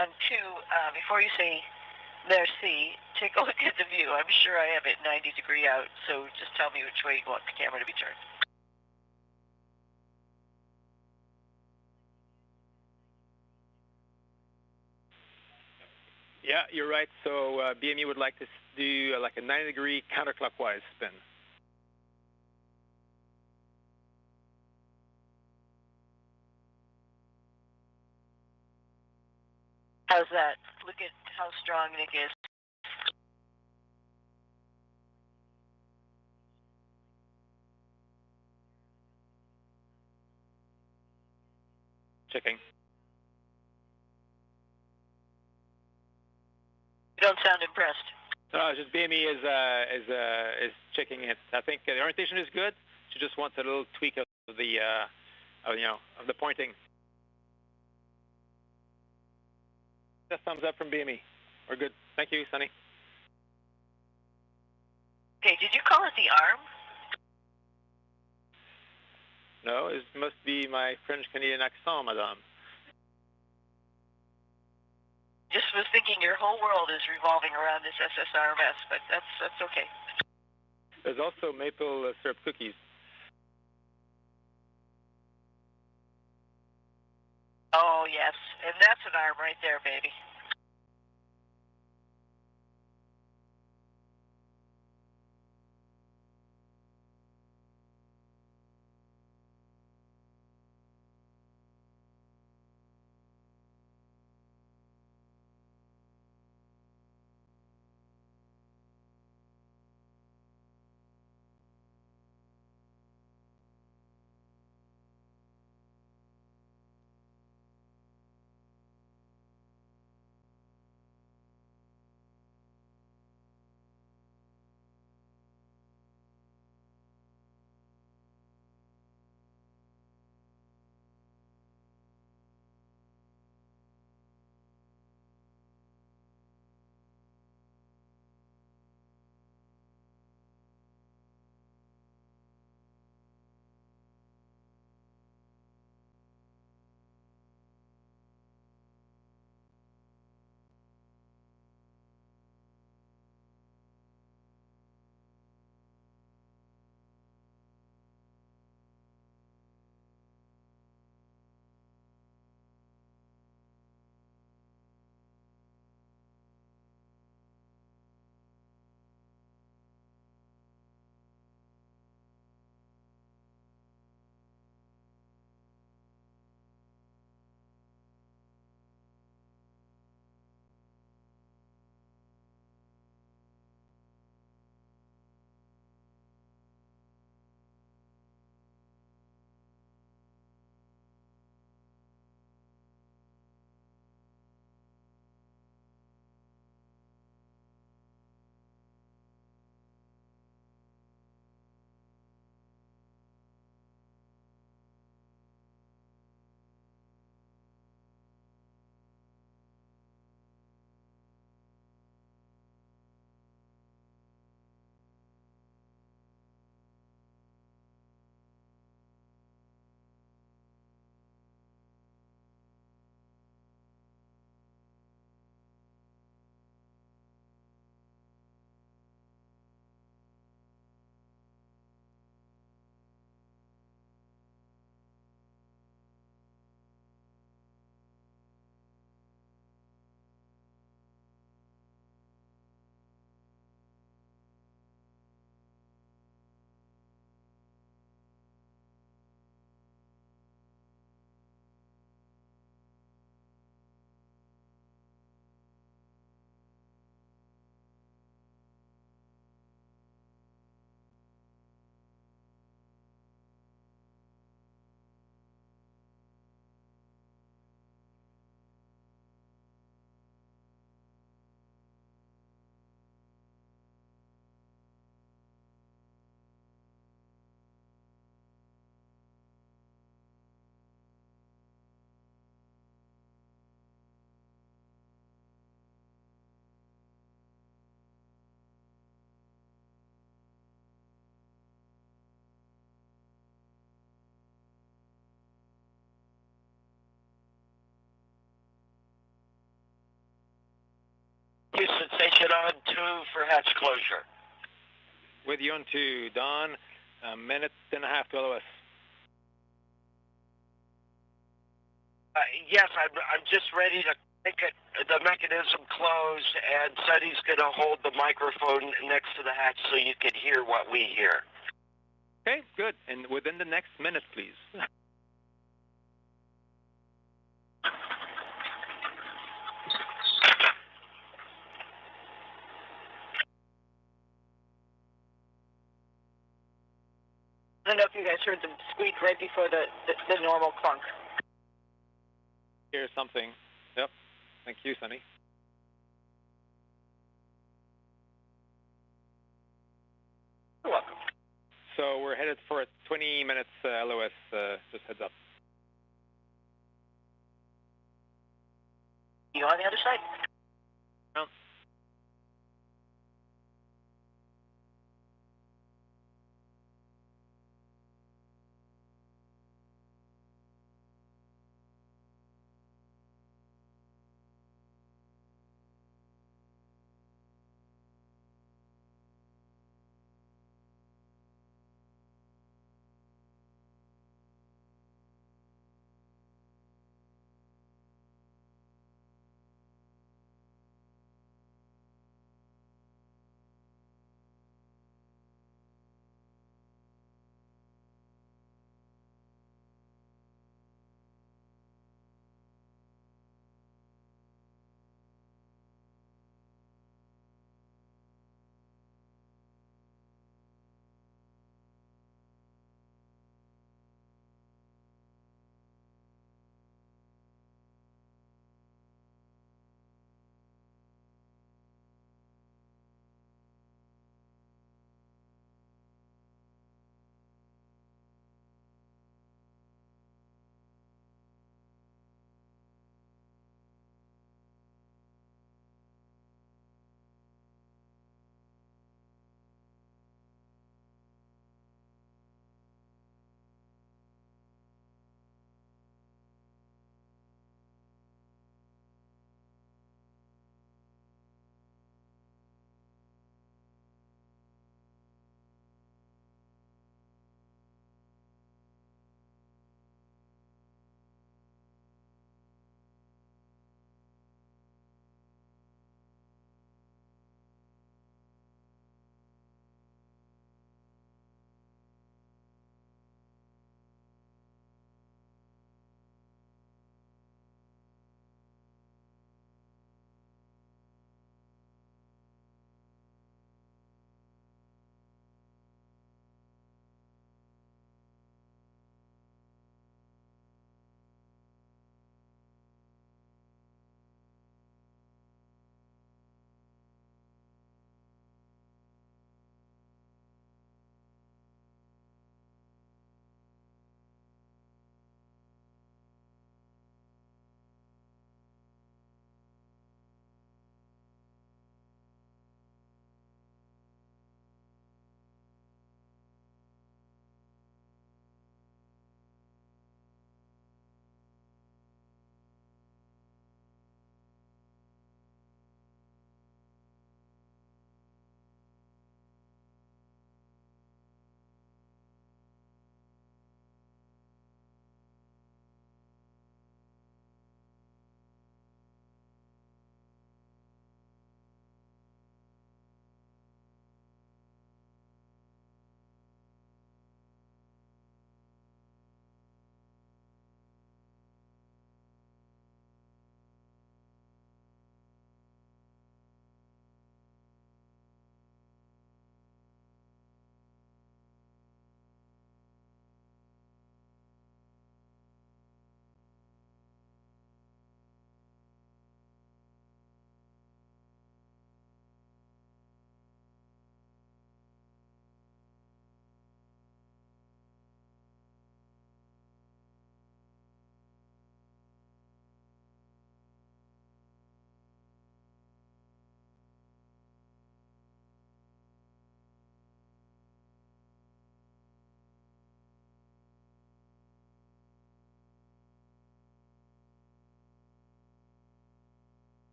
on 2, before you say merci, take a look at the view. I'm sure I have it 90 degree out, so just tell me which way you want the camera to be turned. Yeah, you're right. So BME would like to do like a 90 degree counterclockwise spin. How's that? Look at how strong Nick is. Checking. You don't sound impressed. No, just BME is checking it. I think the orientation is good. She just wants a little tweak of the of the pointing. Just thumbs up from BME. We're good. Thank you, Sunny. Okay, did you call it the arm? No, it must be my French-Canadian accent, madame. Just was thinking your whole world is revolving around this SSRMS, but that's okay. There's also maple syrup cookies. Oh, yes, and that's an arm right there, baby. station on 2 for hatch closure. With you on 2, Don. A minute and a half to LOS. Yes, I'm just ready to make the mechanism close, and Sonny's going to hold the microphone next to the hatch so you can hear what we hear. Okay, good. And within the next minute, please. I don't know if you guys heard the squeak right before the normal clunk. Here's something. Yep. Thank you, Sonny. You're welcome. So we're headed for a 20 minutes LOS, just heads up. You on the other side? No.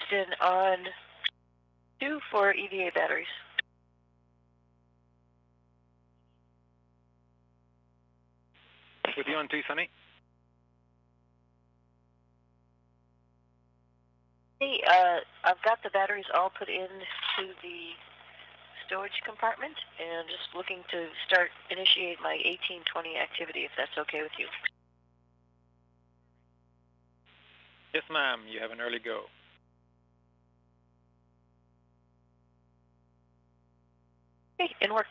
Houston on 2 for EVA batteries. With you on 2, Sunny. Hey, I've got the batteries all put into the storage compartment, and just looking to initiate my 1820 activity, if that's okay with you. Yes, ma'am. You have an early go. Okay, in work.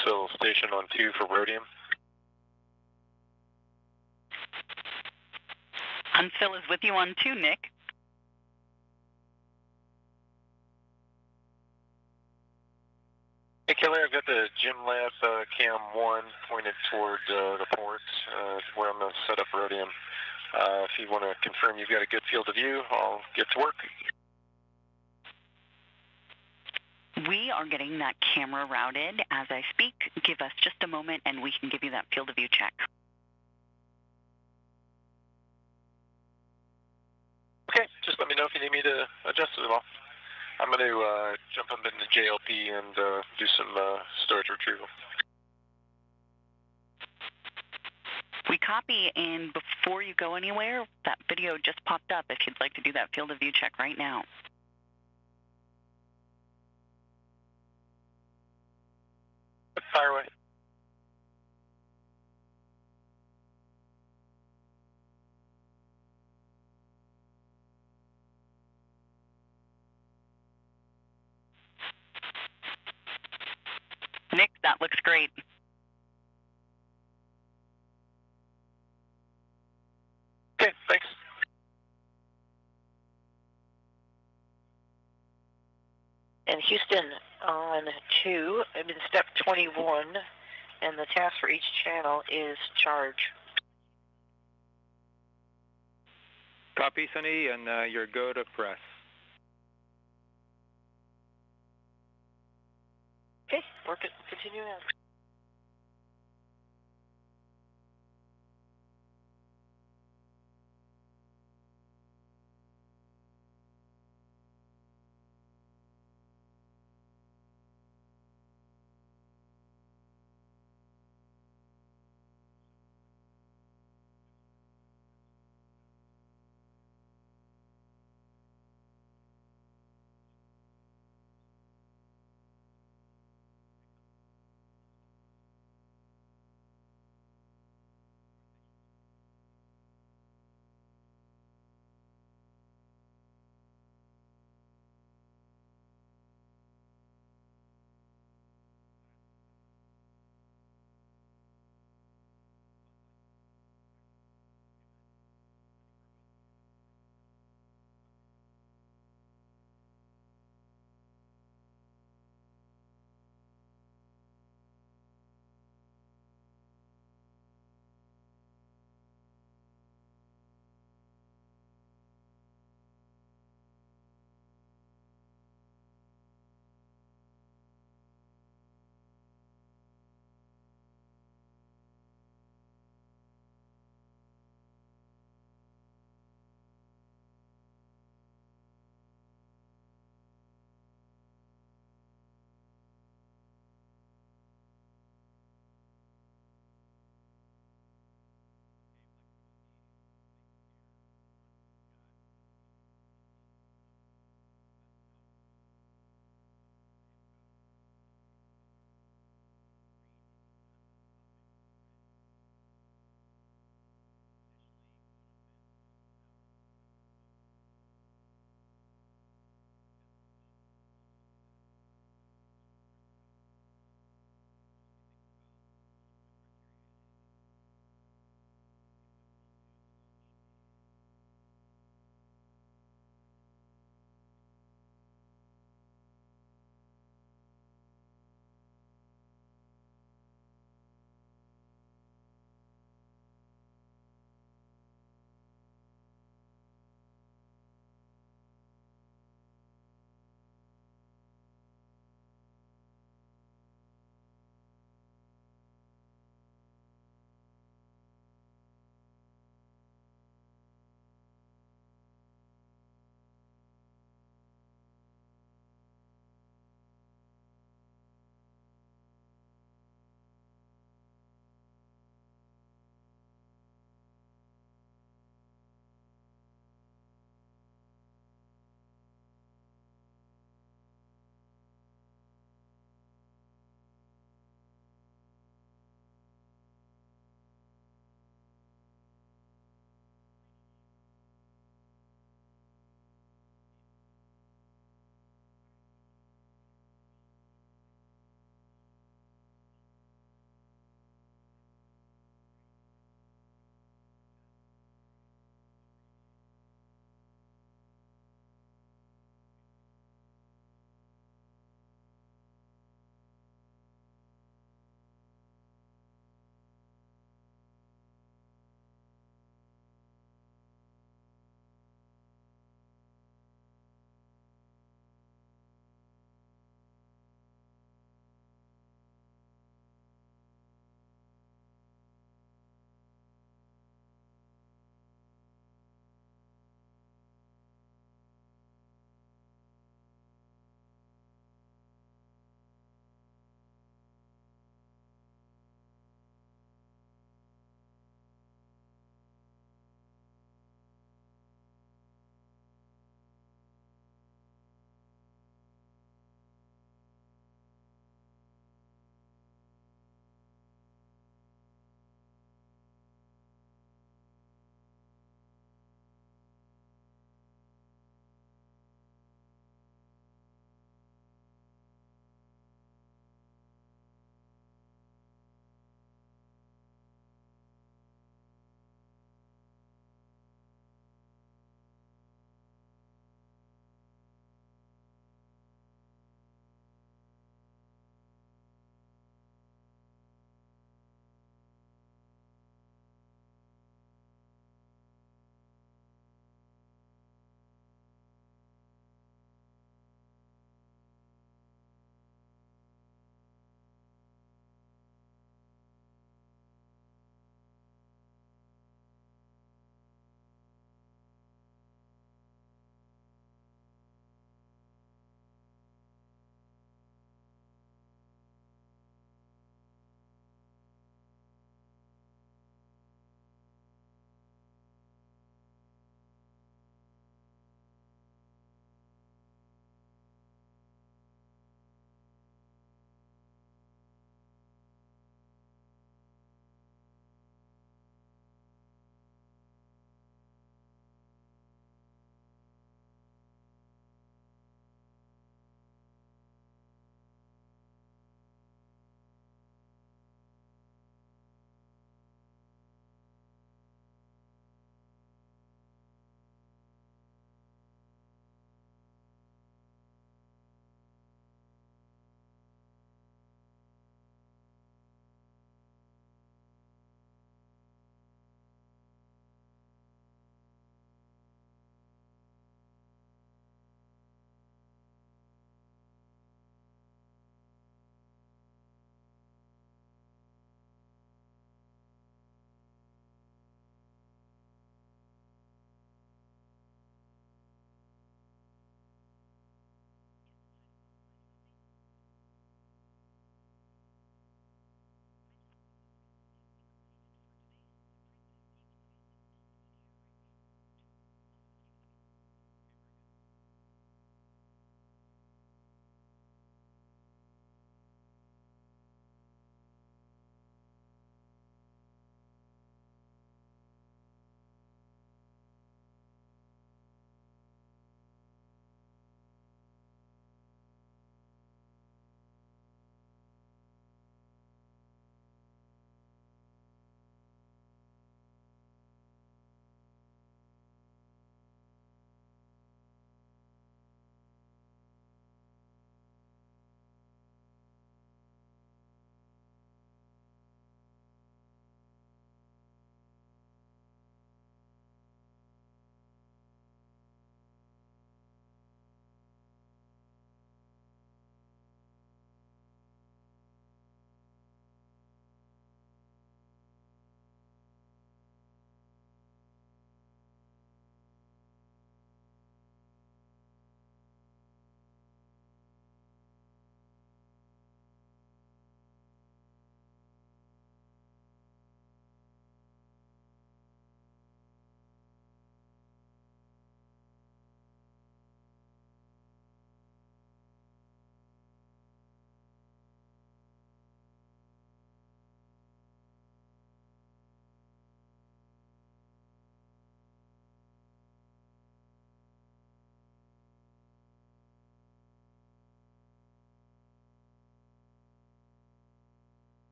Unfill station on 2 for rhodium. Unfill is with you on 2, Nick. Hey, Kelly, I've got the gym lab cam 1 pointed toward the ports where I'm going to set up rhodium. If you want to confirm you've got a good field of view, I'll get to work. We are getting that camera routed as I speak. Give us just a moment and we can give you that field of view check. Okay, just let me know if you need me to adjust it at all. I'm going to jump up into JLP and do some storage retrieval. We copy, and before you go anywhere, that video just popped up if you'd like to do that field of view check right now. Fire away. Nick, that looks great. Okay, thanks. And Houston on 2, I'm in step 21, and the task for each channel is charge. Copy, Suni, and you're go to press. Okay, continue now.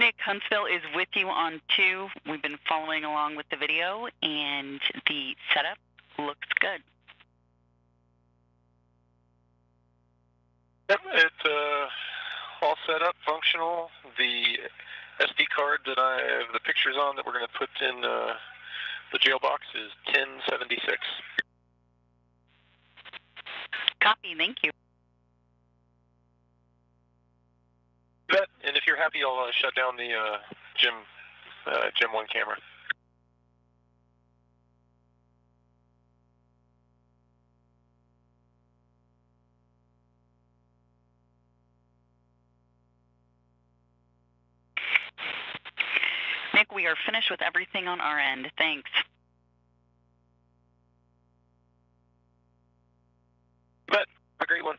Nick, Huntsville is with you on 2. We've been following along with the video, and the setup looks good. Yep, it's all set up, functional. The SD card that I have the pictures on that we're going to put in the jail box is 1076. Copy, thank you. And if you're happy, I'll shut down the Gem 1 camera. Nick, we are finished with everything on our end. Thanks. But a great one.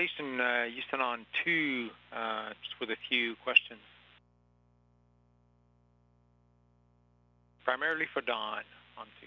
Station Houston on 2, just with a few questions. Primarily for Don on 2.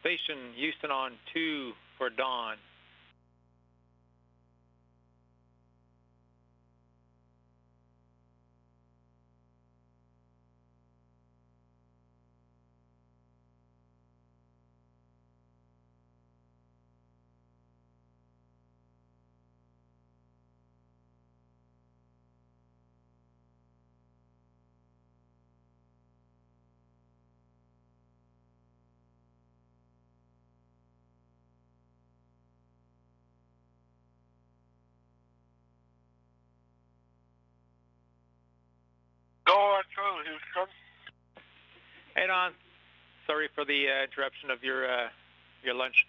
Station Houston on 2 for Dawn. Go on through, Houston. Hey, Don. Sorry for the interruption of your lunch.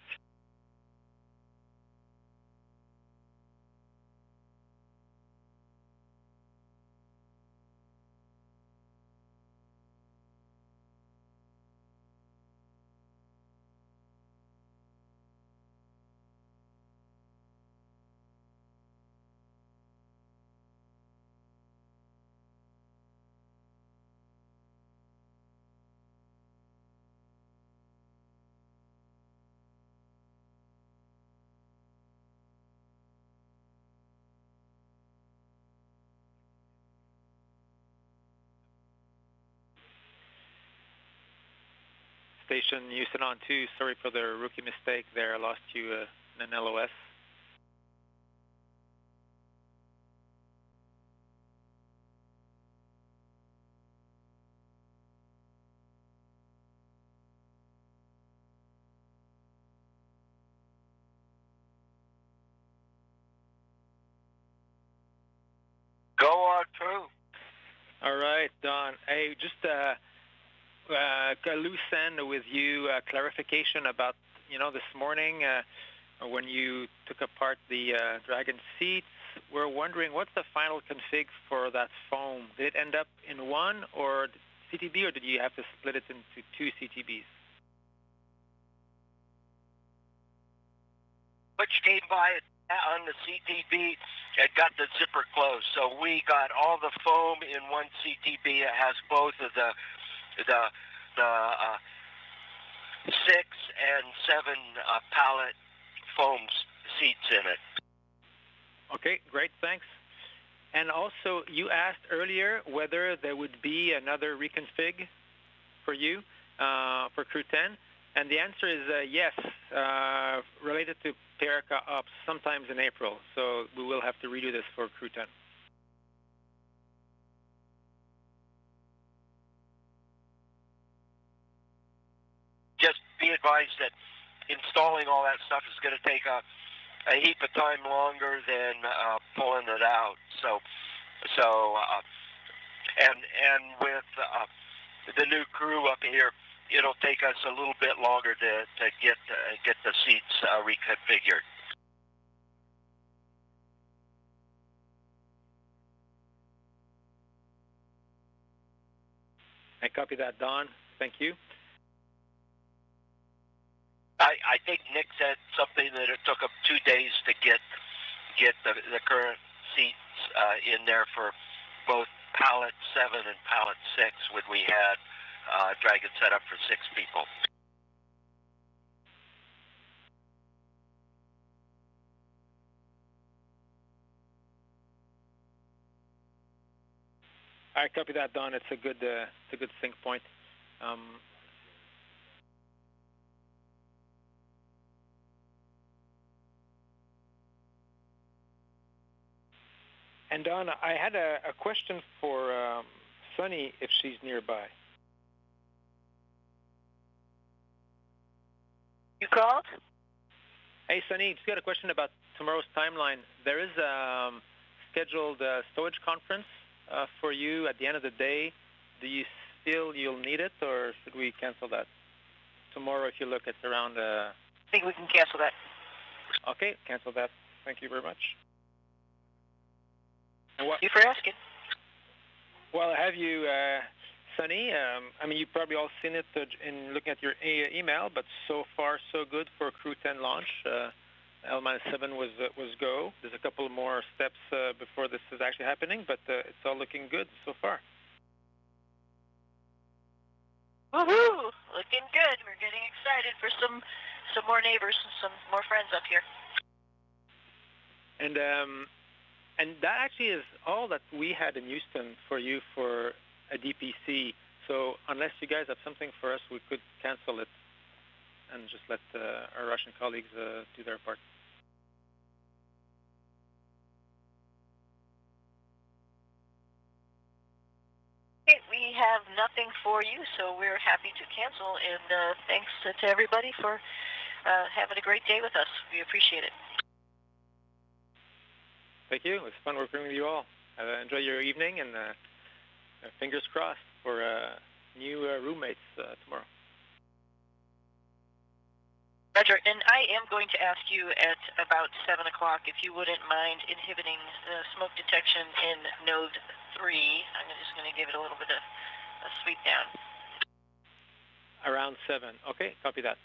Station Houston on 2, sorry for the rookie mistake there. I lost you in an LOS. Go on through. All right, Don. Hey, just a loose end with you, clarification about, this morning when you took apart the Dragon seats. We're wondering, what's the final config for that foam? Did it end up in one or CTB, or did you have to split it into 2 CTBs? Which came by on the CTB and got the zipper closed. So we got all the foam in one CTB. It has both of the 6 and 7 pallet foam seats in it. Okay, great, thanks. And also, you asked earlier whether there would be another reconfig for you for Crew 10, and the answer is yes, related to Perica Ops, sometimes in April. So we will have to redo this for Crew 10. Just be advised that installing all that stuff is going to take a heap of time longer than pulling it out. And with the new crew up here, it'll take us a little bit longer to get the seats reconfigured. I copy that, Don. Thank you. I think Nick said something that it took him 2 days to get the current seats in there for both pallet 7 and pallet 6 when we had Dragon set up for 6 people. I copy that, Don. It's a good sync point. And Don, I had a question for Suni if she's nearby. You called? Hey, Suni, just got a question about tomorrow's timeline. There is a scheduled storage conference for you at the end of the day. Do you feel you'll need it, or should we cancel that? Tomorrow, if you look, it's around... I think we can cancel that. Okay, cancel that. Thank you very much. Thank you for asking. Well, have you, Suni? I mean, you've probably all seen it in looking at your email, but so far so good for Crew 10 launch. L-7 was go. There's a couple more steps before this is actually happening, but it's all looking good so far. Woohoo! Looking good. We're getting excited for some more neighbors, some more friends up here. And that actually is all that we had in Houston for you for a DPC. So unless you guys have something for us, we could cancel it and just let our Russian colleagues do their part. Okay, we have nothing for you, so we're happy to cancel. And thanks to everybody for having a great day with us. We appreciate it. Thank you. It was fun working with you all. Enjoy your evening, and fingers crossed for new roommates tomorrow. Roger, and I am going to ask you at about 7 o'clock if you wouldn't mind inhibiting the smoke detection in node 3. I'm just going to give it a little bit of a sweep down. Around 7. Okay, copy that.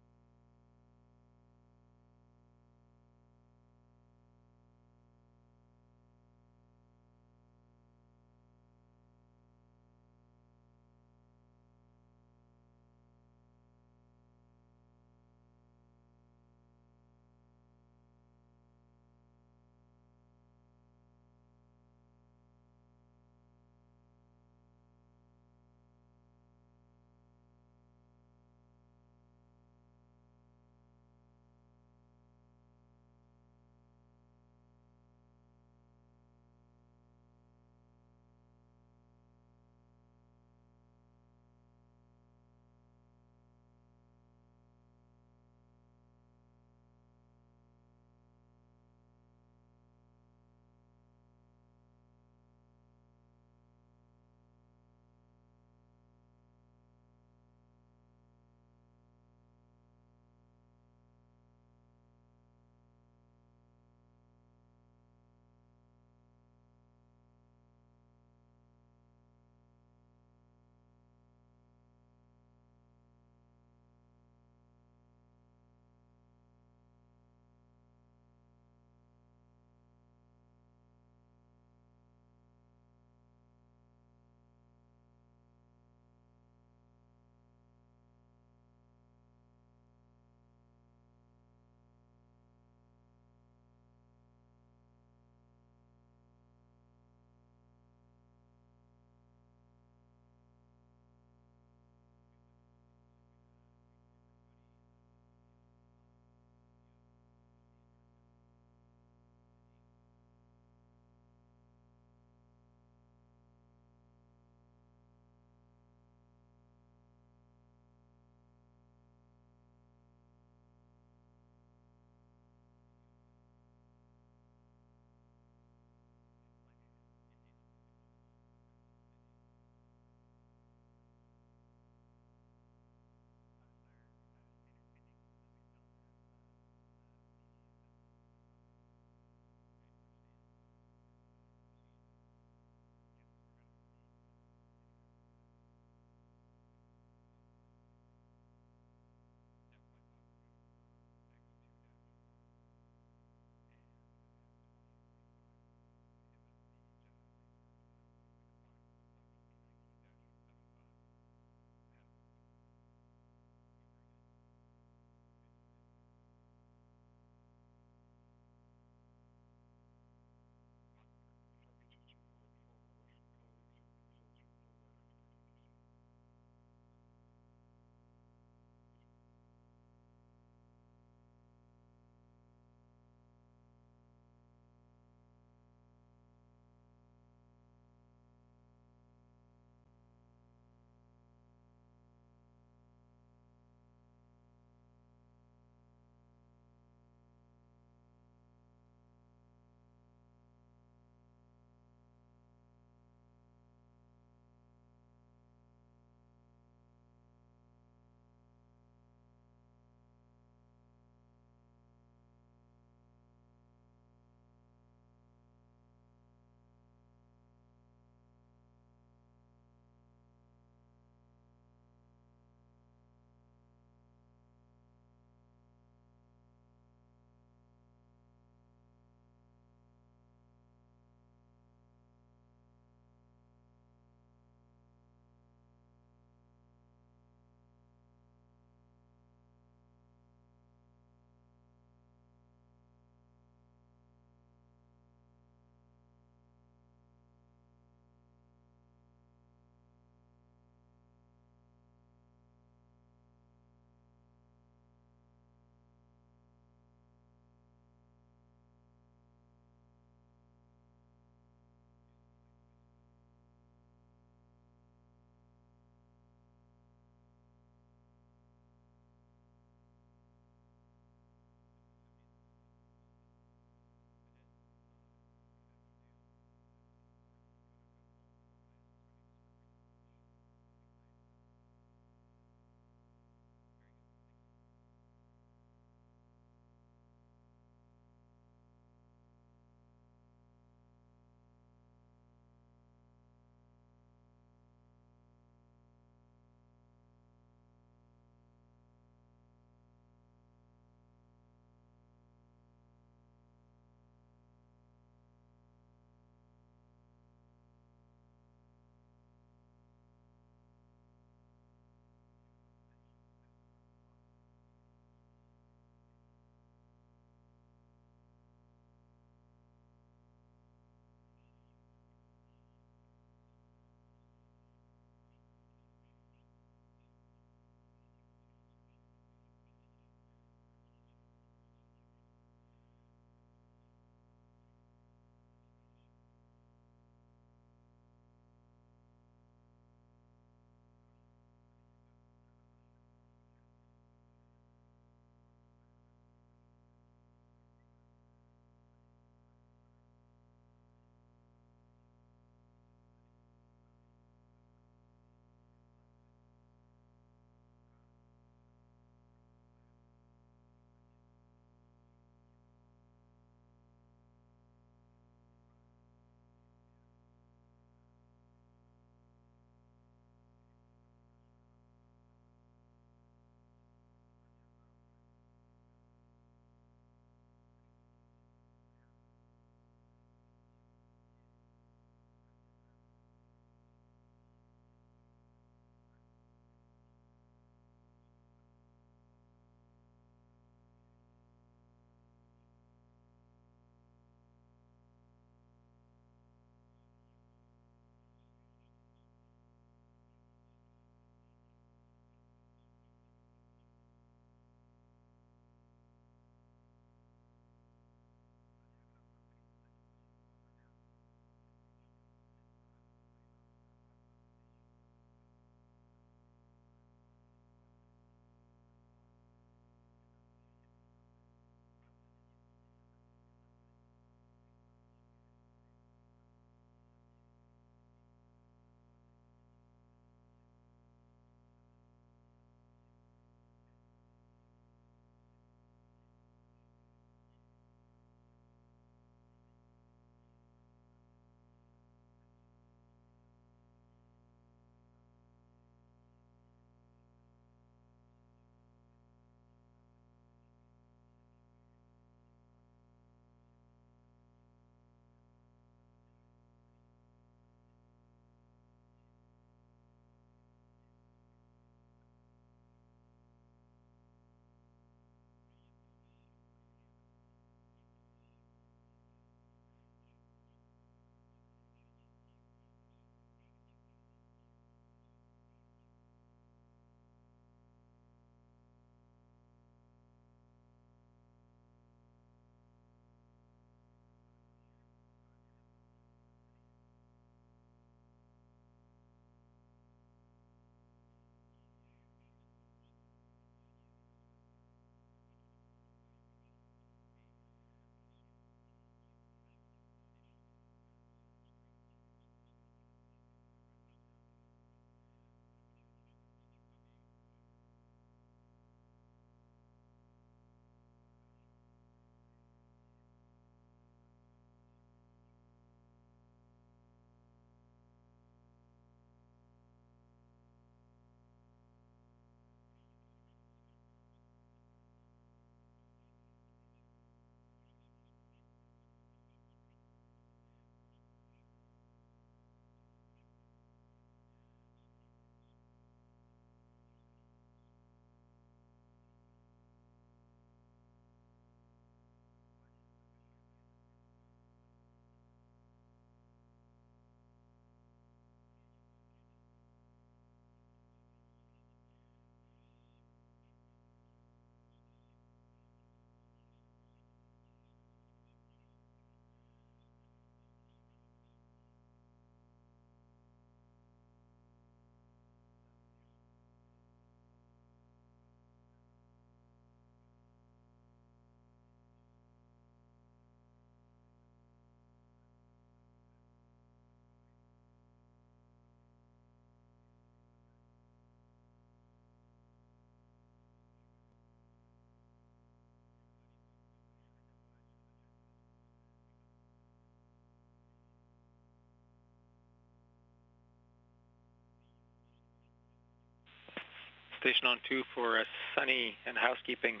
station on 2 for Suni and housekeeping.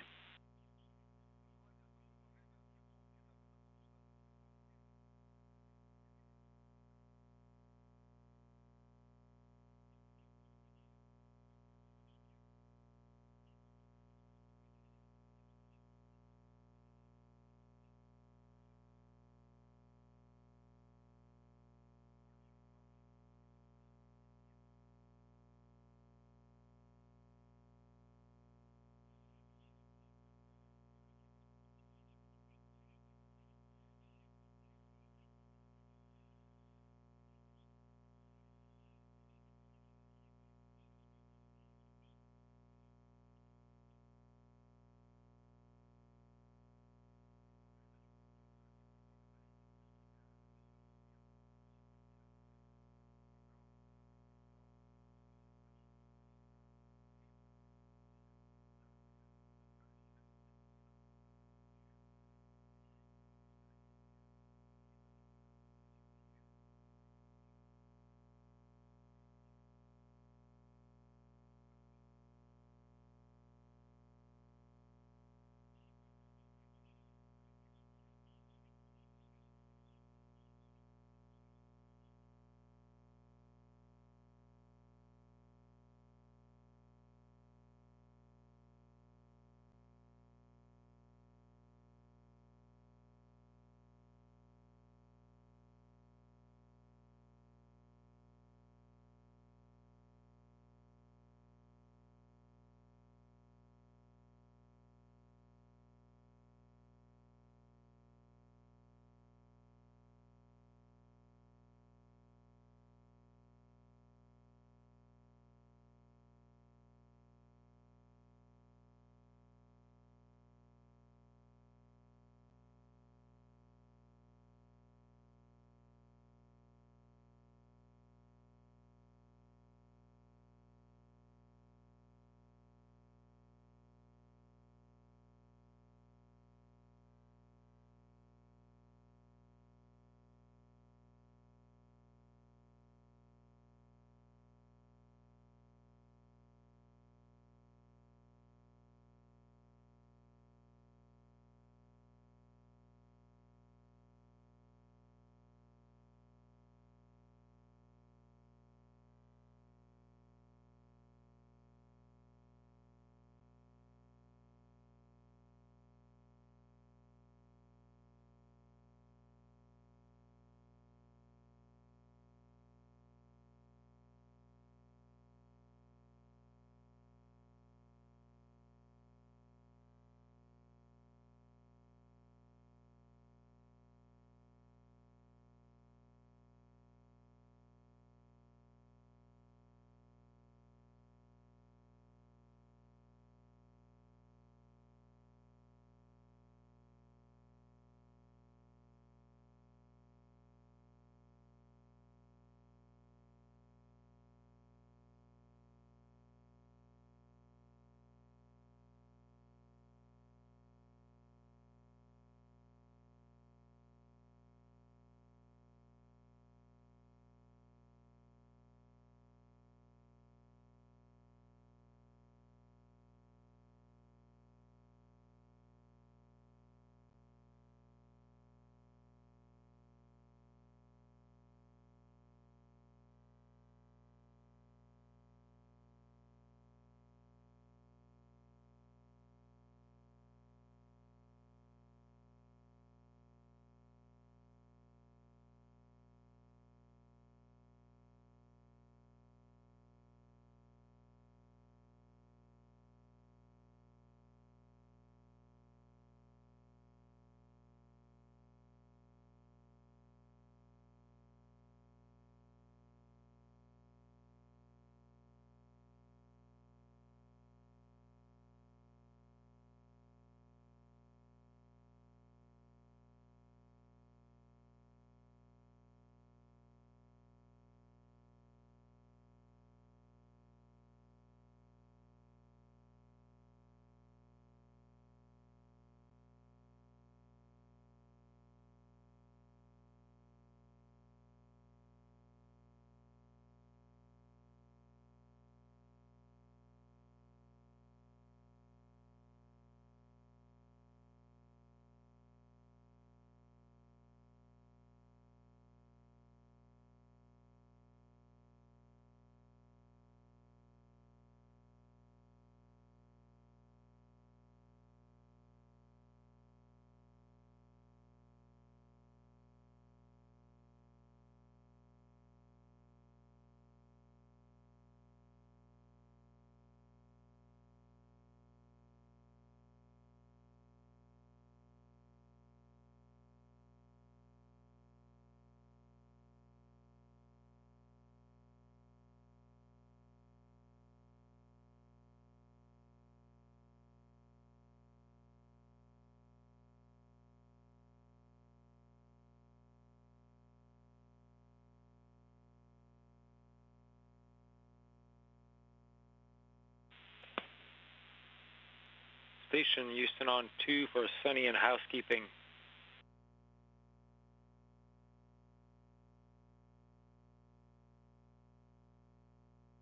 station, Houston on 2 for Suni and housekeeping.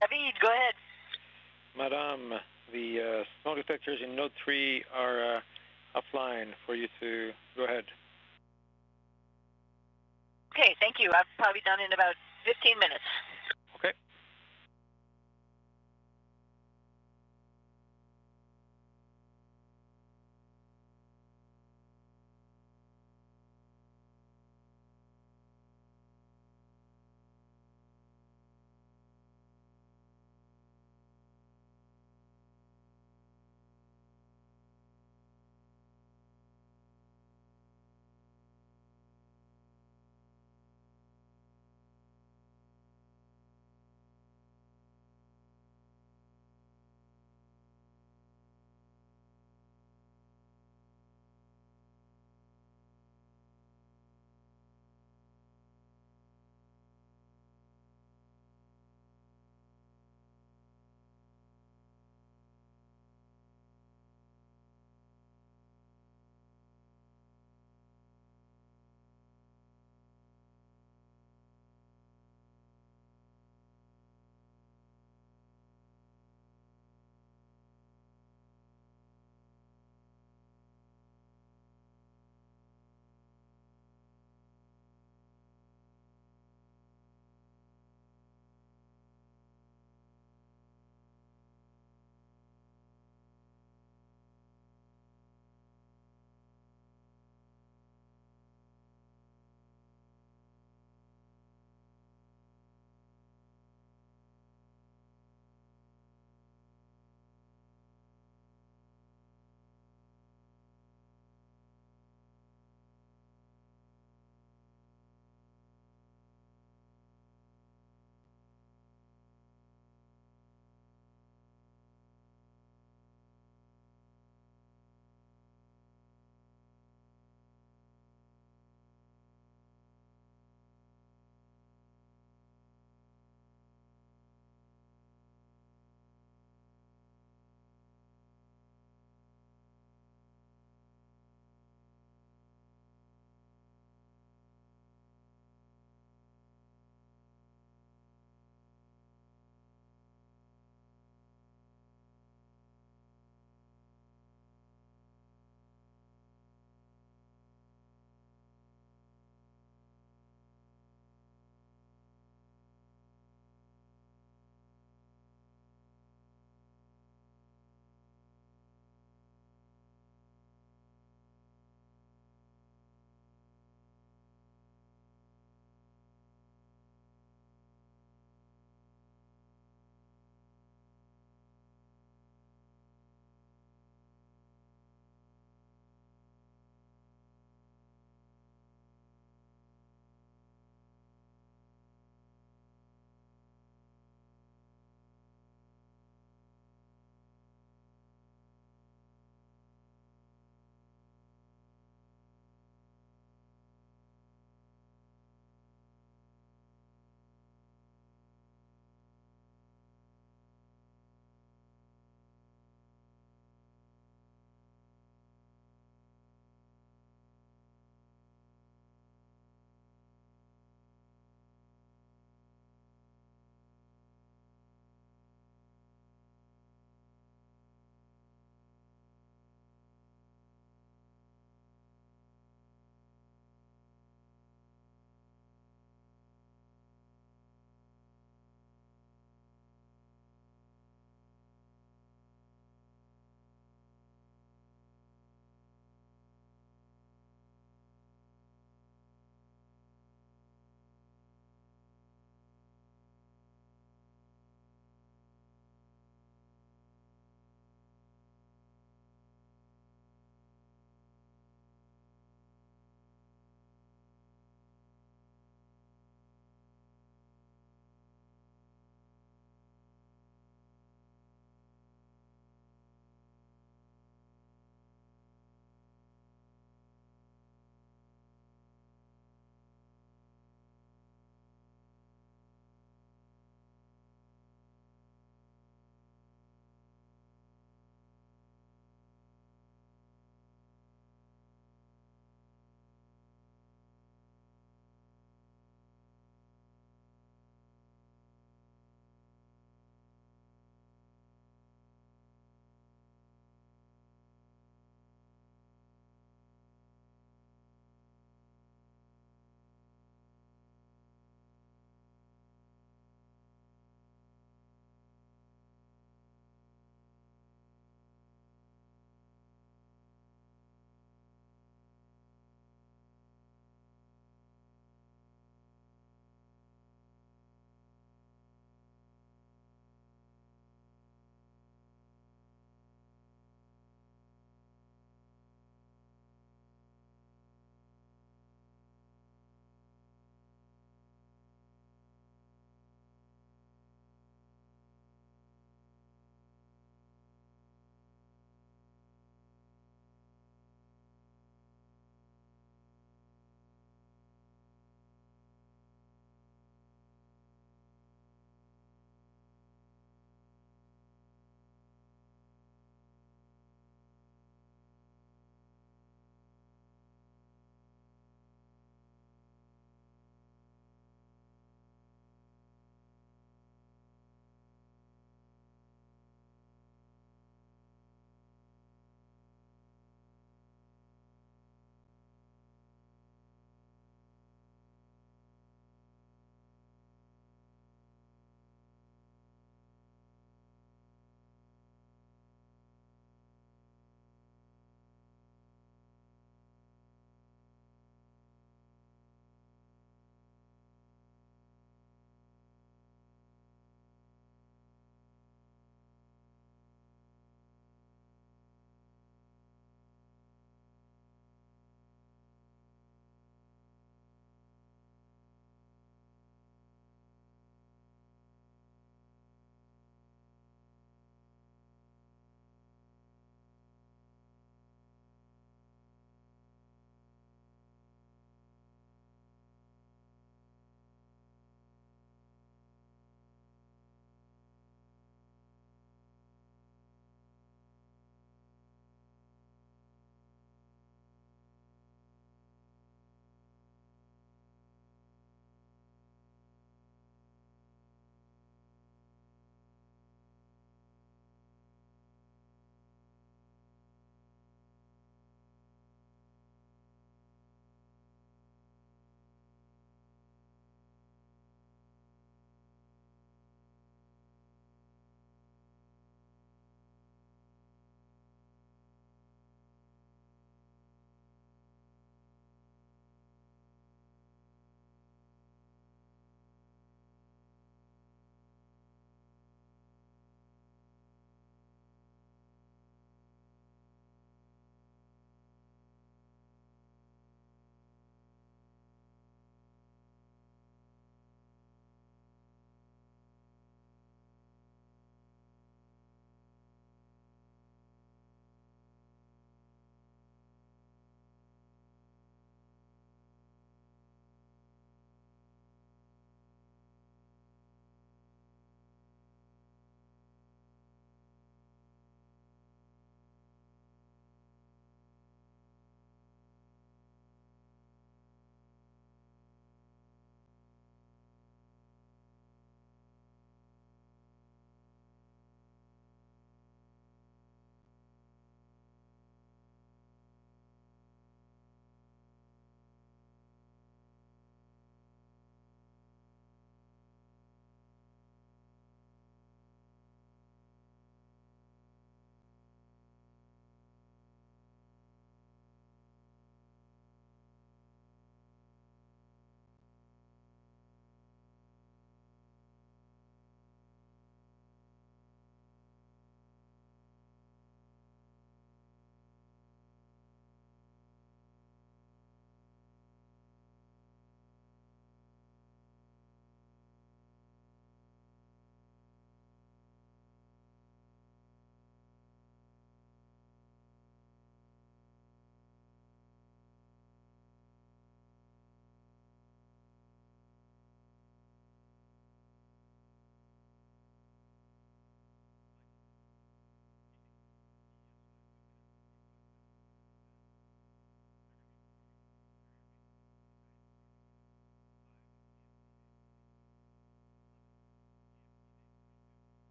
David, go ahead. Madame, the smoke detectors in node 3 are offline for you to go ahead. Okay, thank you. I'll probably be done in about 15 minutes. Okay.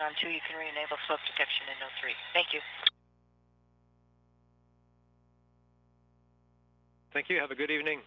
On 2, you can re-enable smoke detection in node 3. Thank you. Thank you. Have a good evening.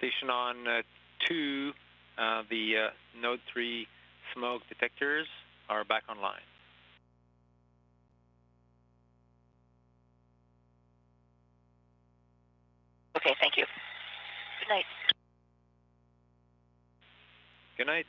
station on 2, the Node 3 smoke detectors are back online. Okay, thank you. Good night. Good night.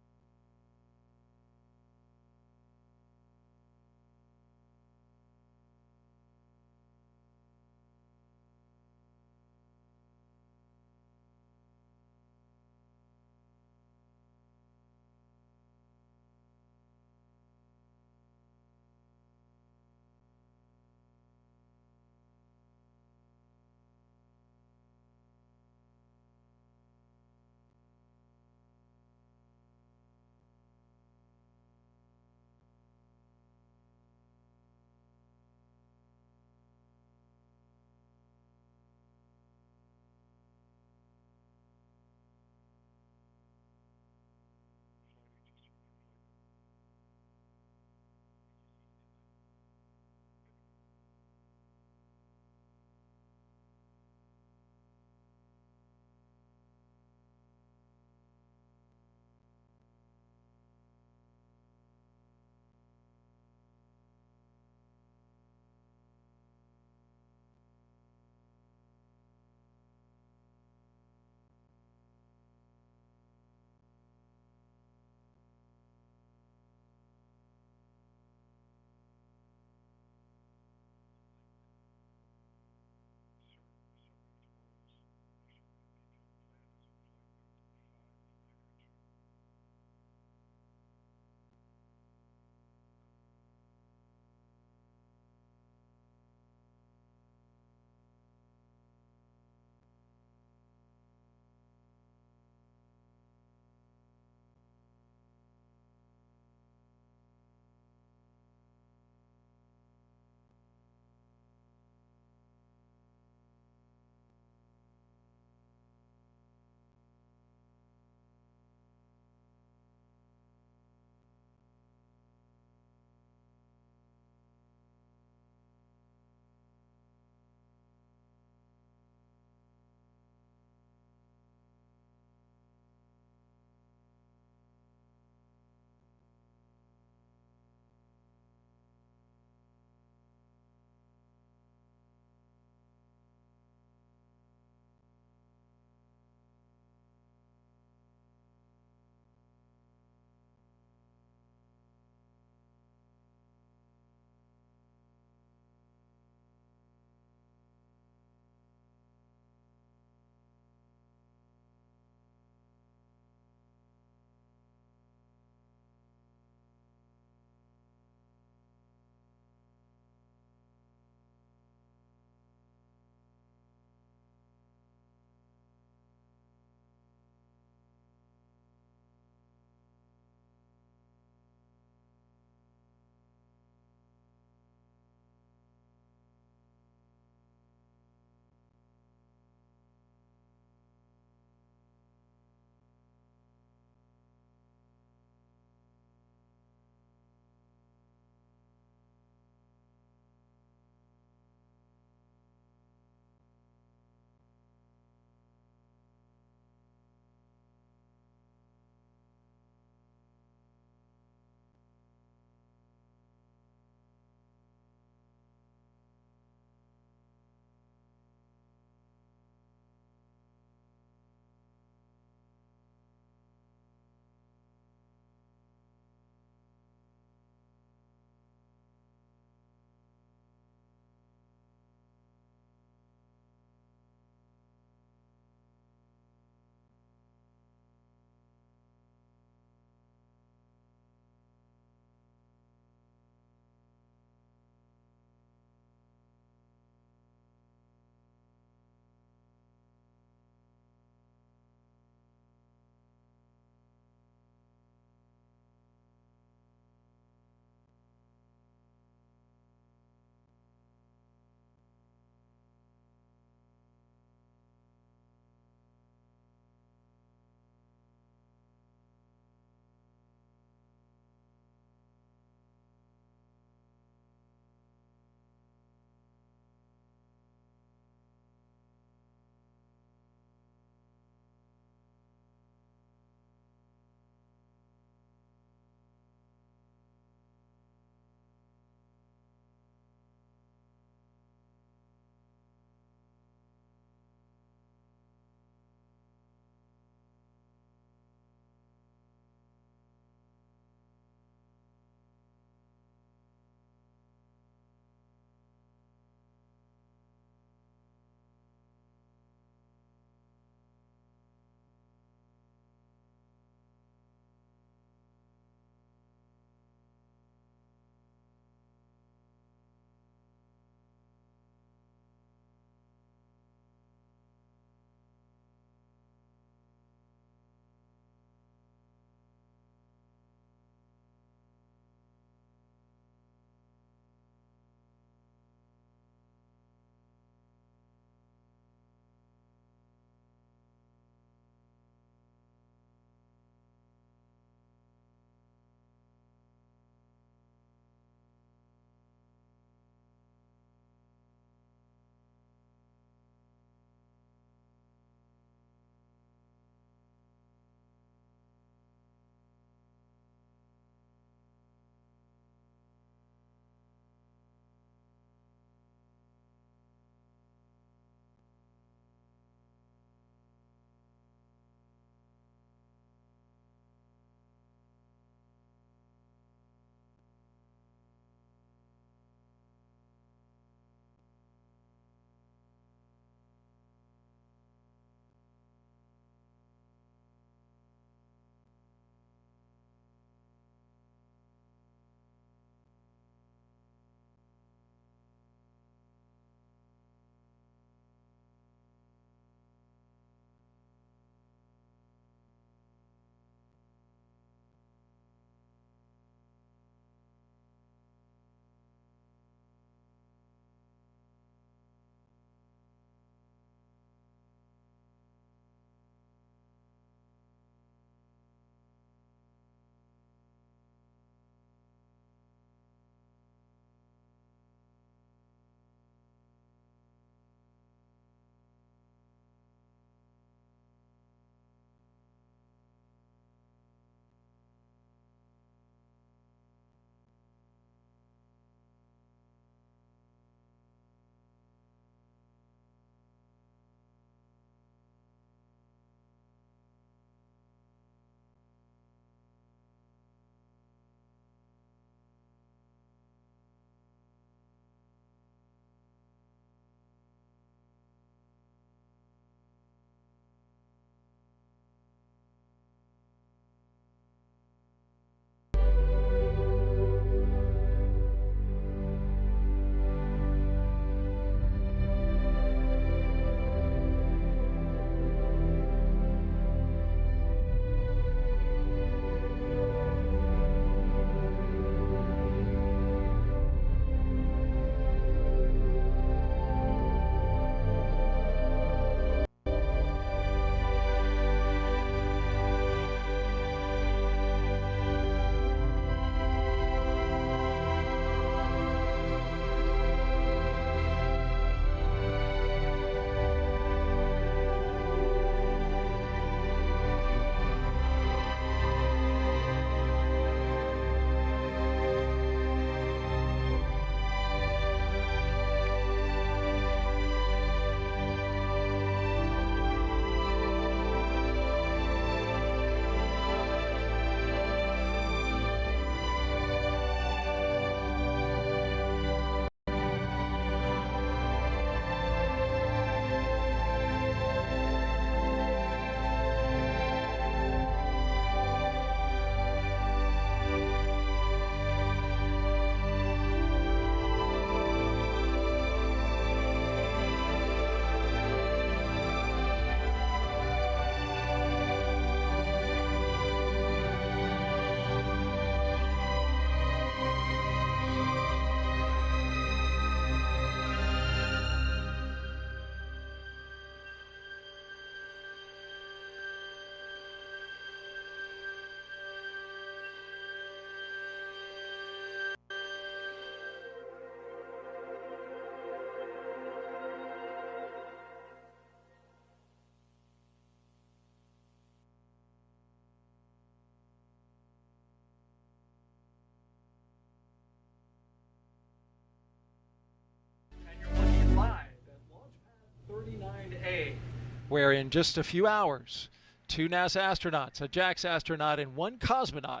where in just a few hours, 2 NASA astronauts, a JAXA astronaut, and 1 cosmonaut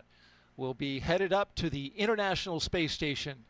will be headed up to the International Space Station.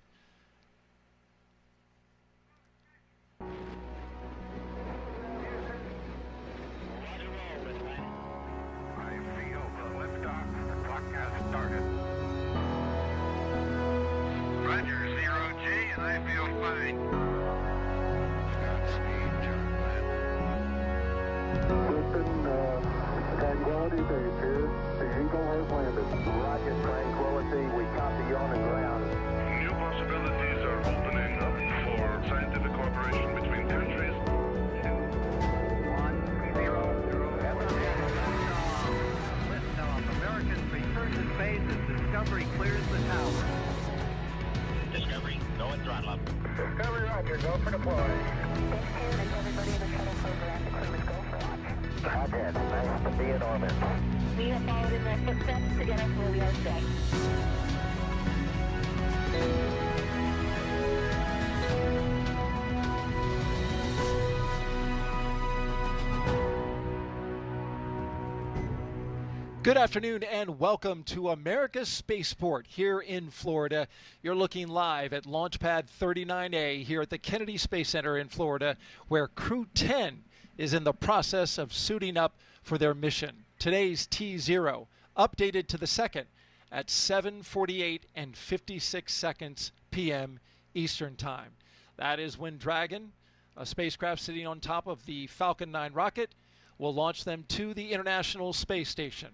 Good afternoon and welcome to America's Spaceport here in Florida. You're looking live at Launch Pad 39A here at the Kennedy Space Center in Florida, where Crew 10 is in the process of suiting up for their mission. Today's T0 updated to the second at 7:48 and 56 seconds p.m. Eastern Time. That is when Dragon, a spacecraft sitting on top of the Falcon 9 rocket, will launch them to the International Space Station.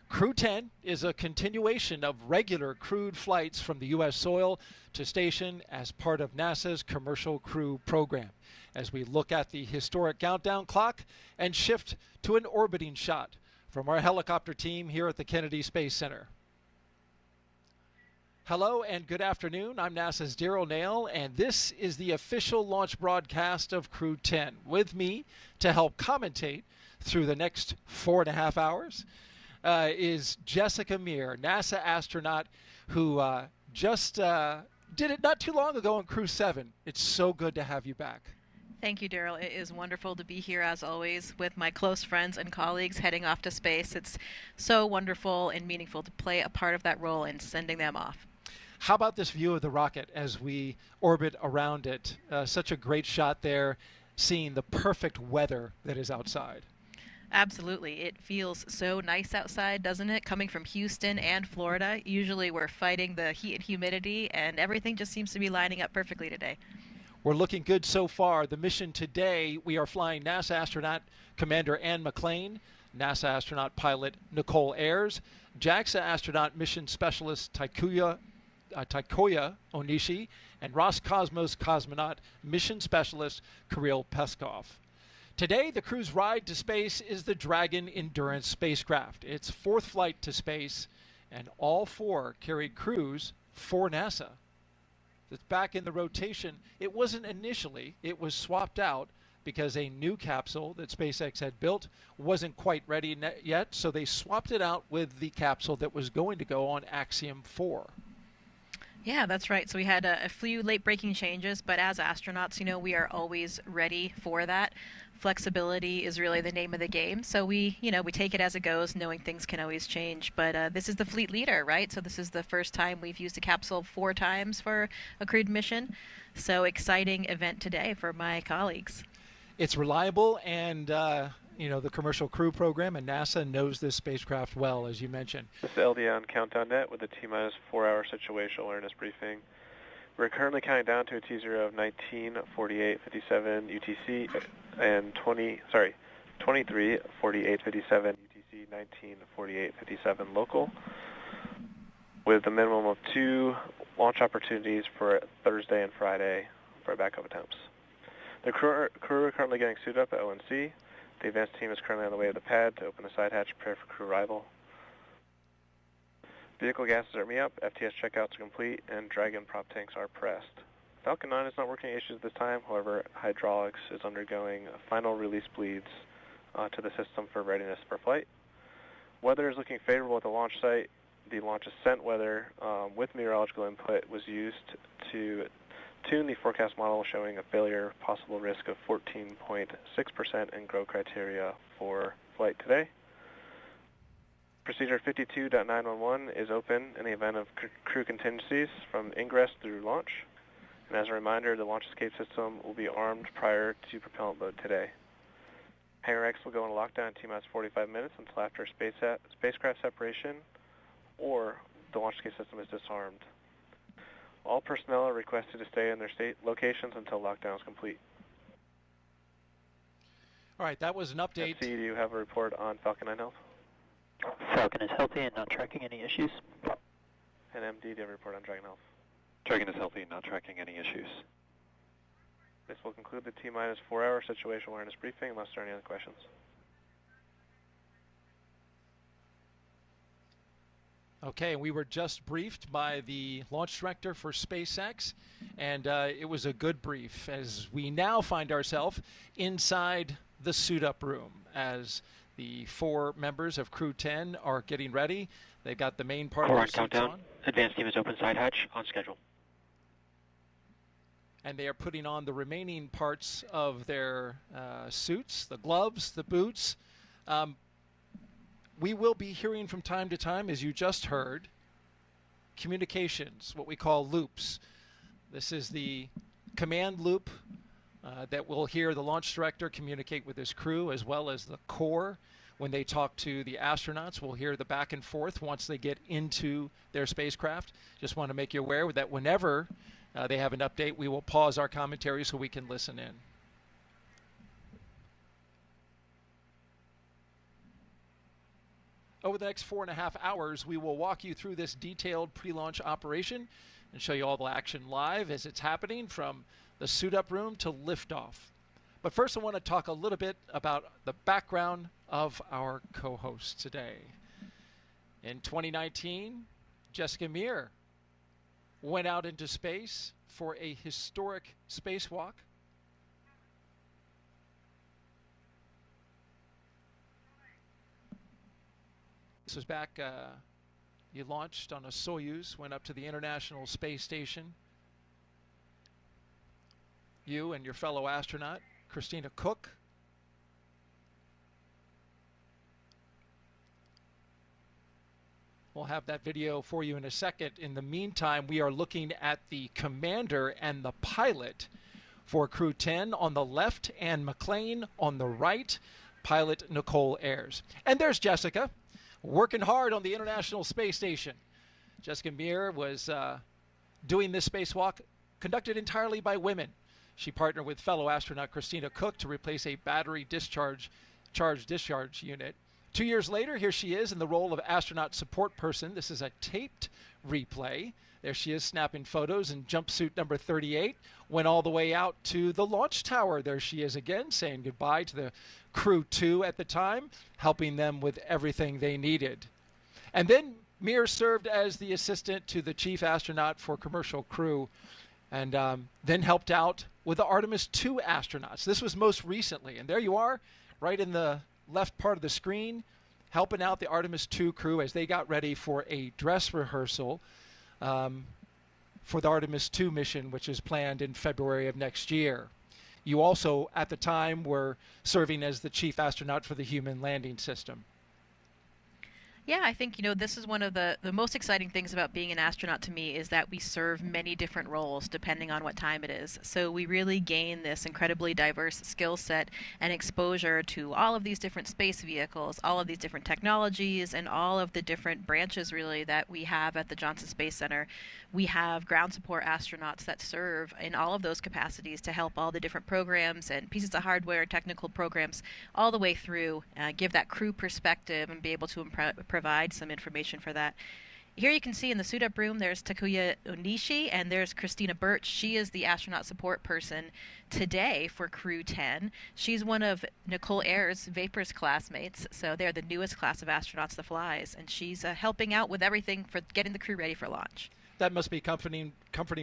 Crew 10 is a continuation of regular crewed flights from the U.S. soil to station as part of NASA's Commercial Crew Program. As we look at the historic countdown clock and shift to an orbiting shot from our helicopter team here at the Kennedy Space Center. Hello and good afternoon. I'm NASA's Daryl Nail, and this is the official launch broadcast of Crew 10. With me to help commentate through the next 4.5 hours is Jessica Meir, NASA astronaut who just did it not too long ago on Crew 7. It's so good to have you back. Thank you, Daryl. It is wonderful to be here, as always, with my close friends and colleagues heading off to space. It's so wonderful and meaningful to play a part of that role in sending them off. How about this view of the rocket as we orbit around it? Such a great shot there, seeing the perfect weather that is outside. Absolutely. It feels so nice outside, doesn't it? Coming from Houston and Florida, usually we're fighting the heat and humidity, and everything just seems to be lining up perfectly today. We're looking good so far. The mission today, we are flying NASA astronaut Commander Anne McClain, NASA astronaut pilot Nichole Ayers, JAXA astronaut mission specialist Takuya Onishi, and Roscosmos cosmonaut mission specialist Kirill Peskov. Today, the crew's ride to space is the Dragon Endurance spacecraft. Its 4th flight to space, and all 4 carried crews for NASA. It's back in the rotation. It wasn't initially. It was swapped out because a new capsule that SpaceX had built wasn't quite ready yet, so they swapped it out with the capsule that was going to go on Axiom 4. Yeah, that's right. So we had a few late-breaking changes, but as astronauts, we are always ready for that. Flexibility is really the name of the game. So we take it as it goes, knowing things can always change. But this is the fleet leader, right? So this is the first time we've used a capsule 4 times for a crewed mission. So exciting event today for my colleagues. It's reliable, and the Commercial Crew Program and NASA knows this spacecraft well, as you mentioned. This is LD on Countdown Net with a T-minus 4-hour situational awareness briefing. We're currently counting down to a T0 of 19:48:57 UTC and 23:48:57 UTC, 19:48:57 local, with a minimum of 2 launch opportunities for Thursday and Friday for backup attempts. The crew are currently getting suited up at ONC. The advanced team is currently on the way to the pad to open the side hatch and prepare for crew arrival. Vehicle gases are up, FTS checkouts are complete, and Dragon prop tanks are pressed. Falcon 9 is not working issues at this time. However, hydraulics is undergoing final release bleeds to the system for readiness for flight. Weather is looking favorable at the launch site. The launch ascent weather with meteorological input was used to tune the forecast model showing a failure possible risk of 14.6% and grow criteria for flight today. Procedure 52.911 is open in the event of crew contingencies from ingress through launch. And as a reminder, the launch escape system will be armed prior to propellant load today. Hangar X will go into lockdown T-minus 45 minutes until after spacecraft separation or the launch escape system is disarmed. All personnel are requested to stay in their state locations until lockdown is complete. All right, that was an update. FC, do you have a report on Falcon 9 health? Falcon is healthy and not tracking any issues. And MD, do you have a report on Dragon health? Dragon is healthy and not tracking any issues. This will conclude the T-minus 4-hour situational awareness briefing unless there are any other questions. Okay, we were just briefed by the launch director for SpaceX, and it was a good brief as we now find ourselves inside the suit-up room as the 4 members of Crew 10 are getting ready. They've got the main part of their suits countdown. on. Advanced team is open side hatch on schedule. And they are putting on the remaining parts of their suits, the gloves, the boots. We will be hearing from time to time, as you just heard, communications, what we call loops. This is the command loop that will hear the launch director communicate with his crew as well as the core. When they talk to the astronauts, we'll hear the back and forth once they get into their spacecraft. Just want to make you aware that whenever they have an update, we will pause our commentary so we can listen in. Over the next 4.5 hours, we will walk you through this detailed pre-launch operation and show you all the action live as it's happening from the suit-up room to liftoff. But first, I want to talk a little bit about the background of our co-host today. In 2019, Jessica Meir went out into space for a historic spacewalk. This was back, you launched on a Soyuz, went up to the International Space Station. You and your fellow astronaut, Christina Cook. We'll have that video for you in a second. In the meantime, we are looking at the commander and the pilot for Crew 10 on the left, Anne McClain on the right, pilot Nichole Ayers. And there's Jessica, working hard on the International Space Station. Jessica Meir was doing this spacewalk conducted entirely by women. She partnered with fellow astronaut Christina Cook to replace a battery charge discharge unit. 2 years later, here she is in the role of astronaut support person. This is a taped replay. There she is snapping photos in jumpsuit number 38. Went all the way out to the launch tower. There she is again, saying goodbye to the Crew 2 at the time, helping them with everything they needed. And then Meir served as the assistant to the chief astronaut for commercial crew, and then helped out with the Artemis II astronauts. This was most recently. And there you are, right in the left part of the screen, helping out the Artemis II crew as they got ready for a dress rehearsal for the Artemis II mission, which is planned in February of next year. You also, at the time, were serving as the chief astronaut for the human landing system. Yeah, I think, this is one of the most exciting things about being an astronaut to me is that we serve many different roles depending on what time it is. So we really gain this incredibly diverse skill set and exposure to all of these different space vehicles, all of these different technologies, and all of the different branches really that we have at the Johnson Space Center. We have ground support astronauts that serve in all of those capacities to help all the different programs and pieces of hardware, technical programs, all the way through, give that crew perspective and be able to provide some information for that. Here you can see in the suit-up room, there's Takuya Onishi and there's Christina Birch. She is the astronaut support person today for Crew 10. She's one of Nichole Ayers' Vapors classmates, so they're the newest class of astronauts that flies, and she's helping out with everything for getting the crew ready for launch. That must be comforting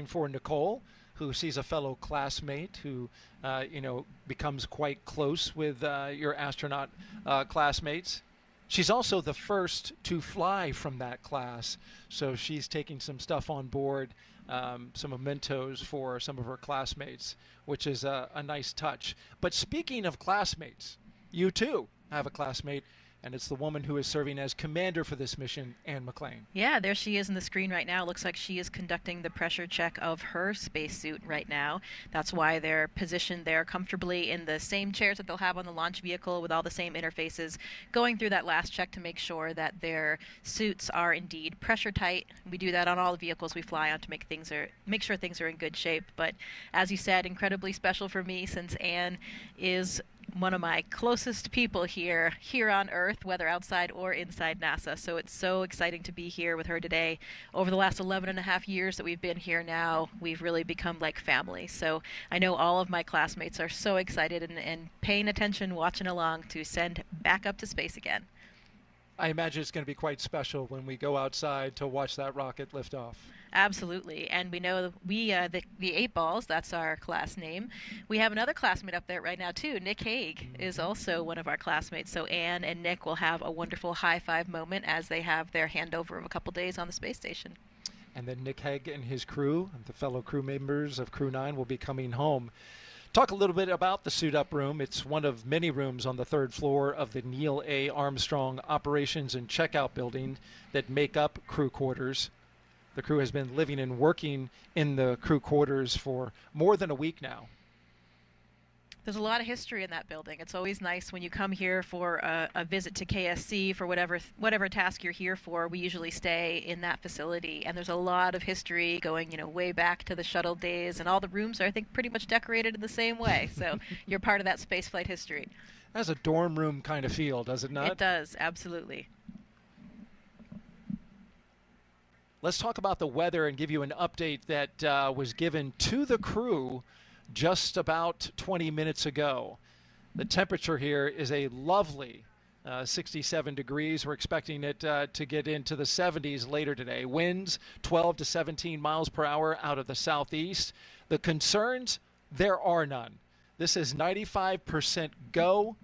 for Nichole, who sees a fellow classmate who, becomes quite close with your astronaut classmates. She's also the first to fly from that class, so she's taking some stuff on board, some mementos for some of her classmates, which is a nice touch. But speaking of classmates, you too have a classmate, and it's the woman who is serving as commander for this mission, Anne McClain. Yeah, there she is in the screen right now. Looks like she is conducting the pressure check of her spacesuit right now. That's why they're positioned there comfortably in the same chairs that they'll have on the launch vehicle with all the same interfaces, going through that last check to make sure that their suits are indeed pressure tight. We do that on all the vehicles we fly on to make sure things are in good shape. But as you said, incredibly special for me since Anne is one of my closest people here on Earth, whether outside or inside NASA. So it's so exciting to be here with her today. Over the last 11 and a half years that we've been here now, we've really become like family. So I know all of my classmates are so excited and paying attention, watching along to send back up to space again. I imagine it's going to be quite special when we go outside to watch that rocket lift off. Absolutely, and we know the 8 Balls, that's our class name. We have another classmate up there right now too. Nick Hague is also one of our classmates. So Anne and Nick will have a wonderful high five moment as they have their handover of a couple days on the space station. And then Nick Hague and his crew, the fellow crew members of Crew 9, will be coming home. Talk a little bit about the suit up room. It's one of many rooms on the 3rd floor of the Neil A. Armstrong Operations and Checkout Building that make up crew quarters. The crew has been living and working in the crew quarters for more than a week now. There's a lot of history in that building. It's always nice when you come here for a visit to KSC for whatever task you're here for. We usually stay in that facility, and there's a lot of history going, way back to the shuttle days, and all the rooms are, I think, pretty much decorated in the same way. So you're part of that spaceflight history. It has a dorm room kind of feel, does it not? It does, absolutely. Let's talk about the weather and give you an update that was given to the crew just about 20 minutes ago. The temperature here is a lovely 67 degrees. We're expecting it to get into the 70s later today. Winds 12 to 17 miles per hour out of the southeast. The concerns, there are none. This is 95% go.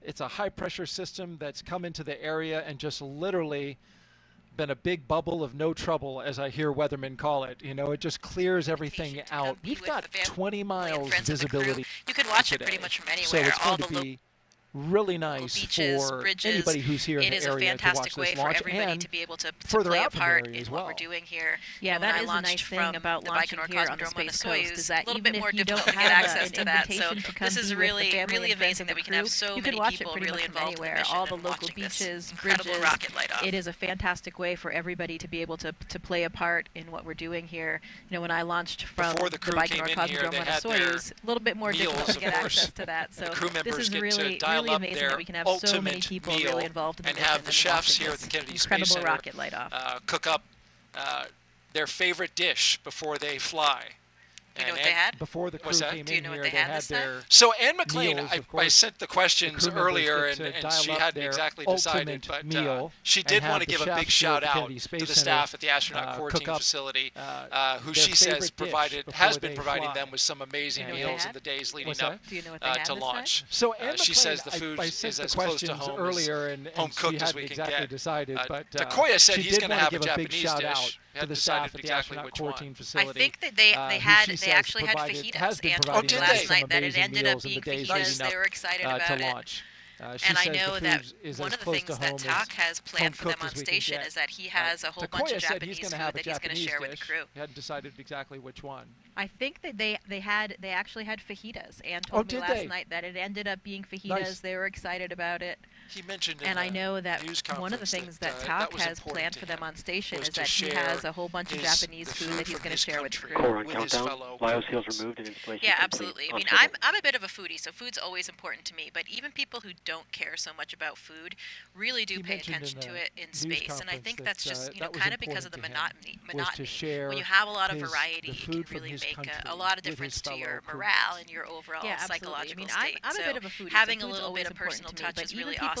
It's a high pressure system that's come into the area and just literally been a big bubble of no trouble, as I hear weathermen call it. It just clears everything out. We've got 20 miles visibility. You can watch today. It pretty much from anywhere. So it's going to be really nice beaches, for bridges. Anybody who's here in the area to watch this launch. It is a fantastic way for everybody to be able to play a part in what we're doing here. Yeah, that is a nice thing about launching here on the Space Coast is that even if you don't have access to that, so this is really amazing that we can have so many people really involved in the mission. All the local beaches, bridges. It is a fantastic way for everybody to be able to play a part in what we're doing here. When I launched from the Baikonur Cosmodrome on a Soyuz, a little bit more difficult to get access to that. So this is really amazing that we can have so many people really involved in the mission have the chefs here at the Kennedy Space Center rocket light off. Cook up their favorite dish before they fly. Do you know what they had? Before the crew came Do you know in what here, they had this time? So Anne McClain, I sent the questions earlier, and she hadn't exactly decided, but she did want to give a big shout out to the staff at the astronaut quarantine facility, who she says has been providing them with some amazing meals in the days leading up to launch. So she says the food is as close to home cooked as we can get. Takuya said he's going to have a Japanese dish. To the staff at the astronaut quarantine facility. I think that they actually had fajitas. Anne told me last night that it ended up being fajitas. They were excited about it. And I know that one of the things that Tak has planned for them on station is that he has a whole bunch of Japanese food that he's going to share with the crew. He hadn't decided exactly which one. I think that they actually had fajitas. Anne told me last night that it ended up being fajitas. Nice. They were excited about it. He mentioned and I know that one of the things that Tak has planned for them on station is that he has a whole bunch of Japanese food that he's going to share with the crew. Core on countdown. Lyoseals removed and installation. Yeah, absolutely. I mean, I'm a bit of a foodie, so food's always important to me. But even people who don't care so much about food really do pay attention to it in space. And I think that's just kind of because of the monotony. When you have a lot of variety, it can really make a lot of difference to your morale and your overall psychological state. I'm a bit of a foodie. Having a little bit of personal touch is really awesome.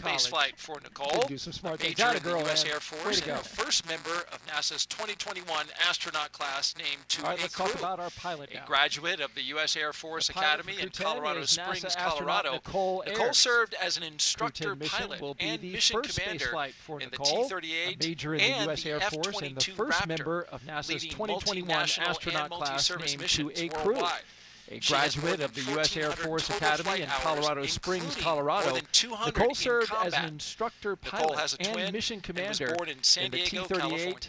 spaceflight for Nichole, do some smart major in the U.S. Air Force, and the first member of NASA's 2021 astronaut class named to All right, a let's crew. talk about our pilot now. A graduate of the U.S. Air Force Academy in Colorado Springs, Colorado, Nichole served as an instructor pilot and mission commander in the T-38 major in the U.S. Air Force and the first member of NASA's 2021 astronaut class named to a crew. A graduate of the U.S. Air Force Academy in Colorado Springs, Colorado, Nichole served as an instructor pilot and mission commander in the T-38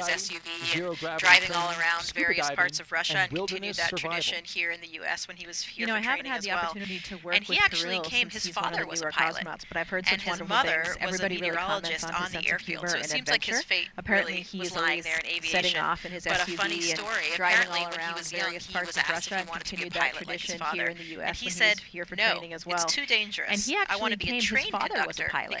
his skydiving, SUV zero and gravity driving all training, around scuba various diving, parts of Russia and continued wilderness that survival. tradition here in the U.S. when he was here You know, for I haven't training had as the well. opportunity to work And he with actually Kirill came, since his he's one of father the was a newer pilot. cosmonauts, but I've heard And such his wonderful mother things. was a Everybody really meteorologist comments on on his the sense of humor airfield, so it and seems like his adventure. fate Apparently, really he was is lying always there in aviation. setting off in his But SUV a funny and story, driving apparently all when he around was young, various he parts was of asked Russia if he and wanted to be a continued that pilot like his tradition father. here in the U.S. And he when said, he was here for no, training as well. it's too dangerous. And he I actually want to be a came, train his father was a conductor pilot.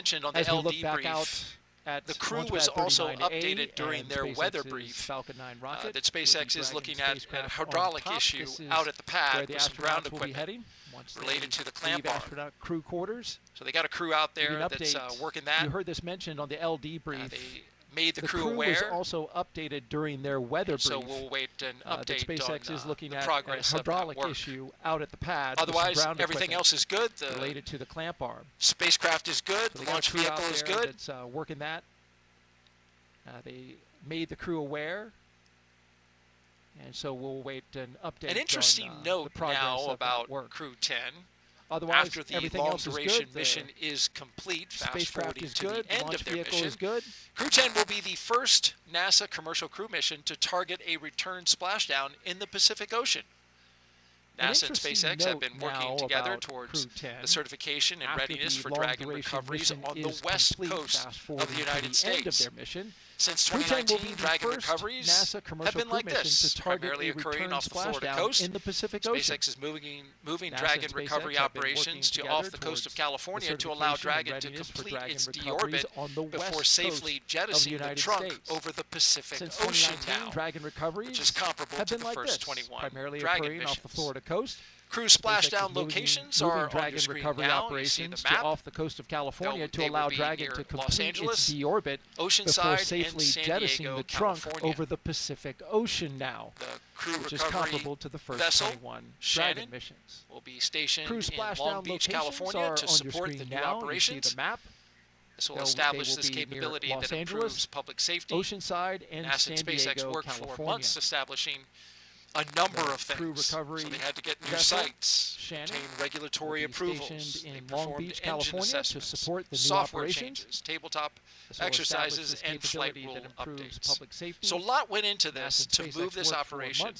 mentioned on the As we LD look back brief, out at the crew Launchpad was also 39A updated during and their weather SpaceX's brief Falcon 9 rocket, that SpaceX is looking at a spacecraft hydraulic on top. issue This is out at the pad where the with some ground astronauts will be equipment heading once related they to the clamp leave arm. astronaut crew quarters. So they got a crew out Give you there an that's update. working that. You heard this mentioned on the LD brief. They made the crew aware. was also updated during their weather brief. So we'll wait an update that SpaceX on is looking the at progress a hydraulic of that work. issue out at the pad. Otherwise, with some ground everything equipment else is good. The related to the clamp arm. spacecraft is good. So The they got a launch crew out vehicle is there good. That's working that. They made the crew aware. And so we'll wait an update. An interesting on, note the progress now of that about work. Crew 10. Otherwise, After the everything else is long-duration good. mission is complete, fast Spacecraft forwarding is to good. the end Launch of their vehicle mission, is good. Crew 10 will be the first NASA commercial crew mission to target a return splashdown in the Pacific Ocean. NASA and SpaceX have been working together towards the certification and readiness for Dragon recoveries on the west coast of the United States. Since 2019, Dragon recoveries have been like this, primarily occurring off the Florida coast. In the Pacific Ocean. SpaceX is moving Dragon recovery operations to off the coast of California to allow Dragon to complete its deorbit before safely jettisoning the trunk over the Pacific Ocean now, which is comparable to the first 21 Dragon missions. Off the Florida coast. Crew splashdown locations are on your screen now. You see the map. Off the coast of California to allow Dragon to complete its deorbit before safely jettisoning the trunk over the Pacific Ocean now, which is comparable to the first 21 Dragon missions. Will be stationed in Long Beach, California to support the new operations. This will establish this capability that improves public safety. Oceanside and NASA and SpaceX worked for months establishing a number of things. So they had to get new sites, obtain regulatory approvals, they performed engine assessments, software changes, tabletop exercises, and flight rule updates. So a lot went into this to move this operation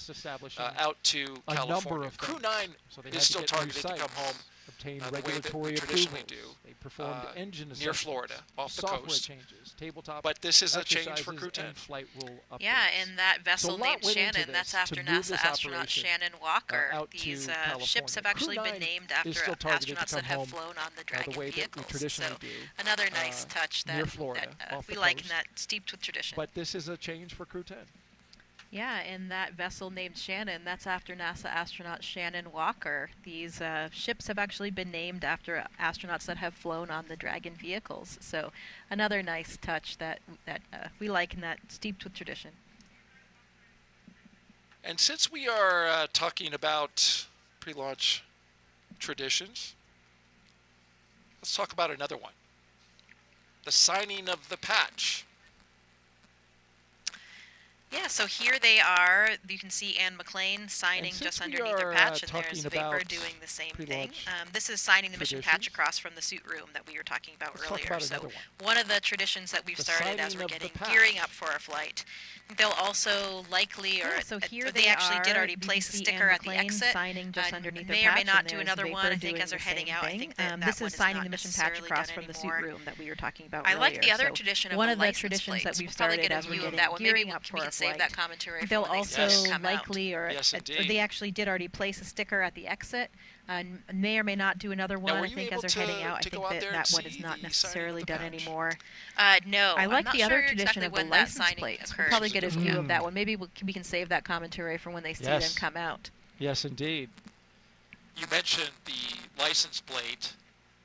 out to California. Crew 9 is still targeted to come home obtain the regulatory way that we traditionally do, They performed engine near Florida, off the coast. Changes, tabletop but this is a change for Crew 10. Flight rule updates. Yeah, and that vessel named Shannon, that's after NASA astronaut Shannon Walker. These ships have actually been named after astronauts that have flown on the Dragon vehicles. So another nice touch that, we like and that steeped with tradition. But this is a change for Crew 10. Yeah, and that vessel named Shannon, that's after NASA astronaut Shannon Walker. These ships have actually been named after astronauts that have flown on the Dragon vehicles. So another nice touch that we like and that steeped with tradition. And since we are talking about pre-launch traditions, let's talk about another one. The signing of the patch. Yeah, so here they are. You can see Anne McClain signing just underneath her patch, and there's Vapor doing the same thing. This is signing the mission patch across from the suit room that we were talking about earlier. So one of the traditions that we've started as we're gearing up for our flight. They'll also likely, or so here they actually did already place a sticker at the exit. Signing just underneath may or may not do another one. I think as they're heading out, I think that this is signing the mission patch across from the suit room that we were talking about earlier. I like the other tradition of one the of the traditions that we've started as we're gearing up for our save that commentary. They'll also likely, or they actually did already place a sticker at the exit. May or may not do another one. I think as they're heading out, I think that one is not necessarily done anymore. No, I like the other tradition of the license plates. We'll probably get a view of that one. Maybe we can save that commentary for when they see them come out. Yes, indeed. You mentioned the license plate.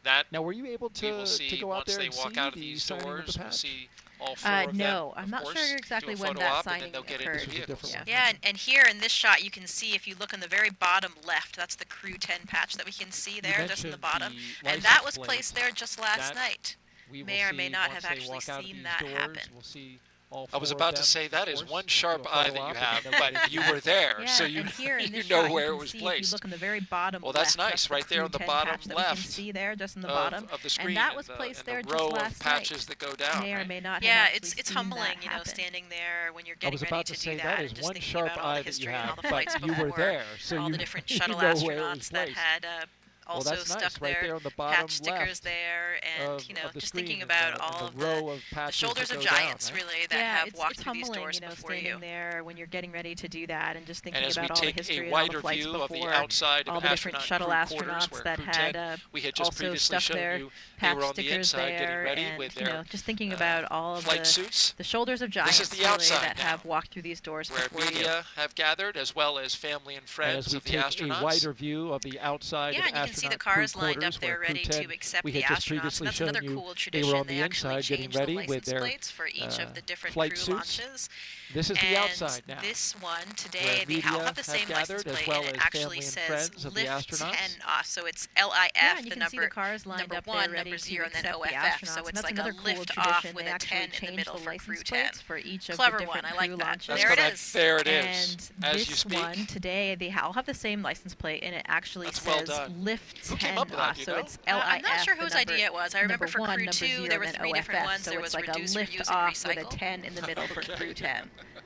That now, were you able to go out there and see walk out of these doors? We'll see all four of them. No, I'm not sure exactly when that signing occurred. Yeah, and here in this shot, you can see if you look on the very bottom left, that's the Crew 10 patch that we can see there, just in the bottom, and that was placed there just last night. May or may not have actually seen that happen. I was about to say that is one sharp eye that you have, but you were there, so you know where it was placed. If you look on the very bottom well, that's nice, right there on the bottom left. You can see there, just in the bottom of the screen, and that was placed there just last patches that go down. May or may not. Yeah, it's humbling, you know, standing there when you're getting ready to do that, and just thinking about all the history and all the flights before, all the different shuttle astronauts that had. Also stuck there, patch stickers there, and just thinking about all of the shoulders of giants, really, that have walked through these doors before you. Standing there when you're getting ready to do that, and just thinking about all the history and all the flights before, all the different shuttle astronauts that had also stuck there, patch stickers there, and just thinking about all of the shoulders of giants, really, that have walked through these doors before you. Where media have gathered, as well as family and friends of the astronauts. A wider view of the outside. Yeah, see the cars lined up there ready to accept the astronauts. That's another cool tradition. They actually changed the license plates for each of the different crew launches. This is the outside now. This one today, they all have the same license plate, and it actually says Lift 10 off. So it's LIF, the number 1, number 0, and then OFF. So it's like a lift off with a 10 in the middle for Crew 10. Clever one. I like that. There it is. There it is. And this one today, they all have the same license plate, and it actually says Lift 10 off. So it's LIF. I'm not sure whose idea it was. I remember for Crew 2, there were 3 different ones. There was like a reduce, lift reuse, off and recycle. with a 10 in the middle for Crew 10.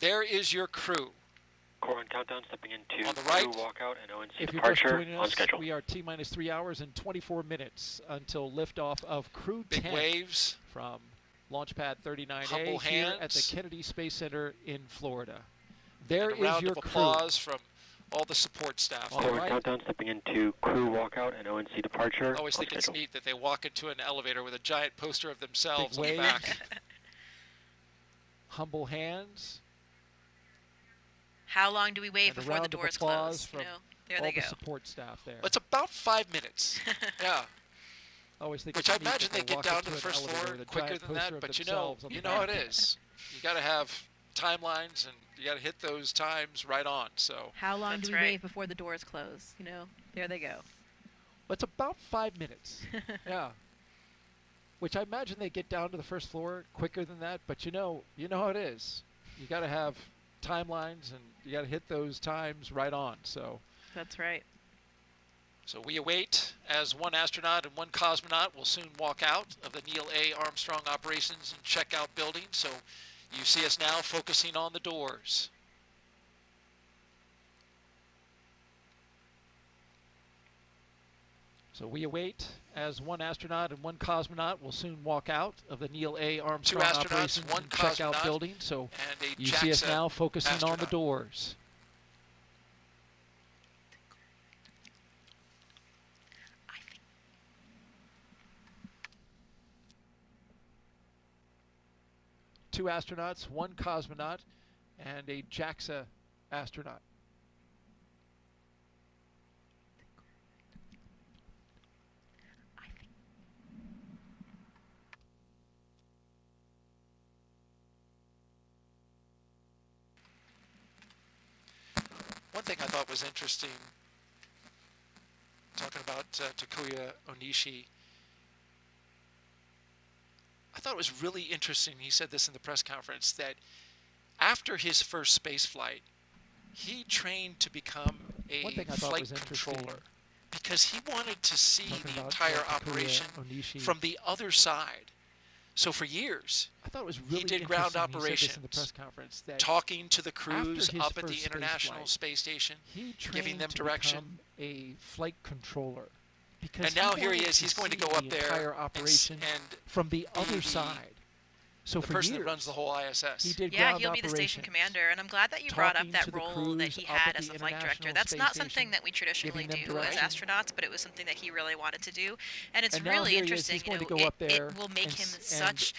There is your crew. Core on countdown, stepping into on the right. Walkout and ONC if departure you're just joining on us, schedule. We are T-minus 3 hours and 24 minutes until liftoff of Crew 10. Big waves from Launch Pad 39A Humble here hands. at the Kennedy Space Center in Florida. There and a round is your of crew. applause from all the support staff. All Core right. countdown, stepping into crew walkout and ONC departure. I always think it's neat that they walk into an elevator with a giant poster of themselves Big on the wave. back. Humble hands. How long do we wait And a before the round of doors applause close? You from know, there all they the go. support staff there. It's about 5 minutes. Yeah. Always think Which it's I neat imagine that they get walk down into to the an first elevator floor with a quicker giant than poster that, of but themselves on you the know how it back. is. You got to have timelines and you got to hit those times right on. So How long That's do we right. wait before the doors close? You know, there they go. It's about 5 minutes. Yeah. Which I imagine they get down to the first floor quicker than that, but you know how it is. You got to have timelines and you got to hit those times right on. So That's right. So we await as one astronaut and one cosmonaut will soon walk out of the Neil A. Armstrong Operations and Checkout Building. So you see us now focusing on the doors. So we await as one astronaut and one cosmonaut will soon walk out of the Neil A. Armstrong Two astronauts, Operations one and Checkout cosmonaut, Building. So and a you see us JAXA now focusing on the astronaut. doors. Two astronauts, one cosmonaut, and a JAXA astronaut. One thing I thought was interesting, talking about Takuya Onishi, I thought it was really interesting, he said this in the press conference, that after his first space flight, he trained to become a flight controller because he wanted to see the entire operation from the other side. So for years, I thought it was really he did ground interesting, he said this operations, in the press conference, that talking to the crews after his up at the first International spaceflight, Space Station, he giving them trained to direction. become a flight controller. Because And now here he wanted is. He's going to see go up the there entire operation and from the be other side. So the for person years, that runs the whole ISS. he did Yeah, ground he'll be the station operations, commander, and I'm glad that you brought up talking that to the role that crews he up had at as the a flight director. International That's Space not Station, something that we traditionally giving them do as direction. astronauts, but it was something that he really wanted to do, and it's And now really here he is, interesting. he's going You to know, go up there it will make him and such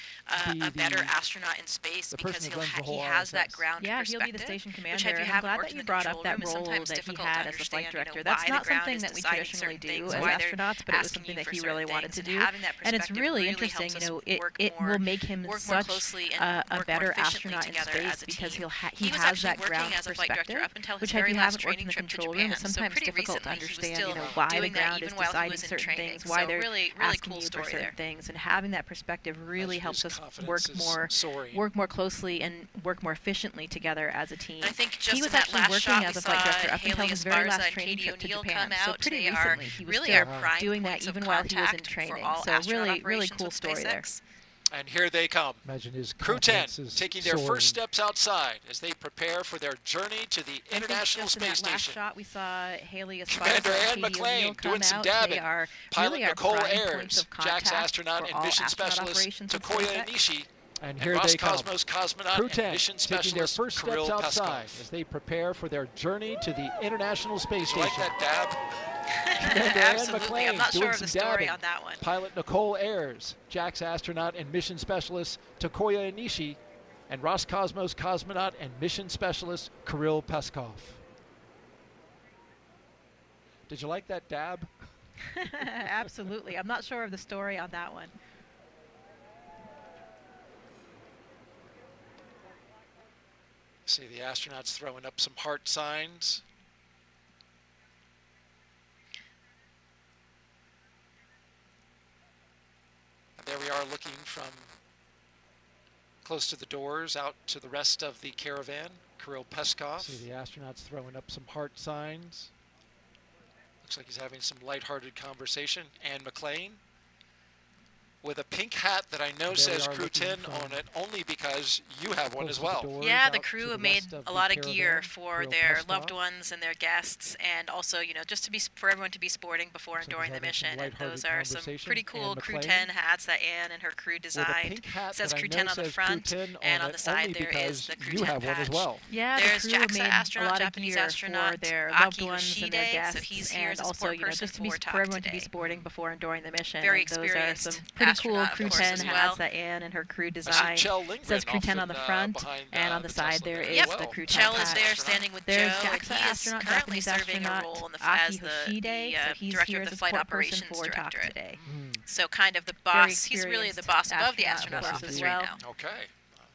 be a better the- astronaut in space the because person that runs the he whole has that ISS. ground Yeah, perspective. he'll be the station which commander, if you and I'm haven't glad worked that in you the brought control up that room, it's role sometimes that he difficult had to as a flight understand, director. you know, That's why not the ground something is that we deciding traditionally certain do things, as why they're astronauts, but it was asking something you that for he certain really wanted things, to and do. having that And it's perspective really really interesting, helps you know, us it work will more- make him work more such closely and a work more better efficiently astronaut in together space as a because team. he was has actually that working ground as a flight director perspective, up until his which if very you last haven't worked in training the trip to control room, Japan. is So sometimes pretty difficult to recently, he was understand, still you know, why the doing that ground even is while he deciding was in certain training. things, why So they're really asking cool you for story certain there. things, and having that perspective really helps us work confidence is more soaring. closely and work more efficiently together as a team. I think just he was in that actually last working shot, as we a flight saw director up until Haley his very Esparza last and training Katie trip to O'Neill Japan. come So out. pretty They are recently, he was really still our prime doing that points of even while he was in contact for training. all So astronaut really operations cool with story there. SpaceX. And here they come. Imagine his Crew 10 confidence is taking their soaring. first steps outside as they prepare for their journey to the I think International just in Space that last Station. shot, we saw Haley Esparza Commander Anne and Katie O'Neill McClain doing come some out. dabbing. They are Pilot really our Nichole prime Ayers, points of JAXA contact astronaut for and all mission astronaut specialist operations in Takuya SpaceX. Onishi, And here they come. Roscosmos cosmonaut Crew and 10 mission taking their specialist first Kirill steps outside Peskov. as they prepare for their journey to the International Space Did you Station. like that dab? Commander Anne Absolutely. I'm McClain not doing sure of some the story dabbing. on that one. Pilot Nichole Ayers, JAXA astronaut and mission specialist Takuya Onishi, and Roscosmos cosmonaut and mission specialist Kirill Peskov. Did you like that dab? Absolutely. I'm not sure of the story on that one. See the astronauts throwing up some heart signs. And there we are looking from close to the doors out to the rest of the caravan. Kirill Peskov. See the astronauts throwing up some heart signs. Looks like he's having some lighthearted conversation. Anne McClain. with a pink hat that I know says Crew 10 on it, only because you have one as well. Yeah, the crew made a lot of gear for their loved ones and their guests, and also, you know, just to be for everyone to be sporting before and during the mission. And those are some pretty cool Crew 10 hats that Anne and her crew designed. It says Crew 10 on the front, and on the side there is the Crew 10 patch. Yeah, there's JAXA astronaut, Japanese astronaut, Aki Yoshide, so he's here as a support person for everyone to be sporting before and during the mission. Very experienced. Those are some pretty cool Crew 10 hats that Anne and her crew designed. It says Crew 10 on the front, and on the side there is the Crew 10 patch. Is there standing with There's Joe, JAXA and he astronaut, is currently Japanese serving a astronaut, role Aki as the Hoshide, director of the Flight Operations for Directorate. today. So kind of the boss. He's really the boss above the astronaut office right now. Okay.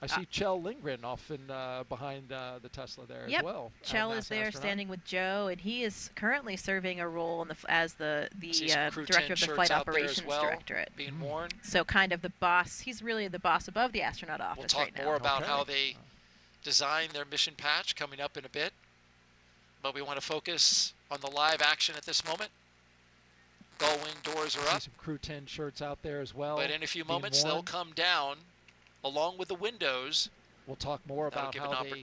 I see Chell Lindgren off in behind the Tesla there as well. Chell is there standing with Joe, and he is currently serving a role in as the director of the Flight Operations Directorate. Being worn. So kind of the boss. He's really the boss above the astronaut office right now. We'll talk more about how they design their mission patch coming up in a bit, but we want to focus on the live action at this moment. Gull wing doors are up. Some Crew 10 shirts out there as well. But in a few moments, they'll come down along with the windows. We'll talk more about how they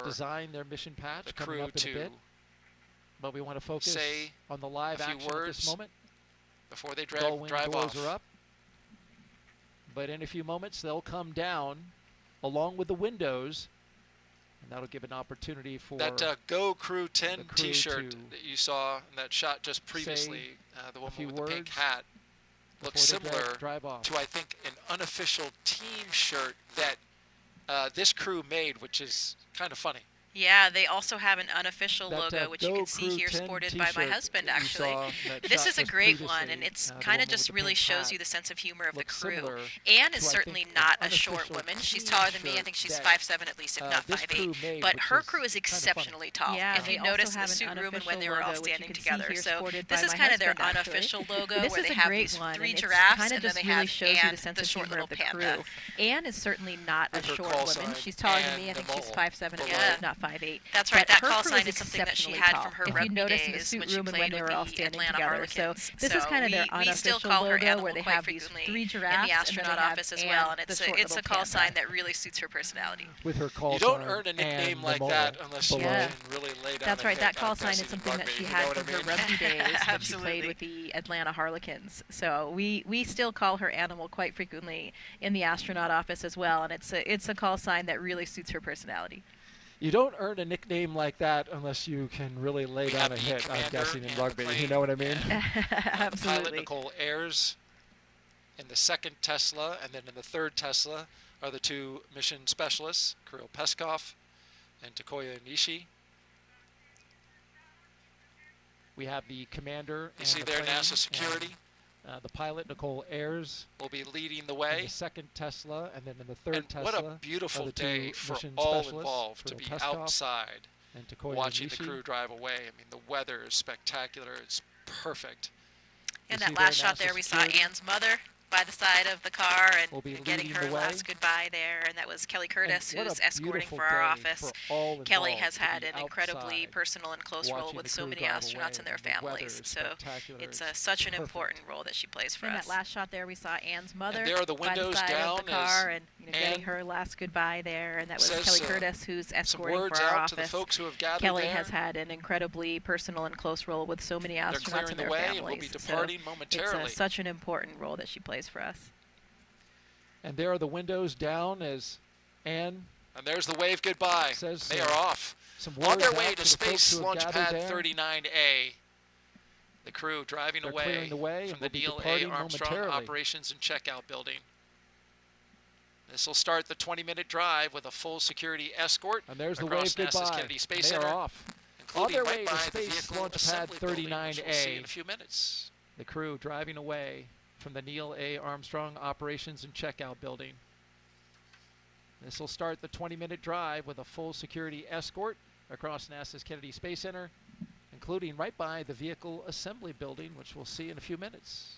design their mission patch the coming crew up in a bit. But we want to focus on the live action at this moment. Before they drive doors off. Are up. But in a few moments, they'll come down along with the windows. And that'll give an opportunity for that Go Crew 10 T-shirt that you saw in that shot just previously. The woman with the pink hat looks similar to, I think, an unofficial team shirt that this crew made, which is kind of funny. Yeah, they also have an unofficial logo, which you can see here sported by my husband, actually. This is a great one, and it's kind of just really shows you the sense of humor of the crew. Anne is certainly not a short woman. She's taller than me. I think she's 5'7", at least, if not 5'8". But her crew is exceptionally tall, if you notice in the suit room and when they were all standing together. So this is kind of their unofficial logo, where they have these 3 giraffes, and then they have Anne, the short little panda. Anne is certainly not a short woman. She's taller than me. I think she's 5'7", not 5'8". That's right. That call sign is something that she had from her rugby days when she played with the Atlanta Harlequins. So this is kind of their unofficial logo, where they have these 3 giraffes in the astronaut office as well, and it's a call sign that really suits her personality. With her call sign, you don't earn a nickname like that unless you can really lay down. That's right. That call sign is something that she had from her rugby days when she played with the Atlanta Harlequins. So we still call her Animal quite frequently in the astronaut office as well, and it's a call sign that really suits her personality. You don't earn a nickname like that unless you can really lay down a hit, I'm guessing, in rugby. You know what I mean? Absolutely. Pilot Nichole Ayers in the 2nd Tesla, and then in the 3rd Tesla are the 2 mission specialists, Kirill Peskov and Takuya Onishi. We have the commander. You see there, NASA security. The pilot, Nichole Ayers, will be leading the way. In the 2nd Tesla, and then in the 3rd Tesla. What a beautiful day for all involved to be outside and watching the crew drive away. I mean, the weather is spectacular. It's perfect. In that last shot there, we saw Anne's mother by the side of the car and getting her last goodbye there, and that was Kelly Curtis, who's escorting for our office. Kelly has had an incredibly personal and close role with so many astronauts and their families, so it's such an important role that she plays for us. In that last shot there, we saw Anne's mother and there are the windows by the side down of the car and getting her last goodbye there, and that was Kelly Curtis, who's escorting for our office. Kelly has had an incredibly personal and close role with so many astronauts and their families, so it's such an important role that she plays for us. And there are the windows down as Anne. And there's the wave goodbye. They are off. On their way to Space Launch Pad 39A. The crew driving away from the Neil A. Armstrong Operations and Checkout Building. This will start the 20-minute drive with a full security escort and there's the across wave NASA's goodbye. Kennedy Space They Center, are off. including on their right way by to the Space vehicle Launch Pad assembly building, which we'll see in 39A. a few minutes. The crew driving away from the Neil A. Armstrong Operations and Checkout Building. This will start the 20-minute drive with a full security escort across NASA's Kennedy Space Center, including right by the vehicle assembly building, which we'll see in a few minutes.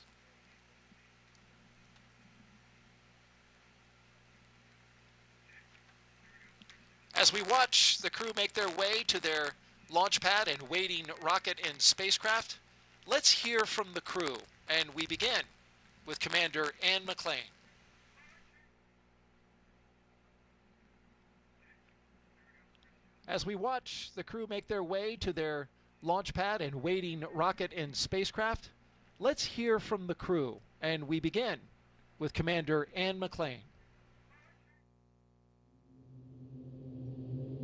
As we watch the crew make their way to their launch pad and waiting rocket and spacecraft, let's hear from the crew, and we begin with Commander Anne McClain. As we watch the crew make their way to their launch pad and waiting rocket and spacecraft, let's hear from the crew, and we begin with Commander Anne McClain.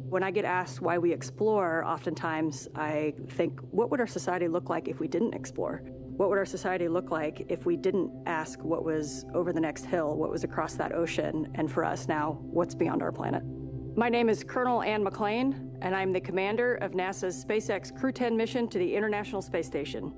When I get asked why we explore, oftentimes I think, what would our society look like if we didn't explore? What would our society look like if we didn't ask what was over the next hill, what was across that ocean, and for us now, what's beyond our planet? My name is Colonel Anne McClain, and I'm the commander of NASA's SpaceX Crew 10 mission to the International Space Station.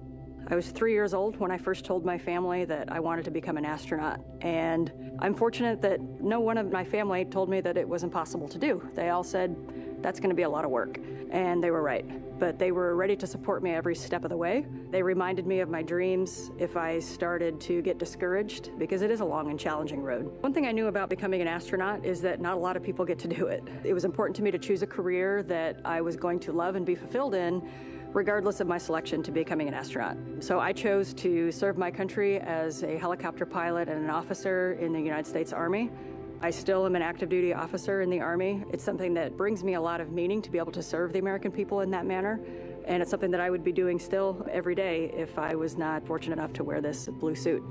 I was 3 years old when I first told my family that I wanted to become an astronaut, and I'm fortunate that no one of my family told me that it was impossible to do. They all said, that's going to be a lot of work, and they were right. But they were ready to support me every step of the way. They reminded me of my dreams if I started to get discouraged, because it is a long and challenging road. One thing I knew about becoming an astronaut is that not a lot of people get to do it. It was important to me to choose a career that I was going to love and be fulfilled in, regardless of my selection to becoming an astronaut. So I chose to serve my country as a helicopter pilot and an officer in the United States Army. I still am an active duty officer in the Army. It's something that brings me a lot of meaning to be able to serve the American people in that manner. And it's something that I would be doing still every day if I was not fortunate enough to wear this blue suit.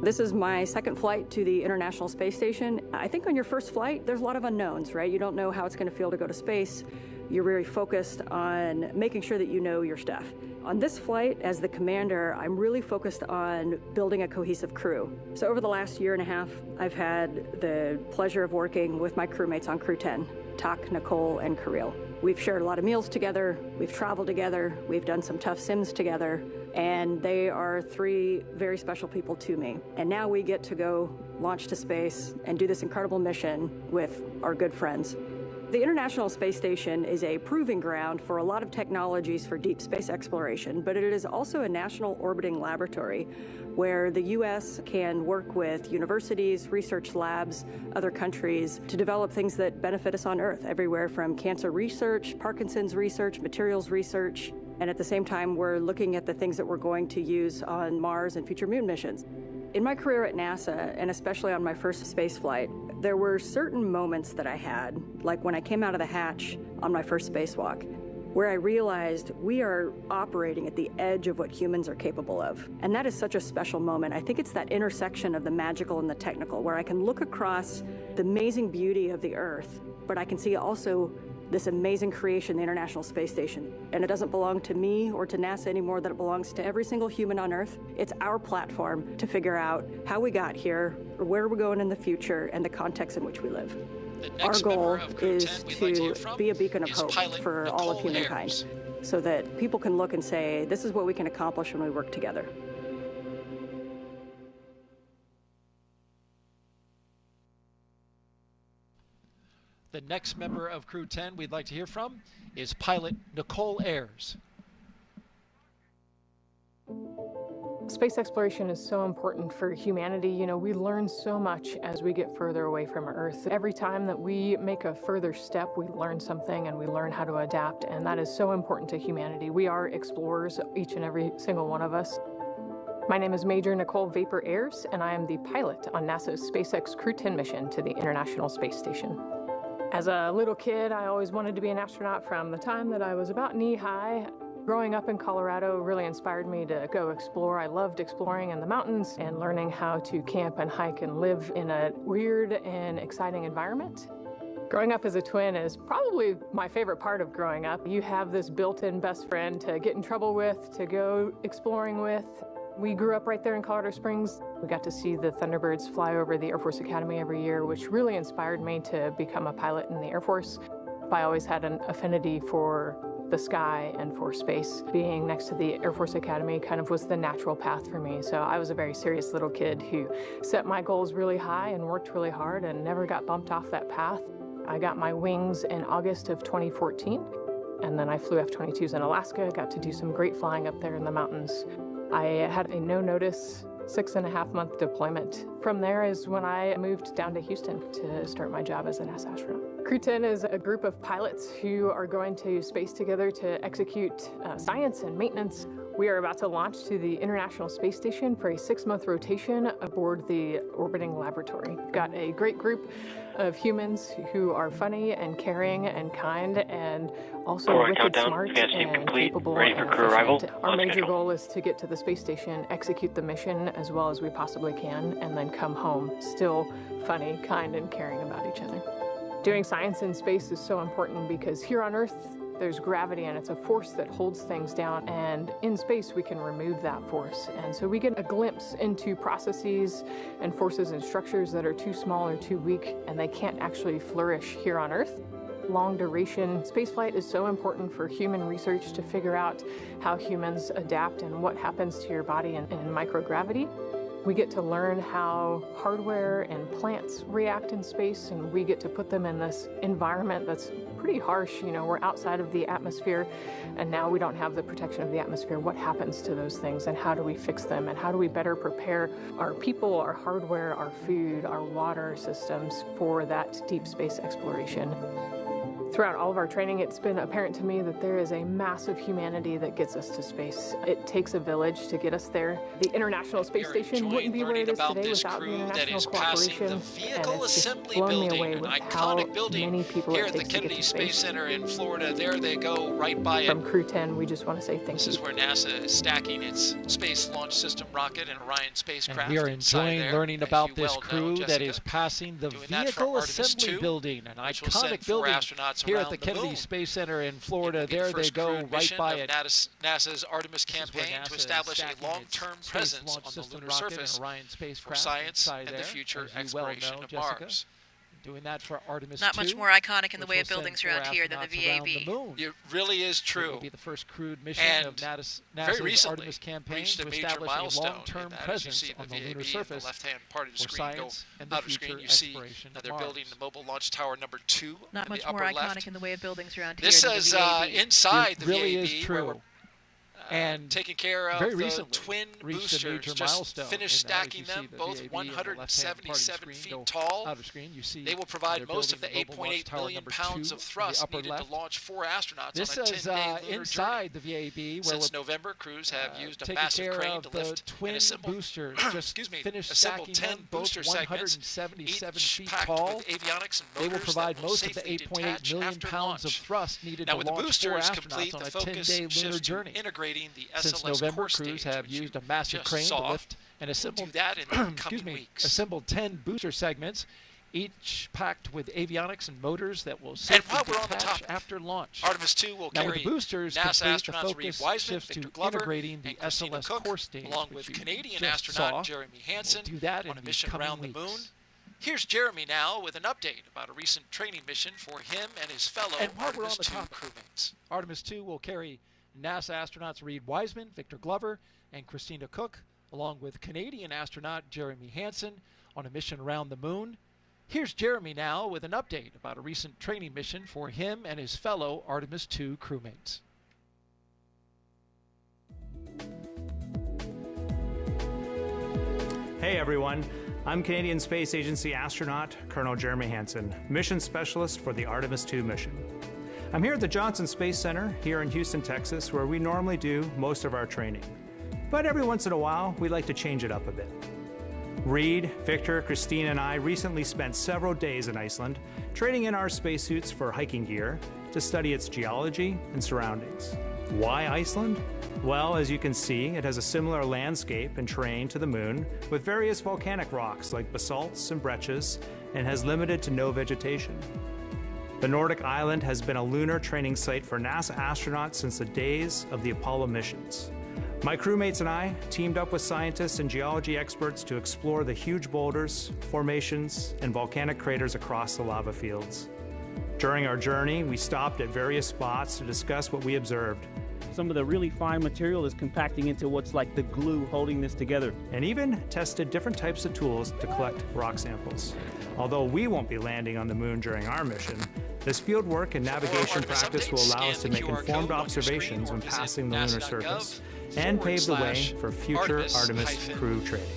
This is my second flight to the International Space Station. I think on your first flight, there's a lot of unknowns, right? You don't know how it's going to feel to go to space. You're very focused on making sure that you know your stuff. On this flight, as the commander, I'm really focused on building a cohesive crew. So over the last year and a half, I've had the pleasure of working with my crewmates on Crew 10, Tak, Nichole, and Kirill. We've shared a lot of meals together, we've traveled together, we've done some tough sims together, and they are three very special people to me. And now we get to go launch to space and do this incredible mission with our good friends. The International Space Station is a proving ground for a lot of technologies for deep space exploration, but it is also a national orbiting laboratory where the U.S. can work with universities, research labs, other countries to develop things that benefit us on Earth, everywhere from cancer research, Parkinson's research, materials research, and at the same time, we're looking at the things that we're going to use on Mars and future moon missions. In my career at NASA, and especially on my first space flight, there were certain moments that I had, like when I came out of the hatch on my first spacewalk, where I realized we are operating at the edge of what humans are capable of. And that is such a special moment. I think it's that intersection of the magical and the technical, where I can look across the amazing beauty of the Earth, but I can see also this amazing creation, the International Space Station. And it doesn't belong to me or to NASA anymore, that it belongs to every single human on Earth. It's our platform to figure out how we got here, or where we're going in the future, and the context in which we live. Our goal is to be a beacon of hope for all of humankind, so that people can look and say, this is what we can accomplish when we work together. The next member of Crew 10 we'd like to hear from is pilot Nichole Ayers. Space exploration is so important for humanity. You know, we learn so much as we get further away from Earth. Every time that we make a further step, we learn something and we learn how to adapt, and that is so important to humanity. We are explorers, each and every single one of us. My name is Major Nichole Vapor Ayers, and I am the pilot on NASA's SpaceX Crew 10 mission to the International Space Station. As a little kid, I always wanted to be an astronaut from the time that I was about knee-high. Growing up in Colorado really inspired me to go explore. I loved exploring in the mountains and learning how to camp and hike and live in a weird and exciting environment. Growing up as a twin is probably my favorite part of growing up. You have this built-in best friend to get in trouble with, to go exploring with. We grew up right there in Colorado Springs. We got to see the Thunderbirds fly over the Air Force Academy every year, which really inspired me to become a pilot in the Air Force. I always had an affinity for the sky and for space. Being next to the Air Force Academy kind of was the natural path for me. So I was a very serious little kid who set my goals really high and worked really hard and never got bumped off that path. I got my wings in August of 2014, and then I flew F-22s in Alaska, got to do some great flying up there in the mountains. I had a no-notice 6.5-month deployment. From there is when I moved down to Houston to start my job as a NASA astronaut. Crew 10 is a group of pilots who are going to space together to execute science and maintenance. We are about to launch to the International Space Station for a 6-month rotation aboard the orbiting laboratory. We've got a great group of humans who are funny and caring and kind and also wicked smart and capable and efficient. Our major goal is to get to the space station, execute the mission as well as we possibly can, and then come home still funny, kind, and caring about each other. Doing science in space is so important because here on Earth, there's gravity and it's a force that holds things down, and in space we can remove that force. And so we get a glimpse into processes and forces and structures that are too small or too weak and they can't actually flourish here on Earth. Long duration spaceflight is so important for human research to figure out how humans adapt and what happens to your body in microgravity. We get to learn how hardware and plants react in space, and we get to put them in this environment that's pretty harsh. You know, we're outside of the atmosphere, and now we don't have the protection of the atmosphere. What happens to those things, and how do we fix them, and how do we better prepare our people, our hardware, our food, our water systems for that deep space exploration? Throughout all of our training, it's been apparent to me that there is a massive humanity that gets us to space. It takes a village to get us there. The International Space Station wouldn't be where it is today without the international cooperation. The vehicle assembly building, an iconic building here at the Kennedy Space Center in Florida. There they go, right by it. From Crew 10, we just want to say thank you. This is where NASA is stacking its Space Launch System rocket and Orion spacecraft. And we are enjoying learning about this crew that is passing the vehicle assembly building, an iconic building here at the Kennedy Space Center in Florida. There they go, right by it. NASA's Artemis campaign to establish a long-term presence on the lunar surface for science and the future exploration of Mars. Doing that for Artemis Not much more iconic in the way of buildings around here than the VAB. It really is true. It will be the first crewed mission of NASA's Artemis campaign to establish a long-term presence on the lunar surface left-hand part of the for screen, science and the outer future screen, you see exploration of they're Mars. building the mobile launch tower number 2 Not in much the upper more iconic left. in the way of buildings around here This than is the VAB. inside the really VAB, is true. and taking care of very the recently twin reached a major boosters. milestone. Just finished stacking them, both 177 feet tall. They will provide most of the 8.8 billion pounds of thrust needed to launch 4 astronauts this on a 10-day lunar inside journey. the VAB, where Since November, crews have used a massive massive crane to lift twin and assemble, boosters. Just finished assemble stacking 10 them, both booster segments, 177 each feet packed tall. with avionics and They will motors provide that will most of the safely 8.8 million detach pounds of after thrust needed now, to with the launch 4 boosters astronauts complete, on the a focus 10-day lunar shifts to journey. integrating the Since SLS November, core crews stage, have which used a massive just crane to saw. lift and assemble, Do that in the coming weeks. assembled 10 booster segments, each packed with avionics and motors that will safely while we're on the detach topic, after launch. Artemis 2 will Now carry with the boosters, NASA complete, the astronauts Reed focus Wiseman, shifts Victor to Glover, integrating the and Christina SLS Cook, core stage, along which with you Canadian just astronaut saw. Jeremy Hansen We'll do that on a in mission the around coming the moon. weeks. Here's Jeremy now with an update about a recent training mission for him and his fellow And while we're on Artemis the 2 topic, crewmates. Artemis 2 will carry NASA astronauts Reed Wiseman, Victor Glover, and Christina Cook, along with Canadian astronaut Jeremy Hansen, on a mission around the moon. Here's Jeremy now with an update about a recent training mission for him and his fellow Artemis 2 crewmates. Hey everyone, I'm Canadian Space Agency astronaut Colonel Jeremy Hansen, mission specialist for the Artemis 2 mission. I'm here at the Johnson Space Center here in Houston, Texas, where we normally do most of our training. But every once in a while, we like to change it up a bit. Reed, Victor, Christine, and I recently spent several days in Iceland trading in our spacesuits for hiking gear to study its geology and surroundings. Why Iceland? Well, as you can see, it has a similar landscape and terrain to the moon with various volcanic rocks like basalts and breccias and has limited to no vegetation. The Nordic island has been a lunar training site for NASA astronauts since the days of the Apollo missions. My crewmates and I teamed up with scientists and geology experts to explore the huge boulders, formations, and volcanic craters across the lava fields. During our journey, we stopped at various spots to discuss what we observed. Some of the really fine material is compacting into what's like the glue holding this together. And even tested different types of tools to collect rock samples. Although we won't be landing on the moon during our mission, this field work and navigation practice will allow us to make informed observations when passing the lunar surface and pave the way for future Artemis crew training.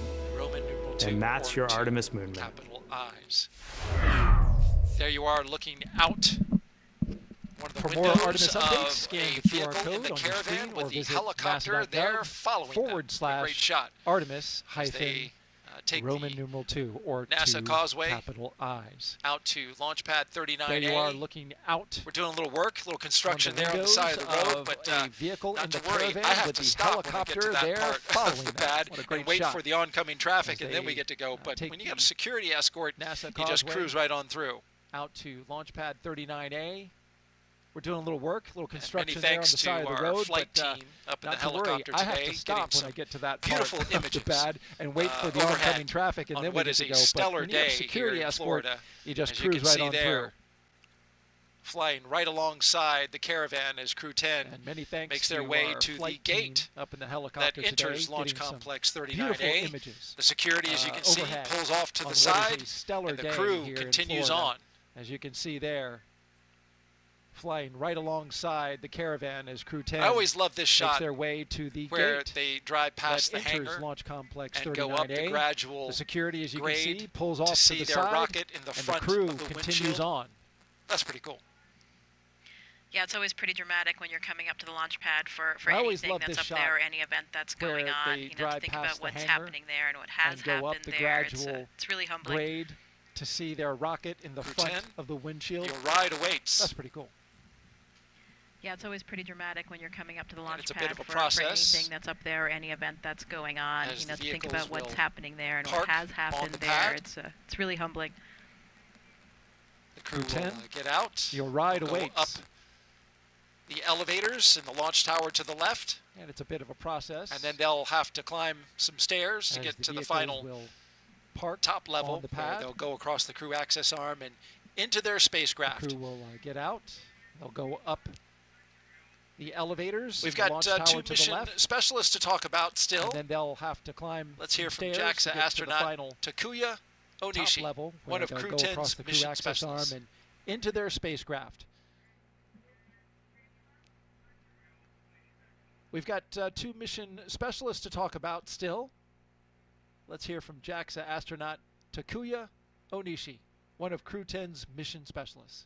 And that's your Artemis moon map. There you are looking out. For more Artemis updates, scan the QR code on your screen or visit NASA.gov/Artemis-Roman numeral 2 or NASA 2 Causeway capital I's. out to launch pad 39A. There you are looking out. We're doing a little work, a little construction there on the side of the road, but a vehicle not in the to worry. caravan I have with to the stop helicopter when I get to that there part following of the that. pad and wait for the oncoming traffic, and then we get to go. But when you have a security escort, NASA you just cruise right on through. Out to launch pad 39A. We're doing a little work, a little construction there on the side of the road. Flight team up in the helicopter I today. have to stop when I get to that beautiful part images of the pad and wait for the oncoming traffic, and then we get to go. Stellar but when you have day security here in escort, Florida, you just as cruise you can right see on there, through. Flying right alongside the caravan as Crew 10 and many thanks makes their to way our to the flight gate up in the helicopter that enters today, Launch getting Complex some 39A. Images, the security, as you can see, overhead pulls off to on the side, and the crew here continues in Florida. on. As you can see there, flying right alongside the caravan as Crew 10 I always love this shot makes their way to the where gate they drive past that the enters hangar Launch Complex and 39A. go up the gradual the security, as you can grade see, pulls off to see the their side, rocket in the and front the crew of the continues windshield. on. That's pretty cool. Yeah, it's always pretty dramatic when you're coming up to the launch pad for I always anything love that's this up shot there or any event that's going where on. they You know, to drive think past about the what's hangar happening there and what has and go happened up the there. gradual It's really humbling. grade to see their rocket in the Crew front 10, of the windshield. your ride awaits. That's pretty cool. Yeah, it's always pretty dramatic when you're coming up to the launch it's a pad bit of a for process. anything that's up there or any event that's going on. As You know, the to think vehicles about what's will happening there and park what has on happened the there. pad. It's really humbling. The crew Crew 10, will get out. your ride go awaits. up the elevators in the launch tower to the left, and it's a bit of a process. and then they'll have to climb some stairs to as get the to the vehicles final will park top level, on the where pad. they'll go across the crew access arm and into their spacecraft. The crew will get out. They'll go up the elevators. We've the got launch tower two to mission the left, specialists to talk about still. and then they'll have to climb. Let's hear from stairs to JAXA get to the astronaut final Takuya Onishi, top level, one of they'll Crew go across 10's the crew mission access arm specialists. and into their spacecraft. We've got two mission specialists to talk about still. Let's hear from JAXA astronaut Takuya Onishi, one of Crew 10's mission specialists.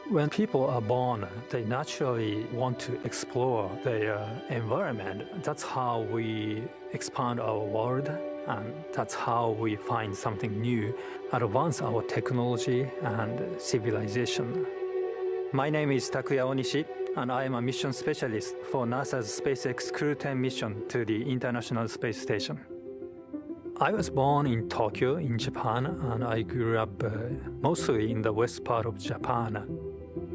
When people are born, they naturally want to explore their environment. That's how we expand our world, and that's how we find something new, advance our technology and civilization. My name is Takuya Onishi, and I am a mission specialist for NASA's SpaceX Crew 10 mission to the International Space Station. I was born in Tokyo, in Japan, and I grew up mostly in the west part of Japan.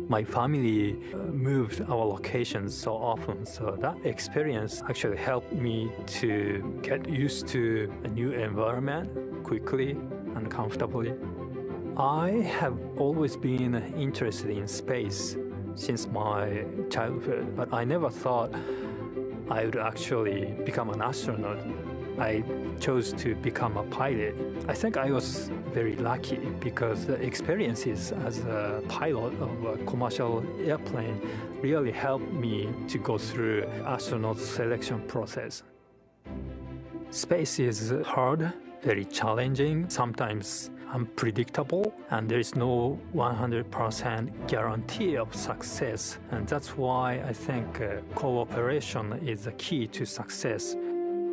My family moved our locations so often, so that experience actually helped me to get used to a new environment quickly and comfortably. I have always been interested in space since my childhood, but I never thought I would actually become an astronaut. I chose to become a pilot. I think I was very lucky because the experiences as a pilot of a commercial airplane really helped me to go through astronaut selection process. Space is hard, very challenging, sometimes unpredictable, and there is no 100% guarantee of success. And that's why I think cooperation is the key to success.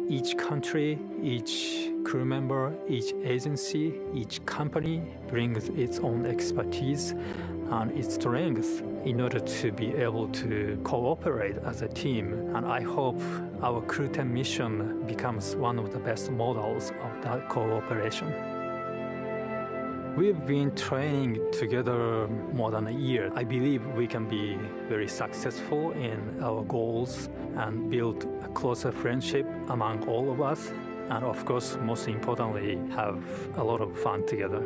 Each country, each crew member, each agency, each company brings its own expertise and its strength in order to be able to cooperate as a team. And I hope our Crew 10 mission becomes one of the best models of that cooperation. We've been training together more than a year. I believe we can be very successful in our goals and build a closer friendship among all of us. And of course, most importantly, have a lot of fun together.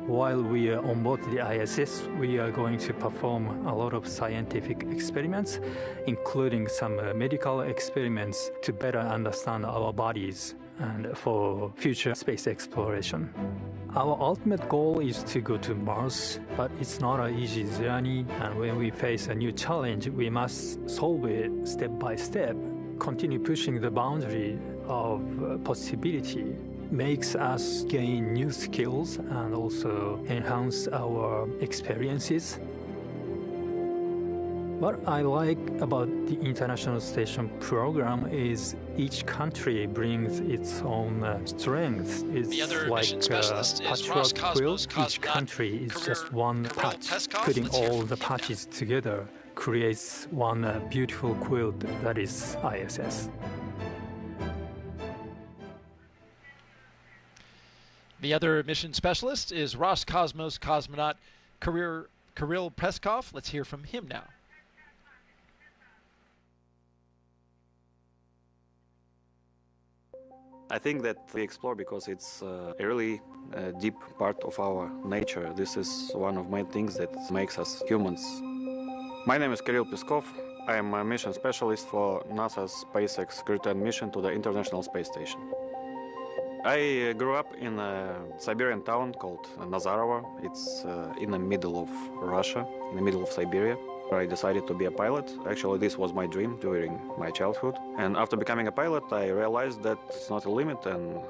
While we are on board the ISS, we are going to perform a lot of scientific experiments, including some medical experiments to better understand our bodies and for future space exploration. Our ultimate goal is to go to Mars, but it's not an easy journey, and when we face a new challenge, we must solve it step by step, continue pushing the boundary of possibility. makes us gain new skills and also enhance our experiences. What I like about the International Station Program is each country brings its own strengths. It's the other like mission specialist is patchwork quilt. Each cosmonaut country is just one Kirill patch. Peskov. Putting Let's hear all from the him patches together creates one beautiful quilt that is ISS. The other mission specialist is Roscosmos cosmonaut Kirill Peskov. Let's hear from him now. I think that we explore because it's a really deep part of our nature. This is one of my things that makes us humans. My name is Kirill Peskov. I am a mission specialist for NASA's SpaceX return mission to the International Space Station. I grew up in a Siberian town called Nazarovo. It's in the middle of Russia, in the middle of Siberia. I decided to be a pilot. Actually, this was my dream during my childhood. And after becoming a pilot, I realized that it's not a limit and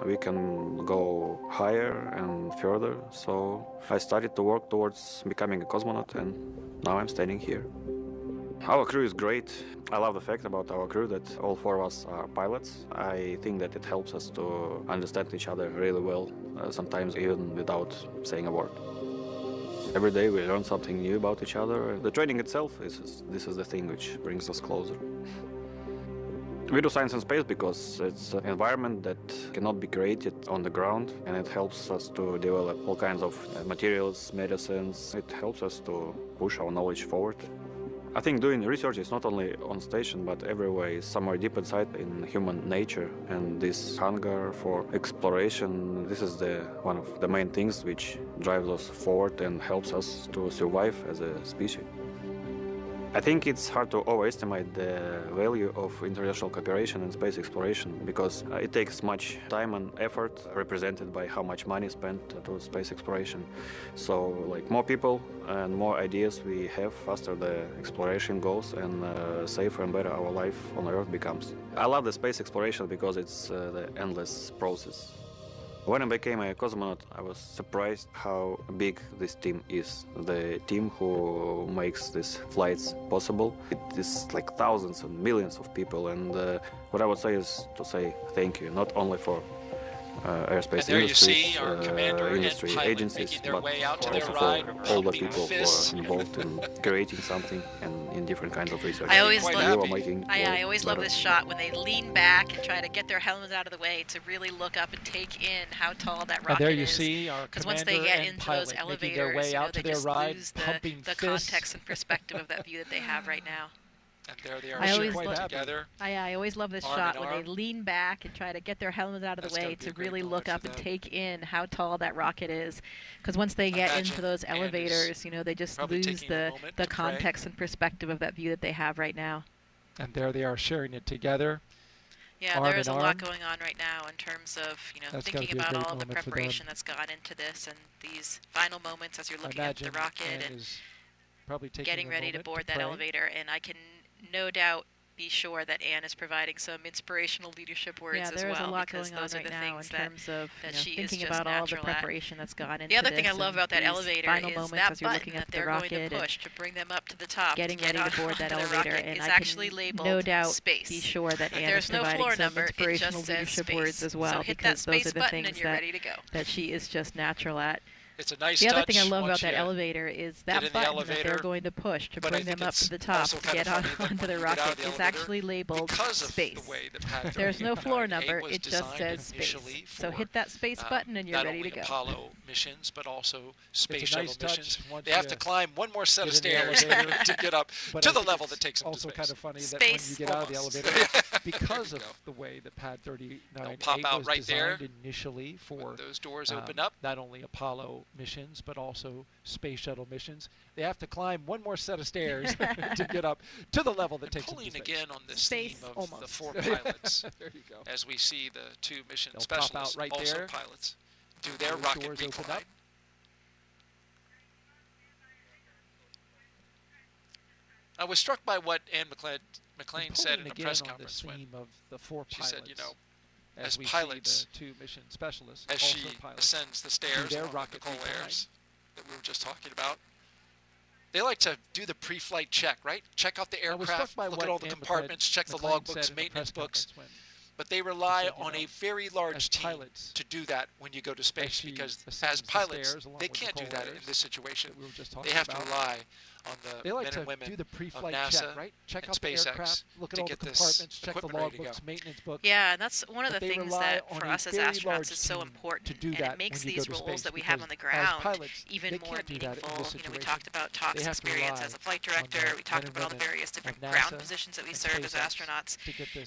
we can go higher and further. So I started to work towards becoming a cosmonaut, and now I'm standing here. Our crew is great. I love the fact about our crew that all four of us are pilots. I think that it helps us to understand each other really well, sometimes even without saying a word. Every day we learn something new about each other. The training itself, this is the thing which brings us closer. We do science in space because it's an environment that cannot be created on the ground, and it helps us to develop all kinds of materials, medicines. It helps us to push our knowledge forward. I think doing research is not only on station, but everywhere is somewhere deep inside in human nature. And this hunger for exploration, this is one of the main things which drives us forward and helps us to survive as a species. I think it's hard to overestimate the value of international cooperation in space exploration because it takes much time and effort represented by how much money spent to space exploration. So like more people and more ideas we have, faster the exploration goes and safer and better our life on Earth becomes. I love the space exploration because it's the endless process. When I became a cosmonaut, I was surprised how big this team is. The team who makes these flights possible. It is like thousands and millions of people, and what I would say is to say thank you, not only for aerospace industries, industry agencies, but also for all the people who are involved in creating something and in different kinds of research. I always love this shot when they lean back and try to get their helmets out of the way to really look up and take in how tall that rocket is. And there you see our Because once they get into those elevators, they just ride, lose the context and perspective of that view that they have right now. And there they are together. I always love this shot when they lean back and try to get their helmets out of the way to really look up and take in how tall that rocket is. Because once they get into those elevators, they just lose the context and perspective of that view that they have right now. And there they are sharing it together. Yeah, there is a lot going on right now in terms of thinking about all the preparation that's gone into this and these final moments as you're looking at the rocket and getting ready to board that elevator. And I can no doubt be sure that Anne is providing some inspirational leadership words as well. Yeah, there is a lot going on right now in terms of thinking about all the preparation that's gone into this. The other thing I love about that elevator is that button that they're going to push to bring them up to the top. Getting ready to board that elevator, and I can no doubt be sure that Anne is providing some inspirational leadership words as well, because those are the things that she is just natural at. It's a nice The other thing I love about that elevator is that button that they're going to push to bring them up to the top to get onto the rocket is actually labeled space. There's no floor number, it just says space. So hit that space button and you're ready to go. Not only Apollo missions, but also space shuttle missions. They have to climb one more set of stairs to get up to the level that takes them to space. Also kind of funny that when you get out of the elevator, because of the way the Pad 39A was designed initially for those doors open up, not only Apollo missions, but also space shuttle missions. They have to climb one more set of stairs to get up to the level that takes them to space. Pulling again on this theme of the four pilots, there you go. As we see the two mission specialists, also pilots, do their rocket decline. I was struck by what Anne McClain said in a press conference when of the four she pilots. said, as we pilots see the 2 mission specialists as she ascends the stairs their along rocket with Nichole Ayers that we were just talking about. They like to do the pre-flight check, right? Check out the aircraft, look at all the compartments, check the logbooks, maintenance books. But they rely on a very large team to do that when you go to space, because as pilots, they can't do that in this situation. They have to rely on the men and women of NASA and SpaceX to get this equipment ready to go. Yeah, and that's one of the things that for us as astronauts is so important, and it makes these roles that we have on the ground even more meaningful. You know, we talked about Talk's experience as a flight director, we talked about all the various different ground positions that we serve as astronauts,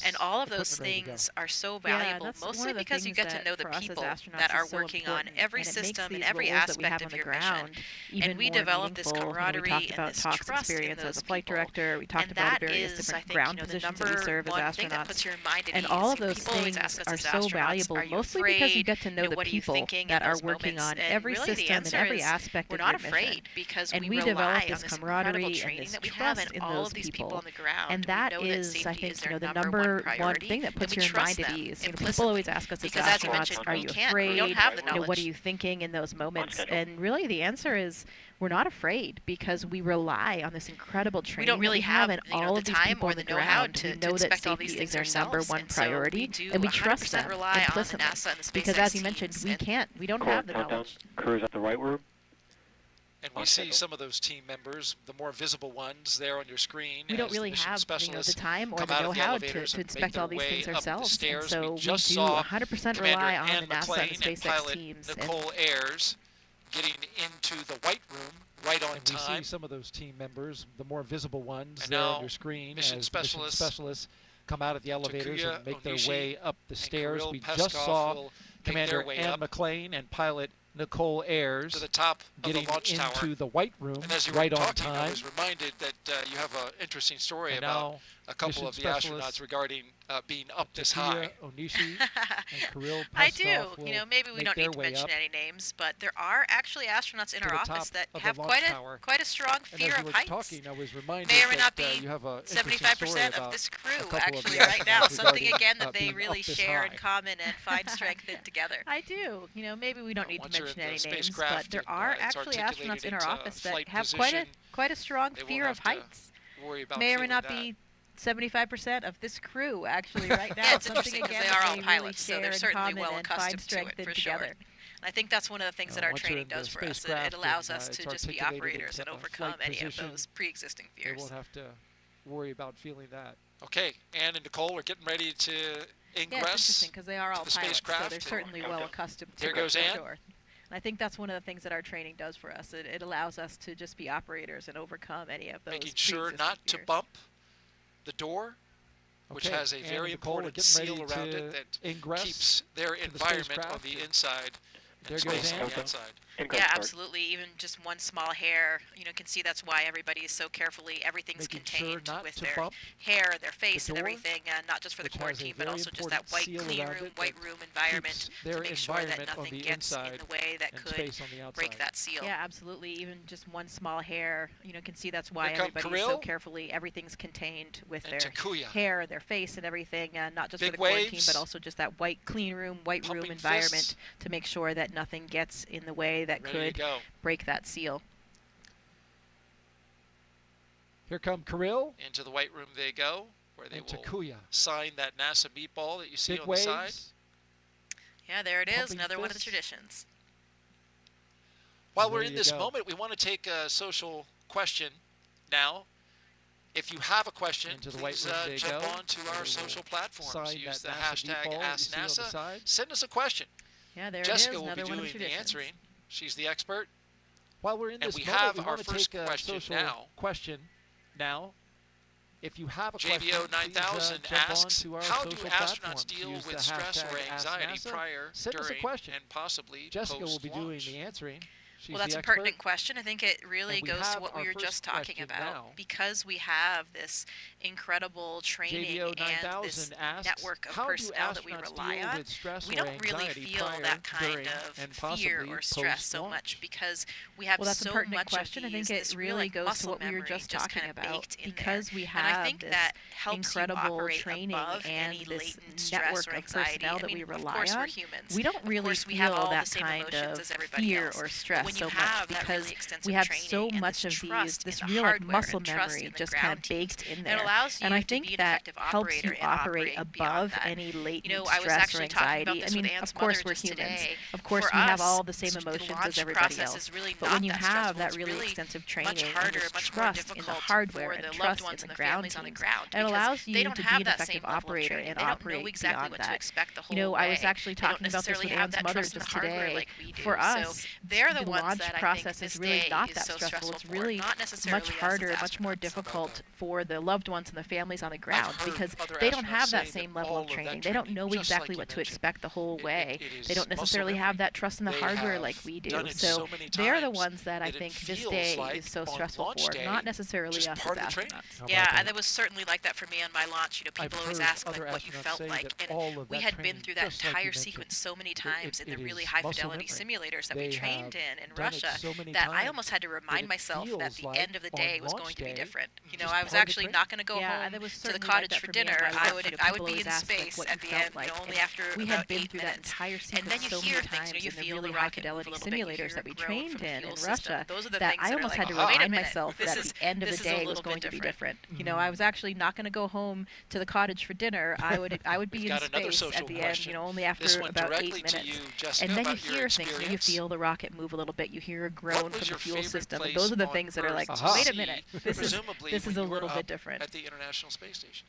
and all of those things are so valuable, mostly because you get to know the people that are working on every system and every aspect of your mission, and we develop this camaraderie and this Talk's trust experience in as those a flight people. director. We talked And about that various is, different I think, ground you know, positions the that we serve as number one thing that puts astronauts. your mind at And ease. all of You know, those people always things ask us are as so astronauts, valuable, are you mostly because you afraid? get to know You know, the what are you people thinking that in are those working moments? on And every really the system and answer every is aspect we're of not your mission. afraid, because And we we develop rely on this this camaraderie incredible and training this that we have trust in in all those of these people people. on the ground. And We that know that is, I safety think, is you know, their the number number one one priority, thing that and puts we your trust mind at them ease. You know, people implicitly. always ask us as Because as you astronauts, mentioned, are we you can't, afraid? we don't have the You know, what are knowledge. you thinking in those moments? And really the answer is we're not afraid, because we rely on this incredible training We don't really that we have have, and you know, all the of these time people or on the the know-how ground. to We know that inspect all these safety is things their number ourselves, one and so priority, we do and we trust 100% them rely on the implicitly. NASA and the Because SpaceX as you mentioned, teams, we don't have the knowledge. Crew's at the right room. And we see some of those team members, the more visible ones there on your screen. We don't really have, you know, the time or the know-how to inspect all these things ourselves, and so we do 100% rely on the NASA and the SpaceX teams. Nichole Ayers getting into the white room right on time. We see some of those team members, the more visible ones and there on your screen, mission as specialists, mission specialists come out of the elevators Takuya and make Onishi their way up the stairs. Kirill We Peskov just saw will Commander make their way Anne up McClain and pilot Nichole Ayers to the top of getting the launch into tower. the white room And as you right were on talking, time. I was reminded that you have an interesting story And about a couple mission of the astronauts regarding being up this high. Onishi and Kirill Peskov I do. You know, maybe we don't need to mention up any names, but there are actually astronauts in to our the office top that of have the launch tower. quite a strong And fear as of you were heights. talking, I was reminded May or may not that, be you have a 75% of this crew actually right now. Something again that they really share in common and find strength in together. I do. You know, maybe we don't need to mention any names, but spacecraft, there are actually astronauts in our office that have quite a strong fear of heights. May or may not be 75% of this crew actually right now. Yeah, it's interesting because they are all pilots, so they're certainly well and accustomed to strength it for together. sure. And I think that's one of the things that our training does for us. It allows us to just be operators and overcome any of those pre-existing fears. They won't have to worry about feeling that. Okay, Anne and Nichole are getting ready to ingress. Yeah, it's interesting because they are all the pilots, spacecraft. so they're certainly well accustomed to There it. goes Anne. Sure. And I think that's one of the things that our training does for us. It allows us to just be operators and overcome any of those Making sure not fears. to bump the door, which has a very important seal around it that keeps their environment on the inside and space on the outside. Yeah, absolutely. Even just one small hair, you know, can see that's why everybody is so carefully, everything's contained with their hair, their face, and everything, and not just for the quarantine, but also just that white clean room, white room environment to make sure that nothing gets in the way that could break that seal. Yeah, absolutely. Even just one small hair, you know, can see that's why everybody so carefully, everything's contained with their hair, their face, and everything, and not just for the quarantine, but also just that white clean room, white room environment to make sure that nothing gets in the way that could break that seal. Here come Kirill. Into the white room they go, where they will sign that NASA meatball that you see on the side. Yeah, there it is, another one of the traditions. While we're in this moment, we want to take a social question now. If you have a question, please jump on to our social platforms. Use the hashtag AskNASA. Send us a question. Yeah, there Jessica it is, will be another one of doing the the answering. She's the expert. While we're in this moment, we have our first take question now. If you have a JBO 9000 asks, how do astronauts deal Use with the stress or hashtag anxiety AskNASA. prior, Send us a during, question. and possibly Jessica will be doing post-launch? the answering. She's well, that's the a expert. pertinent question. I think it really goes to what we were just talking about. Now. Because we have this incredible training and this network of personnel that we rely on, we don't really feel that kind of fear or stress so much because we have that's so a pertinent much question. of these, I think it really goes to what we were just talking about because we have and I think this that helps incredible training and this network of personnel that we rely on. We don't really feel that kind of fear or stress so much because we have so much of these, this real like muscle memory just kind of baked in there. And I think that helps you operate above any latent stress or anxiety. I mean, of course we're humans. Of course we have all the same emotions as everybody else. But when you have that really extensive training and this trust in the hardware and trust in the ground teams, it allows you to be an effective operator and operate beyond that. You know, I was actually talking about this with Anne's mother just today. For us, the launch process is really not that stressful. It's really much harder, much more difficult for the loved ones and the families on the ground because they don't have that same level of training. They don't know exactly what to expect the whole way. They don't necessarily have that trust in the hardware like we do. So they're the ones that I think this day is so stressful for, not necessarily us as astronauts. Yeah, and it was certainly like that for me on my launch. You know, people always ask like what you felt like, and we had been through that entire sequence so many times in the really high fidelity simulators that we trained in Russia that I almost had to remind myself that the end of the day was going to be different. You know, I was actually not going to go home to the cottage for dinner. I would be in space at the end, only after we had been through that entire sequence so many times in the really high fidelity simulators that we trained in Russia that I almost had to remind myself that the end of the day was going to be different. You know, I was actually not going to go home to the cottage for dinner. I would be in space at the end, you know, only after about 8 minutes. And then you hear things, you feel the rocket move a little bit, you hear a groan from the fuel system, and those are the things that are like, wait a minute, this is a little bit different. At the International Space Station.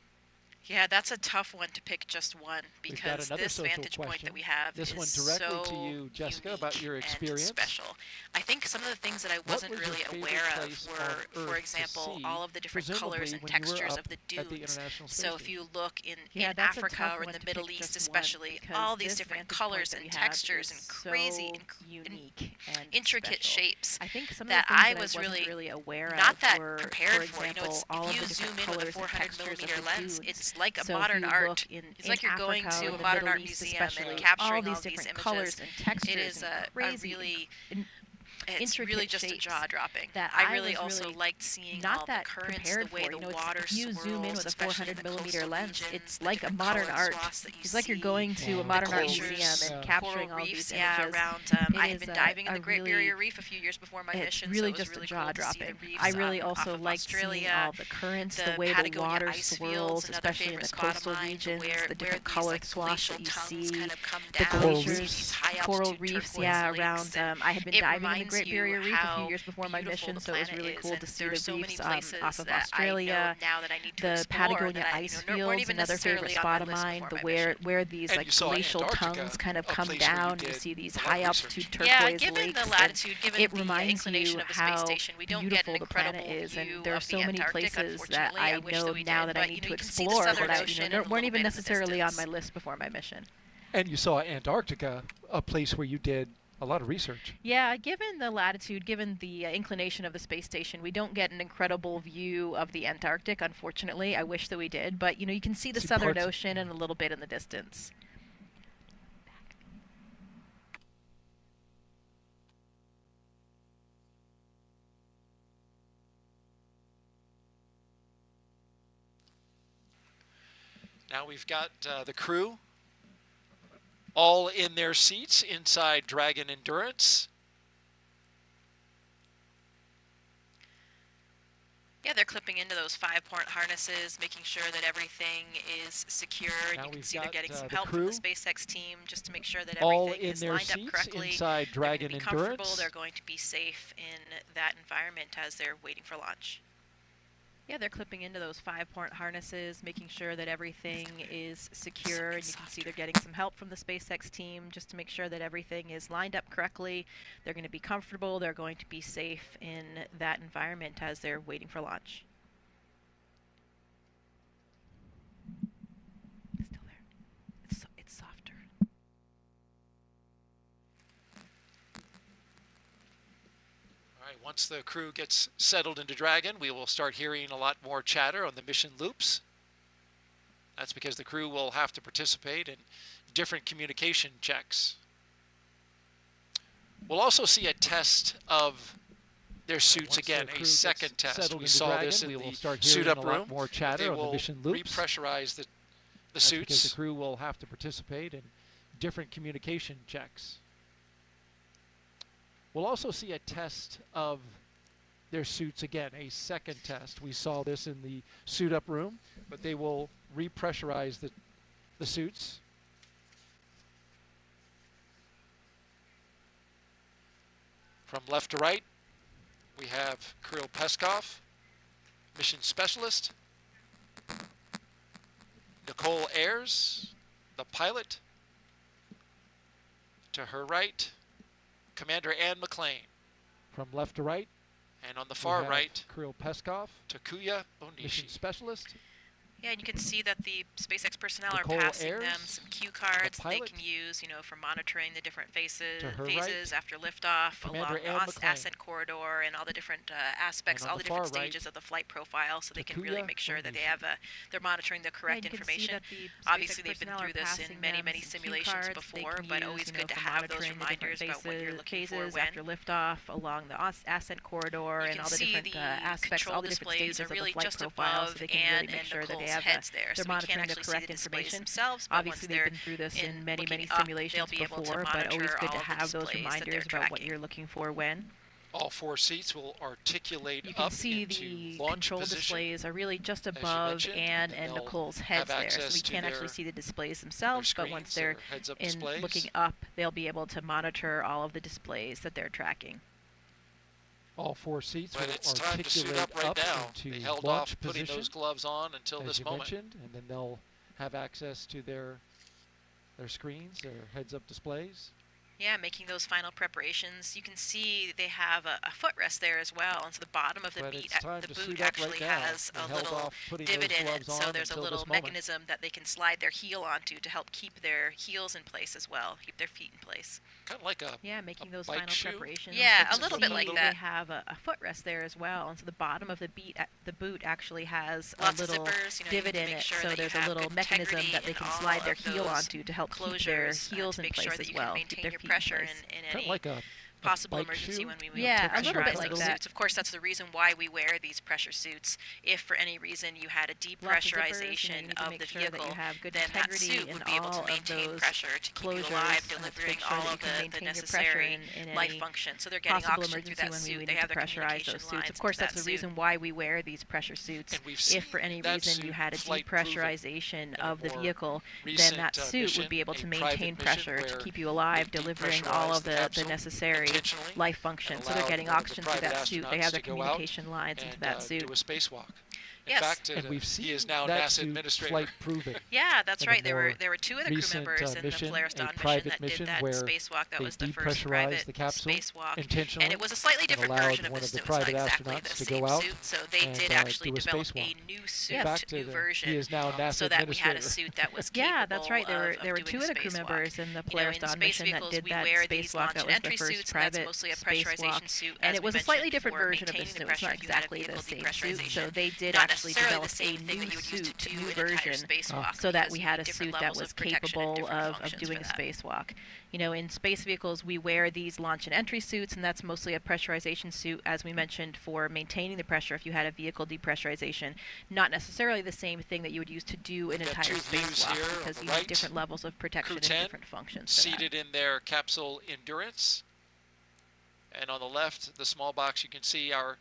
Yeah, that's a tough one to pick just one because this vantage point that we have this is one directly so to you, Jessica, about your experience. And special. I think some of the things that I wasn't really aware of were, for example, all of the different colors and textures of the dunes. So if you look in Africa or in the Middle East especially, all these different colors and textures and crazy unique and intricate shapes I think some that of the I was really aware not of that were, prepared for. You know, it's, all if you of the zoom in with a 400 millimeter lens, it's like a so modern art. It's like you're Africa, going to a modern art museum and capturing all these different colors and textures. It is a really it's really just a jaw-dropping. That I really also liked seeing all the currents, the way the water swirls. If you zoom in with a 400 millimeter lens, it's like a modern art. It's like you're going to a modern art museum and capturing all these images. Yeah, around. I had been diving in the Great Barrier Reef a few years before my mission. It's really so it was just really jaw-dropping. Cool I really also liked seeing all the currents, the way the water swirls, especially in the coastal regions, the different color swaths that you see, the glaciers, coral reefs. Yeah, around. I had been diving in the Great Barrier Reef a few years before my mission, so it was really cool to see the reefs off of Australia. The Patagonia ice fields, another favorite spot of mine, where these like glacial tongues kind of come down. You see these high altitude turquoise lakes. The latitude, given it reminds the you how beautiful the planet is, and there are so many places that I know now that I need to explore that weren't even necessarily on my list before my mission. And you saw Antarctica, a place where you did a lot of research. Yeah, given the latitude, given the inclination of the space station, we don't get an incredible view of the Antarctic, unfortunately. I wish that we did, but you can see the Southern Ocean and a little bit in the distance. Now we've got the crew all in their seats inside Dragon Endurance. Yeah, they're clipping into those 5-point harnesses, making sure that everything is secure. And you can see they're getting some help from the SpaceX team just to make sure that everything is lined up correctly. Inside Dragon Endurance. They're going to be comfortable. Endurance. They're going to be safe in that environment as they're waiting for launch. Yeah, they're clipping into those 5-point harnesses, making sure that everything is secure. And you can see they're getting some help from the SpaceX team just to make sure that everything is lined up correctly. They're going to be comfortable. They're going to be safe in that environment as they're waiting for launch. It's still there. It's softer. right, once the crew gets settled into Dragon, we will start hearing a lot more chatter on the mission loops. That's because the crew will have to participate in different communication checks. We'll also see a test of their suits again, a second test. We saw this in the suit-up room. More chatter on the mission loops. Repressurize the That's suits. Because the crew will have to participate in different communication checks. We'll also see a test of their suits again, a second test. We saw this in the suit-up room, but they will repressurize the suits. From left to right, we have Kirill Peskov, mission specialist. Nichole Ayers, the pilot. To her right, Commander Anne McClain. From left to right. And on the far right, Kirill Peskov, Takuya Onishi, mission specialist. Yeah, and you can see that the SpaceX personnel are passing them some cue cards that they can use, you know, for monitoring the different phases after liftoff, along the ascent corridor, and all the different aspects, all the different stages of the flight profile, so they can really make sure that they have they're monitoring the correct information. Obviously, they've been through this in many simulations before, but always good to have those reminders about what you're looking for when. After liftoff, along the ascent corridor, and all the different aspects, all the different stages of the flight profile, so they can really make sure that they have heads there, they're so monitoring we can't the actually correct see the information themselves, Obviously, they've been through this in many simulations before, but always good to have those reminders about what you're looking for when. All four seats will articulate You can up see into the launch control position, displays are really just above Anne and Nicole's heads there, so we can't actually see the displays themselves, but once they're looking up, they'll be able to monitor all of the displays that they're tracking. All four seats but will it's time to suit up right now. They held off putting those gloves on until this moment. Mentioned, and then they'll have access to their screens, their heads-up displays. Yeah, making those final preparations. You can see they have a footrest there as well, and so the bottom of the boot actually has a little divot in it, so there's a little mechanism that they can slide their heel onto to help keep their heels in place as well, keep their feet in place. Kind of like making those final preparations. Yeah, a little bit like that. They have a footrest there as well, and so the bottom of the boot actually has lots a little of zippers, divot in it, so there's a little mechanism that they can slide their heel onto to help keep their heels in place as well, keep their feet pressure in any like a possible emergency when we a little bit like that. Of course, that's the reason why we wear these pressure suits. If for any reason you had a depressurization of the vehicle, then that suit would be able to maintain pressure to keep you alive, delivering all of the necessary life function. So they're getting oxygen through that suit. They have their communication lines. Of course, that's the reason why we wear these pressure suits. If for any reason you had a depressurization of the vehicle, then that suit would be able to maintain pressure to keep you alive, delivering all of the necessary life function. So they're getting oxygen through that suit. They have their communication lines into that suit. Do a spacewalk. Yes. In fact, and we've seen he is now that NASA administrator. Flight proving. Yeah, that's right. There were two other crew members in the Polaris Dawn mission that did that spacewalk. That was the first private spacewalk, and it was a slightly different version of this suit. It's not exactly the same suit. So they did actually develop a new suit, new version, so that we had a suit that was capable Yeah, that's right. There were two other crew members in the Polaris Dawn mission that did that spacewalk. That was the first private spacewalk, and it was a slightly different version of the suit. It's not exactly the same suit. So they did actually develop a new suit, new version, so that we had a suit that was capable of doing a spacewalk. You know, in space vehicles, we wear these launch and entry suits, and that's mostly a pressurization suit, as we mentioned, for maintaining the pressure if you had a vehicle depressurization. Not necessarily the same thing that you would use to do an entire spacewalk, because you need different levels of protection and different functions. Seated in their capsule Endurance. And on the left, the small box, you can see our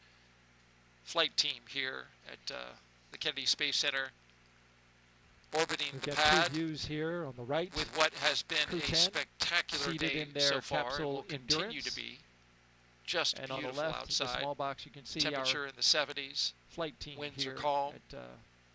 flight team here at the Kennedy Space Center, orbiting the pad views here on the right with what has been a spectacular day so far. It will continue to be just beautiful on the left, outside. The small box, you can see temperature our in the 70s. Flight team winds here are calm. At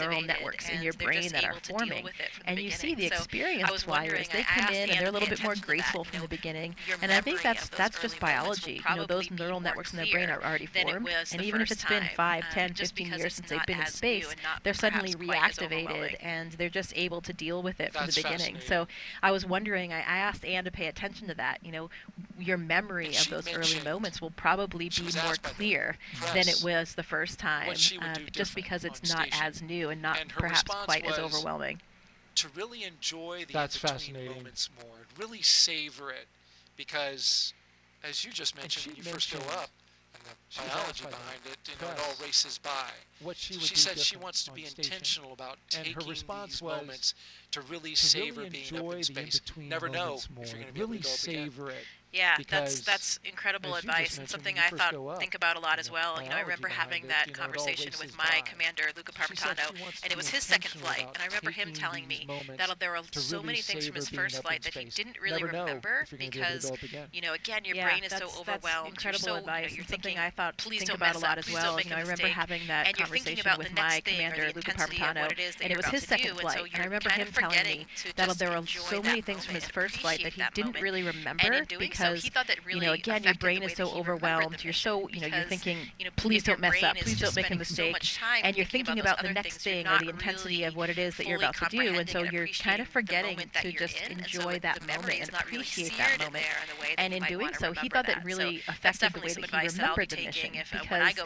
neural networks in your brain that are forming. And you see the experienced flyers, they come in and they're a little bit more graceful from the beginning. And I think that's just biology. You know, those neural networks in their brain are already formed. And even if it's been 5, 10, 15 years since they've been in space, they're suddenly reactivated and they're just able to deal with it from the beginning. So I was wondering, I asked Anne to pay attention to that. You know, your memory of those early moments will probably be more clear than it was the first time, just because it's not as new and not perhaps quite as overwhelming. To really enjoy the in-between moments more, really savor it, because as you just mentioned, when you first go up, and the biology behind it, you know, it all races by. She said she wants to be intentional about taking these moments to really savor being up in space. Never know if you're going to be able to go up again. Yeah, that's incredible advice, and something I think about a lot as well. I remember having that conversation with my commander, Luca Parmitano, and it was his second flight, and I remember him telling me that there were so many things from his first flight that he didn't really remember because, again, your brain is so overwhelmed. Incredible advice. You're something thinking, I please think don't about mess a lot up, as well. I remember having that conversation with my commander, Luca Parmitano, and it was his second flight, and I remember him telling me that there were so many things from his first flight that he didn't really remember because, again, your brain is so overwhelmed. You're so, you're thinking, please don't mess up, please don't make a mistake, and you're thinking about the next thing or the intensity of what it is that you're about to do, and so you're kind of forgetting to just enjoy that moment and appreciate that moment. And in doing so, he thought that really affected the way that he remembered the mission because,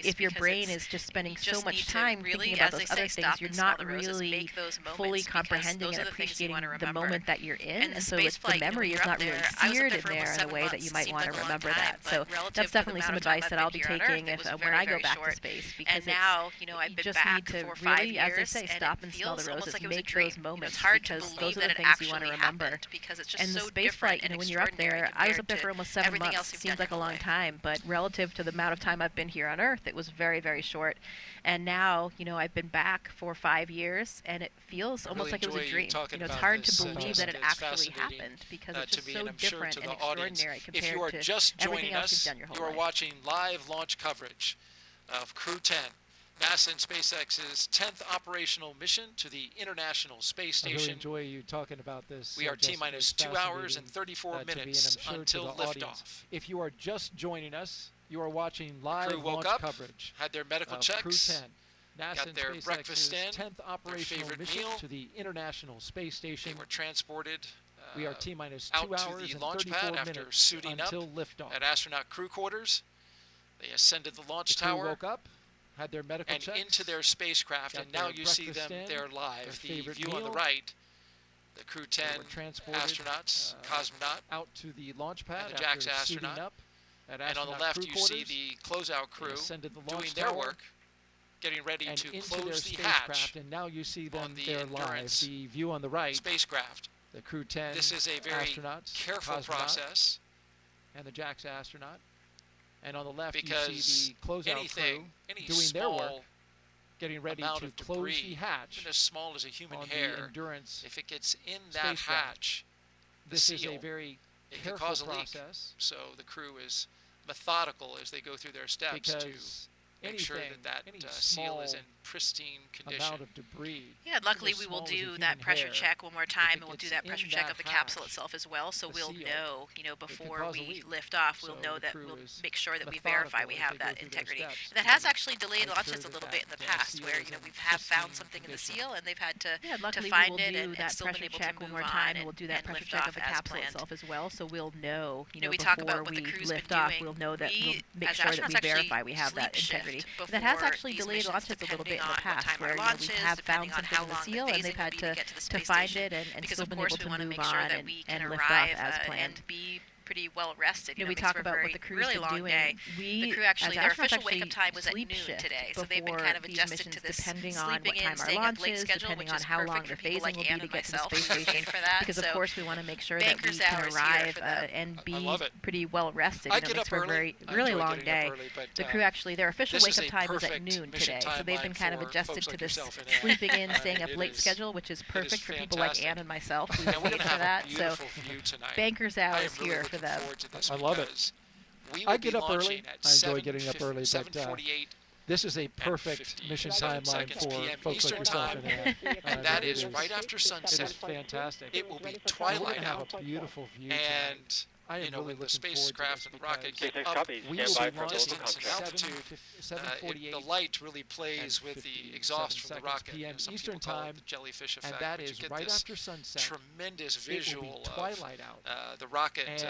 if your brain is just spending so much time thinking about those other things, you're not really fully comprehending and appreciating the moment that you're in, and so the memory is not really seared in there in a way that you might want to remember that. So that's definitely some advice that I'll be taking when I go back to space, because now, you just need to really, as they say, stop and smell the roses, make those moments, because those are the things you want to remember. And the space flight, when you're up there, I was up there for almost 7 months. It seems like a long time, but relative to the amount of time I've been here on Earth, it was very, very short. And now, I've been back for 5 years, and it feels almost like it was a dream. It's hard to believe that it actually happened because it's just so different and extraordinary compared to everything else you've done your whole life. You are watching live launch coverage of Crew 10, NASA and SpaceX's 10th operational mission to the International Space Station. I really enjoy you talking about this. We are T-minus 2 hours and 34 minutes until liftoff. If you are just joining us, you are watching live Crew woke launch up, coverage. Had their medical checks. checks. Crew 10. NASA got and their SpaceX's breakfast in, 10th operational mission meal. to the International Space Station. They were transported we are T-minus 2 out hours to the and launch 34 pad after minutes suiting until up liftoff. at astronaut crew quarters. They ascended the launch the crew tower. Woke up, had their medical and checks, into their spacecraft, and now you see them there live. The view on the right, the Crew 10 astronauts, cosmonaut, out to the launch pad, and the JAXA astronaut. Up at and on the left, you see the closeout crew doing their work, getting ready to close the hatch. And now you see them on the there live. The view on the right, spacecraft. The Crew 10 This is a very careful process, and the JAXA astronaut. And on the left, because you see the closeout crew doing their work, getting ready to close the hatch. Even as small as a human hair, Endurance if it gets in that hatch, this is a very careful process. So the crew is methodical as they go through their steps to make sure that seal is in pristine condition. Amount of debris. Yeah, luckily we will do that pressure check one more time, and we'll do that pressure check of the capsule itself as well, so we'll know, before we lift off, we'll know that we'll make sure that we verify we have that integrity. And that has actually delayed launches a little bit in the past, where we have found something in the seal, and they've had to find it and still been able to move on and we'll do that pressure check of the capsule itself as well, so we'll know, we talk about what the crew's been doing. We'll know that we'll make sure that we verify we have that integrity. That has actually delayed launches a little bit in the past, where we have found something in the seal and they've had to find it and still been able to move on and lift off as planned. Pretty well rested. We talk about what the crew's really been long doing. Day. The crew actually, their official wake-up time was at noon today, so they've been kind of adjusted to this depending on what time our launch is, depending on how long their phasing will be to get to the space station. Because of course we want to make sure that we can arrive and be pretty well rested. I get up for early. a really long day. Early, the crew actually, their official wake-up time was at noon today, so they've been kind of adjusted to this sleeping in, staying up late schedule, which is perfect for people like Anne and myself who paid for that. So banker's hours here for them. I love it. I get up early. I enjoy getting up early, but this is a perfect mission timeline for folks like yourself. And that is right after sunset. It is fantastic. It will be twilight out. Have a beautiful view. And when the spacecraft and the rocket get up distance and altitude, the light really plays with the exhaust from the rocket. PM Some Eastern people call it time, the jellyfish effect. and that is right after sunset. Tremendous visual twilight out. The rocket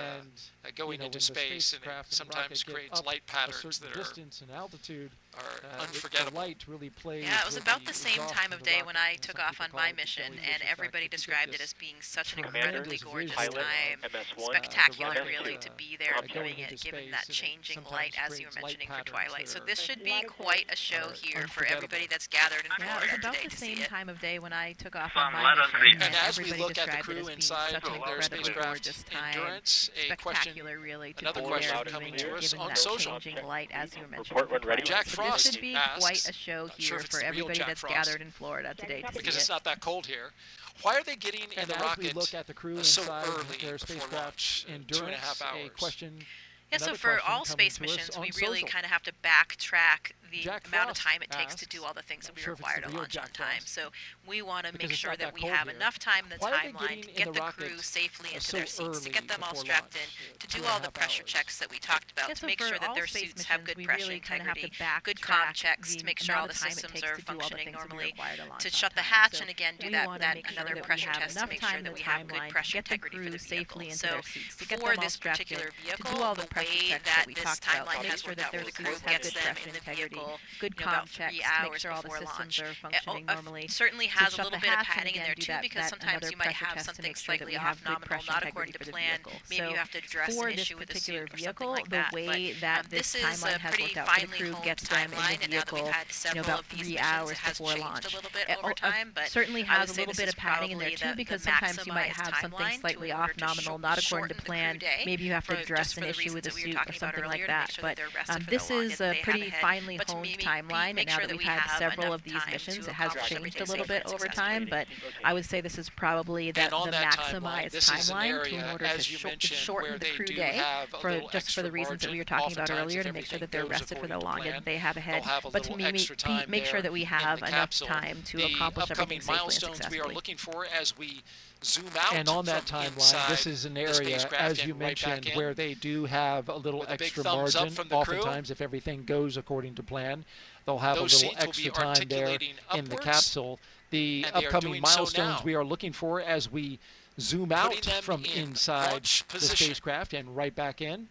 going into space, and it sometimes creates light patterns that are distance and altitude. are unforgettable. Light really plays. Yeah, it was about the same time of day when I took off on my mission, and everybody described it as being such an incredibly gorgeous time, spectacular really to be there viewing it, given that changing light as you were mentioning for Twilight. So this should be quite a show here for everybody that's gathered in Florida it was about today the to see same it. time of day when I took off on my mission, and as we look at the crew inside their spacecraft Endurance, a question, really another question coming to us on social. Light as you were mentioning. Report when ready. Jack So Frost this should be quite a show here for everybody that's gathered in Florida today to because see it's not that cold here. Why are they getting in the rocket we look at the crew so inside early their spacecraft Endurance, 2.5 hours? A question. Yeah, so for all space missions, we really kind of have to backtrack the amount of time it takes to do all the things that we require to launch on time. So we want to make sure that we have enough time in the timeline to get the crew safely into their seats, to get them all strapped in, to do all the pressure checks that we talked about, to make sure that their suits have good pressure integrity, good comm checks, to make sure all the systems are functioning normally, to shut the hatch and again do that another pressure test to make sure that we have good pressure integrity for the vehicle. So for this particular vehicle, the way that this timeline has worked out, where the crew gets them in the vehicle about 3 hours before launch. It certainly has a little bit of padding in there too, because sometimes you might have something slightly off nominal, not according to plan. Maybe you have to address an issue with the suit or something like that. But this is a pretty finely honed timeline, and now that we've had several of these missions, it has changed a little bit over time. But certainly has a little bit of padding in there too, because sometimes you might have something slightly off nominal, not according to plan. Maybe you have to address an issue with the suit or something like that. But this is a pretty finely honed timeline, and now that we've had several of these missions, it has changed a little bit over time, but I would say this is probably the maximized timeline in order to shorten the crew day, just for the reasons that we were talking about earlier, to make sure that they're rested for the longest they have ahead, but to make sure that we have enough time to accomplish everything safely and successfully. We are looking for as we zoom out. And on that timeline, this is an area, as you mentioned, where they do have a little extra margin. Oftentimes, if everything goes according to plan, they'll have a little extra time there in the capsule. The upcoming milestones we are looking for as we zoom out from inside the spacecraft and right back in,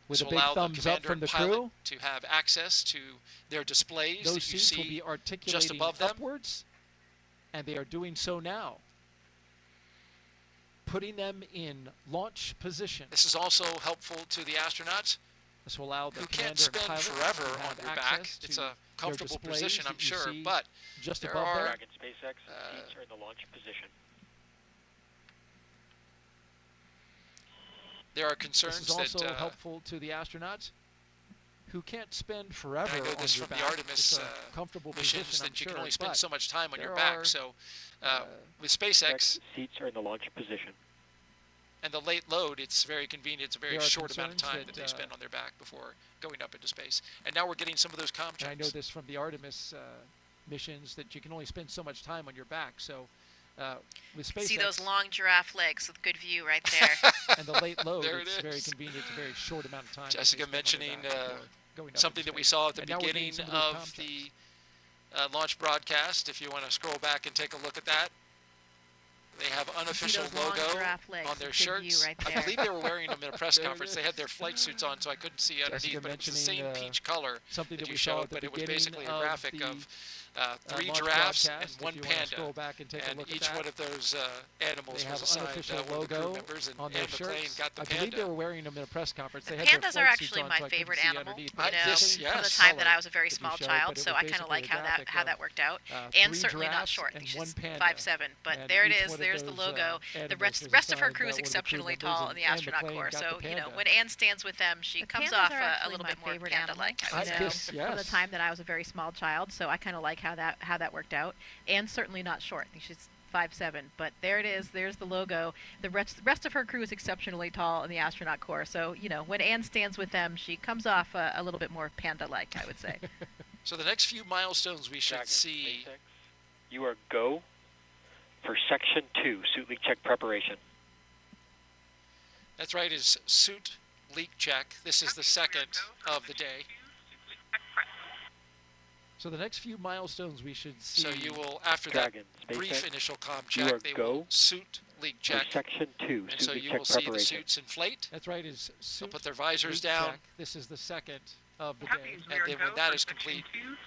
with a big thumbs up from the crew. To have access to their displays. Those seats will be articulating just above them upwards, and they are doing so now, putting them in launch position. This is also helpful to the astronauts. This will allow the who can't spend forever on your back. It's a comfortable position, I'm sure, but just there above are Dragon SpaceX seats are in the launch position. There are concerns this is also helpful to the astronauts who can't spend forever I know this on your from back. the Artemis comfortable missions position, that you sure, can only spend so much time on your back. So with SpaceX, Dragon seats are in the launch position. And the late load, it's very convenient. It's a very short amount of time that they spend on their back before going up into space. And now we're getting some of those comm checks. I know this from the Artemis missions, that you can only spend so much time on your back. So with SpaceX, see those long giraffe legs with good view right there. And the late load, it's very convenient. It's a very short amount of time. Jessica mentioning something that we saw at the beginning of the launch broadcast. If you want to scroll back and take a look at that. They have unofficial logo on their shirts. Right I believe they were wearing them in a press conference. They had their flight suits on, so I couldn't see underneath, but it was the same peach color that you showed, but it was basically a graphic of 3 giraffes and 1 panda, and each one of those animals was assigned one of the crew members, and Anne McClain got the panda. I believe they were wearing them in a press conference. The pandas are actually my favorite animal, from the time that I was a very small child, so I kind of like how that worked out, and certainly not short. She's 5'7", but there it is. There's the logo. The rest of her crew is exceptionally tall in the astronaut corps, so when Anne stands with them, she comes off a little bit more panda-like. From the time that I was a very small child, so I kind of like how that worked out, and certainly not short. I think she's 5'7", but there it is. There's the logo. The rest of her crew is exceptionally tall in the astronaut corps, so when Anne stands with them, she comes off a little bit more panda-like, I would say. So the next few milestones we should Dragon see. SpaceX, you are go for Section 2, suit leak check preparation. That's right, is suit leak check. This is the second of the day. So the next few milestones we should see. So you will, after Dragon that brief SpaceX, initial comm check, they will suit leak check. Section 2, and suit so leak you check will see preparation. the suits inflate. That's right, is suit They'll put their visors leak down. Check. This is the second of the day. And then when that is complete,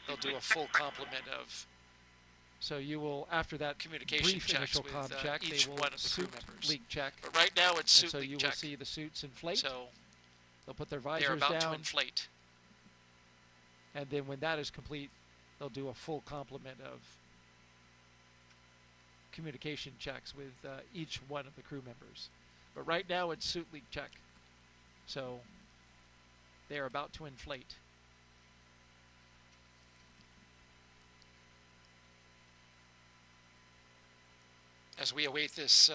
they'll do a full complement of. So you will, after that communication brief checks initial with comm check, each they will one of the crew suit members. leak check. But right now it's suit so leak you check. will see the suits inflate. So they'll put their they're visors about down. to inflate. And then when that is complete, they'll do a full complement of communication checks with each one of the crew members. But right now it's suit leak check. So they are about to inflate. As we await this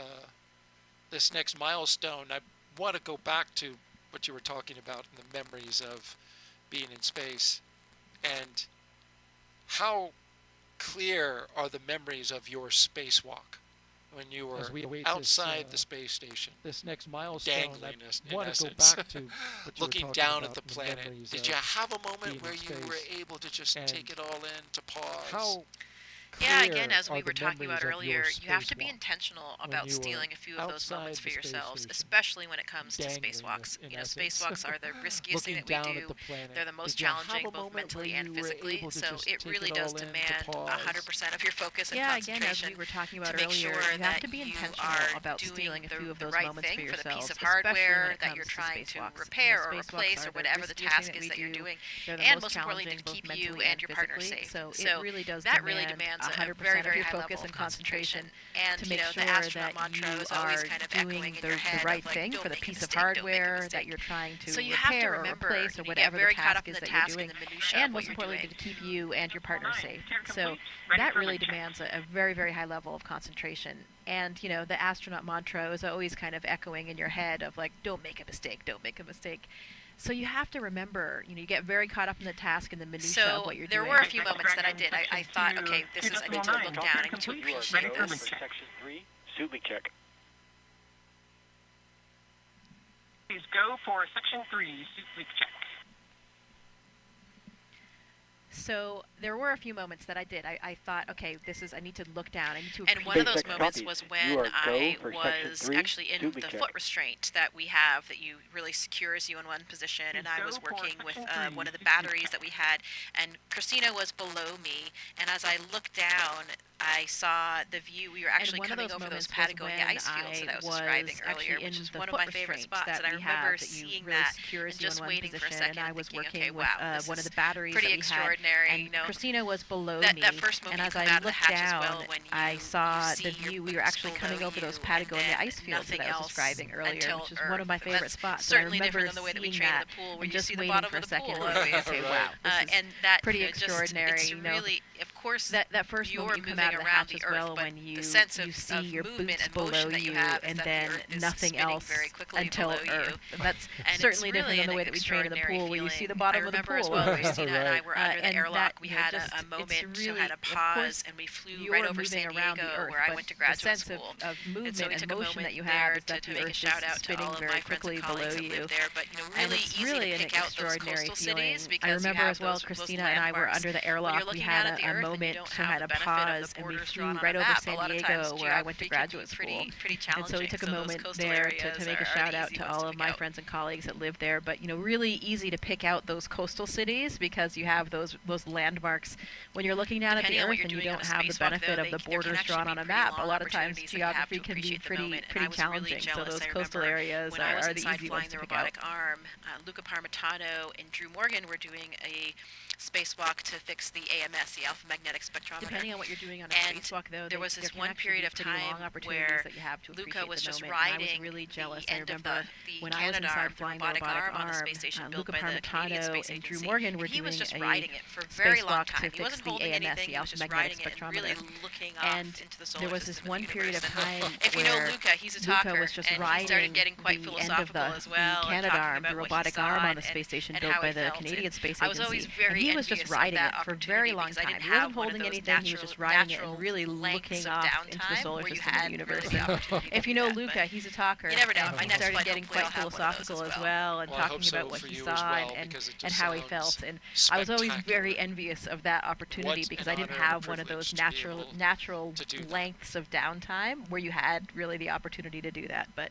this next milestone, I want to go back to what you were talking about in the memories of being in space, and how clear are the memories of your spacewalk when you were outside the space station, this next milestone, dangling I want to go back to what looking down at the planet. Did you have a moment where you were able to just and take it all in, to pause? How Yeah, again, as we were talking about earlier, you have to be intentional about stealing a few of those moments for yourselves, especially when it comes to spacewalks. You know, spacewalks are the riskiest thing that we do. They're the most challenging, both mentally and physically. So it really does demand 100% of your focus and concentration. Again, as we were talking about to make earlier, sure you have to be intentional about stealing a few of those moments for yourselves, for the piece of hardware that you're trying to repair or replace or whatever the task is that you're doing, and most importantly, to keep you and your partner safe. So that really demands 100% a very, very of your high focus level and of concentration and to make sure the astronaut that mantra you is always are kind of doing echoing in the your head right of, like, thing don't for the make a piece of mistake, don't make a hardware mistake. that you're trying to So you have to repair or remember, replace or you whatever get very the caught task up in is the that you're task doing, and the minutiae and of what most you're importantly doing. to keep you and your partner safe. So that really demands a very, very high level of concentration. And, you know, the astronaut mantra is always kind of echoing in your head of like, don't make a mistake, don't make a mistake. So you have to remember, you know, you get very caught up in the task and the minutiae of what you're doing. So there were a few moments that I did. I thought, okay, I need to look down, I need to appreciate Go this. for section 3, suit leak check. Please go for section 3, suit leak check. So there were a few moments that I did. I thought, okay, I need to look down. I need to And one of those moments was when I was actually in the foot restraint that we have that you really secures you in one position, and I was working with one of the batteries that we had, and Christina was below me, and as I looked down, I saw the view. We were actually coming over those Patagonia ice fields that I was describing earlier, which is one of my favorite spots, and I remember seeing that and just waiting for a second and thinking, okay, wow, this one of the batteries pretty extraordinary. And you know, Christina was below me, that first moment and as I looked down, I saw the view. We were actually coming over those Patagonia ice fields that I was describing earlier, which is one of my favorite spots. Certainly different than the way that we train in the pool, where you see the bottom of the pool. Okay, wow, and that pretty extraordinary. It's really, of course, that first moment you come out of the hatch as well, when you see your boots below you, and then nothing else until Earth. That's certainly different than the way that we train in the pool, where you see the bottom of the pool. I remember as well, Christina and I were under the airlock. We had a moment, had a pause, and we flew right over San Diego, where I went to graduate school. Of movement and and motion that you have is that to make a shout out to all of my friends and colleagues that live there. But really easy to pick out those coastal cities, because I remember as well, Christina and I were under the airlock. We had a moment, had a pause, and we flew right over San Diego, where I went to graduate school. And so we took a moment there to make a shout out to all of my friends and colleagues that live there. But really easy to pick out those coastal cities, because you have those landmarks when you're looking down at the Earth, and you don't have the benefit of the borders drawn on a map. A lot of times geography can be pretty challenging. So those coastal areas are the easy ones to pick out. Luca Parmitano and Drew Morgan were doing a spacewalk to fix the AMS, the alpha magnetic spectrometer. Depending on what you're doing on a spacewalk, though, there was this one period of time where Luca was just riding really jealous. the end of the Canadarm, the robotic arm on the space station built by the Canadian Space and Agency. Drew Morgan were He was just doing riding it for a very long time. He wasn't holding anything, he was just riding it and really looking off into the solar system. There was this one period of time if you know Luca, he's a talker, Luca was just and riding he started getting quite philosophical as well. The Canadarm, the robotic arm on the space station built by the Canadian Space Agency. I was always very he was just riding it for a very long time. He wasn't holding anything, he was just riding it and really looking off into the solar system and the universe. If you know Luca, he's a talker. You never know. He started getting quite philosophical as well, and talking about what he saw and how he felt. And I was always very envious of that opportunity, because I didn't have one of those natural lengths of downtime where you had really the opportunity to do that. But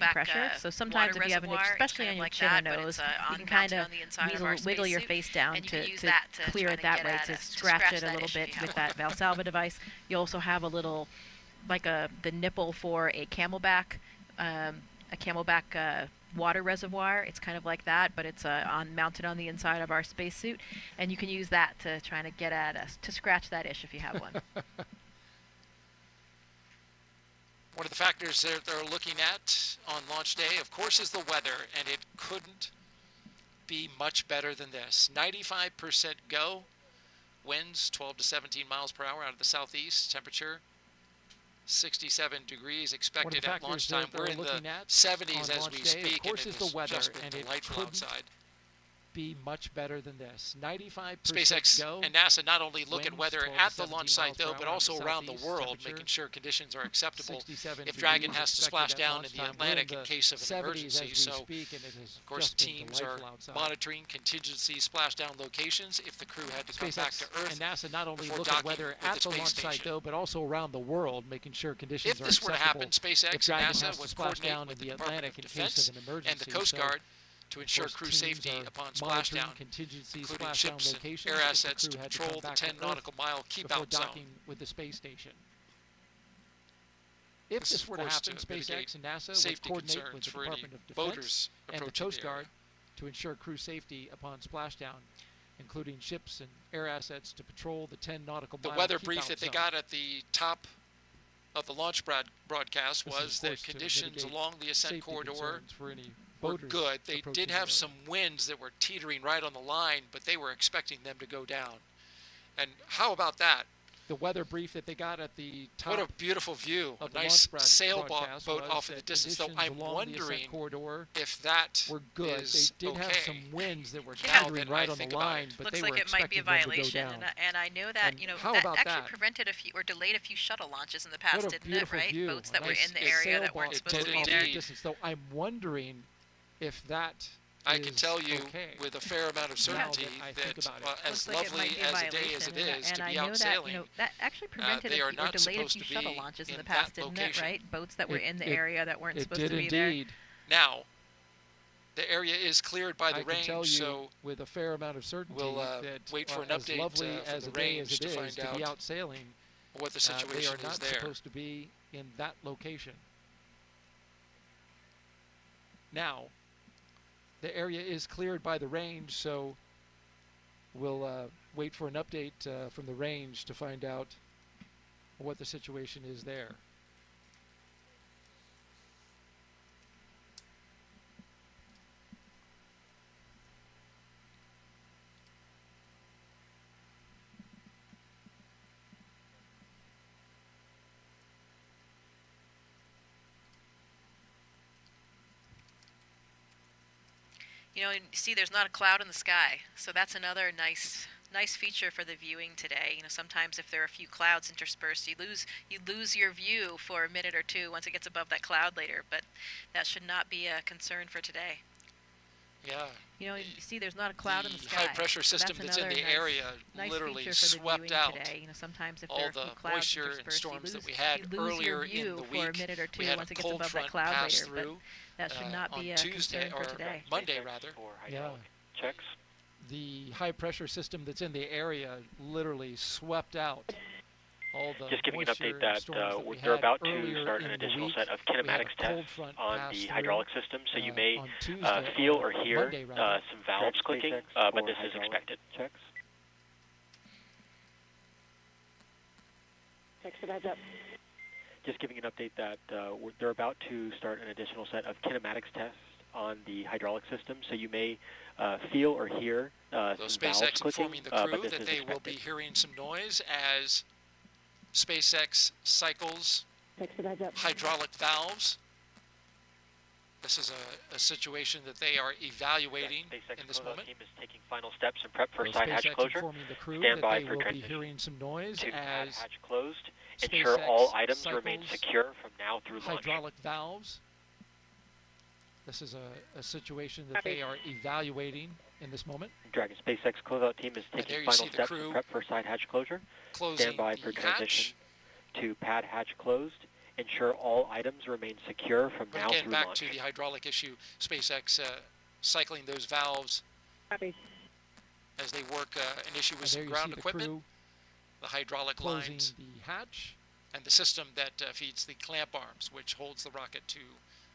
pressure. So sometimes if you have an, especially on your chin or nose, you can kind of wiggle your face down to clear it that way, to scratch it a little bit with that Valsalva device. You also have a little, like the nipple for a Camelback Camelback water reservoir. It's kind of like that, but it's mounted on the inside of our spacesuit, and you can use that to try to get at us, to scratch that itch if you have one. One of the factors that they're looking at on launch day, of course, is the weather, and it couldn't be much better than this. 95% go, winds 12 to 17 miles per hour out of the southeast, temperature 67 degrees expected at launch time. We're in the 70s as we speak, and it is the weather, just been delightful outside. Be much better than this. 95% SpaceX go, and NASA not only look at weather at the launch site, though, but also around the world, making sure conditions are acceptable if Dragon has to splash down in the Atlantic in case of an emergency. So, of course, teams are monitoring contingency splashdown locations if the crew had to come back to Earth. And NASA not only look at weather at the launch site, though, but also around the world, making sure conditions are acceptable. If this were to happen, SpaceX and NASA would splash coordinate down with in the the Department Atlantic of in case Defense of an emergency. and the Coast Guard to ensure crew safety upon splashdown, including ships and air assets to patrol the 10 nautical mile keep-out zone. With the space station. If this were to happen, SpaceX and NASA would coordinate with the Department of Defense and the Coast Guard to ensure crew safety upon splashdown, including ships and air assets to patrol the 10 nautical mile The weather brief that they got at the top of the launch broadcast was that conditions along the ascent corridor were good. They did have some winds that were teetering right on the line, but they were expecting them to go down. And how about that? The weather brief that they got at the top. What a beautiful view. A nice sailboat off in the distance, though I'm wondering if that were good. Is they did okay. have some winds that were teetering right on the line, but looks they like were it might be a violation, and I know that, that actually prevented a few or delayed a few shuttle launches in the past, didn't it, right? View. Boats that were in the area that weren't supposed to be there. Distance, though I'm wondering if that I can tell you with a fair amount of certainty that as lovely as a day as it is to be out sailing, that actually prevented they are or not delayed a supposed few to shuttle be launches in in the past, that didn't location. it, right? Boats that were in the area that weren't supposed to be indeed. there. Now, the area is cleared by the range, tell you so with a fair amount of certainty we'll that wait for an as update lovely as from a the day range as it to is find to be out out sailing, what the situation they are not is there. supposed to be in that location. Now, the area is cleared by the range, so we'll wait for an update from the range to find out what the situation is there. You know, see, there's not a cloud in the sky, so that's another nice feature for the viewing today. You know, sometimes if there are a few clouds interspersed, you lose your view for a minute or two once it gets above that cloud later. But that should not be a concern for today. Yeah. You know, you see, there's not a cloud in the sky. The high pressure system that's in the area literally swept out today. You know, sometimes if all there are the a few moisture and storms that we had earlier in the week. For a minute or two we had once a it gets cold above front that cloud pass later. through But that should not be a Tuesday concern for today. Monday rather. Yeah. Checks. The high pressure system that's in the area literally swept out all the Just giving an moisture update that they're about to start an additional set of kinematics tests on the hydraulic system, so you may feel or hear some valves clicking, but this is expected. Checks. Checks for heads up. Just giving an update that they're about to start an additional set of kinematics tests on the hydraulic system, so you may feel or hear some valves SpaceX clicking, informing the crew but this that is they expected. will be hearing some noise as SpaceX cycles hydraulic valves. This is a situation that they are evaluating in this moment. Team is taking final steps and prep for So side SpaceX hatch closure. informing the crew Stand that by they for will be transition. hearing some noise To pad as hatch closed. SpaceX Ensure all items cycles remain secure from now through launch. hydraulic valves. This is a situation that they are evaluating in this moment. Dragon SpaceX closeout team is taking final steps and prep for side hatch closure. Stand by for transition to pad hatch closed. Ensure all items remain secure from now Again, through back launch. to the hydraulic issue, SpaceX cycling those valves as they work an issue with some ground equipment, the hydraulic lines, the hatch, and the system that feeds the clamp arms, which holds the rocket to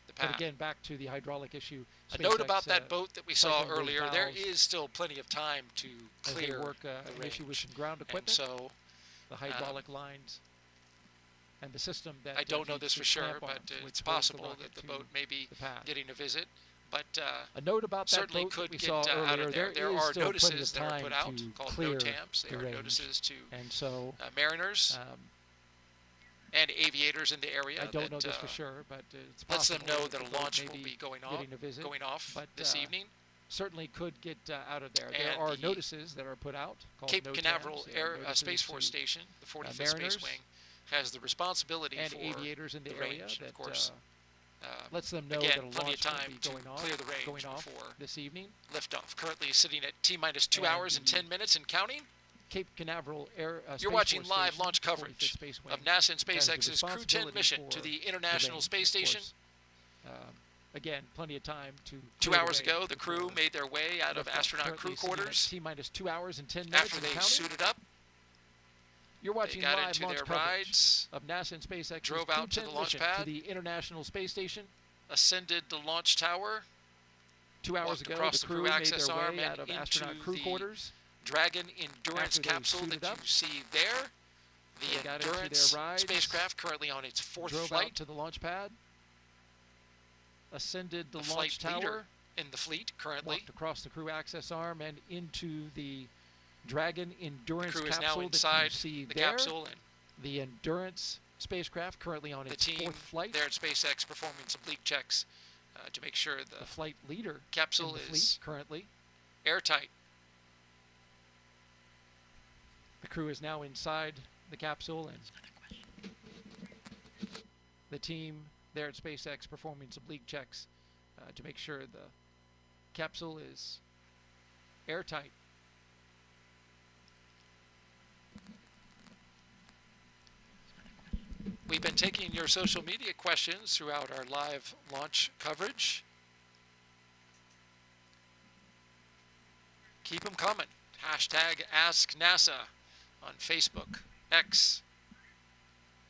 the path. But again, back to the hydraulic issue. A note about that boat that we saw earlier, there is still plenty of time to clear an issue with some ground equipment. And so the hydraulic lines and the system that I don't know this for sure, but it's possible that the boat may be getting a visit. But a note about that certainly boat could we get saw out of there. There are notices that are put out called clear NOTAMs. They are notices to and so, mariners and aviators in the area. I don't know this for sure, but it's lets possible them know that a launch will be going off this evening. Certainly could get out of there. And there are notices that are put out called Cape NOTAMs. Canaveral Space Force Station, the 45th Space Wing, has the responsibility and for aviators in the area range, that, of course. Lets them know again, that a plenty launch of time will be going off, clear the range before this evening. Liftoff. Currently sitting at T-minus 2 hours and 10 minutes and counting. Cape Canaveral You're watching live launch coverage of NASA and SpaceX's Crew 10 mission to the International Space Station. Again, plenty of time to 2 hours ago, the crew made their way out of astronaut crew quarters. T-minus 2 hours and 10 minutes after they suited up. You're watching they got live into launch their coverage rides, of NASA and SpaceX drove out to the launch pad, to the International Space Station, ascended the launch tower. 2 hours ago, across the crew the access made their arm way and out of into astronaut crew quarters. Dragon Endurance capsule that you see there. The Endurance spacecraft currently on its fourth flight. Out to the launch pad. Ascended the flight launch tower. Leader in the fleet currently. Walked across the crew access arm and into the Dragon Endurance capsule is now inside that you see the there. capsule. And the Endurance spacecraft currently on its fourth flight. There at SpaceX performing some leak checks to make sure the flight leader capsule in the is fleet currently airtight. The crew is now inside the capsule, and the team there at SpaceX performing some leak checks to make sure the capsule is airtight. We've been taking your social media questions throughout our live launch coverage. Keep them coming. Hashtag AskNASA on Facebook, X,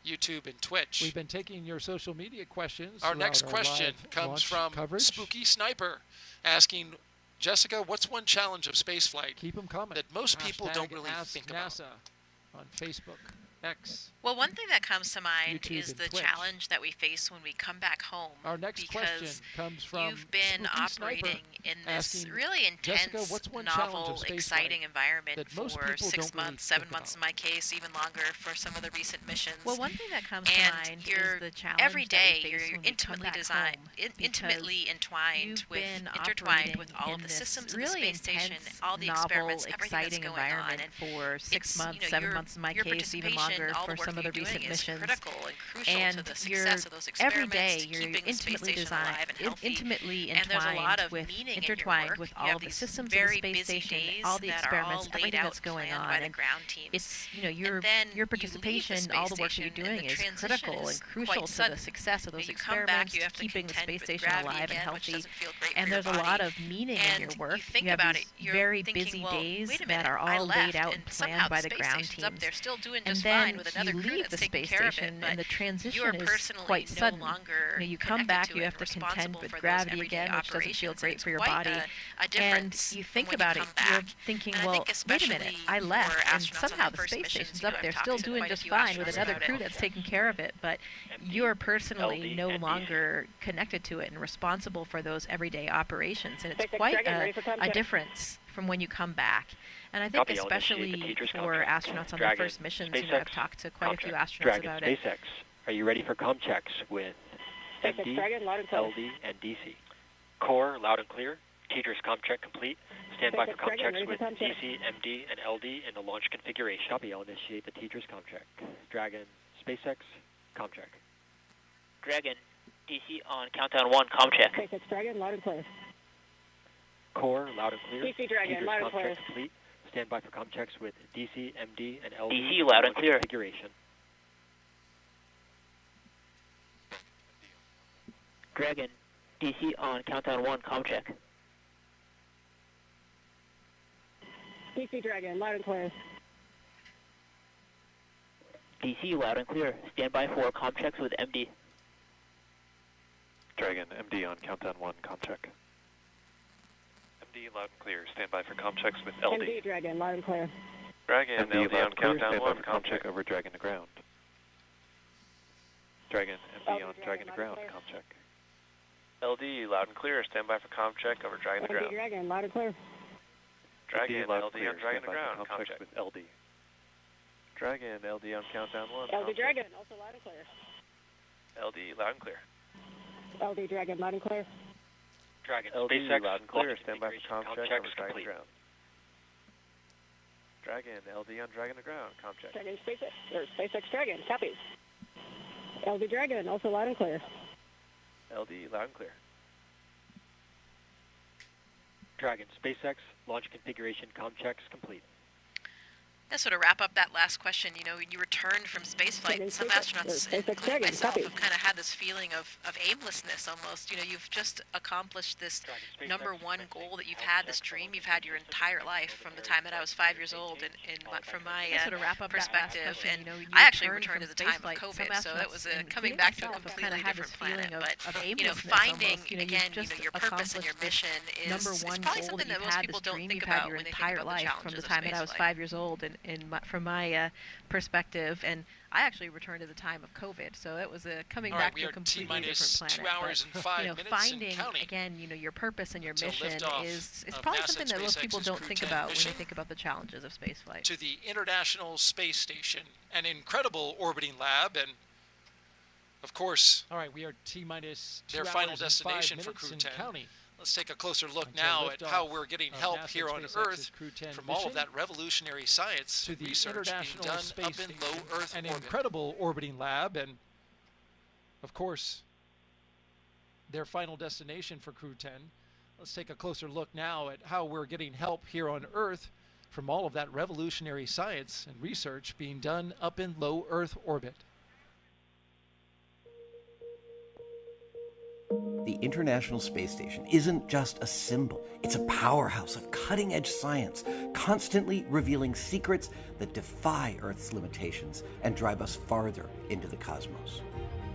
YouTube, and Twitch. We've been taking your social media questions. Our next question comes from Spooky Sniper, asking, Jessica, what's one challenge of spaceflight Keep them coming. that most people don't really Ask think NASA about? On Facebook, X. Well, one thing that comes to mind YouTube is and the Twitch. challenge that we face when we come back home. Our next question comes from you've been Spooky operating Sniper, in this asking, really intense, Jessica, what's one challenge novel, of exciting environment that for most people 6 don't really months, 7 think months in my case, even longer for some of the recent missions. Well, one thing that comes and to mind you're is the challenge every day that we face you're when we intimately come back designed, home, intimately entwined you've with, been intertwined with operating all in of the this systems in really the space station, intense, all the novel, experiments, everything that's exciting going on. environment And for 6 months, you know, 7 months in my your case, even participation, longer all the for work some of the you're recent doing is missions. critical and crucial And to the you're success of those every experiments, day to you're keeping the space intimately station alive and healthy. intimately And there's a lot entwined of with meaning intertwined in your with work. all You of have the these systems of very the space busy station, days all the that experiments, are all laid everything out that's going planned on. by the And ground teams. it's your then your you leave the participation, space all the work that you're station, doing and the is transition critical is and crucial quite to sudden. the success of those You come back, experiments, you have to keeping the contend space with station gravity alive and again, which healthy. doesn't feel great for And your there's a body. lot of meaning in your And work. you think have about these it, you're very thinking, busy well, days wait a that minute, are I all left, laid out and and somehow planned by the the space ground station's up teams. there still doing And just then fine with another you crew leave that's the taking space care of it, station, but and the you transition are is personally quite no sudden. longer You come connected back, to you it have and to contend responsible with for those gravity everyday again, which doesn't feel operations, great and for your it's quite body. a And difference you from think when about you it, come you're back. thinking, And I well, think wait a minute, especially I for left, and astronauts on somehow their the first space missions, station's you up know, there, I've still talked to doing quite a just few fine with astronauts another about crew it. that's taking care of it, but you're personally LD, no and DC. longer connected to it and responsible for those everyday operations, and it's SpaceX quite Dragon, ready for a contact. difference from when you come back. And I think Copy, I'll initiate the especially teacher's for contract. astronauts on Dragon, their first missions, SpaceX, you know, I've talked to quite a few contract. astronauts Dragon, about it. SpaceX, are you ready for comm checks with SpaceX MD, Dragon, loud and clear. LD, and DC? Core, loud and clear. Teacher's comm check complete. Stand by for SpaceX comm Dragon, checks ready for with comm check. DC, MD, and LD in the launch configuration. Copy, I'll initiate the teacher's comm check. Dragon, SpaceX, comm check. Dragon, DC on countdown 1, comm check. SpaceX Dragon, loud and clear. Core, loud and clear. DC Dragon, Teacher's loud and comm clear. check complete. Stand by for comm checks with DC, MD, and LD DC, in loud the and clear. launch configuration. Dragon, DC on countdown 1, comm check. DC Dragon, loud and clear. DC, loud and clear. Stand by for comm checks with MD. Dragon, MD on countdown 1, comm check. MD loud and clear. Stand by for comm checks with LD. MD Dragon, loud and clear. Dragon, MD LD loud on and clear. countdown Stand by 1, for comm comm check over Dragon to ground. Dragon, MD on Dragon to ground, comm check. LD loud and clear. Stand by for comm check over Dragon to ground. MD Dragon, loud and clear. Dragon, MD loud LD and clear. on Dragon to Stand by ground, for comm comm check. check with LD. Dragon, LD on countdown 1, LD Dragon, also loud and clear. LD loud and clear. LD Dragon, loud and clear. Dragon, LD SpaceX loud and clear. launch Stand by for configuration. comm Comm check checks over Dragon to complete. ground. Dragon, LD on Dragon to ground, comm check. Dragon, SpaceX, or SpaceX Dragon, copy. LD Dragon, also loud and clear. LD loud and clear. Dragon, SpaceX launch configuration comm checks complete. To sort of wrap up that last question, you know, you returned from spaceflight. Some astronauts, including myself, have kind of had this feeling of aimlessness almost. You know, you've just accomplished this number one goal that you've had, this dream you've had your entire life from the time that I was 5 years old, and from my sort of wrap up perspective. Question, And you know, you I actually returned returned at the from time of spaceflight. COVID, so that was coming including back to a myself, have completely kinda had different this planet. feeling But, of you know, aimlessness finding, almost. You know, again, you've you know, your just purpose and your accomplished mission is number one probably goal something that that you've most had, people this don't dream think you've had about your when they think entire about the life, challenges from the of time that I was spaceflight. 5 years old, from my perspective. And I actually returned at the time of COVID, so it was coming All right, back we to are a completely T-minus different planet. 2 hours but, and 5 you know, minutes finding and counting again, you know, your purpose and your until mission liftoff is of probably NASA something that most people SpaceX's don't Crew think 10 about when mission they think about the challenges of spaceflight. to the International Space Station, an incredible orbiting lab, and of course, all right, we are T-minus 2 their hours final and destination 5 for minutes Crew and 10. counting. Let's take a closer look Until now at liftoff how we're getting of help NASA here on SpaceX's Earth Crew 10 from all of mission that revolutionary science to the research being International done Space up in Station, low Earth an orbit. incredible orbiting lab, and of course, their final destination for Crew 10. Let's take a closer look now at how we're getting help here on Earth from all of that revolutionary science and research being done up in low Earth orbit. The International Space Station isn't just a symbol. It's a powerhouse of cutting-edge science, constantly revealing secrets that defy Earth's limitations and drive us farther into the cosmos.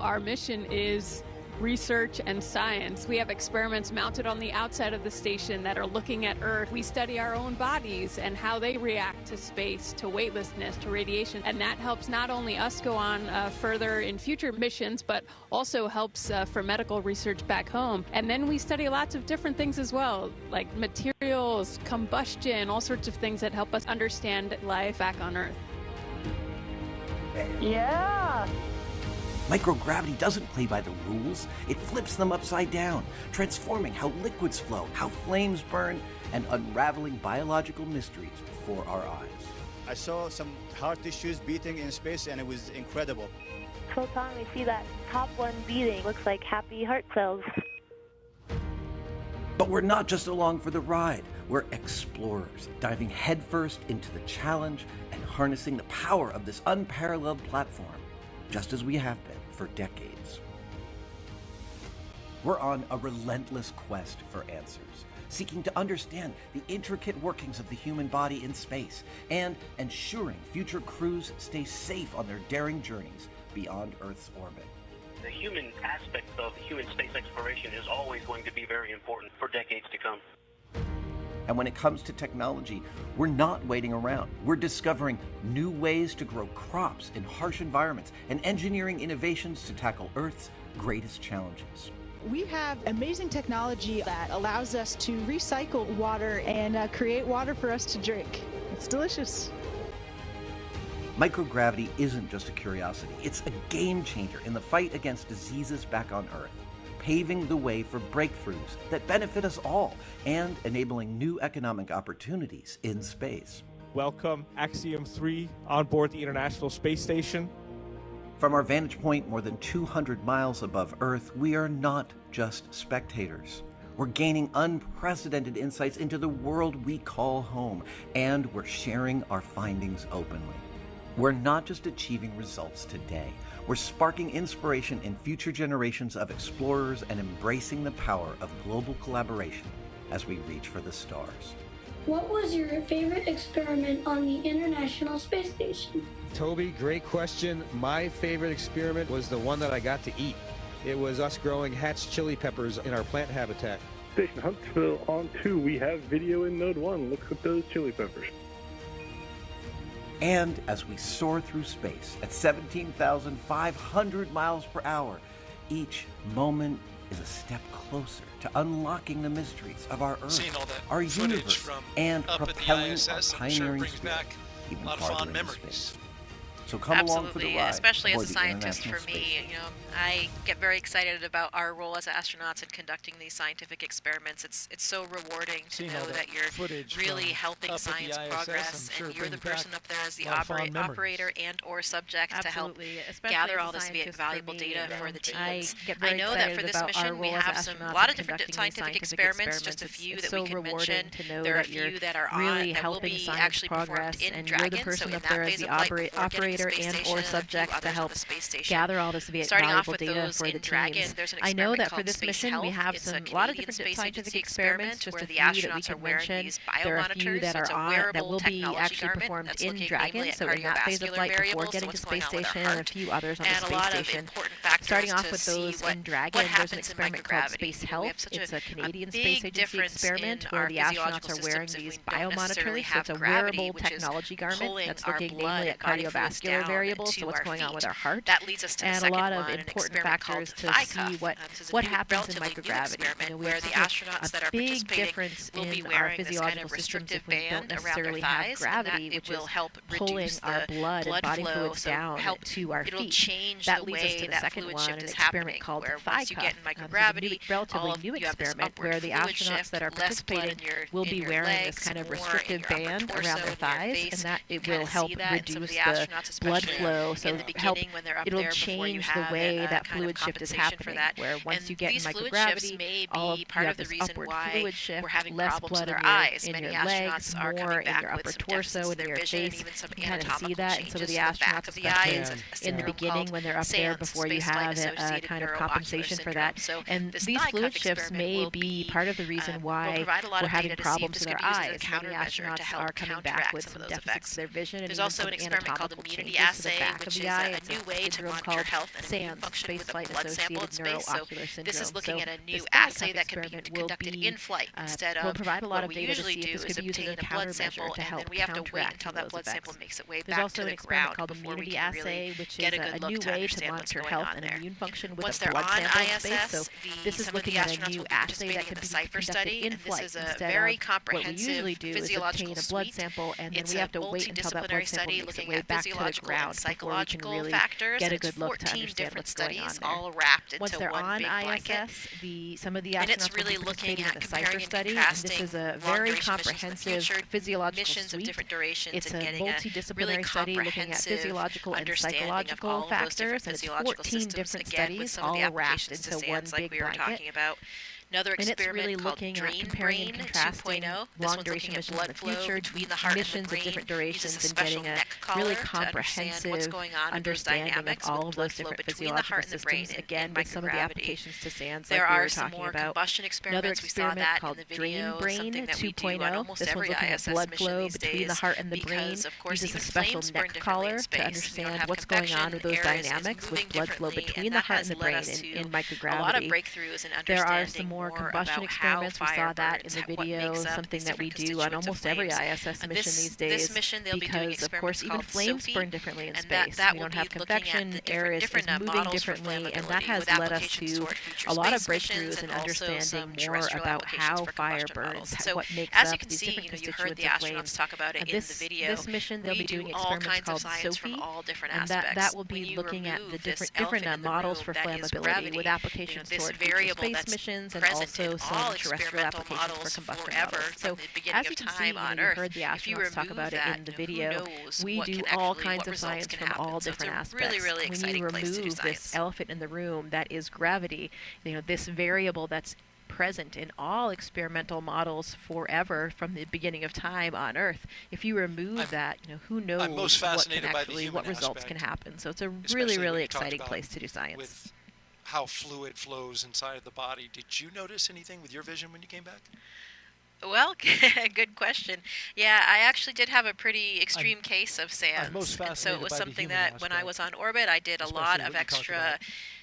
Our mission is research and science. We have experiments mounted on the outside of the station that are looking at Earth. We study our own bodies and how they react to space, to weightlessness, to radiation. And that helps not only us go on further in future missions, but also helps for medical research back home. And then we study lots of different things as well, like materials, combustion, all sorts of things that help us understand life back on Earth. Yeah! Microgravity doesn't play by the rules. It flips them upside down, transforming how liquids flow, how flames burn, and unraveling biological mysteries before our eyes. I saw some heart tissues beating in space, and it was incredible. Photon, we see that top one beating. Looks like happy heart cells. But we're not just along for the ride. We're explorers, diving headfirst into the challenge and harnessing the power of this unparalleled platform, just as we have been for decades. We're on a relentless quest for answers, seeking to understand the intricate workings of the human body in space and ensuring future crews stay safe on their daring journeys beyond Earth's orbit. The human aspect of human space exploration is always going to be very important for decades to come. And when it comes to technology, we're not waiting around. We're discovering new ways to grow crops in harsh environments and engineering innovations to tackle Earth's greatest challenges. We have amazing technology that allows us to recycle water and create water for us to drink. It's delicious. Microgravity isn't just a curiosity. It's a game changer in the fight against diseases back on Earth, paving the way for breakthroughs that benefit us all and enabling new economic opportunities in space. Welcome, Axiom 3, on board the International Space Station. From our vantage point more than 200 miles above Earth, we are not just spectators. We're gaining unprecedented insights into the world we call home, and we're sharing our findings openly. We're not just achieving results today. We're sparking inspiration in future generations of explorers and embracing the power of global collaboration as we reach for the stars. What was your favorite experiment on the International Space Station? Toby, great question. My favorite experiment was the one that I got to eat. It was us growing hatch chili peppers in our plant habitat. Station Huntsville on 2, we have video in Node 1. Look at those chili peppers. And as we soar through space at 17,500 miles per hour, each moment is a step closer to unlocking the mysteries of our Earth, our universe, and propelling our pioneering spirit even farther into space. So come along for the ride. Especially as a scientist for me, I get very excited about our role as astronauts in conducting these scientific experiments. It's so rewarding to know that you're really helping science progress, and you're the person up there as the operator and or subject to help gather all this valuable data for the teams. I know that for this mission we have a lot of different scientific experiments, just a few that we can mention. There are a few that are on that will be actually performed in Dragon, so in that phase of flight operator and or subject to help gather all this valuable data for the teams. I know that for this mission we have a lot of different scientific experiments, just a few that we can mention. There are a few that are on that will be actually performed in Dragon, so in that phase of flight before getting to space station, and a few others on the space station. Starting off with those in Dragon, there's an experiment called Space Health. It's a Canadian Space Agency experiment where the astronauts are wearing these biomonitors. So it's a wearable technology garment that's looking mainly at cardiovascular variables, so what's going on with our heart, that leads us to and a lot of important factors to see what happens in microgravity. We have the astronauts that are big difference in our physiological systems if we don't necessarily have gravity, which will help pulling our blood and body fluids down to our feet. That leads us to the second one, an experiment called the thigh cuff. This is a relatively new experiment where the astronauts that are participating will be wearing this kind of restrictive band around their thighs, and that it will help reduce the blood flow, so it'll change the way that fluid shift is happening, where once you get in microgravity, all of you have this upward fluid shift, less blood in your legs, more in your upper torso, in your face. You can kind of see that in some of the astronauts, especially in the beginning when they're up there before you have a kind of compensation for that. And these fluid shifts may be part of the reason why we're having problems with our eyes. Many astronauts are coming back with some deficits to their vision, and there's also an experiment called immunity assay, which is a new way to monitor health and function with blood sample in space. So this is looking at a new assay that can be conducted in flight instead of what we usually do is obtain a blood sample, and then we have to wait until that blood sample makes its way back to the ground before we can really get a good look to understand what's going on there. Once they're on ISS, some of the astronauts will be participating in the CIPHER study, and this is a very comprehensive physiological suite. It's a multidisciplinary study looking at physiological and psychological factors. Get a good look to understand what's going on there. All wrapped into once they're one on big blanket. ISS, some of the astronauts will be participating in the CIPHER study, and this is a very comprehensive physiological missions suite. Of different durations it's and a multidisciplinary really study looking at physiological and psychological factors, and it's 14 different studies all wrapped into one big blanket. Another and it's really called looking at comparing and contrasting long-duration missions in the future, missions of different durations, and getting a really comprehensive understanding of all of those different physiological systems, again, with some of the applications to SANS like we were talking about. Another experiment called Drain Brain 2.0. This one's looking at blood flow between the heart and the brain. Uses a special neck collar to understand what's going on with those dynamics with blood flow between the heart and the brain in microgravity. A lot of breakthroughs in understanding there are some more combustion experiments. We saw that in the video, something that we do on almost every ISS mission these days, because of course even flames burn differently in space. We don't have convection, air is moving differently, and that has led us to a lot of breakthroughs in understanding more about how fire burns, what makes up these different constituents of flames. Talk about it in the video. This mission they'll be doing experiments called SOFI, and that will be looking at the different models for flammability with applications toward future space missions and also some terrestrial applications for combustion models. So as you can see, when you heard the astronauts talk about it in the video, we do all kinds of science from all different aspects. When you remove this elephant in the room that is gravity, this variable that's present in all experimental models forever from the beginning of time on Earth. If you remove that, who knows what results can happen. So it's a really exciting place to do science. How fluid flows inside of the body. Did you notice anything with your vision when you came back? Well, good question. Yeah, I actually did have a pretty extreme case of SANS, and so it was something that when I was on orbit, I did a lot of extra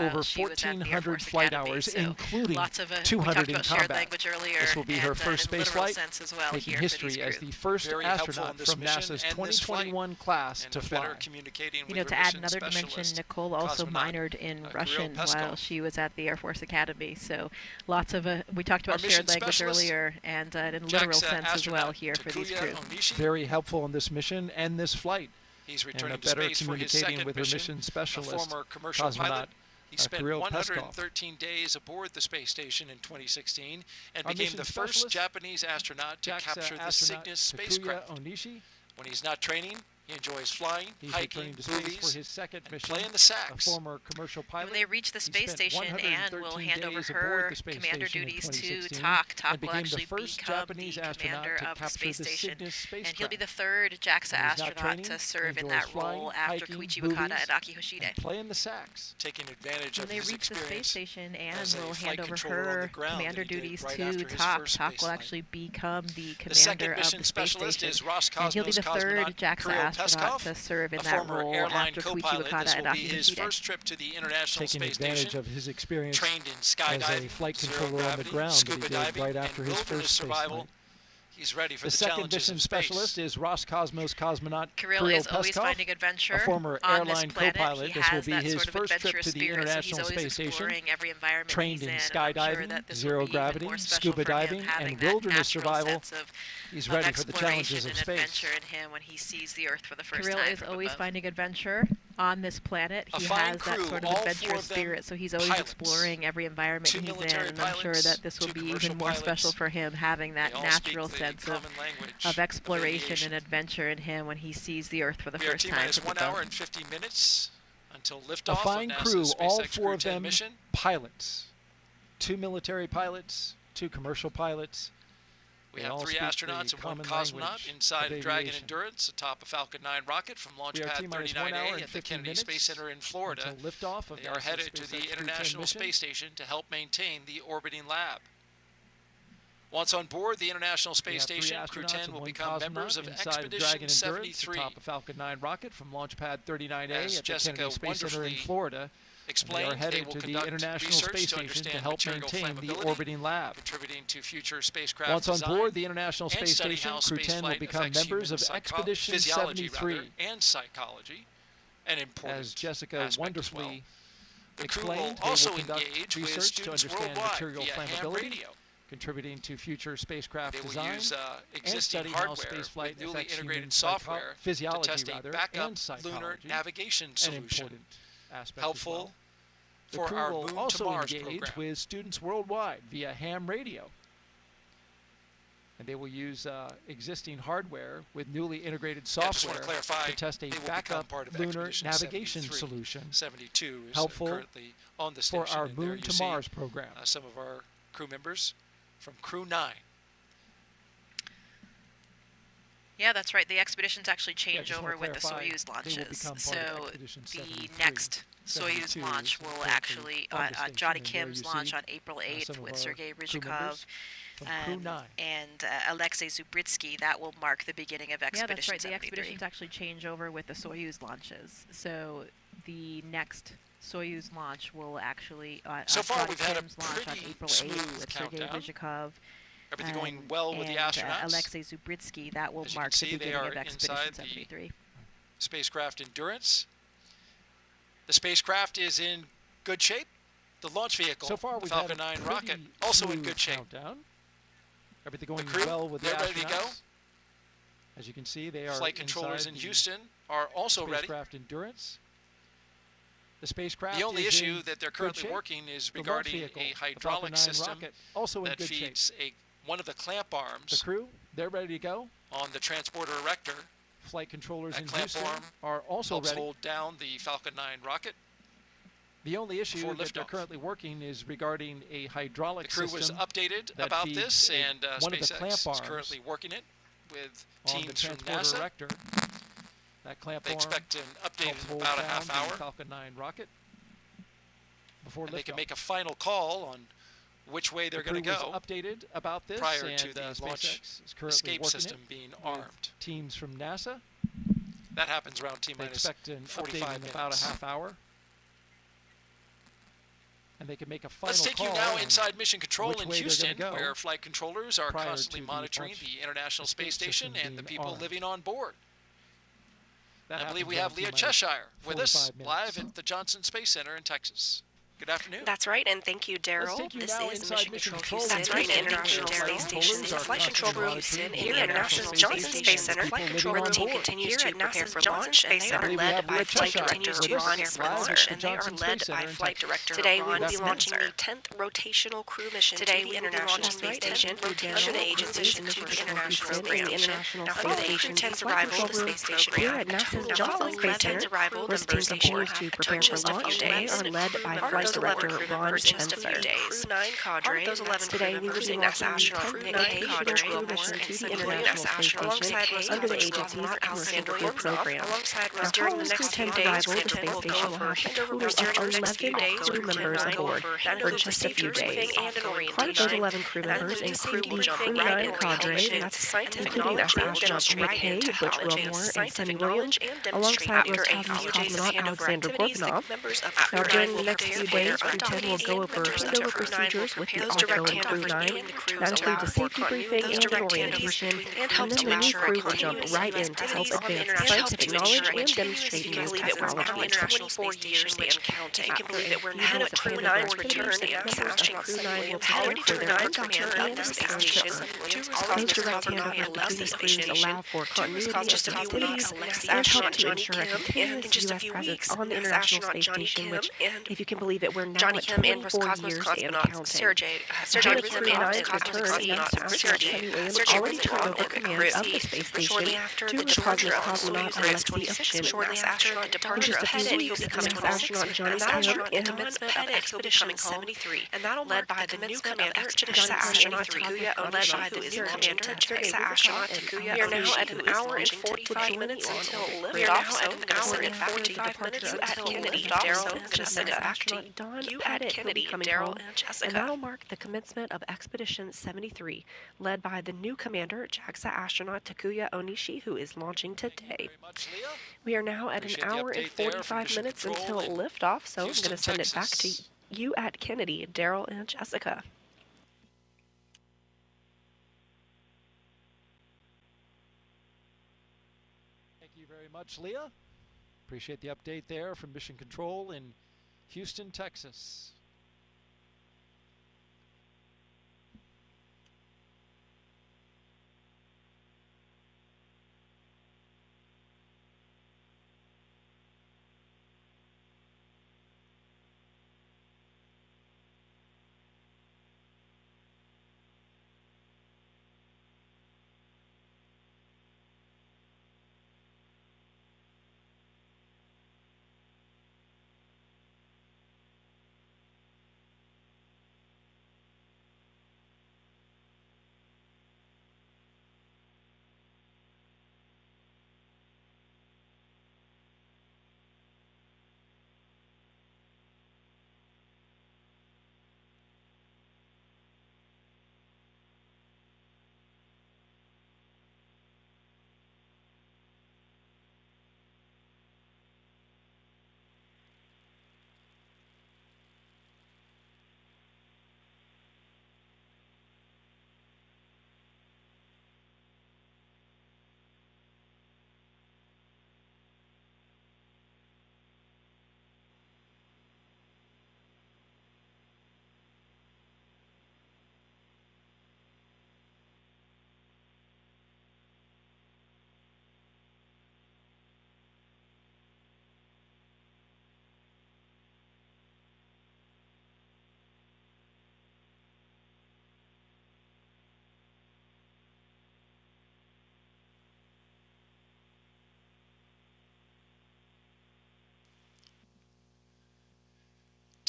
over 1,400 flight hours, including 200 in combat. This will be her first space flight, making history as the first astronaut from NASA's 2021 class to fly. You know, to add another dimension, Nichole also minored in Russian while she was at the Air Force Academy. So lots of, we talked about shared language earlier, and in a literal sense as well here for these crew. Very helpful in this mission and this flight. He's returning and to space for his second with her mission specialist, former commercial cosmonaut, pilot. He spent Kirill 113 days aboard the space station in 2016 and became the first Japanese astronaut to capture the Cygnus spacecraft. Onishi. When he's not training, he enjoys flying, hiking, to movies, for his second mission, playing the sax. A former commercial pilot. When they reach the space station, Anne will hand over her commander duties to Tak. Tak will actually become the commander of the space station, and he'll be the third JAXA astronaut to serve in that role after Koichi Wakata and Aki Hoshide. Playing the sax. Taking advantage of his experience. When they reach the space station, Anne will hand over her commander duties to Tak. Tak will actually become the commander of the space station, is and he'll be the third JAXA astronaut astronaut to serve in that role after Koichi Wakata and Aki his first trip to the International Space Station. Taking advantage of his experience trained in skydiving, as a flight controller on the ground scuba that he did right after his first survival. He's ready for the second mission specialist is Roscosmos cosmonaut Kirill is always Peskov, finding adventure. A former airline co-pilot. This will be his first trip to the International Space Station. Trained in skydiving, zero gravity, scuba diving, and wilderness survival. He's ready for the challenges of space. When he sees the Earth for the first time. Kirill is always finding adventure on this planet. He has that sort of adventurous spirit, so he's always exploring every environment he's in. And I'm sure that this will be even more special for him, having that natural sense of exploration and adventure in him when he sees the Earth for the first time. It's 1 hour and 50 minutes until liftoff. A fine crew, all four of them mission. Pilots. 2 military pilots, 2 commercial pilots. We have 3 astronauts and 1 cosmonaut inside of Dragon Endurance atop a Falcon 9 rocket from Launch Pad 39A at the Kennedy Space Center in Florida. They are headed to the International Space Station to help maintain the orbiting lab. Once on board the International Space Station, Crew 10 will become members of Expedition 73. Atop a Falcon 9 rocket from Launch Pad 39A As at the Kennedy Space Center in Florida. Explained, they are headed to the International Space Station to help maintain the orbiting lab. Contributing to future spacecraft Once on board the International Space Station, Crew 10 will become members of Expedition 73. And psychology, an important As Jessica wonderfully explained, they also will conduct engage research to understand material via flammability, contributing to future spacecraft design, use, and studying how spaceflight newly affects integrated human software physiology to test a and lunar psychology, navigation solution. Helpful for the crew our will Moon also to Mars engage program. with students worldwide via ham radio. And they will use existing hardware with newly integrated software to test a backup lunar navigation solution 72 is helpful currently on the station, for our and there Moon you to see, Mars program. Some of our crew members from Crew 9. Yeah, that's right. The expeditions actually change over with the Soyuz launches. So the next Soyuz launch will actually, Johnny Kim's launch on April 8th with Sergei Ryzhikov and Alexei Zubritsky, that will mark the beginning of Expedition 73. Yeah, that's right. The expeditions actually change over with the Soyuz launches. So the next Soyuz launch will actually, so far we've had a launch on April 8th with Sergei Ryzhikov. Everything going well with the astronauts. Alexei Zubritsky, that will mark the beginning of Expedition 73. Spacecraft Endurance. The spacecraft is in good shape. The launch vehicle, so far, we've Falcon 9 rocket, also in good shape. Countdown. Everything going the crew, well with the they're astronauts. Ready to go. As you can see, they are flight controllers in Houston are also ready. Spacecraft Endurance. The spacecraft. The only issue that they're currently working is regarding a hydraulic system also that feeds one of the clamp arms. The crew, they're ready to go. On the transporter erector. Flight controllers in clamp Houston arm are also helps ready. Hold down the Falcon 9 rocket. The only issue that they're currently working is regarding a hydraulic system. The crew was updated about this, and SpaceX is currently working it with teams from NASA. Erector. That clamp they expect an update in about a half hour. Falcon 9 rocket. Before they can make a final call on which way they're going to go. Updated about this prior to the launch escape system being armed. Teams from NASA. That happens around T-minus 45 minutes. About a half hour. And they can make a final Let's take call you now inside Mission Control in Houston, go where flight controllers are constantly monitoring the International Space Station and the people living on board. I believe we have Leah Cheshire with us live at the Johnson Space Center in Texas. Good afternoon. That's right, and thank you, Daryl. This is Mission Control Houston, International Space Station. Flight Control Room Houston here at NASA's Johnson Space Center. Flight Control Room continues to prepare for launch, and they are led by Flight Director Ron Spencer, and they are led by Flight Director Today we will be launching the 10th rotational crew mission to the International Space Station under the agency's into the International Program. Now, following Crew 10's arrival to the space station, here at NASA's Johnson Space Center, first team continues to prepare for launch. They are led by Flight Operations Director Ron Spencer. Crew 9 cadre. Those 11 today we were seeing NASA astronaut Nick Hague, Butch Wilmore, and Suni Williams alongside Roscosmos Aleksandr Gorbunov. Alongside Roscosmos during the next few days, Crew 10 will go over during the next few days, Crew members aboard for just a few days. Part of those 11 crew members include the Crew 9 cadre, including NASA astronauts Nick Hague, Butch Wilmore, and Suni Williams, alongside Roscosmos cosmonaut Aleksandr Gorbunov. Now, during the next few days, Crew 10 will go over handover procedures with the outgoing Crew 9. That includes a safety briefing and an orientation, and then the new crew will jump right in to help advance scientific knowledge and demonstrate new technology. 24 years and counting. You can believe that we're now at Crew 9's return, and NASA astronaut Crew 9 will already turned on command of the space station. Two Roscosmos cosmonaut left the station, allow for continuity just a few weeks, and help to ensure a continuous U.S. presence on the International Space Station, which, if you can believe it, we're now at 24 years and counting. Sergei Crew 9's return, Suni Williams already turned over command of the space station to Roscosmos cosmonaut Aleksandr Gorbunov. In just a few weeks, NASA astronaut Johnny Hague and commencement of Expedition 73, and that'll led by the new commander, JAXA astronaut Takuya Onishi, who is launching to JAXA astronaut Takuya. We are now at an hour and 45 minutes until liftoff. We are now at an hour and 45 minutes until Kennedy, Daryl, and Jessica. Astronaut Don Pettit will be coming home, and that'll mark the commencement of Expedition 73, led by the new commander, JAXA astronaut Takuya Onishi, who is launching today. We are now at an hour and 45 minutes until liftoff, so I'm going to send it back to you at Kennedy, Daryl and Jessica. Thank you very much, Leah. Appreciate the update there from Mission Control in Houston, Texas.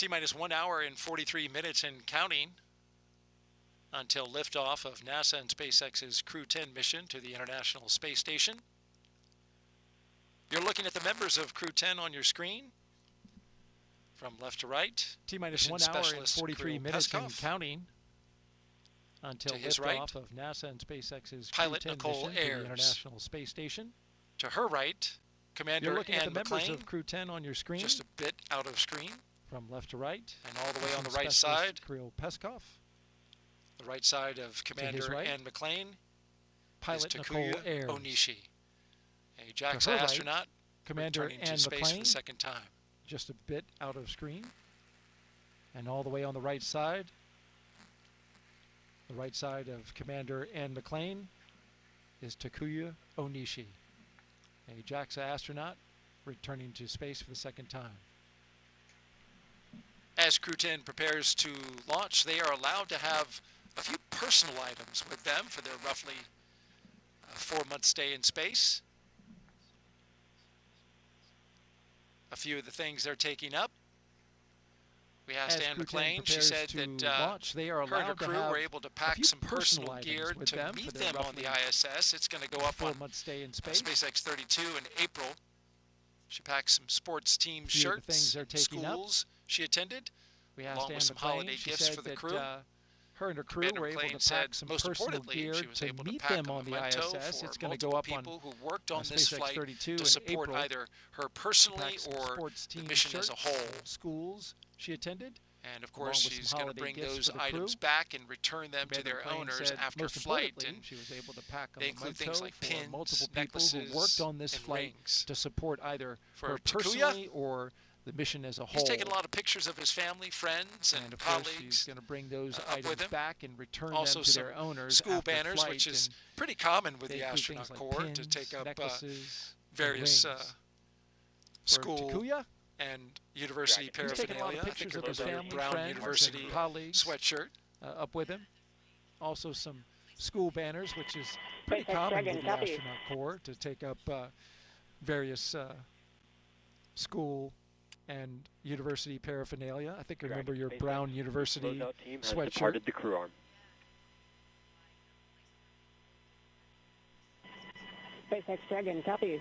T-minus 1 hour and 43 minutes and counting until liftoff of NASA and SpaceX's Crew 10 mission to the International Space Station. You're looking at the members of Crew 10 on your screen from left to right. T-minus 1 hour and 43 minutes and counting until liftoff of NASA and SpaceX's pilot Nichole Ayers to the International Space Station. To her right, Commander Anne McClain of Crew 10 on your screen. Just a bit out of screen. From left to right. And all the way on the right side, Kirill Peskov. The right side of Commander Anne McClain, pilot Takuya Onishi, a JAXA astronaut, Commander Anne McClain, for the second time. Just a bit out of screen. And all the way on the right side of Commander Anne McClain is Takuya Onishi, a JAXA astronaut returning to space for the second time. As Crew 10 prepares to launch, they are allowed to have a few personal items with them for their roughly 4-month stay in space. A few of the things they're taking up. We asked Anne McClain. She said that her and her crew were able to pack some personal gear to meet them on the ISS. It's going to go up on SpaceX 32 in April. She packed some sports team shirts, schools she attended, along with some holiday gifts for the crew. Her and her crew were able to pack some personal gear to meet them on the ISS. It's going to go up on people who worked on this flight to support either her personally or the mission as a whole. Schools she attended. And of course, she's going to bring those items back and return them to their owners after flight. And she was able to pack they include things like pins, multiple people necklaces, who worked on this flight rings. To support either her Takuya, personally or the mission as a whole. He's taking a lot of pictures of his family, friends, and of colleagues. Course, he's going to bring those items back and return also them to their owners. School banners, which is pretty common with the astronaut corps, pins, to take up various school Takuya and university paraphernalia. I think of their Brown University colleagues sweatshirt up with him. Also some school banners, which is pretty common with the astronaut corps, to take up various school and university paraphernalia. I think I remember your Brown University sweatshirt. Departed the crew arm. SpaceX Dragon, copy.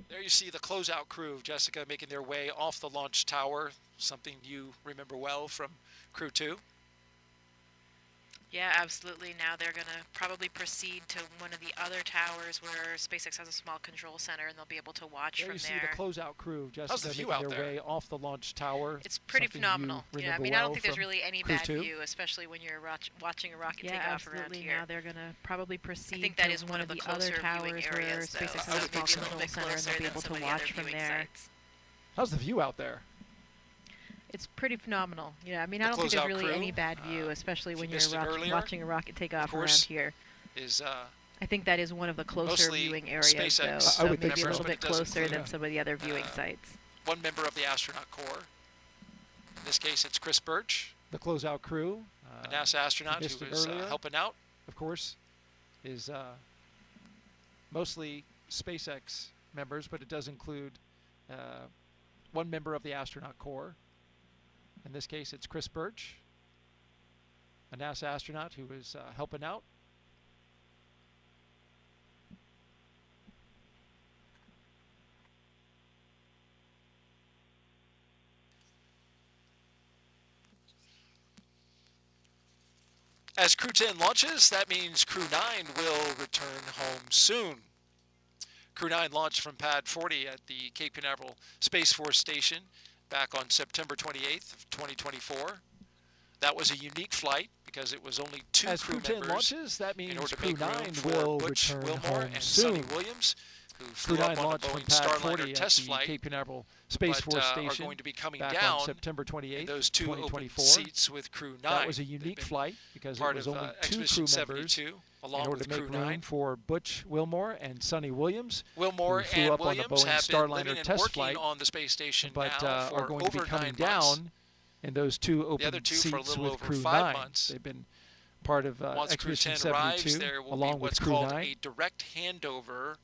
There you see the closeout crew of Jessica making their way off the launch tower, something you remember well from Crew 2. Yeah, absolutely. Now they're going to probably proceed to one of the other towers where SpaceX has a small control center, and they'll be able to watch there from you there. See the closeout crew of Jessica making their way off the launch tower. It's pretty phenomenal. Yeah, I mean, I don't think there's really any bad view, especially when you're watching a rocket take off around here. Now they're going to probably proceed. I think that is one of the other towers where SpaceX has a small control center, and they'll be able to watch from there. How's the view out there? It's pretty phenomenal. Yeah, I mean, I don't think there's really any bad view, especially when you're watching a rocket take off around here. I think that is one of the closer viewing areas, though. So maybe a little bit closer than some of the other viewing sites. One member of the astronaut corps. In this case, it's Chris Birch. The closeout crew. A NASA astronaut who is helping out. Of course, is mostly SpaceX members, but it does include one member of the astronaut corps. In this case, it's Chris Birch, a NASA astronaut who is helping out. As Crew 10 launches, that means Crew 9 will return home soon. Crew 9 launched from Pad 40 at the Cape Canaveral Space Force Station back on September 28th of 2024. That was a unique flight because it was only two crew members. Launches, that means in order to Crew make room 9 for will Butch return Wilmore home and soon. Suni Williams, who Crew flew 9 up on the launched from Boeing Pad Starliner 40 test at the flight, Cape Canaveral Space Force Station are going to be coming back down on September 28th, those two 2024. open seats with Crew 9. That was a unique flight because it was only two crew members along in order with to make Crew room 9. for Butch Wilmore and Suni Williams. Wilmore who flew and up Williams on the Boeing have been Starliner living and test working flight, on the space station but now for are going over to be coming 9 months. down in those two open the other two seats for a little with over Crew 5 9. months. They've been part of Once Crew Expedition 10 72 arrives, there will along be what's with Crew called 9. a direct handover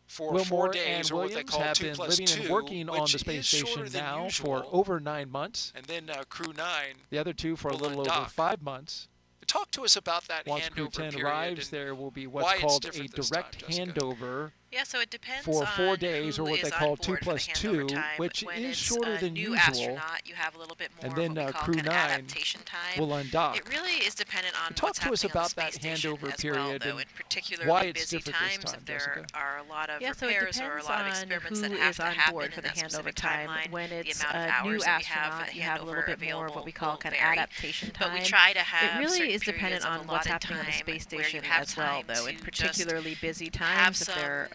for Wilmore 4 days, and or what they Williams call have 2 been plus living 2, and working on the space station now for over 9 months. And then Crew 9 the other two for a little over 5 months. Talk to us about that Once handover Crew 10 period arrives, there will be what's called a direct handover. Yeah, so it depends for 4 on days, or what they call 2 plus 2, which is shorter than new usual. Astronaut, you have a little bit more and then what we call Crew 9 adaptation time. will undock. It really is dependent on Talk what's to us happening about on the that handover period well, though, and in particularly why it's busy different times this time, if there Jessica. are a lot of so it repairs or a depends lot of on experiments who that have is to on happen board in for the that specific handover time. timeline. When it's the amount of a new hours that we have astronaut, for you have a little bit more of what we call will kind of vary. adaptation time. But we try to have it really certain is dependent periods of on what's allotted happening on the time space where you station have as well, time though. In to particularly busy have times, if some there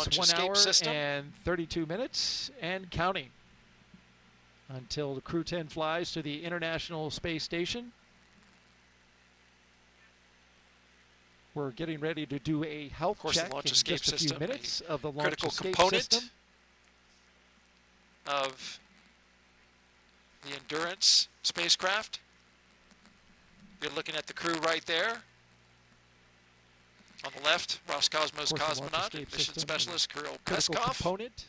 launch 1 escape hour system. and 32 minutes and counting until the Crew 10 flies to the International Space Station. We're getting ready to do a health check the launch in escape just a few system, minutes of the launch critical escape component system. Of the Endurance spacecraft. You're looking at the crew right there. On the left, Roscosmos cosmonaut, mission specialist Kirill Peskov. Component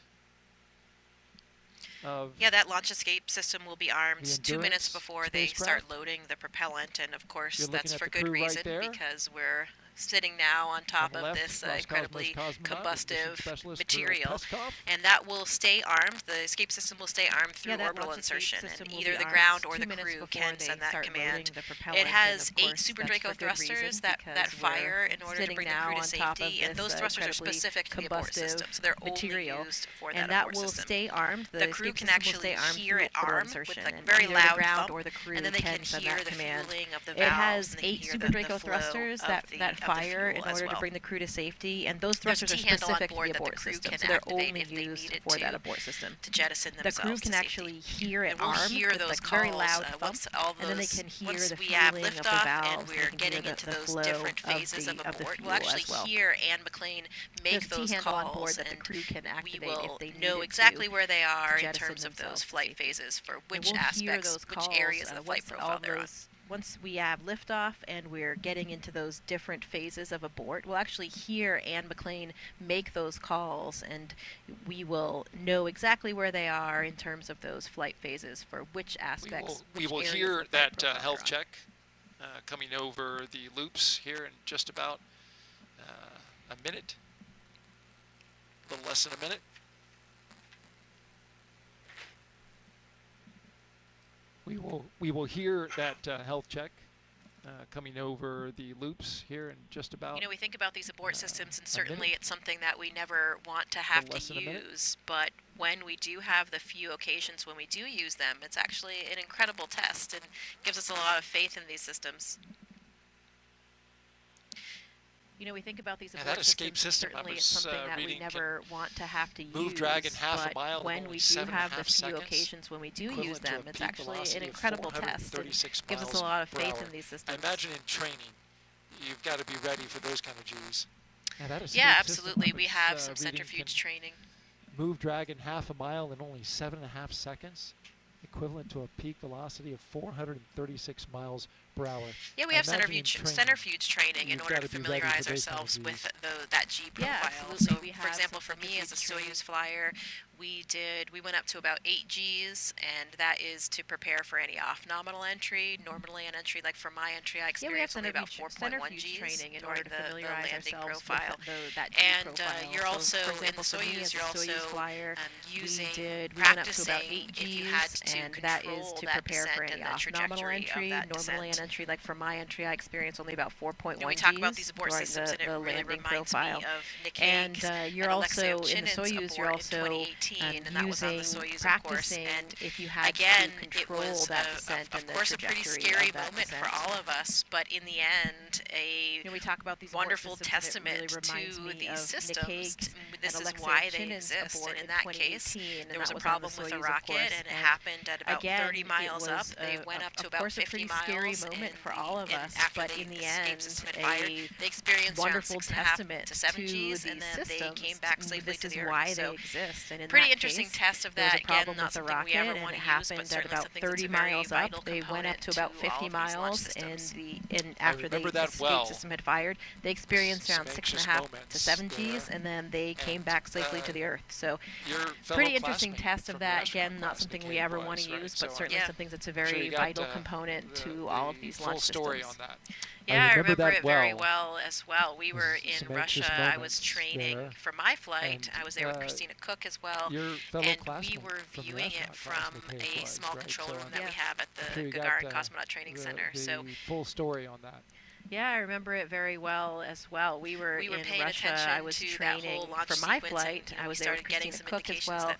yeah, that launch escape system will be armed 2 minutes before they start loading the propellant, and of course that's for good reason, because we're sitting now on top of this incredibly combustive material, and that will stay armed. The escape system will stay armed through orbital insertion, and either the ground or the crew can send that command. It has 8 Super Draco thrusters that fire in order to bring the crew to safety, and those thrusters are specific to the abort system, so they're only used for that abort system. And that will stay armed. The crew can actually hear it armed with like very loud thump, and then they can hear the fueling of the valves. It has 8 Super Draco thrusters that fire in order to bring the crew to safety, and those thrusters are specific to the abort system, so they're only used for that abort system. To jettison themselves. The crew can actually hear it armed with like very loud thumps, and then they can hear the fueling of the valves, and we're getting into those different phases of abort. We'll actually hear Anne McClain make those calls, and we will know exactly where they are in terms of those flight phases for which aspects, which areas of the flight profile they're on. Once we have liftoff and we're getting into those different phases of abort, we'll actually hear Anne McClain make those calls, and we will know exactly where they are in terms of those flight phases for which aspects. We will hear that health check coming over the loops here in just about a minute, a little less than a minute. We will hear that health check coming over the loops here in just about. You know, we think about these abort systems, and certainly it's something that we never want to have to use. But when we do have the few occasions when we do use them, it's actually an incredible test and gives us a lot of faith in these systems. You know, we think about these abort systems, certainly it's something that we never want to have to use. Dragon half a mile when we do have the few occasions when we do use them, it's actually an incredible test. It gives us a lot of faith in these systems. I imagine in training, you've got to be ready for those kind of Gs. Yeah, absolutely. We have some centrifuge training. Move Dragon half a mile in only 7.5 seconds, equivalent to a peak velocity of 436 miles per hour. Yeah, we have centrifuge training in order to familiarize ourselves with that G profile. Yeah, absolutely. So, for example, for me as a Soyuz flyer, we went up to about 8 Gs, and that is to prepare for any off-nominal entry. Normally an entry, like for my entry, I experienced only about 4.1 Gs training in order to familiarize landing ourselves profile. With that G profile. You're also, for example, in the Soyuz, you're also flyer, using, we went up to about 8 Gs, if you had to and that is to prepare for any off-nominal entry. Normally an entry, like for my entry, I experienced only about 4.1 Gs. We talk about these abort systems, and it really reminds me of Nick Hague and you're also, in the Soyuz, you're also using, practicing, if you had again, to control that descent and the trajectory. Of course, a pretty scary moment for all of us, but in the end, we talk about these wonderful testament to these systems. This is why they exist, and in that case, there was a problem with a rocket, and it happened at about 30 miles up. They went up to about 50 miles. Scary moment for all of us, but in the end, they experienced wonderful testament to 7 to Gs, and then they came back safely to the Earth. Why they exist, and in pretty that interesting case, test of that. Again, not something we ever want to use, happened at about 30 miles up. They went up to about 50 miles, and after the escape system had fired, they experienced around 6.5 to 7 Gs, and then they came back safely to the Earth. So, pretty interesting test of that. Again, not something we ever want to use, but certainly something that's a very vital component to all of these launch systems. Yeah, I remember it very well as well. We were in Russia. I was training for my flight. I was there with Christina Cook as well, and we were viewing it from a small control room that we have at the Gagarin Cosmonaut Training Center. So full story on that. Yeah, I remember it very well as well. We were in Russia. I was training for my flight. I was there with Christina Cook as well,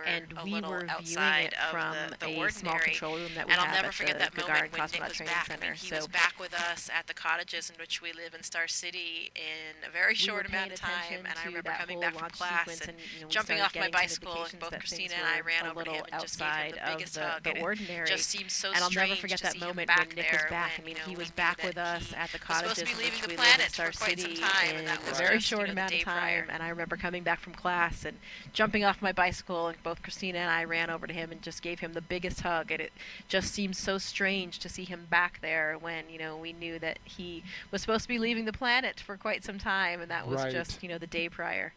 and we were viewing it from a small control room that we have at the Gagarin Cosmonaut Training Center. He was back with us at the cottages in which we live in Star City in a very short amount of time, and I remember coming back from class and jumping off my bicycle, and both Christina and I ran over to him and just gave him the biggest hug. The ordinary. It just seemed so and I'll strange never forget to that see him moment back when Nick was there back. I mean, he was back with us at the cottages in which we live in Star City in a very short amount of time. And I remember coming back from class and jumping off my bicycle, and both Christina and I ran over to him and just gave him the biggest hug. And it just seemed so strange to see him back there when, we knew that he was supposed to be leaving the planet for quite some time, and that was just, the day prior.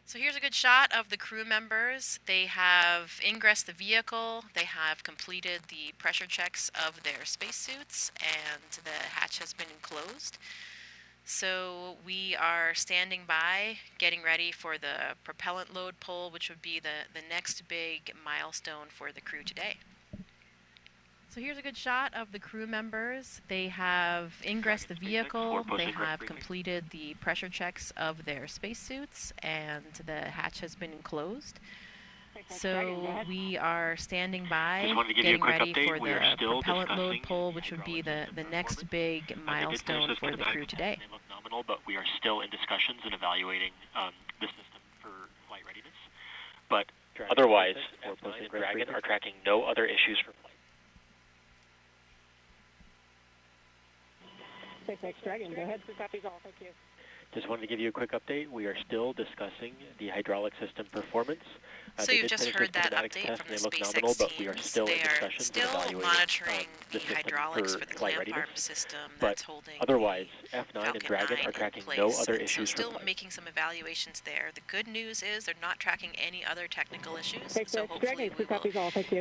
So here's a good shot of the crew members. They have ingressed the vehicle, they have completed the pressure checks of their spacesuits, and the hatch has been closed. So we are standing by, getting ready for the propellant load pull, which would be the next big milestone for the crew today. So here's a good shot of the crew members. They have ingressed the vehicle, they have completed the pressure checks of their spacesuits, and the hatch has been closed. So we are standing by, getting ready for the propellant load pull, which would be the next big milestone for the crew today. They look nominal, but we are still in discussions and evaluating the system for flight readiness. But otherwise, S9 and Dragon are tracking no other issues for flight. SpaceX Dragon, go ahead. Copies all. Thank you. Just wanted to give you a quick update. We are still discussing the hydraulic system performance. So you've just heard that update from the SpaceX teams. They are still monitoring the hydraulics for the clamp arm system that's holding otherwise, F9 Falcon and Dragon 9 are tracking in place. no other And issues. so still making some evaluations there. The good news is they're not tracking any other technical issues. So hopefully we will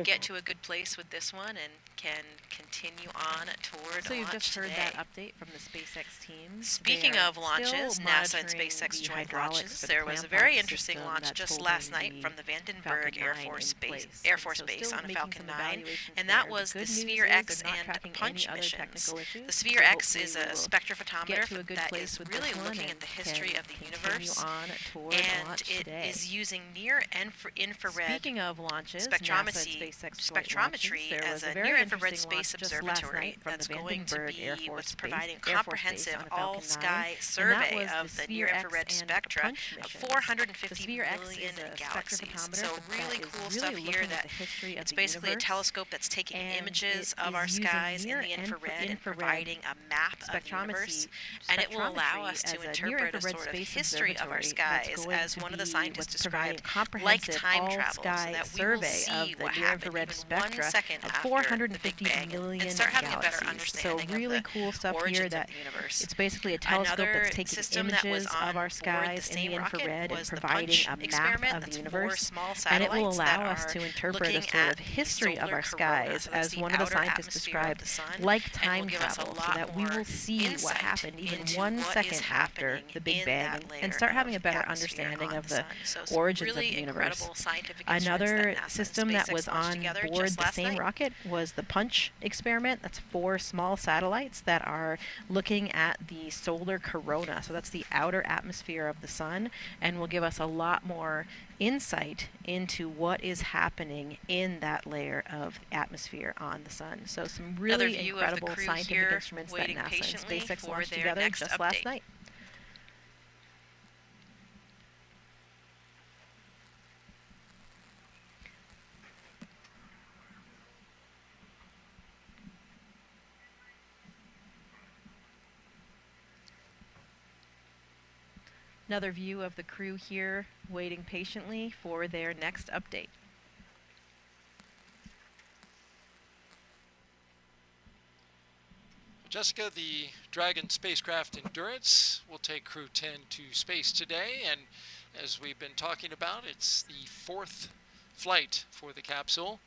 get to a good place with this one and can continue on toward So you've just heard today. that update from the SpaceX team. Speaking of launches, NASA and SpaceX joint launches, there was a very interesting launch just last night from the Vandenberg Air Force Base on a Falcon 9, and that was the Sphere X and Punch missions. The Sphere X is a spectrophotometer that is really looking at the history of the universe, and it is using near-infrared spectrometry as a near-infrared space observatory that's going to be what's providing comprehensive all-sky survey of the near-infrared spectra of 450 million galaxies. So really cool stuff here that it's basically a telescope that's taking images of our skies in the infrared and providing a map of the universe, and it will allow us to interpret a sort of history of our skies, as one of the scientists described, like time travel, so that we will see what happened even 1 second after the Big Bang and start having a better understanding of the cool stuff here that universe. It's basically a telescope that's taking images of our skies in the infrared and providing a map of the universe, and it will allow us to interpret a sort of history of our skies, as one of the scientists described, like time travel, so that we will see what happened even 1 second after the Big Bang and start having a better understanding of the origins of the universe. Another system that was on board the same rocket was the Punch experiment. That's 4 small satellites that are looking at the solar corona. So that's the outer atmosphere of the sun, and will give us a lot more insight into what is happening in that layer of atmosphere on the sun. So some really incredible scientific instruments that NASA and SpaceX launched together just last night. Another view of the crew here waiting patiently for their next update. Jessica, the Dragon spacecraft Endurance will take Crew 10 to space today, and as we've been talking about, it's the 4th flight for the capsule.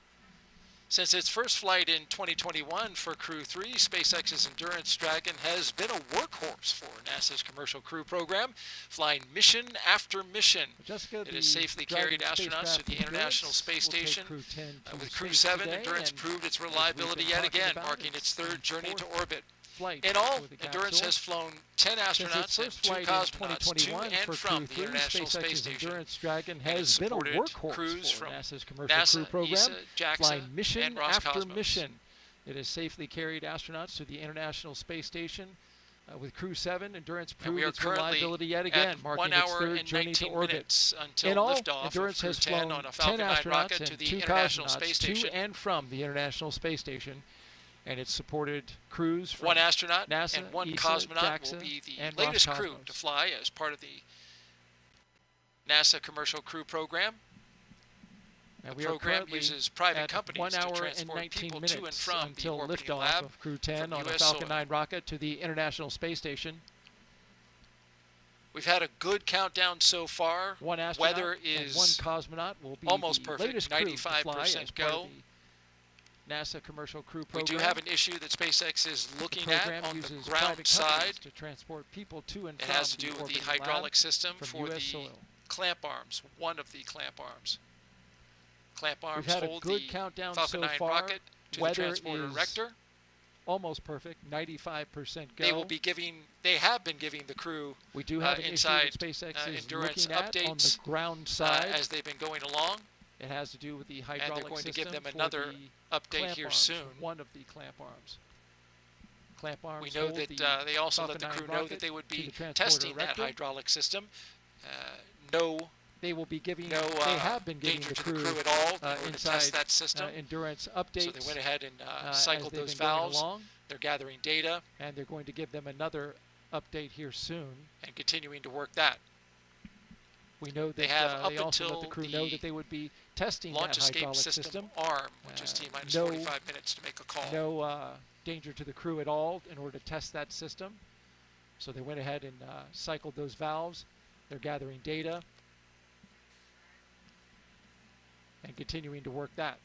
Since its first flight in 2021 for Crew 3, SpaceX's Endurance Dragon has been a workhorse for NASA's Commercial Crew program, flying mission after mission. Jessica, it has safely carried astronauts to the International Space Station. With Crew 7, Endurance proved its reliability yet again, marking its 3rd journey to orbit. In all, Endurance has flown 10 astronauts and 2 cosmonauts to and from the International Space Station. Endurance Dragon has been a workhorse for NASA's Commercial Crew program, JAXA, flying mission and after Roscosmos. mission. It has safely carried astronauts to the International Space Station. With Crew 7, Endurance proved its reliability yet again, marking its 3rd journey to orbit. Until in all, liftoff Endurance has flown on a 10 Falcon 9 astronauts rocket and to the 2 International cosmonauts Space Station. to and from the International Space Station. And it supported crews from 1 astronaut NASA, and 1 ESA, cosmonaut JAXA, will be the and latest Roscosmos. crew to fly as part of the NASA Commercial Crew program. And the program uses private at companies 1 hour to transport and 19 people minutes to and from until the orbiting liftoff lab of Crew 10 on a US Falcon soil. 9 rocket to the International Space Station. We've had a good countdown so far. 1 astronaut Weather and is 1 cosmonaut will be almost the perfect, latest crew to fly 95% as part go. of the NASA Commercial Crew We program. do have an issue that SpaceX is looking the program at on uses the ground private side. companies to transport people to and It from has to do with the orbiting hydraulic lab system from for US the soil. clamp arms, one of the clamp arms. Clamp arms We've had a hold good the countdown Falcon so 9 far. rocket to the Weather transporter is Rector. almost perfect, 95% go. They will be giving, they have been giving the crew we do have an inside issue that SpaceX is Endurance looking at on the updates ground side as they've been going along. It has to do with the hydraulic And they're going to system give them for another the update clamp here arms, soon. one of the clamp arms. Clamp arms We know hold that the they also let the Falcon 9 crew know rocket that they would to be the transporter testing that Rector. hydraulic system. They will be giving. No they have been giving danger the to crew, the crew at all in order to inside test that system. Endurance updates. So they went ahead and as cycled they've those been going valves. along, They're gathering data and they're going to give them another update here soon. and continuing to work that. We know that they have up they also until let the crew know that they would be testing launch that escape hydraulic system arm, which is T-minus 45 minutes to make a call. No danger to the crew at all in order to test that system. So they went ahead and cycled those valves. They're gathering data and continuing to work that.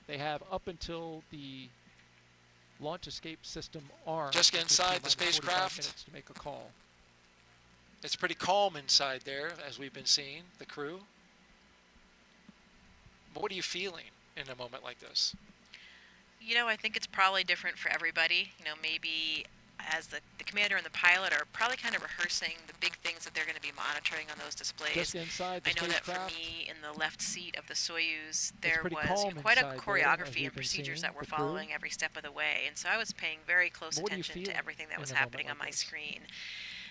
They have up until the launch escape system arm. Just get inside the spacecraft to make a call. It's pretty calm inside there, as we've been seeing, the crew. But what are you feeling in a moment like this? You know, I think it's probably different for everybody. You know, maybe as the commander and the pilot are probably kind of rehearsing the big things that they're going to be monitoring on those displays. Just inside the I know that for spacecraft, me, in the left seat of the Soyuz, there was calm quite a inside choreography there, and procedures that we're the crew. following every step of the way. And so I was paying very close What do you attention feel to everything that in was a moment happening like on my this? screen.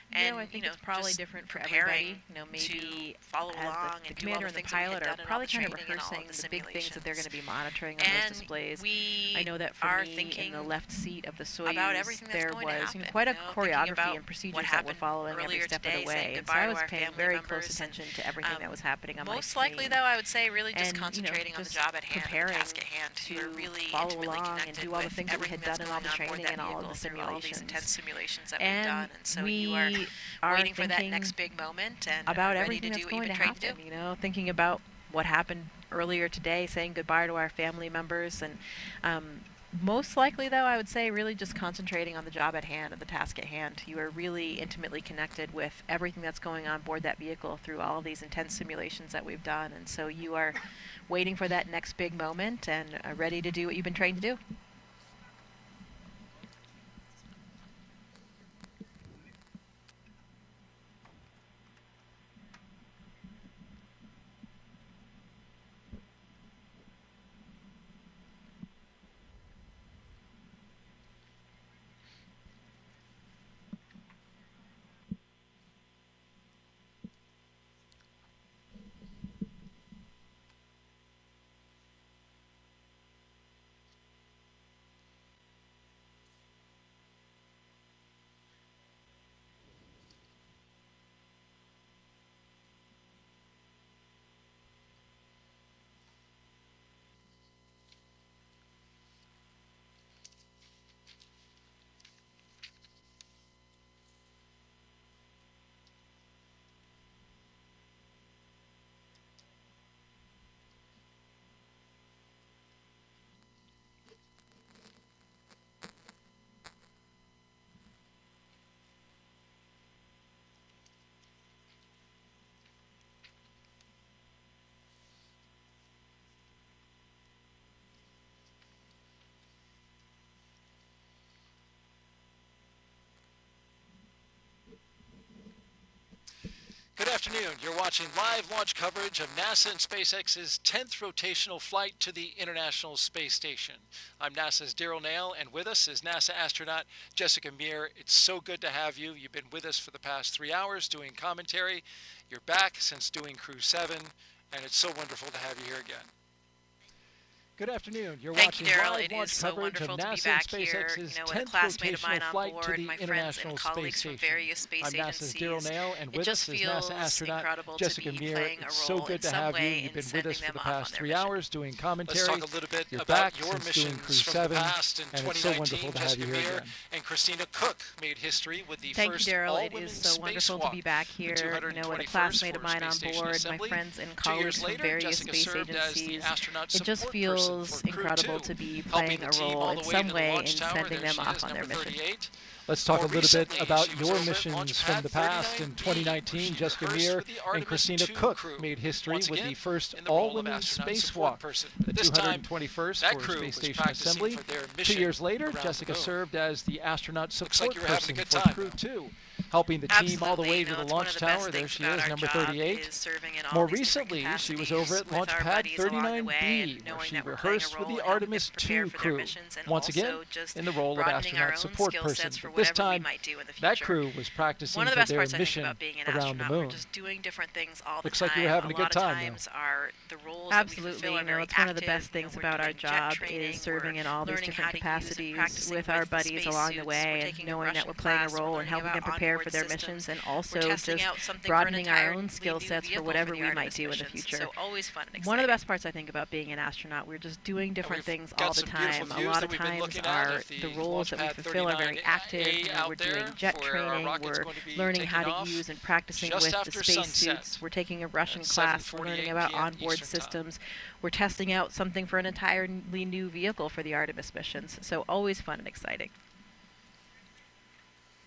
You And know, I think it's probably just different for preparing everybody. You know, maybe to follow as along the and do all commander the and the things that we had pilot are done and all probably the kind of training and all rehearsing of the the big things that they're going to be monitoring on And those displays. we I know that for are me, thinking in the left seat of the Soyuz, about everything that's there going to was happen, quite a you know, thinking choreography about and procedures what that we're happened following every earlier step of today, the saying way. And so goodbye I to was our paying family very members close and, attention to everything that was happening on my most screen. likely, though, I would say really just And, concentrating on the just job at hand, preparing the task at hand, to to really follow intimately along and connected do all the with things that we had everything done in all the that's going on training board and that all of vehicle the through all these simulations. intense simulations that And we've done. And so you are waiting for that next big moment and about ready everything to do that's what you've going been to trained to do. happen. You know, thinking about what happened earlier today, saying goodbye to our family members, and most likely, though, I would say really just concentrating on the job at hand and the task at hand. You are really intimately connected with everything that's going on board that vehicle through all of these intense simulations that we've done, and so you are waiting for that next big moment and ready to do what you've been trained to do. Good afternoon. You're watching live launch coverage of NASA and SpaceX's 10th rotational flight to the International Space Station. I'm NASA's Daryl Nail, and with us is NASA astronaut Jessica Meir. It's so good to have you. You've been with us for the past 3 hours doing commentary. You're back since doing Crew 7, and it's so wonderful to have you here again. Good afternoon. You're Thank you, watching Daryl. live It launch is so coverage of wonderful to be NASA back and here, SpaceX's with a 10th classmate of mine rotational on flight to board, the my friends International and Space colleagues from Station. various space I'm NASA's Daryl agencies. Nail, and It with just us is NASA feels astronaut incredible Jessica to be Meir. playing It's a so role good in to some have you. way You've in been with us sending for them the off on past their 3 mission. hours doing commentary. Let's talk a little bit You're about back your since doing missions Crew from 7, the past in and it's so 2019. wonderful to have Jessica you here Meir again. and Christina Cook made history with the Thank first you, Daryl. It all-women is so wonderful to spacewalk. be back here, you know, with a 221st classmate of mine Forward on Space Station board, my Assembly. friends and 2 years colleagues from later, various Jessica space served as the agencies. astronaut It just support feels person for Crew incredible 2, to be helping playing the a team role all in the way some to the way in launch tower. sending There them she off is, on their number mission. 38. Let's talk More a little bit recently, about she was your over at missions Launch from Pad the past. 39B, In 2019, where she Jessica rehearsed Meir with the and Artemis Christina 2 Cook crew. made history Once with again, the first in the role of all-women astronaut support spacewalk, person. the This time, 221st that Forward crew Space was Station practicing Assembly. for their 2 mission years later, around the Jessica moon. served as the astronaut Looks like support you were having person a good for time, Crew though. 2, helping the team all the way to Absolutely. the It's one launch of the best tower. There things she about is, our number job 38. is serving in all More these different recently, she was over at capacities Launch with our Pad buddies along the way, 39B, and where knowing she that we're playing a rehearsed with role the in helping Artemis them prepare 2 for their crew, missions, and once again also just in the role of broadening our astronaut own support skill person. sets for But this whatever we time, might do in the that future. crew was practicing One of the for best their parts, I think, mission about being an around the astronaut, moon. we're just doing different things all Looks the like time. you were having a good lot time, of times are the roles Absolutely, that we fulfill you are know, very it's one of the active. best things You know, about we're our doing jet job training, is serving we're in all these learning different how to use and capacities practicing with our with buddies along the spacesuits, way we're and taking a knowing that Russian we're playing a class, we're role in learning helping them about prepare prepare for their missions, and also just broadening our own skill sets for whatever we might do in the future. So always fun and exciting. One of the best parts, I think, about being an astronaut, we're just doing different things all the time. A lot of times the roles that we fulfill are very active. We're doing jet training, we're learning how to use and practicing with the spacesuits. We're taking a Russian class, we're learning about onboard systems. We're testing out something for an entirely new vehicle for the Artemis missions. So always fun and exciting.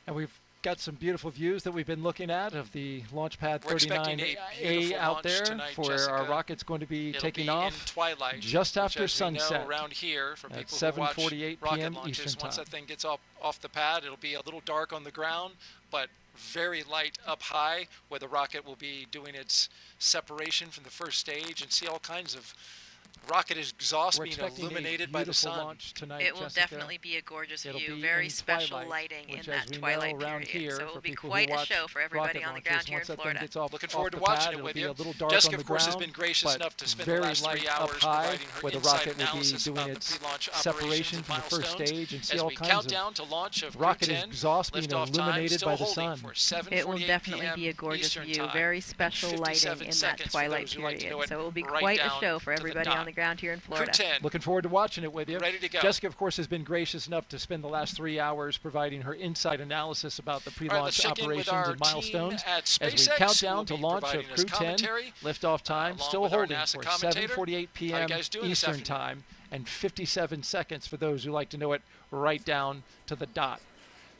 And we've got some beautiful views that we've been looking at of the launch pad 39A out there tonight, for Jessica. our rocket's going to be taking in off twilight, just after sunset around here for at people 7:48 p.m. launches. Eastern Time. Once that thing gets off the pad, it'll be a little dark on the ground, but very light up high, where the rocket will be doing its separation from the first stage, and see all kinds of rocket exhaust being illuminated by the sun. Tonight, it will Jessica. definitely be a gorgeous view, very special lighting in that twilight period. So it will be quite a show for everybody on the ground here in Florida. Looking forward to watching it with you. Jessica, of course, has been gracious enough to spend the last 3 hours providing her where the insight rocket will be analysis doing about its the pre-launch separation operations from the first stage and see as all we kinds count of down to launch of rocket Crew 10, exhaust being liftoff time illuminated still by the holding sun. for 7:48 It will definitely be a gorgeous Eastern view, time, very special lighting in that twilight period. So it will be quite a show for everybody on the ground here in Florida. Looking forward to watching it with you. Ready to go. Jessica, of course, has been gracious enough to spend the last 3 hours providing her insight analysis about the pre-launch operations and milestones as we count down to launch of Crew 10. Liftoff time still holding for 7:48 p.m. Eastern Time and 57 seconds for those who like to know it right down to the dot.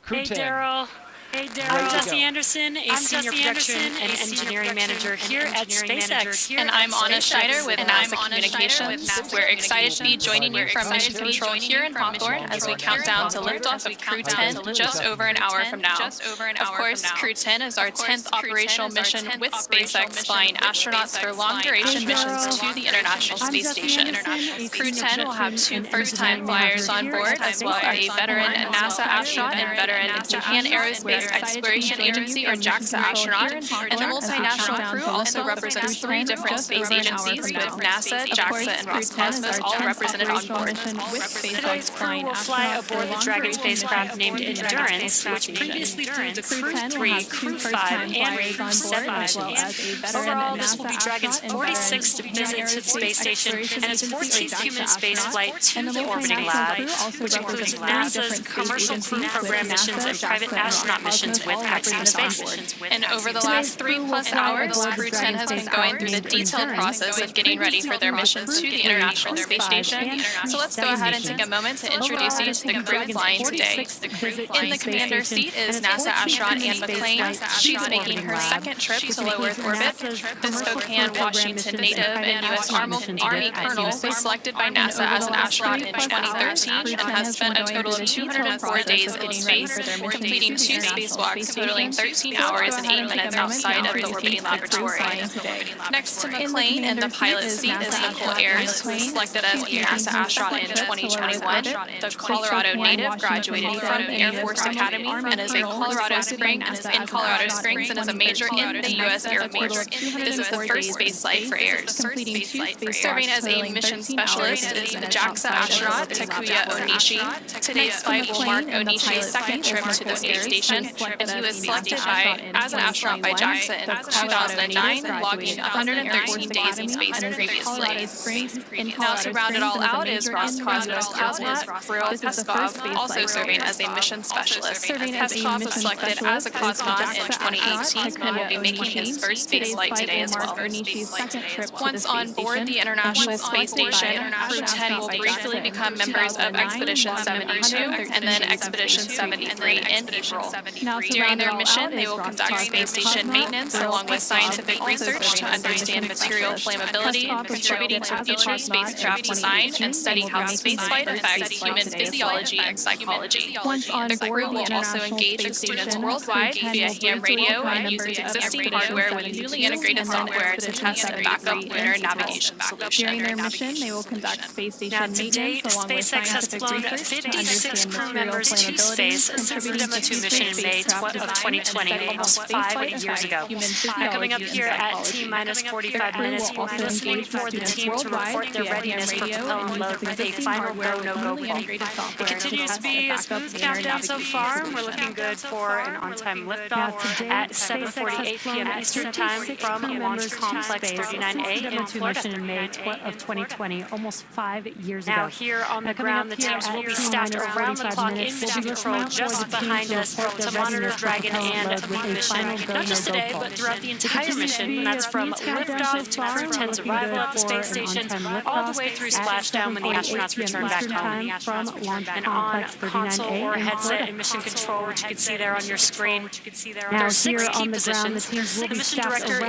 Crew 10. Daryl. Hey, Daryl. I'm Jesse Anderson, a Senior Production and Engineering Manager here at SpaceX. And I'm Anna Schneider with NASA Communications. We're excited to be joining you from Mission Control here in Hawthorne as we count down to liftoff of Crew 10 just over an hour from now. Of course, Crew 10 is our 10th operational mission with SpaceX, flying astronauts for long-duration missions to the International Space Station. Crew 10 will have 2 first-time flyers on board, as well as a veteran NASA astronaut and veteran Japan Aerospace Exploration Agency, or JAXA astronaut, and the multinational crew also represents 3 different space agencies, with NASA, JAXA, and Roscosmos all represented on board. Today's crew will fly aboard the Dragon spacecraft named Endurance, which previously flew the Crew 3, Crew 5, and Crew 7 missions. Overall, this will be Dragon's 46th visit to the space station and its 14th human spaceflight to the orbiting lab, which includes NASA's commercial crew program missions and private astronaut missions with Axiom. And over the last 3+ hours, Crew 10 has been going through the detailed process of getting ready for their mission to the International Space Station. So let's go ahead and take a moment to introduce you to the crew flying today. In the commander seat is NASA astronaut Anne McClain. She's making her second trip to low Earth orbit. The Spokane, Washington native and U.S. Army colonel was selected by NASA as an astronaut in 2013 and has spent a total of 204 days in space, completing 2 spacewalks totaling 13 hours and 8 minutes outside of the orbiting laboratory. Next to McClain in the pilot seat is Nichole Ayers, who was selected as a NASA astronaut in 2021. The Colorado native graduated from the Air Force Academy and is in Colorado Springs and is a major in the U.S. Air Force. This is the first spaceflight for Ayers. Serving as a mission specialist is JAXA astronaut Takuya Onishi. Today's flight will mark Onishi's second trip to the space station, and he was selected as an astronaut by JAXA in 2009, logging 113 days in space previously. Now, to round it all out is Roscosmos cosmonaut Kirill Peskov, also serving as a mission specialist. Peskov was selected as a cosmonaut in 2018 and will be making his first spaceflight today as well. Once on board the International Space Station, Crew 10 will briefly become members of Expedition 72 and then Expedition 73 in April. During their mission, they will conduct space station maintenance along with scientific research to understand material flammability, contributing to future spacecraft design, and study how spaceflight affects human physiology and psychology. The crew will also engage with students worldwide via ham radio and using existing hardware with newly integrated software to test and back up lunar navigation solutions. During their mission, they will conduct space station maintenance along with SpaceX has flown 56 crew members to space since the Demo 2 mission in May Day of 2020, almost 5 years ago. Now coming up here at T-minus 45 minutes, we'll be listening for the team to report their readiness for propellant load with a final go, no-go call. It continues to be a smooth countdown so far. We're looking good for an on-time liftoff at 7:48 p.m. Eastern Time from Launch Complex 39A in Florida. In May of 2020, almost 5 years ago. Now here on the ground, the teams will be stacked around the clock in mission control just behind us to monitor Dragon and the mission, not just today, but throughout the entire mission. And that's from liftoff to Crew 10's arrival at the space station, all the way through splashdown when the astronauts return back home. And on console or headset in mission control, which you can see there on your screen, there are 6 key positions. The mission director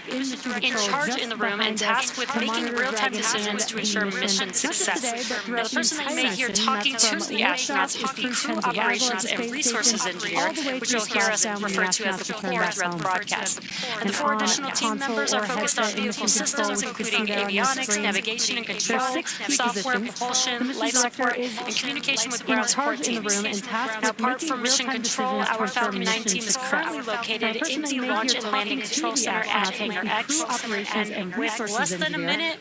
is in charge in the room and tasked with making real-time decisions to ensure mission success. Now, the person that you may hear talking to the astronauts is the Crew Operations and Resources Engineer, which you'll hear us refer to as the core throughout the broadcast. And the 4 additional team members are focused on vehicle systems, including avionics, navigation and control, software, propulsion, life support, and communication with ground support teams. Now, apart from mission control, our Falcon 9 team is currently located in the Launch and Landing Control Center at Hangar X, and with less than a minute,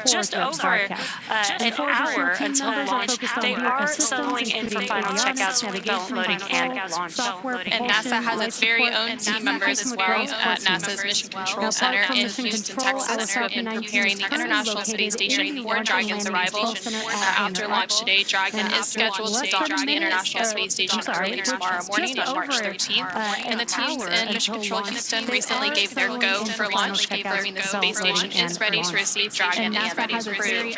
just over an hour until launch, they are settling in for final checkouts for belt loading and launch. And NASA has its very own team members as well at NASA's Mission Control Center in Houston, Texas, in preparing the International Space Station for Dragon's arrival. After launch today, Dragon is scheduled to dock to the International Space Station early tomorrow morning on March 13th. And the teams in Mission Control Houston recently gave their go for launch, confirming the space station is ready to receive Dragon and ready for crew.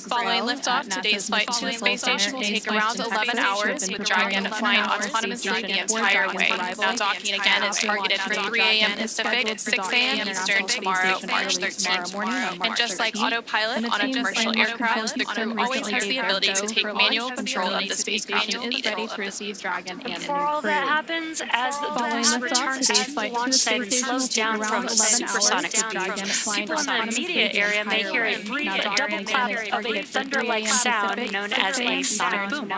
Following liftoff, today's flight to the space station will take around 11 hours, with Dragon flying autonomously the entire way. Now docking again is targeted for 3 a.m. Pacific and 6 a.m. Eastern tomorrow, March 13th. And just like autopilot on a commercial aircraft, the crew always has the ability to take manual control of the spacecraft if needed. Before all that happens, as the boost returns to the launch site and slows down from supersonic speed, people in the immediate area may hear a brief double clap of a thunder-like sound known as a sonic boom.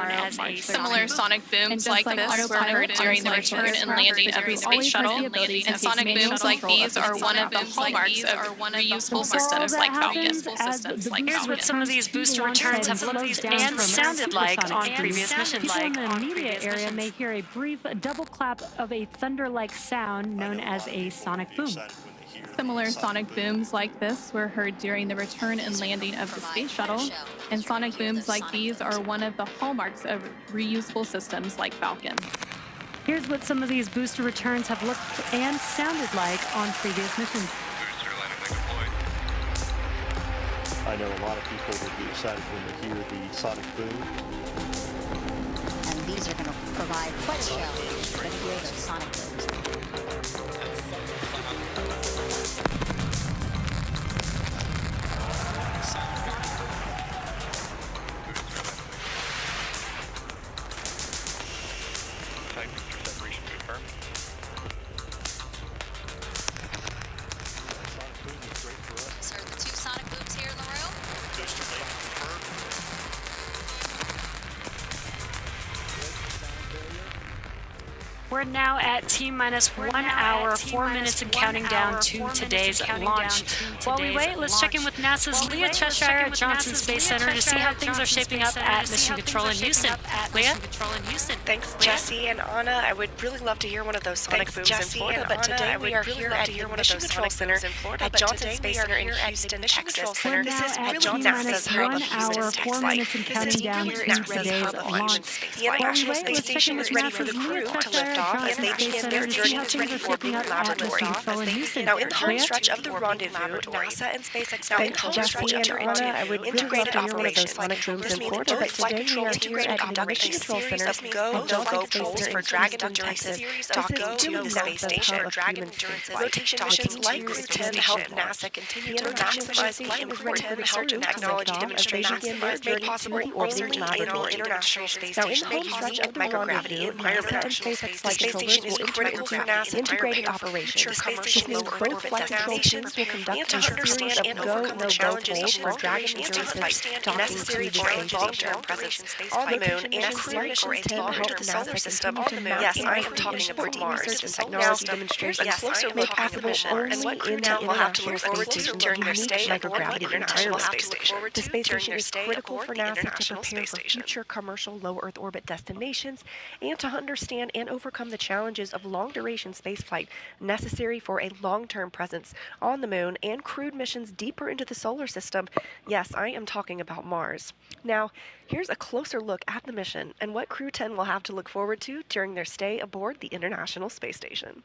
Similar sonic booms like this were heard during the return and landing of the space shuttle. And sonic booms like these are one of the hallmarks of reusable systems like Falcon. Here's what some of these booster returns have looked and sounded like on previous missions. People in the immediate area may hear a brief double clap of a thunder-like sound known as a sonic boom. Similar sonic booms like this were heard during the return and landing of the space shuttle, and sonic booms like these are one of the hallmarks of reusable systems like Falcon. Here's what some of these booster returns have looked and sounded like on previous missions. I know a lot of people will be excited when they hear the sonic boom. And these are going to provide quite a show when you hear those sonic booms. We're now at T-minus 1 hour, 4 minutes and counting down to today's launch. While we wait, let's check in with NASA's Leah Cheshire at Johnson Space Center to see how things are shaping up at Mission Control in Houston. Leah? Thanks, Jesse and Anna. I would really love to hear one of those sonic booms in Florida, but today we are here at the Mission Control Center at Johnson Space Center in Houston, Texas. This is really NASA's hub of Houston tech flight. This is really NASA's hub of Houston space flight. The International Space Station is ready for the crew to lift off as they begin their journey to the Orbital Laboratory. Now, in the home stretch of the rendezvous, NASA and SpaceX now enter into integrated operations. This means both flight control integrated operations, a series of go-no-go polls for Dragon Endurance, docking to the space station, rotation missions like Crew 10 help NASA continue to maximize the important research and technology demonstrations made possible only in the International Space Station, unique microgravity environment. The space station is critical for NASA's integrated operations. The space station is critical for destinations and to understand and overcome the challenges for Dragon and spaceflight necessary for a long-term presence on the moon and necessary for a long-term solar system on the moon. Yes, I am talking about Mars. Now, here's a closer look at the mission and what crew will have to look forward to during their stay aboard the International Space Station. The space station is critical for NASA to prepare for future commercial low Earth orbit destinations and to understand and overcome the challenges of long-duration spaceflight necessary for a long-term presence on the moon and crewed missions deeper into the solar system. Yes, I am talking about Mars. Now, here's a closer look at the mission and what Crew 10 will have to look forward to during their stay aboard the International Space Station.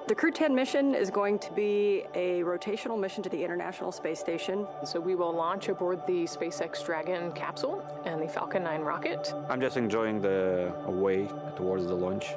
The Crew 10 mission is going to be a rotational mission to the International Space Station. So we will launch aboard the SpaceX Dragon capsule and the Falcon 9 rocket. I'm just enjoying the way towards the launch.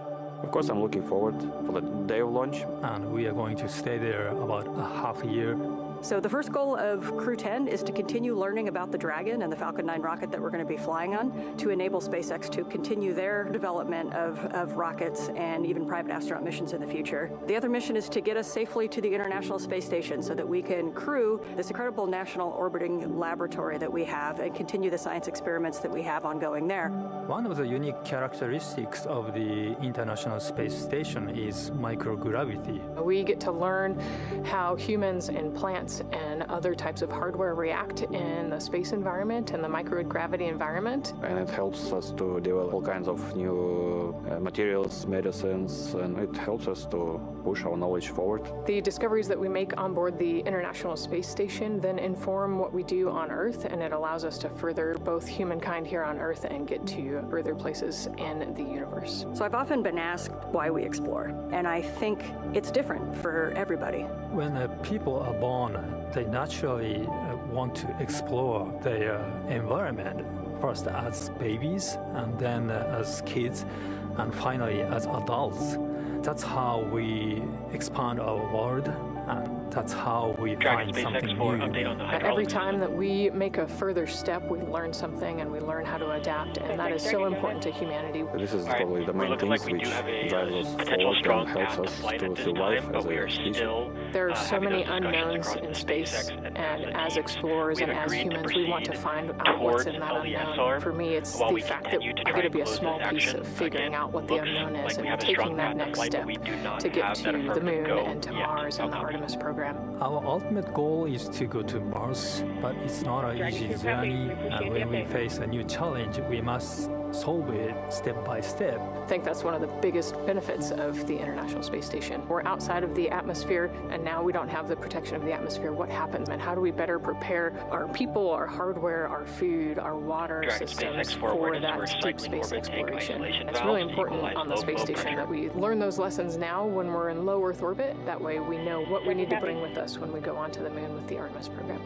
Of course, I'm looking forward for the day of launch. And we are going to stay there about a half a year. So the first goal of Crew 10 is to continue learning about the Dragon and the Falcon 9 rocket that we're going to be flying on to enable SpaceX to continue their development of rockets and even private astronaut missions in the future. The other mission is to get us safely to the International Space Station so that we can crew this incredible national orbiting laboratory that we have and continue the science experiments that we have ongoing there. One of the unique characteristics of the International Space Station is microgravity. We get to learn how humans and plants and other types of hardware react in the space environment and the microgravity environment. And it helps us to develop all kinds of new materials, medicines, and it helps us to push our knowledge forward. The discoveries that we make on board the International Space Station then inform what we do on Earth, and it allows us to further both humankind here on Earth and get to further places in the universe. So I've often been asked why we explore, and I think it's different for everybody. When people are born, they naturally want to explore their environment, first as babies, and then as kids, and finally as adults. That's how we expand our world, and that's how we find something new. Every time that we make a further step, we learn something and we learn how to adapt, and that is so important to humanity. This is probably the main things which drive us forward and helps us to survive as a species. There are so many unknowns in space, and as explorers and as humans, we want to find out what's in that unknown. For me, it's the fact that we're going to be a small piece of figuring out what the unknown is and taking that next step to get to the moon and to Mars and the Artemis program. Our ultimate goal is to go to Mars, but it's not an easy journey, and when we face a new challenge, we must solve it step by step. I think that's one of the biggest benefits of the International Space Station. We're outside of the atmosphere, and now we don't have the protection of the atmosphere. What happens, and how do we better prepare our people, our hardware, our food, our water systems for that deep space exploration? It's really important on the space station that we learn those lessons now when we're in low Earth orbit. That way we know what we need to bring with us when we go onto the moon with the Artemis program.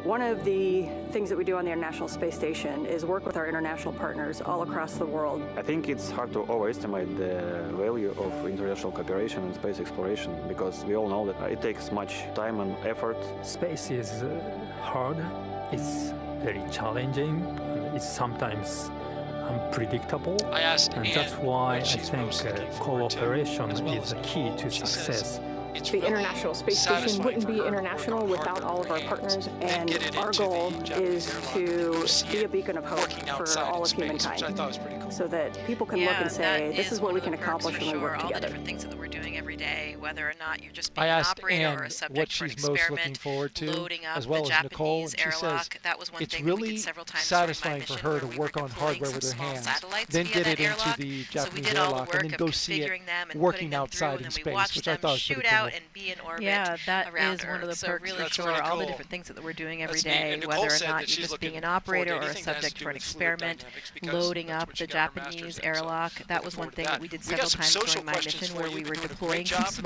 One of the things that we do on the International Space Station is work with our international partners all across the world. I think it's hard to overestimate the value of international cooperation in space exploration, because we all know that it takes much time and effort. Space is hard, it's very challenging, it's sometimes unpredictable, and that's why I think cooperation is the key to success. The International Space Station wouldn't be international without all of our partners. And our goal is to be a beacon of hope for all of humankind, so that people can look and say, this is what we can accomplish when we work together. All the different things that we're doing every day, whether or not you're just being I an asked operator Anne or a subject what for an she's most experiment, looking forward to, loading up as well the as Nichole, and Japanese she says airlock. That was one it's thing that we really did several times satisfying during my for her to mission, work on hardware with her hands, then get it into the Japanese airlock, and then go see it working outside in space, which I thought was pretty cool. Yeah, that is one of the perks for sure. All the different things that we're doing every day, whether or not you're just being an operator or a subject for an experiment, loading up the Japanese airlock. That was one thing that we did several times during my mission, where we were deploying cosmonauts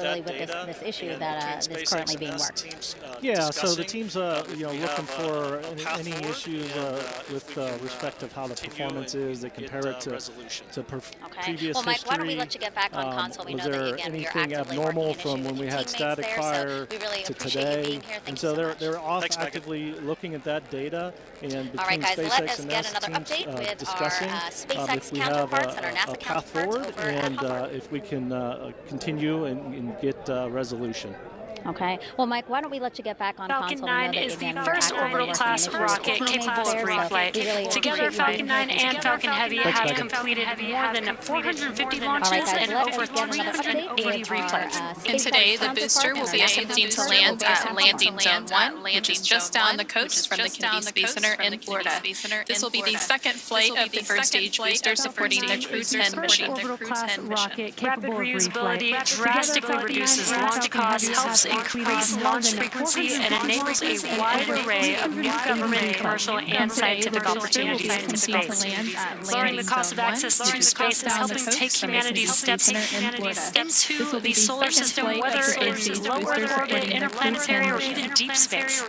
particularly with this issue that is currently being worked. Yeah, so the team's looking for any issues with respect of how the performance is. They compare it to previous well, Mike, history. why don't we let you get back on console? We was know that, there again, anything abnormal from when we had static fire to today? And so they're off actively looking at that data, and between SpaceX and NASA teams discussing if we have a path forward and if we can continue and get resolution. Okay. Well, Mike, why don't we let you get back on Falcon console? 9 is the first orbital-class rocket capable of reflight. Together, Falcon 9 and Falcon Heavy have completed more than 450 launches and over 380 reflights. And today, the booster will be attempting to land at Landing Zone 1, which is just down the coast from the Kennedy Space Center in Florida. This will be the second flight of the first stage booster supporting the Crew 10 mission. Rapid reusability drastically reduces launch costs, helps increase launch frequency, and enables a wide array of new government, commercial, and scientific opportunities in space. Lowering the cost of access to space is helping take humanity's steps into the solar system, whether in low Earth orbit, interplanetary, or even deep space.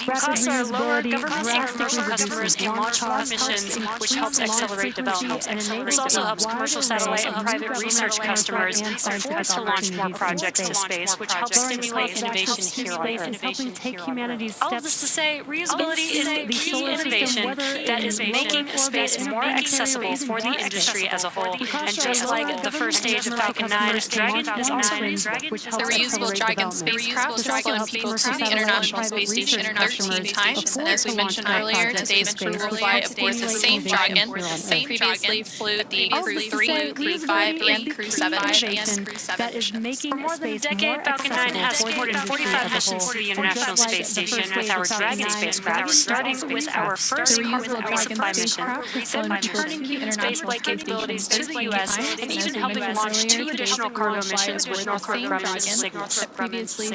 Costs are lower, government and commercial customers can launch more missions, which helps accelerate development. This also helps commercial satellite and private research customers afford to launch more projects to space, which helps stimulate innovation here on Earth. All of this to say, reusability is the key innovation that is making space more accessible for the industry as a whole. And just like the first stage of Falcon 9, Dragon is also reusable. The reusable Dragon spacecraft is flown people to the International Space Station 13 times, and as we mentioned earlier, today's crew will fly aboard the same Dragon that previously flew the Crew 3, Crew 5, and Crew 7 missions. For more than a decade, Falcon 9 has supported 45 missions to the International Space Station with our Dragon spacecraft, starting with our first carbon resupply mission, then turning human spaceflight capabilities to the U.S., and even helping launch 2 additional cargo missions with Northrop Grumman's Signal.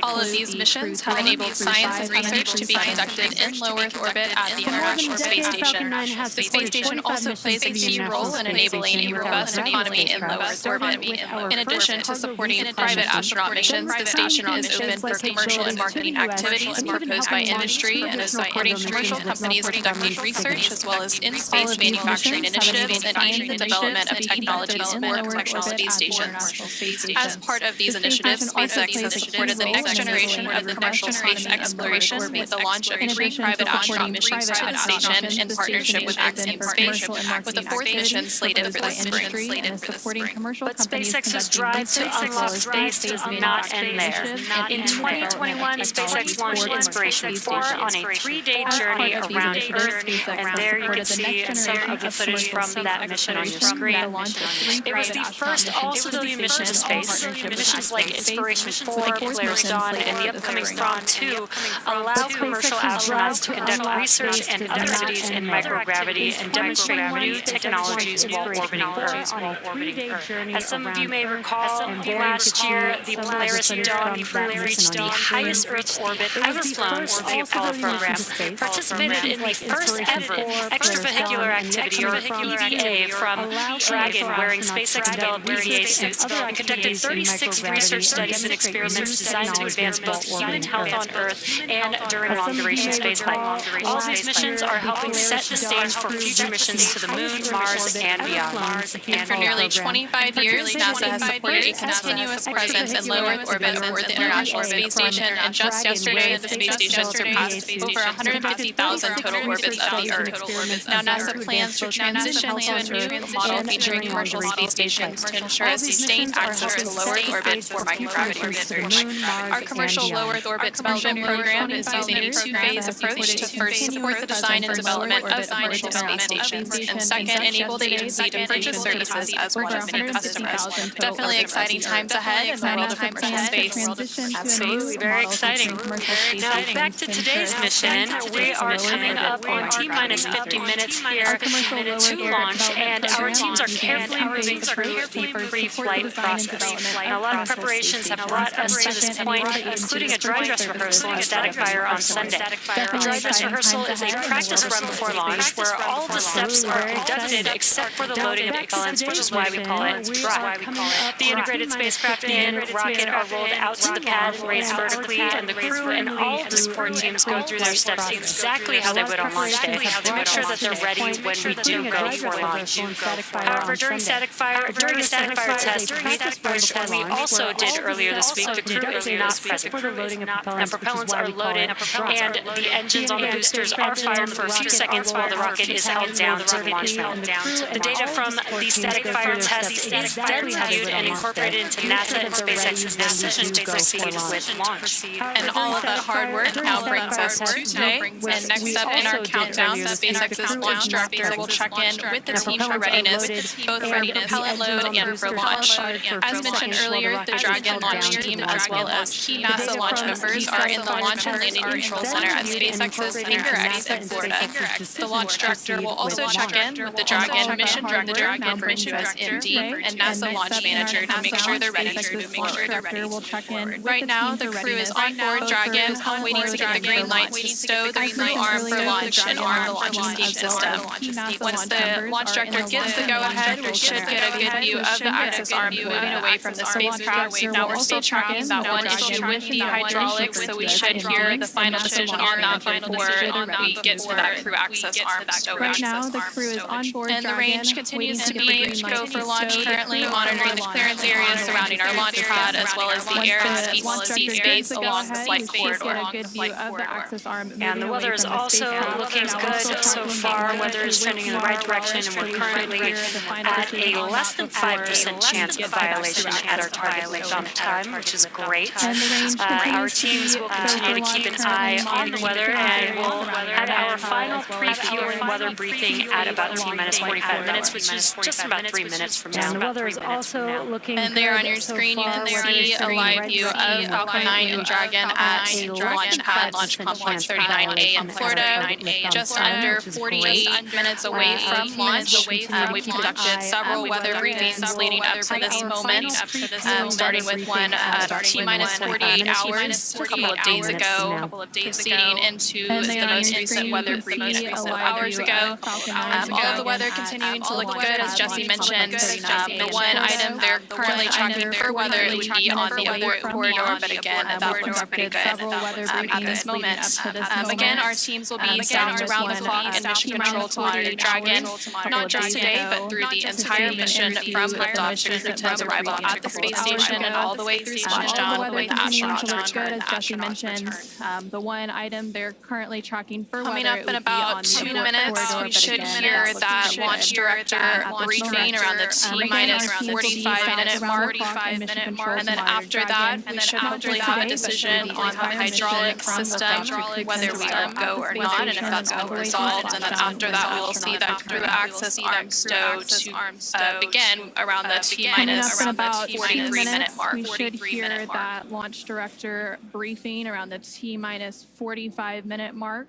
All of these missions have enabled science and research to be conducted in low Earth orbit at the International Space Station. The space station also plays a key role in enabling a robust economy in low Earth orbit. In addition to supporting private astronaut missions, the station is open for commercial and marketing activities proposed by industry and is supporting commercial companies conducting research as well as in-space manufacturing initiatives and aiding the development of technologies for commercial space stations. As part of these initiatives, SpaceX has supported the next generation of commercial space exploration with the launch of 3 private astronaut missions to the station in partnership with Axiom Space, with the 4th mission slated for the spring. But SpaceX's drive to unlock space does not end there. In 2021, SpaceX launched Inspiration 4 on a 3-day journey around Earth, and there you can see some of the footage from that mission on your screen. It was the first all-civilian mission to space. Missions like Inspiration 4, Polaris Dawn, and the upcoming Thrawn 2 allow commercial astronauts to conduct research and other activities in microgravity and demonstrate new technologies while orbiting Earth. As some of you may recall, last year the Polaris Dawn reached the highest Earth orbit ever flown since the Apollo program, participated in the first ever extravehicular activity, or EVA, from Dragon wearing SpaceX-developed EVA suits, and conducted 36 research studies and experiments designed to advance both human health on Earth and during long-duration spaceflight. All these missions are helping set the stage for future missions to the Moon, Mars, and beyond. And for nearly 25 years, NASA has supported a continuous presence in low Earth orbit aboard the International Space Station, and just yesterday, the space station surpassed over 150,000 total orbits of the Earth. Now, NASA plans to transition to a new model featuring commercial space stations to ensure a sustained access to low Earth orbit for microgravity research. Our commercial low Earth orbit development program is using a 2-phase approach to first support the design and development of commercial space stations, and second, enable the agency to purchase services as one of many customers. Definitely exciting times ahead in the world of commercial space. Absolutely, very exciting. Now, back to today's mission. We are coming up on T-minus 50 minutes here to launch, and our teams are carefully moving through the pre-flight process. Now, a lot of preparations have brought us to this point, including a dry dress rehearsal and static fire on Sunday. A dry dress rehearsal is a practice run before launch where all of the steps are conducted except for the loading of propellants, which is why we call it dry. The integrated spacecraft and rocket are rolled out to the pad and raised vertically, and the crew and all of the support teams go through their steps exactly how they would on launch day to make sure that they're ready when we do go for launch. However, during a static fire test, which we also did earlier this week, the crew is not present. The propellants are loaded, and the engines on the boosters are fired for a few seconds while the rocket is held down to the launch mount. The data from the static fire test is then reviewed and incorporated into NASA and SpaceX's decision to proceed. with launch. And all of that hard work now brings us to today. And next up in our countdown, SpaceX's launch director will check in with the team for readiness, both for propellant load and for launch. As mentioned earlier, the Dragon launch team, as well as key NASA launch members, are in the Launch and Landing Control Center at SpaceX's Aerospace Florida. The launch director will also check in with the Dragon mission director, referred to as MD, and NASA launch manager to make sure they're ready to move forward. Right now, the crew is on board Dragon, waiting to get the green light to stow the crew arm for launch and arm the launch escape system. Once the launch director gives the go-ahead, we should get a good view of the access arm moving away from the spacecraft. Now we're still tracking that one issue with the hydraulics, so we should hear the final decision on that before we get to that crew access arm stow. Right now, the crew is on board and the range continues to be go for launch, currently monitoring the clearance areas surrounding our launch pad, as well as the air and seat space along the flight corridor. And the weather is also looking good so far. Weather is trending in the right direction, and we're currently at a less than 5% chance of violation at our target jump time, which is great. Our teams will continue to keep an eye on the weather, and we'll have our final pre-fueling weather briefing at about T-minus 45 minutes, which is just about 3 minutes from now. And the weather is also looking and there on your screen, you can see a live view of Falcon 9 and Dragon at Launch Pad Launch Complex 39A in Florida, just under 48 minutes away from launch. We've conducted several weather briefings leading up to this moment, starting with one T-minus 48 hours a couple of days ago, proceeding into the most recent weather briefing a couple of hours ago. All of the weather continuing to look good, as Jesse mentioned. The one item they're currently tracking for weather would be on the abort corridor, but again, that looks pretty good at this moment. Again, our teams will be staffed around the clock in mission control to monitor Dragon, not just today, but through the entire mission from liftoff to crew 10's arrival at the space station and all the way through splashdown when the astronauts return. Jesse mentioned the one item they're currently tracking for weather. Coming up in about 2 minutes, we should hear that launch director briefing around the T-minus 45-minute mark. And then after that, we should hopefully have a decision on the hydraulic system, whether we let go or not, and if that's been resolved. And then after that, we will see that crew access arm stow to begin around the T-minus 43-minute mark. We should hear that launch director briefing around the T-minus 45-minute mark.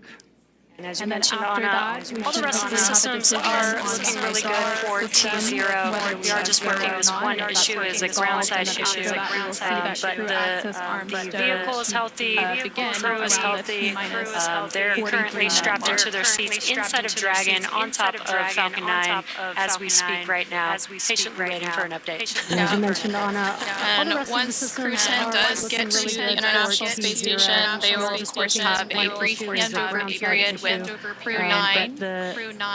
And as you mentioned, Anna, all the rest of the systems are looking really good for T0. We are just working this one issue as a ground-side issue, but the vehicle is healthy, the crew is healthy. They're currently strapped into their seats inside of Dragon on top of Falcon 9 as we speak right now, patiently waiting for an update. As you mentioned, Anna, and once Crew 10 does get to the International Space Station, they will, of course, have a brief handover period with Crew 9,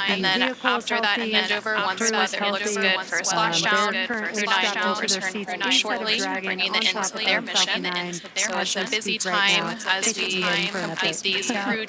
and then after that handover, once the weather looks good for splashdown, Crew 9 will return Crew 9 shortly, bringing the end to their mission. So it's a busy time as we complete these crew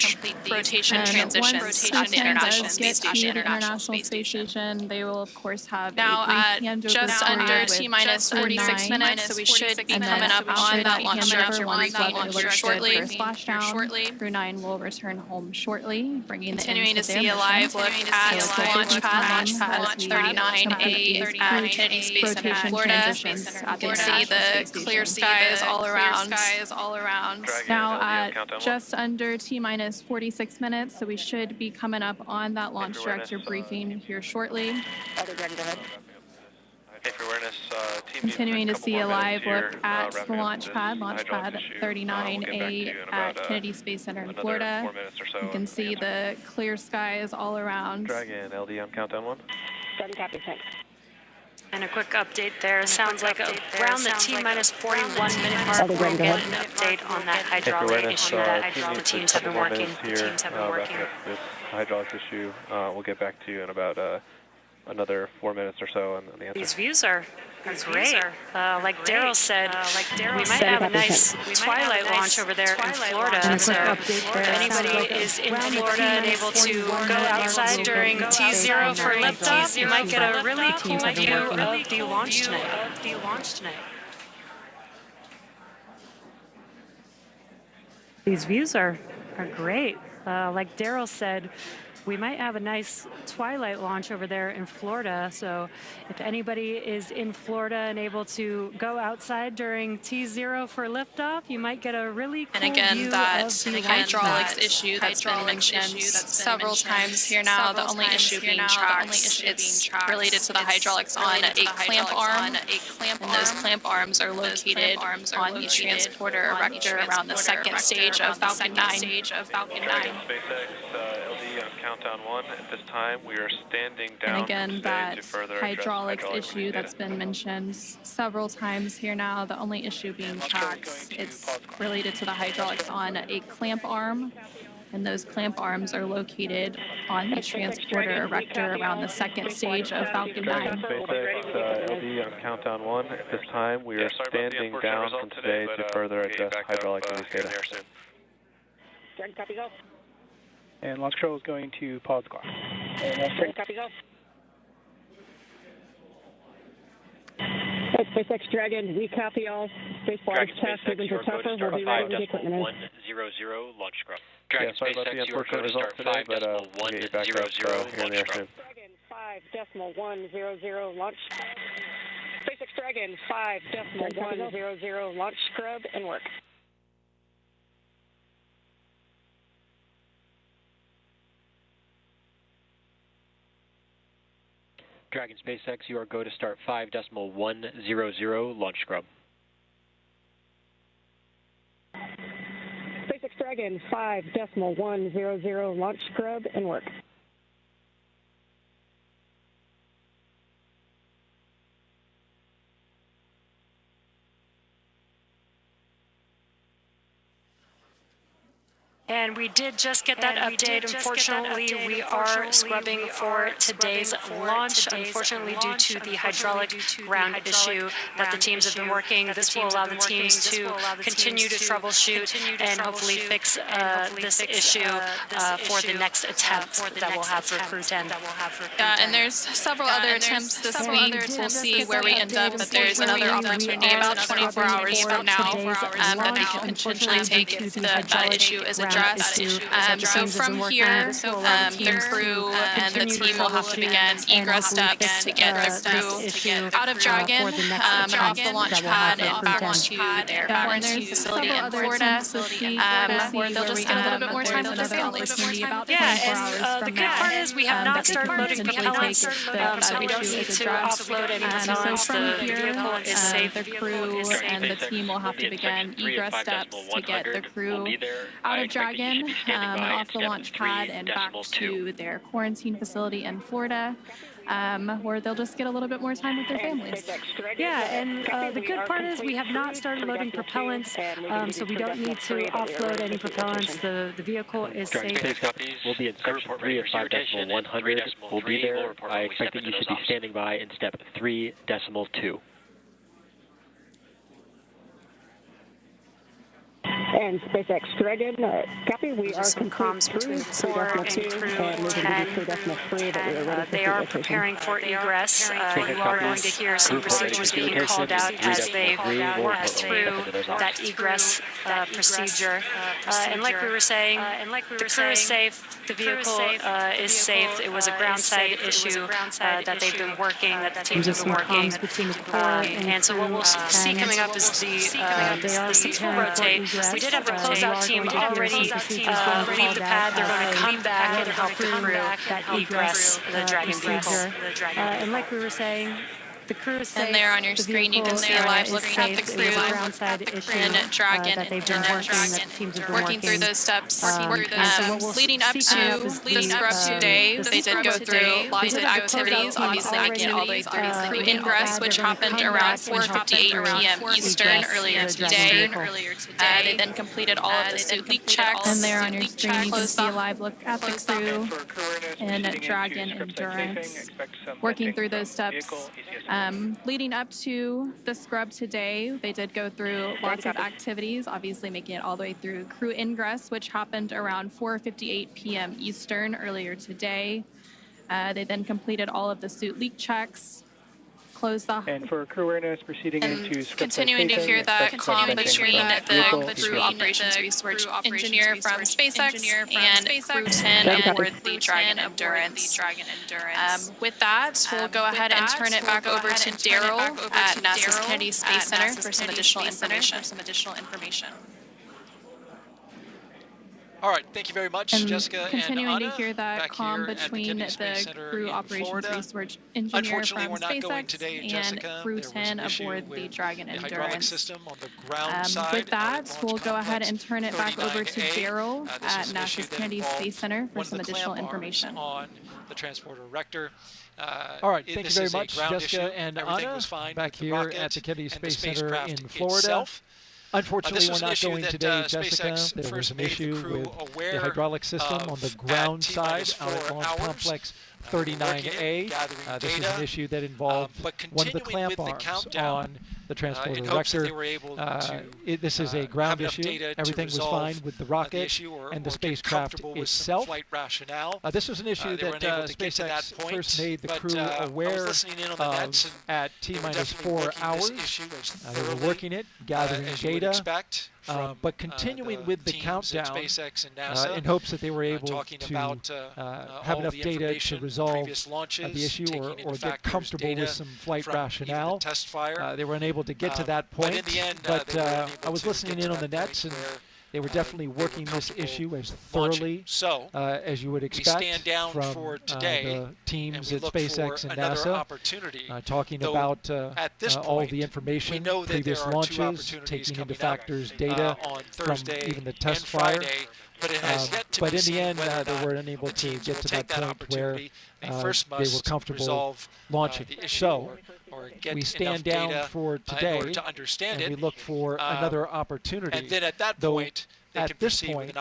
rotation transitions at the International Space Station. They will, of course, have now at just under T-minus 46 minutes, so we should be coming up on that launch director briefing here shortly. Crew 9 will return home shortly. Continuing to see a live look at the launch pad 39A at Kennedy Space Center, Florida. You can see the clear skies all around. Now at just under T-minus 46 minutes, so we should be coming up on that launch director briefing here shortly. Continuing to see a live look at the launch pad 39A at Kennedy Space Center in Florida. You can see the clear skies all around. Dragon, LD on countdown 1. And a quick update there. Sounds like around the T-minus 41-minute mark, we'll get an update on that hydraulic issue that the teams have been working. Wrapping up this hydraulics issue. We'll get back to you in about another 4 minutes or so on the answer. These views are great. Like Daryl said, we might have a nice twilight launch over there in Florida. So if anybody is in Florida and able to go outside during T0 for liftoff, you might get a really cool view of the launch tonight. These views are great. Like Daryl said, we might have a nice twilight launch over there in Florida. So if anybody is in Florida and able to go outside during T0 for liftoff, you might get a really cool view that of the hydraulics issue that's been mentioned several times here now. The only issue being tracks. It's related to the hydraulics on a clamp arm, and those clamp arms are located on the transporter erector around the second stage of Falcon 9. Countdown 1. At this time, we are standing down. And again, that hydraulics issue that's been mentioned several times here now. The only issue being tracks. It's related to the hydraulics on a clamp arm, and those clamp arms are located on the transporter erector around the second stage of Falcon 9. SpaceX LD on Countdown 1. At this time, we are standing down from today to further address hydraulic release data. Copy, go. And launch control is going to pause the clock. Copy, go. SpaceX Dragon, we copy all. Spaceflight task movements are tougher. We'll be ready with the equipment in. 100 launch scrub. Dragon SpaceX, you are going to start 5.100 launch scrub. Dragon 5.100 launch. SpaceX Dragon 5.100 launch scrub and work. Dragon SpaceX, you are go to start 5.100 launch scrub. SpaceX Dragon 5.100 launch scrub and work. And we did just get that update. Unfortunately, we are scrubbing for today's launch. Unfortunately, due to the hydraulic ground issue that the teams have been working, this will allow the teams to continue to troubleshoot and hopefully fix this issue for the next attempt that we'll have for Crew 10. Yeah, and there's several other attempts this week. We'll see where we end up, but there's another opportunity about 24 hours from now that they can potentially take if that issue is addressed. So from here, the crew and the team will have to begin egress steps to get the crew out of Dragon, off the launch pad and back to their quarantine facility in Florida, where they'll just get a little bit more time with their families. Yeah, and the good part is we have not started loading propellants, so we don't need to offload any propellants. The vehicle is safe. The crew and the team will have to begin egress steps to get the crew out of Dragon, off the launch pad and back to their quarantine facility in Florida, where they'll just get a little bit more time with their families. Yeah, and the good part is we have not started loading propellants, so we don't need to offload any propellants. The vehicle is safe. We'll be in section 3 of 5.100. We'll be there. I expect that you should be standing by in step 3.2. And SpaceX Dragon, copy. We are some comms between 4 and Crew 10. They are preparing for egress. You are going to hear some procedures being called out as they work through that egress procedure. And like we were saying, the crew is safe. The vehicle is safe. It was a ground side issue that they've been working, that the teams have been working. And so what we'll see coming up is the seats will rotate. We did have the closeout team already leave the pad. They're going to come back and help the crew egress the Dragon vehicle. And like we were saying, the crew is safe. And there on your screen, you can see a live look at the crew and Dragon working through those steps. Leading up to the scrub today, they did go through lots of activities, obviously making it all the way through crew ingress, which happened around 4:58 p.m. Eastern earlier today. They then completed all of the suit leak checks. And there on your screen, you can see a live look at the crew and Dragon Endurance working through those steps. Leading up to the scrub today, they did go through lots of activities, obviously making it all the way through crew ingress, which happened around 4:58 p.m. Eastern earlier today. They then completed all of the suit leak checks, close the... And for crew awareness, proceeding into script continuing to hear that comm between the crew operations research engineer from SpaceX and crew 10 aboard the Dragon Endurance. With that, we'll go ahead and turn it back over to Daryl at NASA's Kennedy Space Center for some additional information. All right, thank you very much, Jessica continuing and Anna, to hear that back comm here between the crew operations research engineer from SpaceX today, and crew 10 aboard the Dragon Endurance. With that, we'll go ahead and turn it back over to Daryl at NASA's Kennedy Space Center for some additional information. On the transporter rector. All right, thank you very much, Jessica and Anna, back here at the Kennedy Space Center in Florida. Unfortunately, we're not going today, Jessica. There was an issue with the hydraulic system on the ground side out at Launch Complex 39A. This is an issue that involved one of the clamp arms on the transporter rector. This is a ground issue. Everything was fine with the rocket and the spacecraft itself. This was an issue that SpaceX first made the crew aware of at T-4 hours. They were working it, gathering data. But continuing with the countdown in hopes that they were able to have enough data to resolve the issue or get comfortable with some flight rationale. They were unable to get to that point, but I was listening in on the nets, and they were definitely working this issue as thoroughly as you would expect from the teams at SpaceX and NASA, talking about all the information, previous launches, taking into factors data from even the test fire. But in the end, they were unable to get to that point where they were comfortable launching. So we stand down for today, and we look for another opportunity. And then at that point, at this point,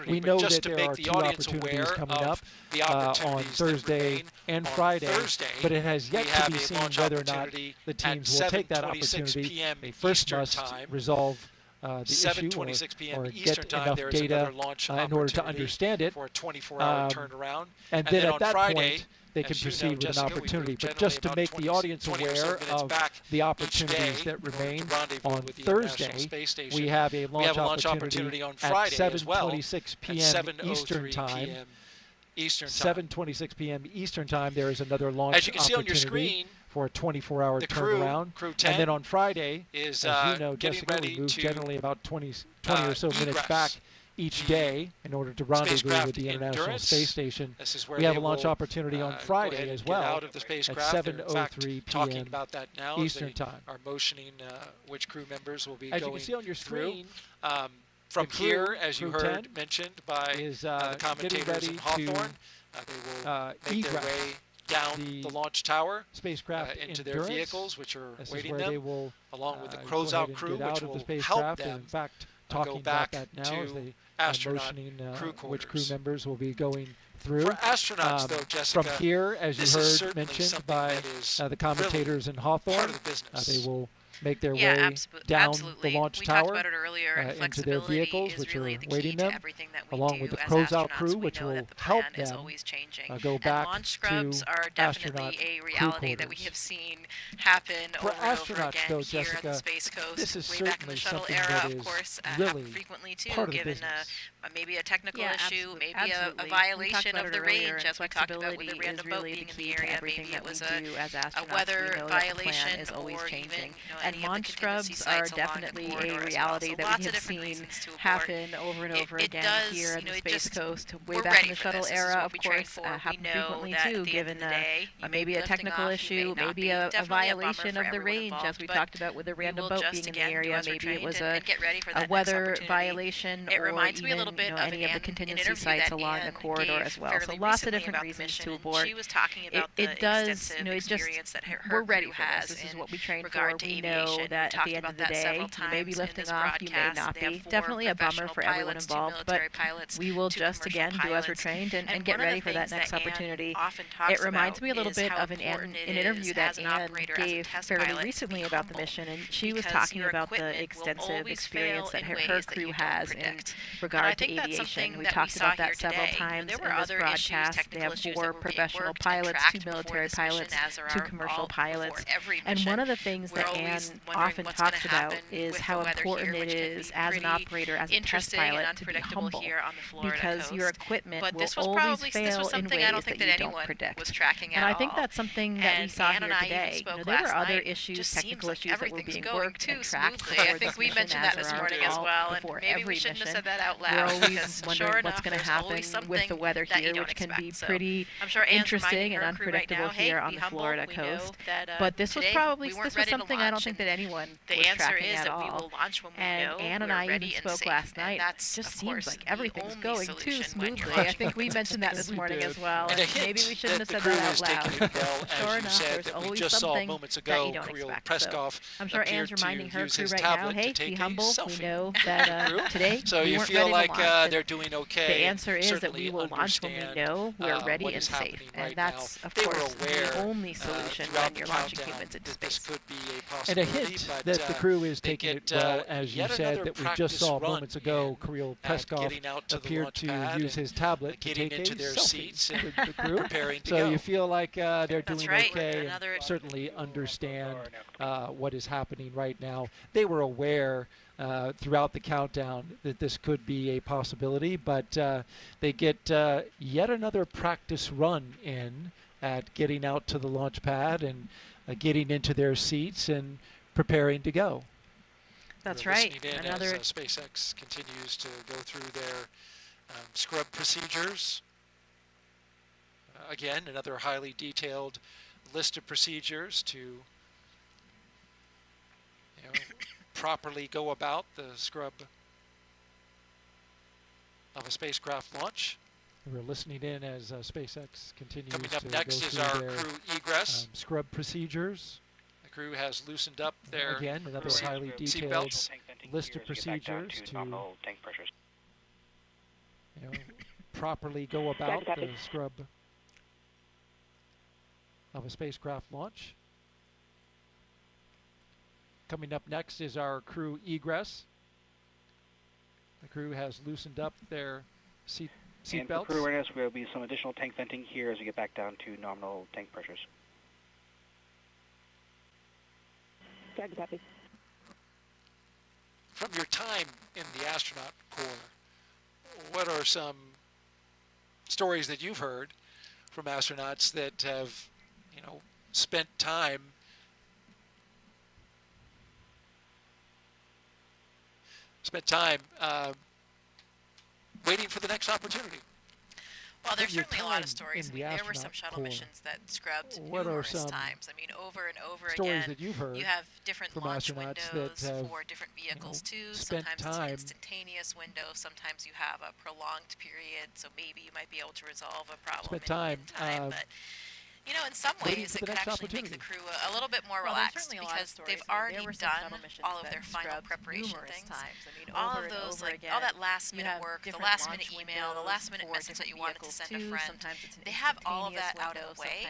we know that there are two opportunities coming up on Thursday and Friday, but it has yet to be seen whether or not the teams will take that opportunity. They first must resolve the issue or get enough data in order to understand it. For a 24-hour turnaround. And then at that point, they can proceed with an opportunity. But just to make the audience aware of the opportunities that remain, on Thursday, we have a launch opportunity on at Friday 7:26 p.m. Eastern Time. 7:26 p.m. Eastern Time, there is another launch as you can see on your opportunity screen, for a 24-hour turnaround. Crew 10 and then on Friday, is, as you know, Jessica, we move generally about 20 or so minutes back each day in order to rendezvous with the International Space Station. We have a launch opportunity on Friday as well out of the spacecraft. at 7:03 p.m. about that now Eastern Time. Are motioning which crew members will be as going you can see on your screen, from here, as you heard mentioned by the commentators in Hawthorne, they will make their way down the launch tower spacecraft into their vehicles, which are waiting them, they will, along with the closeout crew, which will help them in fact, talking back about that now to as they astronaut which crew members will be going through. For astronauts, though, Jessica, from here, as you heard mentioned by the commentators in Hawthorne, they will make their way down the launch tower into their vehicles, which are waiting them, along with the closeout crew, which will help them go back to astronaut a reality that we have seen happen for over and over astronauts, again though, here Jessica, on the Space Coast. this is way back in the certainly shuttle something era, that of is course, really frequently too, part of the given business. Maybe a technical issue, maybe a We violation talked of the about it earlier, range, and as we talked about with the flexibility is random boat really being the in key the to area. everything Maybe that it we was do as a astronauts. weather We know that the plan violation is always or changing. even And launch scrubs are definitely a reality that we have seen happen over and over again here on the Space Coast. Way back in the shuttle era, of course, happened frequently too, given maybe a technical issue, maybe a violation of the range, as we talked about with a random boat being in the area. Maybe it was a weather violation or even any of the contingency sites along the corridor as well. So lots of different reasons to abort. It does, it just, we're ready for this. This is what we train for. We know know that at the end of the day, you may be lifting off, you may not be. Definitely a bummer for everyone involved, but we will just, again, do as we're trained and get ready for that next opportunity. It reminds me a little bit of an interview that Anne gave fairly recently about the mission, and she was talking about the extensive experience that her crew has in regard to aviation. We talked about that several times in this broadcast. They have 4 professional pilots, 2 military pilots, 2 commercial pilots. And one of the things that Anne often talks about is how important it is as an operator, as a test pilot, to be humble, because your equipment will always fail in ways that you don't predict. And I think that's something that we saw here today. There were other issues, technical issues that were being worked and tracked before I think we mentioned that this morning as well, and maybe we shouldn't have said that out loud. We're always wondering what's going to happen with the weather here, which can be pretty interesting and unpredictable here on the Florida coast. But this was something I don't think that anyone was tracking at all. And Anne and I even spoke last night. It just seems like everything's going too smoothly. I think we mentioned that this morning as well. And maybe we shouldn't have said that out loud. Sure enough, there's always something that you don't expect. So I'm sure Anne's reminding her crew right now, hey, be humble. We know that today we weren't ready to launch. They're doing okay. The answer is that we will launch when we know we're ready and safe. And that's, of course, the only solution when you're launching humans into space. And a hint that the crew is taking it well, as you said, that we just saw moments ago. Kirill Peskov appeared to use his tablet to take a selfie with the crew. So you feel like they're doing okay and certainly understand what is happening right now. They were aware throughout the countdown that this could be a possibility, but they get yet another practice run in at getting out to the launch pad and getting into their seats and preparing to go. That's right. Another as SpaceX continues to go through their scrub procedures. Again, another highly detailed list of procedures to properly go about the scrub of a spacecraft launch. We're listening in as SpaceX continues Coming up to next go is through our their, crew egress. Scrub procedures. The crew has loosened up their again another highly detailed list of procedures to properly go about the scrub of a spacecraft launch. Coming up next is our crew egress. The crew has loosened up their seat belts. For crew awareness, there will be some additional tank venting here as we get back down to nominal tank pressures. From your time in the astronaut corps, what are some stories that you've heard from astronauts that have, spent time waiting for the next opportunity? Well, there's certainly a lot of stories. There were some shuttle missions that scrubbed numerous times. Over and over again. You have different launch windows for different vehicles too. Sometimes it's an instantaneous window. Sometimes you have a prolonged period. So maybe you might be able to resolve a problem in time. But in some ways, it could actually make the crew a little bit more relaxed because they've already done all of their final preparation things. All of those, all that last-minute work, the last-minute email, the last-minute message that you wanted to send a friend, they have all of that out of the way,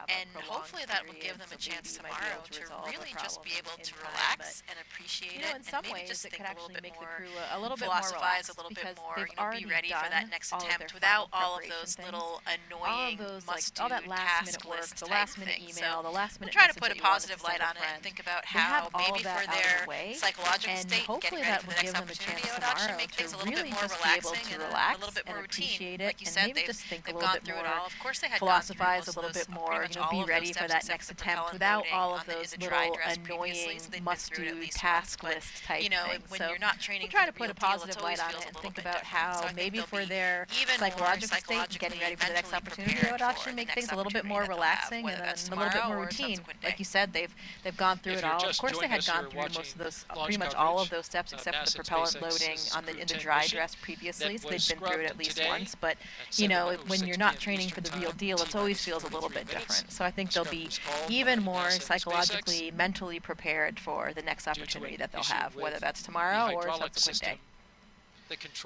and hopefully that will give them a chance tomorrow to really just be able to relax and appreciate it, and maybe just think a little bit more, philosophize a little bit more, be ready for that next attempt without all of those little annoying must-do task list the last-minute email, the last-minute try to put a positive light on it and think about how maybe for their psychological state, getting ready for the next opportunity, it would actually make things a little bit more relaxing and a little bit more routine. Like you said, they've gone through it all. Of course, they had philosophize a little bit more, be ready for that next attempt without all of those little annoying must-do task list type things. When you're not training, try to put a positive light on it and think about how maybe for their psychological state, getting ready for the next opportunity, it would actually make things a little bit more relaxing relaxing and then a little bit more routine. Like you said, they've gone through it all. Of course, they had gone through most of those, pretty much all of those steps except for the propellant loading in the dry dress previously. So they'd been through it at least once. But you know, when you're not training for the real deal, it always feels a little bit different. So I think they'll be even more psychologically, mentally prepared for the next opportunity that they'll have, whether that's tomorrow or a subsequent day.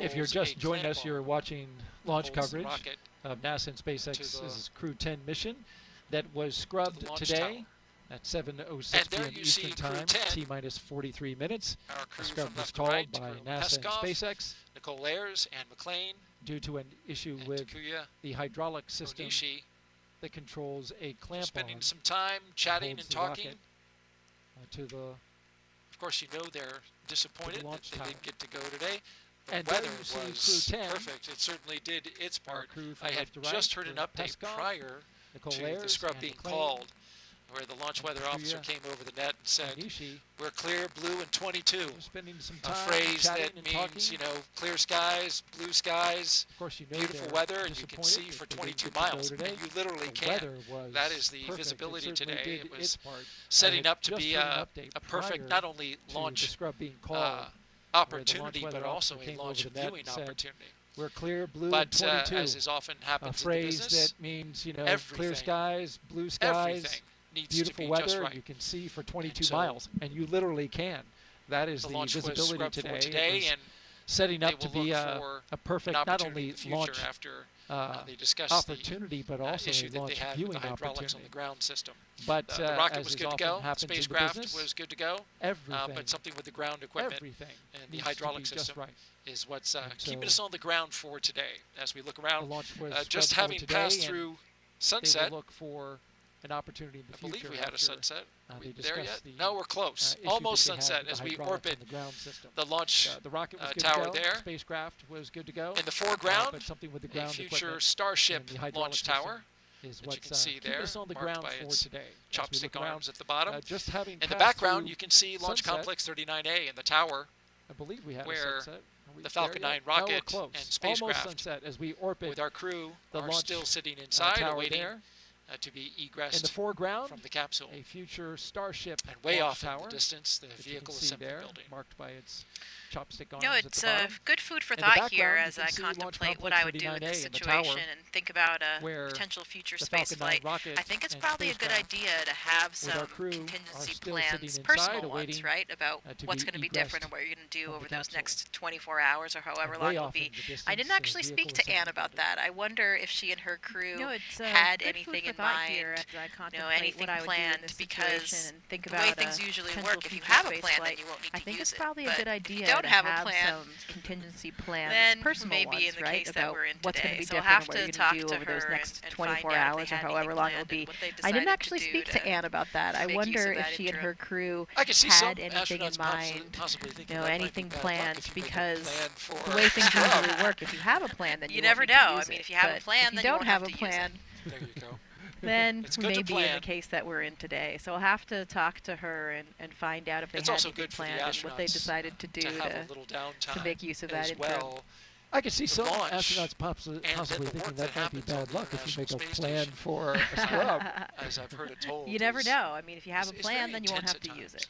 If you're just joining us, you're watching launch coverage of NASA and SpaceX's Crew 10 mission that was scrubbed today at 7:06 p.m. Eastern Time, T-minus 43 minutes. The scrub was called by NASA and SpaceX. Nichole Ayers, Anne McClain, due to an issue with Takuya the hydraulic system Onishi, that controls a clamp spending on some time chatting and talking. To the, of course, you know they're disappointed that they didn't get to go today. And the weather was perfect. It certainly did its part. I had just heard an update prior to the scrub being called, where the launch weather officer came over the net and said, "We're clear, blue, and 22." A phrase that means, you know, clear skies, blue skies, beautiful weather, and you can see for 22 miles. And you literally can. That is the visibility today. It was setting up to be a perfect, not only launch opportunity, but also a launch viewing opportunity. We're clear, blue, but, and 22. as is often happens a phrase in the business, that means, you know, clear skies, blue skies, beautiful weather, you can see for 22 miles, and you literally can. That is the visibility today. And setting up to be a perfect, not only launch opportunity, but also a launch viewing opportunity. On the ground system. But the rocket was good to go, spacecraft was good to go, but something with the ground equipment and the hydraulic system is what's keeping us on the ground for today. As we look around, just having passed through sunset, look for an opportunity in the future. I believe we had a sunset. Are we there yet? No, we're close. Almost sunset as we orbit the launch tower there. Spacecraft was good to go. In the foreground, but something with the ground a future Starship launch tower. Is what you can see there, on the marked ground by for its today. chopstick arms at the bottom. In the background, you can see Launch Complex 39A in the tower, I believe we had where a sunset. the Falcon 9 rocket and spacecraft sunset as we orbit with our crew are still sitting inside, awaiting to be egressed in the foreground from the capsule. A future Starship and way off tower in the distance, the vehicle assembly building, marked by its chopstick arms. No, it's good food for thought here as I contemplate what I would do in this situation and think about a potential future space flight. I think it's probably a good idea to have some contingency plans, personal ones, right, about what's going to be different and what you're going to do over those next 24 hours or however long it'll be. I didn't actually speak to Anne about that. I wonder if she and her crew had anything in mind, anything planned, because the way things usually work, if you have a plan, then you won't need to use it. I think it's probably a good idea don't have a plan, some contingency plans, then personal maybe ones, in the right, case that we're in what's going today. to be So different, I'll have what to you're talk going to do over those next and 24 find out hours if or they had however long it'll anything be. planned and I didn't what actually they speak decided to Anne about that. I make use wonder of that if she and her crew had anything in mind, anything planned, because the the way things usually work, if you have a plan, then you never know. I mean, if you have a plan, then you don't have to a plan. There you go. Then maybe in the case that we're in today. So I'll have to talk to her and find out if they had anything planned and what they decided to do to make use of that interim. I could see some astronauts possibly thinking that might be bad luck if you make a plan for a scrub. As I've heard it told. You never know. I mean, if you have a plan, then you won't have to use it.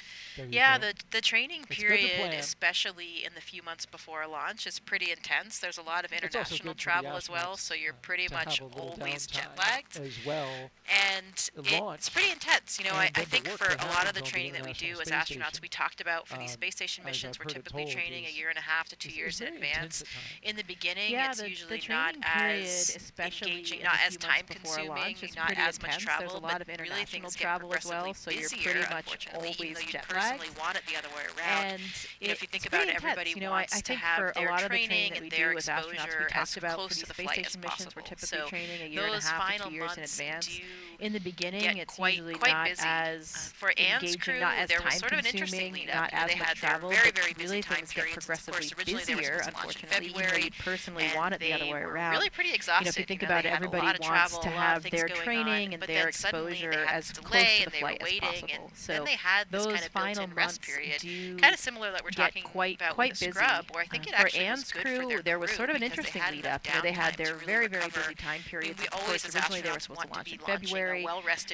Yeah, the training period, especially in the few months before launch, is pretty intense. There's a lot of international travel as well, so you're pretty much always jet-lagged. As well. And it's pretty intense. You know, I think for a lot of the training that we do as astronauts, we talked about for these space station missions, we're typically training a year and a half to 2 years in advance. In the beginning, it's usually not as engaging, not as time-consuming, not as much travel. There's a lot of international travel as well, so you're busier, pretty much always jet-lagged. Want it the other way around. And if you think about it, everybody wants to have their training and their exposure as close to the flight as possible. So those final months do in the beginning, it's usually quite not busy. as for Anne's crew, not as there was sort of an interesting lead up. Not as they had travel, their very, but very busy really time things get periods. progressively Of course, originally they were busier, supposed to launch in unfortunately, February, we personally want it the other way around. Really pretty exhausted. If you think about it, everybody wants to have their training and their exposure as close to the flight as possible. So those final months do kind of similar that we're talking quite busy. Scrub, where I think it for Anne's crew, there was sort of an interesting lead up. They had their very busy time periods. Of course, originally they were supposed to launch in February,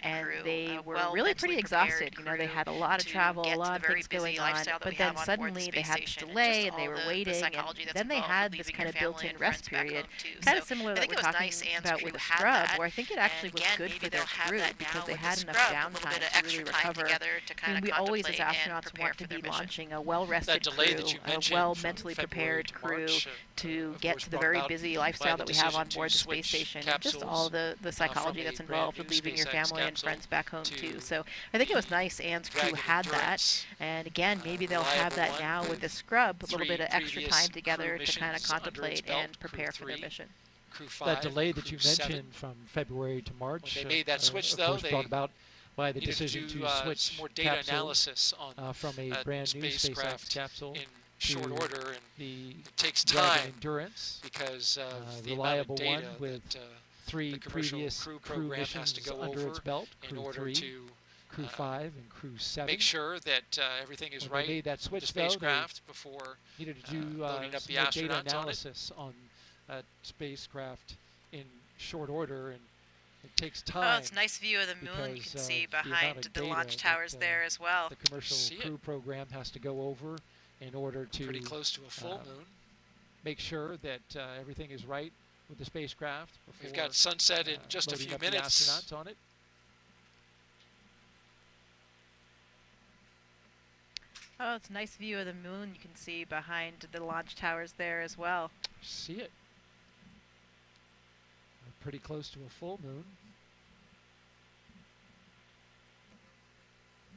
and they were really pretty exhausted. They had a lot of travel, a lot of things going on, but then suddenly they had this delay and they were waiting, and then they had this kind of built-in rest period, kind of similar that we're talking about with the Scrub, where I think it actually was good for their crew because they had enough downtime to really recover. We always, as astronauts, want to be launching a well-rested crew, a well-mentally prepared crew to get to the very busy lifestyle that we have on board the space station, and just all the psychology that's involved with leaving your family and friends back home too. So I think it was nice Anne's crew had that, and again, maybe they'll have that now with the Scrub, a little bit of extra time together to kind of contemplate and prepare for their mission. That delay that you mentioned from February to March, they made that switch, of though, course, brought about by the decision to switch more data capsule, analysis on from a brand new SpaceX capsule in short order, and it takes time endurance because the reliable amount of data one with that, 3 previous crew missions has to go under over its belt, in Crew order 3, to Crew 5, and Crew 7. make sure that everything is right. They made that switch, the spacecraft before needed to do loading up the more astronauts data analysis on that spacecraft in short order, and it takes time. Oh, it's a nice view of the moon. You can see behind the launch towers there as well. The commercial crew program has to go over in order to pretty close to a full moon. Make sure that everything is right with the spacecraft. We've got sunset in just a few minutes. The astronauts on it. Oh, it's a nice view of the moon. You can see behind the launch towers there as well. See it. We're pretty close to a full moon.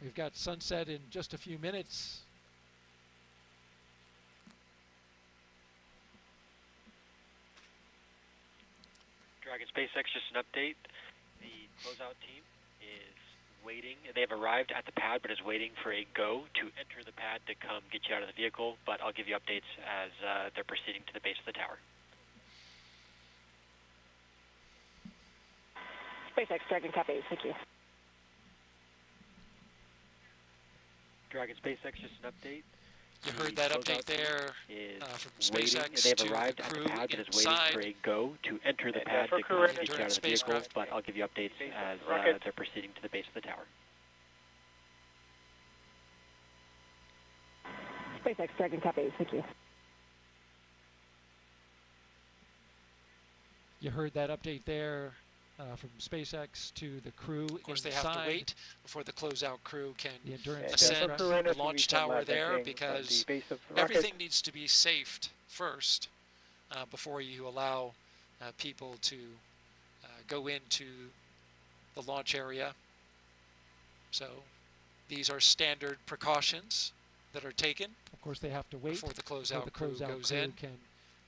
We've got sunset in just a few minutes. Dragon SpaceX, just an update. The closeout team is waiting. They have arrived at the pad, but is waiting for a go to enter the pad to come get you out of the vehicle. But I'll give you updates as they're proceeding to the base of the tower. SpaceX, Dragon copy. Thank you. Dragon SpaceX, just an update. You heard that update there from SpaceX They've to arrived the at crew the pad, but is inside. waiting for a go to enter the pad to come get you out of the vehicle. But I'll give you updates as they're proceeding to the base of the tower. SpaceX, Dragon copy. Thank you. You heard that update there from SpaceX to the crew. Of course, they have to wait before the closeout crew can Endurance ascend the launch tower there, because everything needs to be safed first before you allow people to go into the launch area. So these are standard precautions that are taken. Of course, they have to wait before the closeout crew goes crew in. Can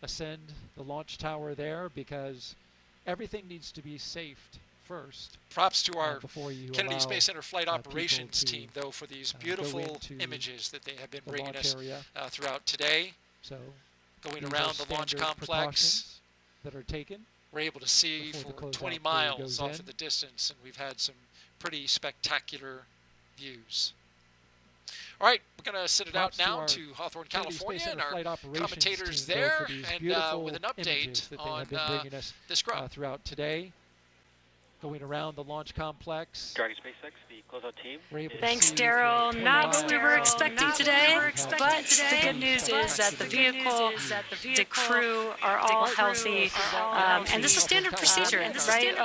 ascend the launch tower there, because everything needs to be safed first. Props to our Kennedy Space Center Flight Operations team, though, for these beautiful images that they have been bringing us throughout today. So, going around the launch complex that are taken. We're able to see for 20 miles off in the distance, and we've had some pretty spectacular views. All right, we're going to send it out now to Hawthorne, California, and our commentators there, and with an update on the Scrub. Throughout today, going around the launch complex. Dragon SpaceX, the closeout team. Thanks, Daryl. Not what we were expecting today, but the good news is that the vehicle, the crew are all healthy, and this is standard procedure, right?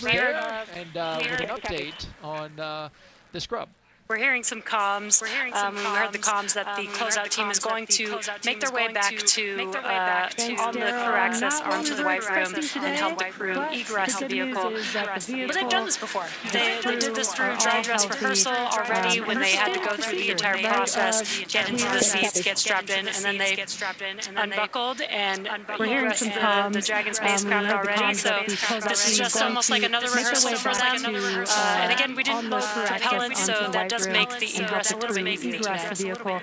We heard an update on the Scrub. We're hearing some comms. We heard the comms that the closeout team is going to make their way back to on the crew access arm to the White Room and help the crew egress the vehicle. But they've done this before. They did this through dry dress rehearsal already when they had to go through the entire process, get into the seats, get strapped in, and then they unbuckled and egressed the Dragon spacecraft already. So this is just almost like another rehearsal for them. And again, we didn't load propellant, so that does make the egress a little bit easier today.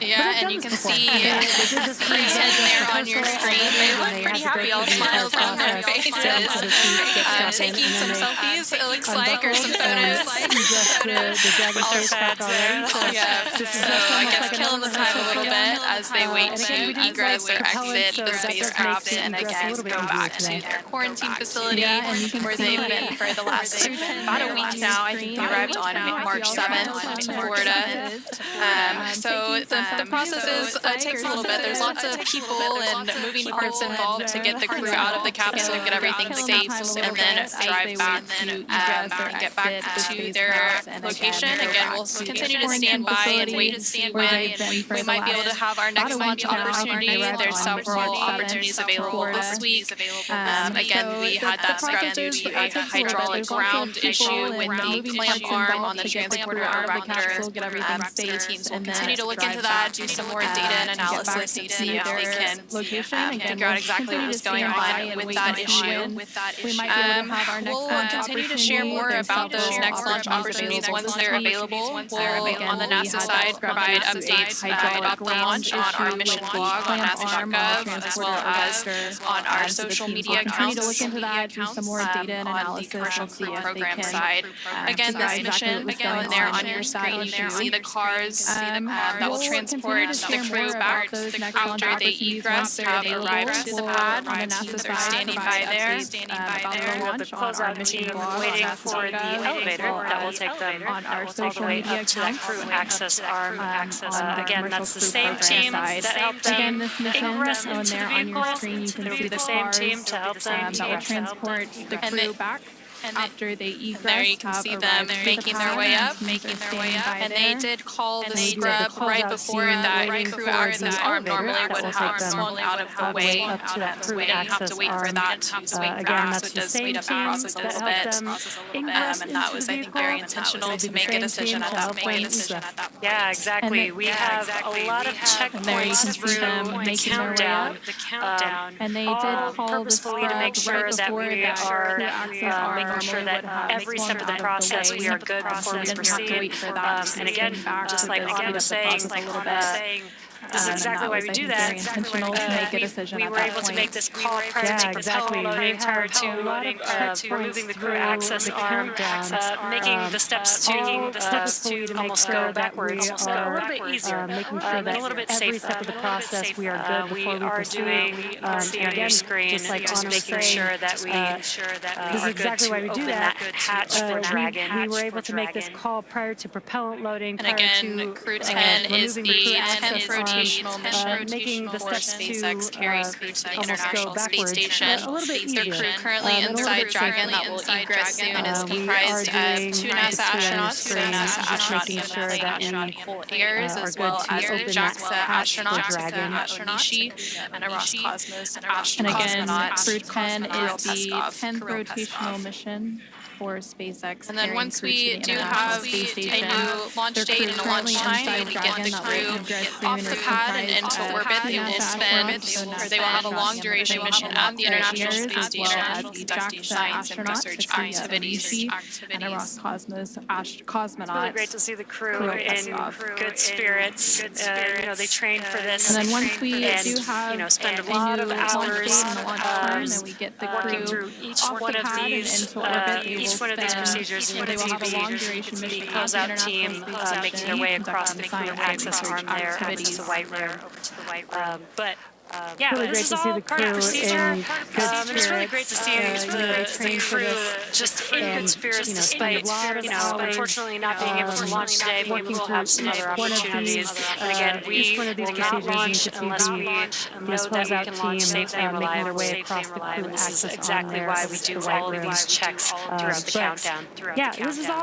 Yeah, and you can see crews heading there on your screen. They look pretty happy, all smiles on their faces. Taking some selfies, it looks like, or some photos. All set there. Yeah, so I guess killing the time a little bit as they wait to egress or exit the spacecraft and again go back to their quarantine facility where they've been for the last about a week now. I think they arrived on March 7th to Florida. So the process takes a little bit. There's lots of people and moving parts involved to get the crew out of the capsule, get everything safe, and then drive back and get back to their location. Again, we'll continue to stand by and wait to see when we might be able to have our next launch opportunity. There's several opportunities available this week. Again, we had that scrub duty hydraulic ground issue with the clamp arm on the transporter erector. The teams will continue to look into that, do some more data and analysis, and see how they can figure out exactly what's going on with that issue. We'll continue to share more about those next launch opportunities once they're available. We'll, on the NASA side, provide updates about the launch on our mission blog on nasa.gov, as well as on our social media accounts, on the commercial crew program side. Again, this mission, going there on your screen, you can see the cars that will transport the crew back after they egress have arrived to the pad. They're standing by there. The closeout team waiting for the elevator that will take them all the way up to that crew access arm. Again, that's the same team that helped them ingress into the vehicle. It'll be the same team to help them transport the crew back. After they egress, there you can see them making their way up, and they did call the scrub right before that crew access arm normally would have swung out of the way. We didn't have to wait for that to swing back, so it does speed up the process a little bit. And that was, I think, very intentional to make a decision at that point. Yeah, exactly. We have a lot of checkpoints through the countdown. And they did call purposefully to make sure that we are making sure that every step of the process we are good before we proceed. And again, just like Anne was saying, this is exactly why we do that. We were able to make this call prior to propellant loading, prior to removing the crew access arm, making the steps to almost go backwards, a little bit easier, and a little bit safer. Every step of the process, we are good we before we are proceed. doing, you can see on your screen, just making sure that we this is exactly why we do that. Hatch for dragon. We were able to make this call prior to propellant loading. And again, Crew 10 is the 10th rotational mission for SpaceX carrying crew to the International Space Station. Their crew currently inside Dragon that will egress soon is comprised of 2 NASA astronauts, NASA astronaut Anne McClain Ayers, as well as a JAXA astronaut, Takuya Onishi, and a Roscosmos cosmonaut. Crew 10 is the 10th rotational mission for SpaceX. And then once we do have a new launch date and a launch time, we get the crew off the pad and into orbit. They will spend, or they will have a long duration mission at the International Space Station, conducting science and research activities. And a Roscosmos cosmonaut. It's really great to see the crew in good spirits. They trained for this. And then once we do have spend a lot of hours working through each one of these. Each one of these procedures needs to be the closeout team making their way across the crew access arm there over to the white room. But yeah, really this is all part of the procedure. It's really great to see the crew just in good spirits despite, unfortunately not being able to launch today. Maybe we'll have some other opportunities. But again, we will not launch unless we know that we can launch safely and reliably. This is exactly why we do all of these checks throughout the countdown.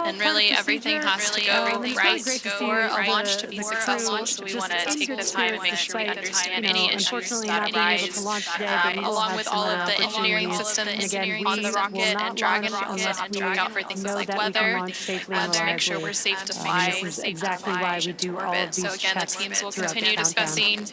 And really everything has to go right for a launch to be successful. So we want to take the time and make sure we understand any issues that arise, along with all of the engineering systems on the rocket and Dragon rocket, and to look out for things like weather, to make sure we're safe to fly. Exactly why we do all of these So again, the checks teams will throughout continue the discussing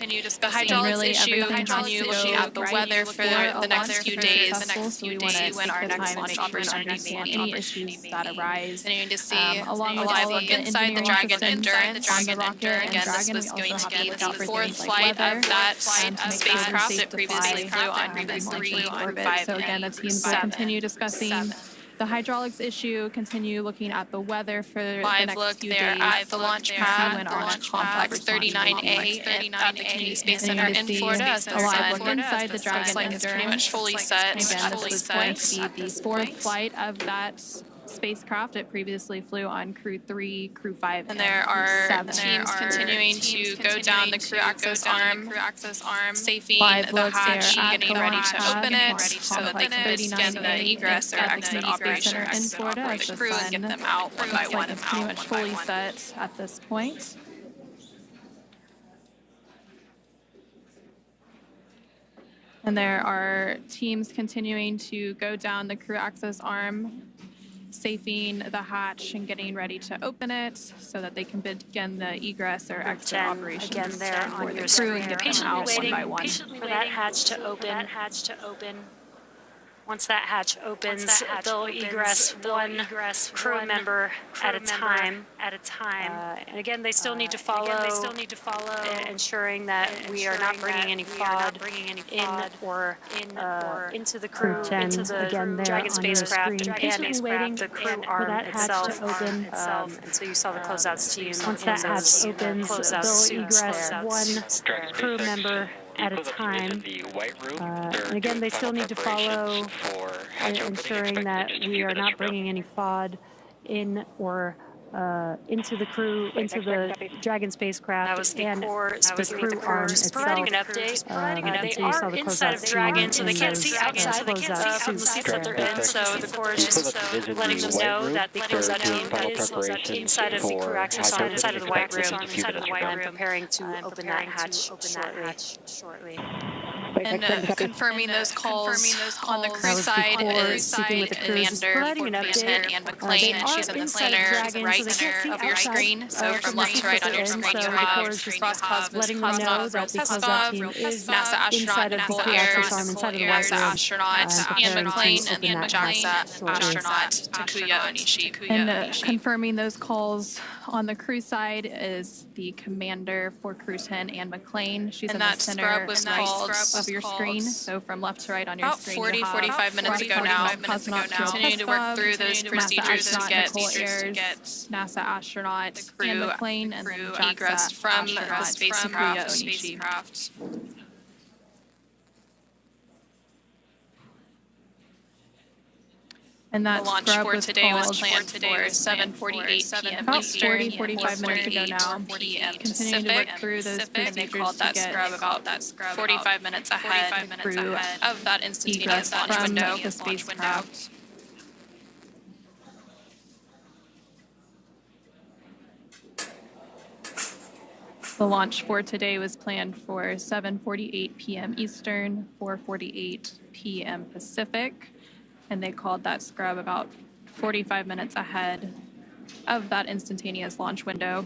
the hydraulics issue, continue looking at the weather for the next few days, when our next launch opportunity may be. Any issues that arise, Continuing to see along a with live all look of the inside the Dragon Endurance. Again, this Dragon, was we going also to have be to the look out for fourth things like flight weather, of that to make sure spacecraft we're safe that to previously fly, flew on and Crew launch 3, into Crew orbit. 5, So again, the and Crew teams will 7. continue discussing the hydraulics issue, continue looking at the weather for the Live next look few there days. at the launch pad, when the our launch complex complex 39A at the Kennedy Space Center in Florida. As the live look sun inside the Dragon like it's pretty much fully set. Again, this was going to be the fourth flight of that spacecraft. It previously flew on Crew 3, Crew 5, and there are 7. teams continuing to go down the crew access arm, safing the hatch, getting ready to open it so that they can begin the egress or exit operations in Florida for the crew and get them out one by one. It's pretty much fully set at this point. And there are teams continuing to go down the crew access arm, safing the hatch and getting ready to open it so that they can begin the egress or exit operations. Again, there for on the your crew and screen, get them patiently out waiting, one by one. for that hatch to open. Once that hatch opens, they'll egress one crew member at a time. And again, they still need to follow, ensuring that we are not bringing any FOD in or into the crew, into the Dragon spacecraft, and the crew arm itself. And so you saw the closeouts team. Once that hatch opens, they'll egress one crew member at a time. And again, they still need to follow, ensuring that we are not bringing any FOD in or into the crew, into the Dragon spacecraft, that was the and core, the crew arm itself. Providing an update. They are inside of Dragon, so they can't see outside. They can't see from the seats that they're in. So the core is just letting them know that the closeout team is inside of the crew access arm, inside of the white room, and preparing to open that hatch shortly. And confirming those calls on the crew side is Commander Anne McClain, and she's in the center right of your screen. So from left to right on your screen, you have Roscosmos cosmonaut Peskov, NASA astronaut Nichole Ayers, NASA astronaut Anne McClain, and JAXA astronaut Takuya Onishi. And confirming those calls on the crew side is the commander for Crew 10, Anne McClain. She's in the center of your screen. So from left to right on your screen, 45 minutes ago now. Continuing to work through those procedures to get NASA astronaut the crew, Anne McClain and crew JAXA egressed from the spacecraft. And that the launch for today was planned for 7:48 p.m. Eastern, 45 minutes ago now. p.m. Continuing to work through those and they called that scrub about 45 minutes ahead of that instantaneous launch window. The spacecraft. The launch for today was planned for 7:48 p.m. Eastern, 4:48 p.m. Pacific. And they called that scrub about 45 minutes ahead of that instantaneous launch window.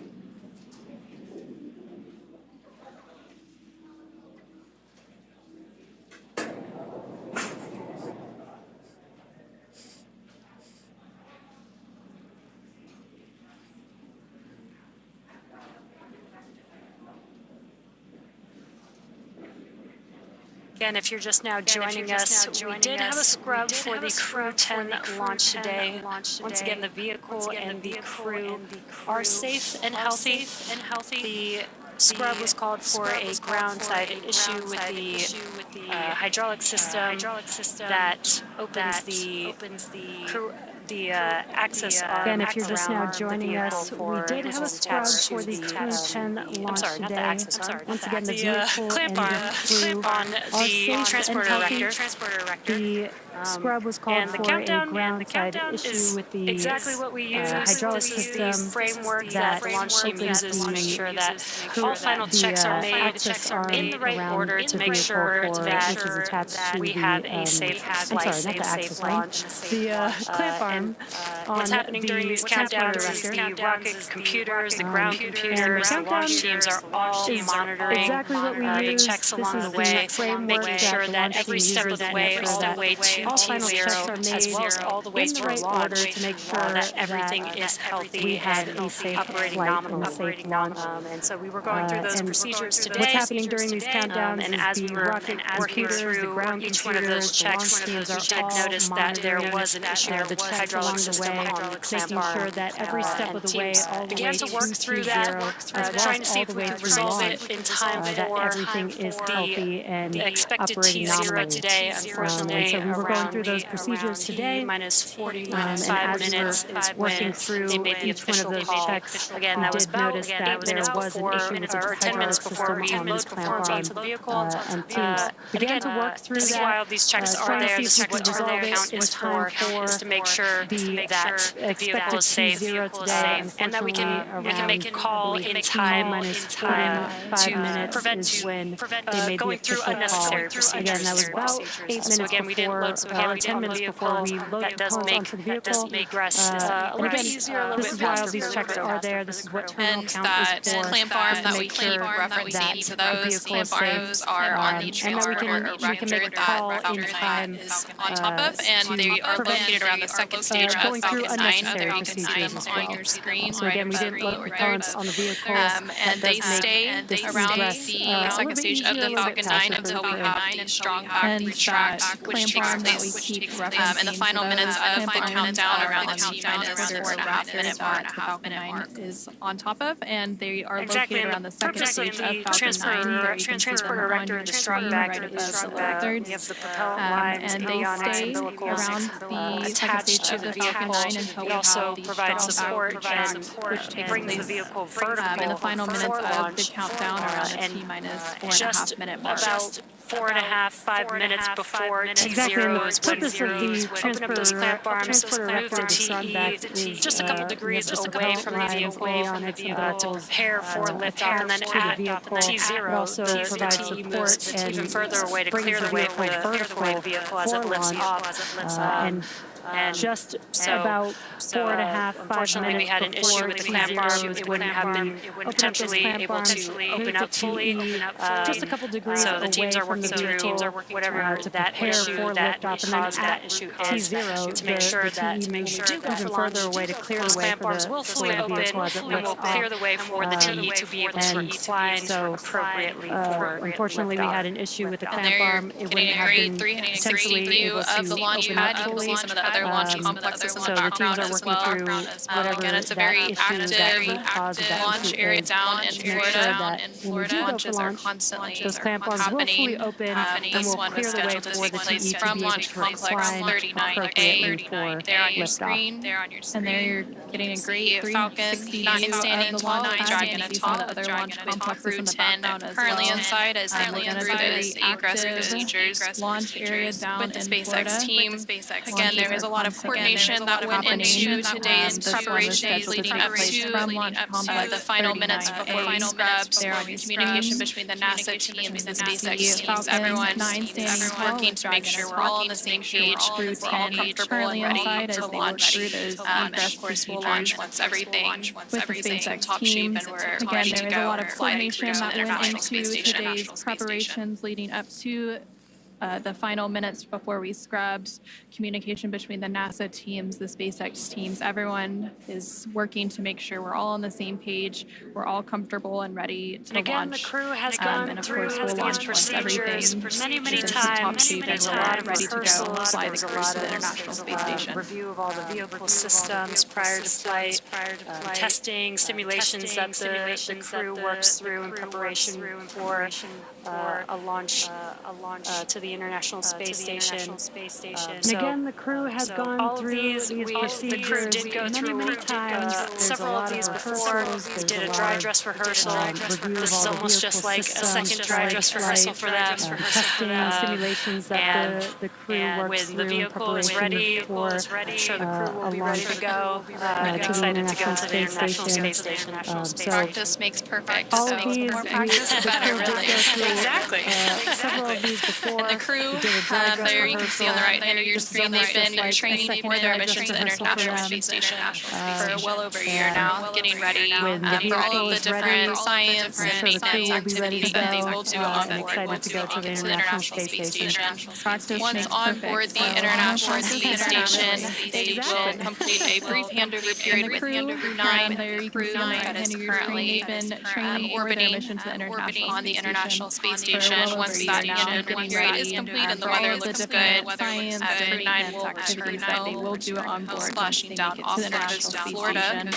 Again, if you're just now joining us, we did have a scrub for the Crew 10 launch today. Once again, the vehicle and the crew are safe and healthy. The scrub was called for a ground side issue with the hydraulic system that opens the the access arm. And if you're just now joining us, we did have a scrub for the Crew 10 launch today. Once again, the vehicle and the crew on the transporter erector. The scrub was called for a ground-side issue with the exactly what we use. hydraulic This is system the framework that the launch team uses to make sure that all final checks are made in the right order to make sure that we have a safe safe launch. The clamp arm. What's happening during these countdowns is the rocket computers, the ground computers, the launch teams are all monitoring exactly what we the use. checks along the way, making sure that every step of the way, all the way to T0, as well as all the way through launch, to make sure that everything is healthy and operating nominally. And so we were going through those procedures today. What's happening during these countdowns and as we were working through each one of those checks, we did notice that there was an issue with the hydraulic system on the clamp arm. Sure that every step of the way, all the way began to work through that, trying to see if we could resolve it in time for everything is healthy and the expected T0 today. Unfortunately, so we were going through those procedures today. Minus 45 minutes is working when through they made the official call. checks. Again, that was about 8 minutes before, or 10 minutes before we moved the launch onto the vehicle. And teams began to work through this is that. why all these checks are there. This is what our count is for, is to make sure that the vehicle is safe, and that we can make a call in time to prevent going through unnecessary procedures. Again, that was about 8 minutes again, we didn't load some heavy 10 minutes before we loaded that does make regress a little bit easier, a little bit faster. This is why all these checks are there. This is what terminal And count that is for. clamp arm that we keep referencing each of those clamp arms are on the transporter erector that Falcon 9 is on top of, and they are located around the second stage of Falcon 9 that you can see on your screen right below there. And they stay around the second stage of the Falcon 9 until we have the strong back retract, which takes place in the final minutes of the countdown around the T-minus 4.5 minute mark. Falcon 9 is on top of, and they are exactly located around the second stage of Falcon 9. Transporter erector, the strong back is thirds, we have the propellant lines, and they stay around the second stage of the Falcon 9 until we also have the provide strong support back and which takes brings the place vehicle vertical in the final minutes of launch, the countdown around the T-minus 4.5 minute mark. About 4.5, 5 minutes before Exactly. T0 is when purpose of the open up those clamp arms, move the transporter TE just a couple degrees away from the vehicle to prepare for liftoff, and then at T0, the TE moves even further away to clear the way for the vehicle as it lifts off. And just so, about 4.5, 5 unfortunately, minutes we had an issue with the clamp arm. It wouldn't have been potentially able to open up fully. Just a couple degrees so the teams are working through whatever that issue that caused that issue is to make sure that we do go for launch. Those clamp arms will fully open and will clear the way for the TE to be able to recline appropriately. Unfortunately, we had an issue with the clamp arm. It wouldn't have been 360 view of the launch pad. You can see some of the other launch complexes in the background as well. Again, it's a very active launch area down in Florida. Launches are constantly happening. This one was scheduled to take place from Launch Complex 39A. There on your screen. And there you're getting a great Falcon 9 standing tall, Dragon atop, the other launch Crew 10 currently inside as they move through those egress procedures launch area down with the SpaceX team. Again, there is a lot of coordination that went into today's preparations leading up to the final minutes before we scrubs. Communication between the NASA teams and the SpaceX teams. Everyone working to make sure we're all on the same page. We're all comfortable and ready to launch. And of course, we'll launch once everything's top shape and we're ready to go. There is a lot of coordination to the that went International into Space Station. today's preparations leading up to the final minutes before we scrubbed. Communication between the NASA teams, the SpaceX teams, everyone is working to make sure we're all on the same page. We're all comfortable and ready to again, launch. The crew has gone through these procedures many times. There's a lot of ready to go. Fly the crews to the International Space Station. Review of all the vehicle systems prior to flight, testing, simulations that the crew works through in preparation for a launch to the International Space Station. And again, the crew has gone through these procedures the crew did go through many times. several of these before. Did a dry dress rehearsal. This is almost just like a second dry dress rehearsal for them. Testing and simulations that the crew works when the vehicle is ready, I'm sure the crew will be ready to go. Excited to go to the International Space Station. Practice makes perfect. All so of these, more practice, the better, really. Exactly. Several of these before. And the crew, there you can see on the right hand of your screen, they've been training for their mission to the International Space Station for well over a year now, getting ready for all of the different science and maintenance activities that they will do on board once they get to the International Space Station. Once on board the International Space Station, they will complete a brief handover period with handover 9 crew that is currently orbiting on the International Space Station. Once that handover period is complete and the weather looks good, crew 9 will return home, splashing down off the coast of Florida,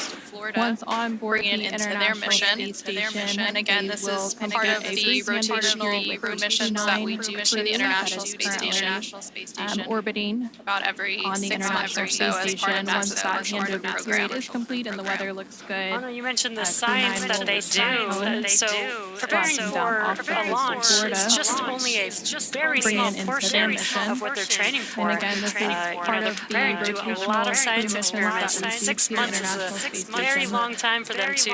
Once on board bringing it into their mission. And again, this is part of the rotational crew missions that we do to the International Space Station, orbiting about every on the 6 months or so as part of once NASA's that commercial handover program. period is complete and the weather looks good. Oh, no, you mentioned the science that they do. So preparing for a launch is just only a very small portion of what they're training for. And again, this is part of the rotational a lot of science experiments. 6 months is a very long time for them to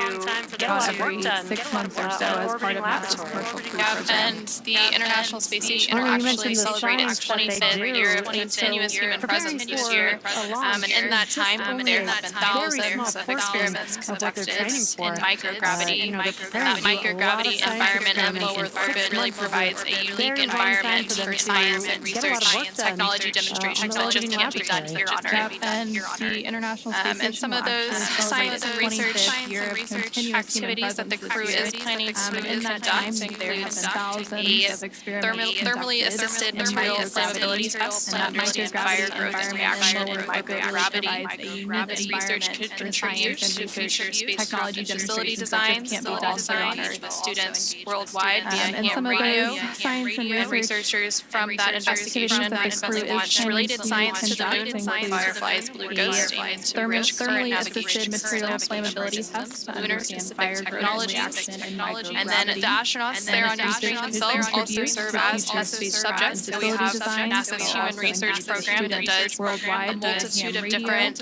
get a lot of work done. 6 months or so as part of NASA's commercial crew program. And the International Space Station will actually celebrate its 25th year of continuous human presence this year. And in that time, there have been thousands of experiments conducted in microgravity. That microgravity environment in low Earth orbit really provides a unique environment for science and research and technology demonstrations that just can't be done here on Earth. And the International Space Station and some of those science and research activities that the crew is planning to conduct include thermally assisted material flammability tests to understand fire growth and reaction in microgravity. This research could contribute to future space technology facility designs that will also honor the students worldwide via ham radio. And researchers from that investigation launched related science to the moon, Firefly's Blue Ghost, to rich current navigation material flammability tests, lunar-specific technologies. And then the astronauts there on station themselves also serve as subjects. So we have NASA's Human Research Program that does a multitude of different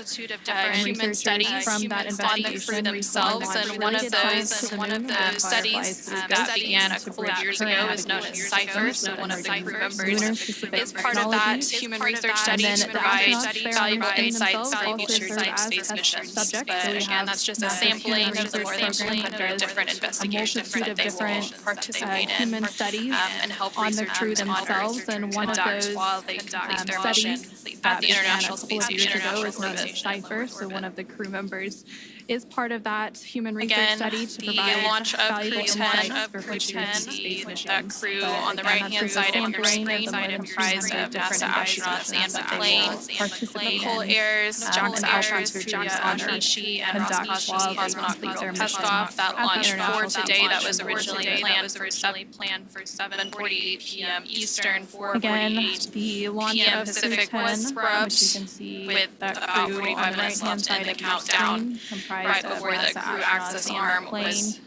human studies on the crew themselves. And one of those studies that began a couple of years ago is known as CIPHER. So one of the crew members is part of that human research study to provide valuable insights for future deep space missions. But again, that's just a sampling of the more than 100 different investigations that they will participate in human studies and help on the crew themselves. And one of those while they complete their mission at the International Space Station is known as CIPHER. So one of the crew members is part of that human research study to provide launch of valuable insights for Crew future 10, space missions. that crew on the right-hand side of your screen, comprised of NASA astronauts Anne McClain, Nichole Ayers, JAXA astronauts Takuya Onishi, and Roscosmos cosmonaut Kirill Peskov. That launched for today. That was originally planned for 7:48 p.m. Eastern, 4:48 p.m. Pacific was scrubbed with about 45 minutes left in the countdown. Right before the crew access arm was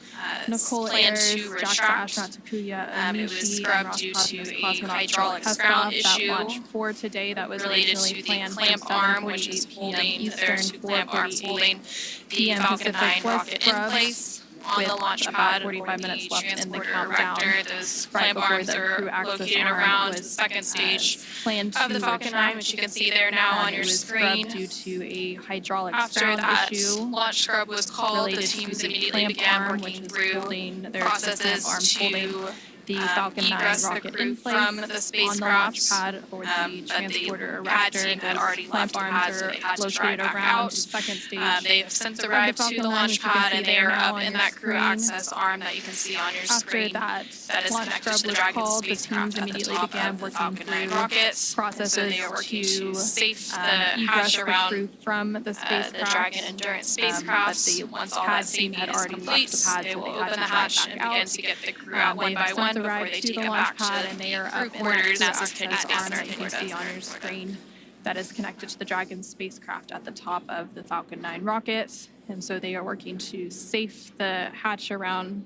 Nichole planned Ayers, to JAXA retract. astronaut Takuya Onishi, It was scrubbed due to a hydraulics ground issue for today that was related originally to the planned clamp for arm, which is 7:48 holding p.m. their Eastern, clamp arm 4:48 holding the p.m. Falcon 9 Pacific was rocket in scrubbed place. On the launch with pad, about 45 minutes left in the transporter countdown. erector, those Right clamp before arms the are crew access located arm around the was, second stage planned of the to Falcon 9, which you can see there now on your it was screen. scrubbed due to a hydraulics After ground that issue launch scrub was called, the related teams to the immediately clamp began arm, working which is through holding their processes clamp arm holding to the Falcon 9 egress the rocket crew in place from the on the launch spacecraft. pad or the But transporter the pad erector. team had Those already clamp left the arms pad, so are they had to drive located back around out. the second stage. They've since of arrived the to the Falcon 9, launch which you can pad, see and there they are now up on in your that crew screen. access arm that you can see on your After screen. that That is launch connected scrub to the was Dragon called, the spacecraft teams at the immediately top began of the working Falcon 9 through rockets. processes So they are working to safe the egress hatch the around crew from the spacecraft. the Dragon Endurance spacecraft. But the Once all pad that team safety had is already complete, left the pad, they so will they had open the to hatch drive and back begin out. to get the crew out one by one. arrived to the launch pad, and they are up quarters NASA's Kennedy Space Center you can see on your screen. That is connected to the Dragon spacecraft at the top of the Falcon 9 rockets. And so they are working to safe the hatch around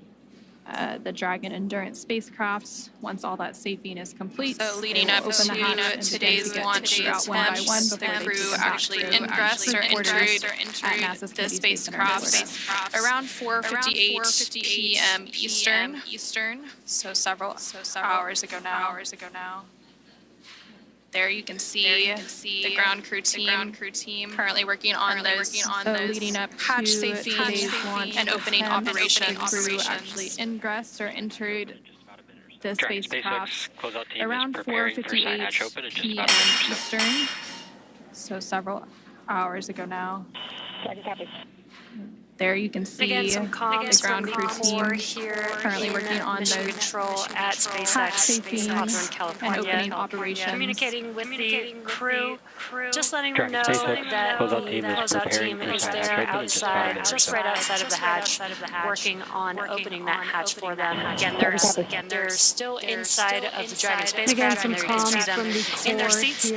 the Dragon Endurance spacecraft. Once all that safing is complete, so leading up to today's launch attempts, the crew actually ingressed or entered the spacecraft around 4:58 p.m. Eastern, so several hours ago now. There you can see the ground crew team currently working on those leading up hatch to safety and opening operations. Crew actually ingressed or entered the spacecraft around 4:58 p.m. Eastern, so several hours ago now. There you can see the ground crew team here currently working on mission those control at SpaceX Northern California, and opening operations. communicating with the crew, just letting them know that the closeout team is there outside, just right outside of the hatch, working on opening that hatch for them. Again, they're still inside of the Dragon spacecraft, and you can see them in their seats,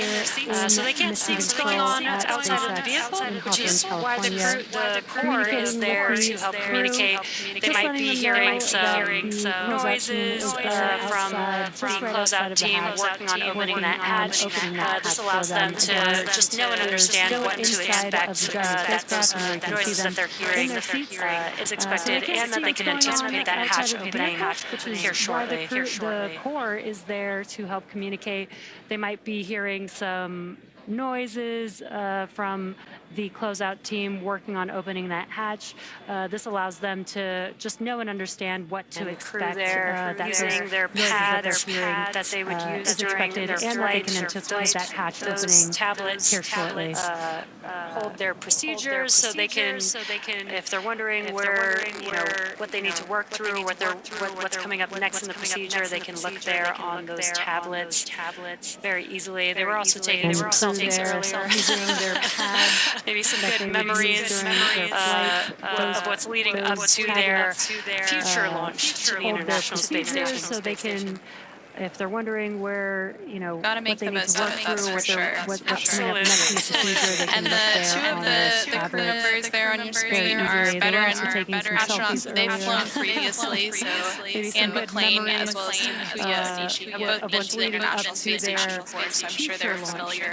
so they can't see what's going on outside of the vehicle, which is why the core is there to help communicate. They might be hearing some noises from the closeout team working on opening that hatch. This allows them to just know and understand what to expect, that those noises that they're hearing is expected, and that they can anticipate that hatch opening here shortly. The core is there to help communicate. They might be hearing some noises from the closeout team working on opening that hatch. This allows them to just know and understand what to expect. They're using their pad that they would use during their flight. They can anticipate that hatch opening tablets here shortly. Hold their procedures so they can, if they're wondering where, what they need to work through, what's coming up next in the procedure, they can look there on those tablets very easily. They were also taking selfies earlier. Using their pad. Maybe some good memories of what's leading up to their future launch to the International Space Station. So they can, if they're wondering where, gotta make the most of it, that's for sure. What's coming up next in the procedure, they can and the two of the crew members there on your screen are veteran astronauts. They've flown previously, so Anne McClain as well as Takuya Onishi have both been to the International Space Station before, so I'm sure they're familiar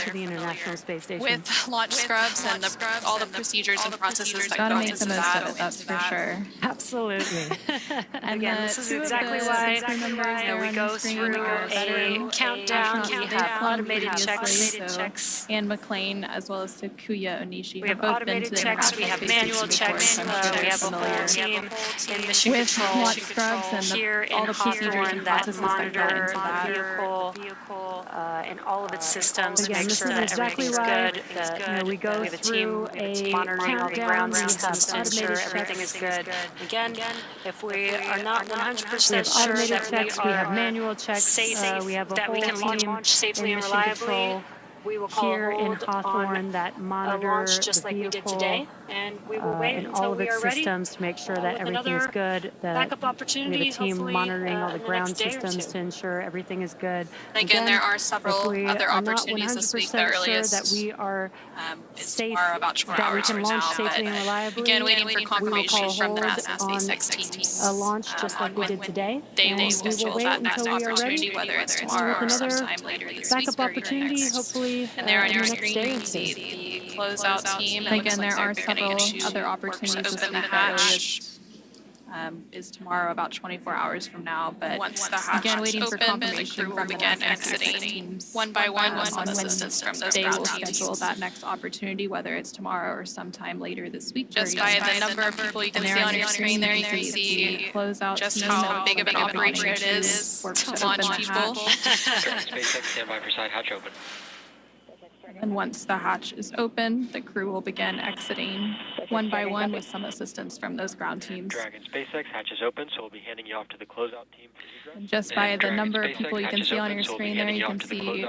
with launch scrubs and all the procedures and processes that go into that. That's for sure. Absolutely. And again, this is exactly why we go through a countdown. We have automated checks. Anne McClain as well as Takuya Onishi. We have automated checks. We have manual checks. We have a whole team in mission control here in Hawthorne that monitor the vehicle and all of its systems to make sure that everything is good. We go have a team monitoring all the ground systems to ensure everything is good. Again, if we are not 100% sure that we have manual checks. We have a whole team launch safely and reliably, we will call here in Hawthorne that monitor launch just the like we did today, and we will wait and until all of we its are ready. systems to make sure that everything is good. Backup opportunity. We have a team monitoring all the in ground next day or systems two. to ensure everything is good. Again, there are several other opportunities this week. The earliest that we are is safe, tomorrow, about 4 that we hours can from launch now. safely But and reliably. again, waiting for confirmation from the hold NASA SpaceX team. A launch just like we did today. They will and schedule we will that wait next until we are opportunity, ready whether it's with tomorrow or another sometime later this week backup or opportunity, next. hopefully, And there on your next screen, day you or can see two. the closeout team. Again, there are several other opportunities to this open the week. hatch. Is tomorrow about 24 hours from now, but once the hatch again, waiting is for open, the confirmation crew will from the begin NASA exiting teams one by one with on some assistance from those they will ground schedule teams. that next opportunity, whether it's tomorrow or sometime later this week. Just by the number of people you can see on your screen there, you can see just how big of an operation it is to launch people. SpaceX, stand by for side hatch open. And once the hatch is open, the crew will begin exiting one by one with some assistance from those ground teams. Dragon SpaceX, hatch is open, so we'll be handing you off to the closeout team for egress. And just by the number of people you can see on your screen there, you can see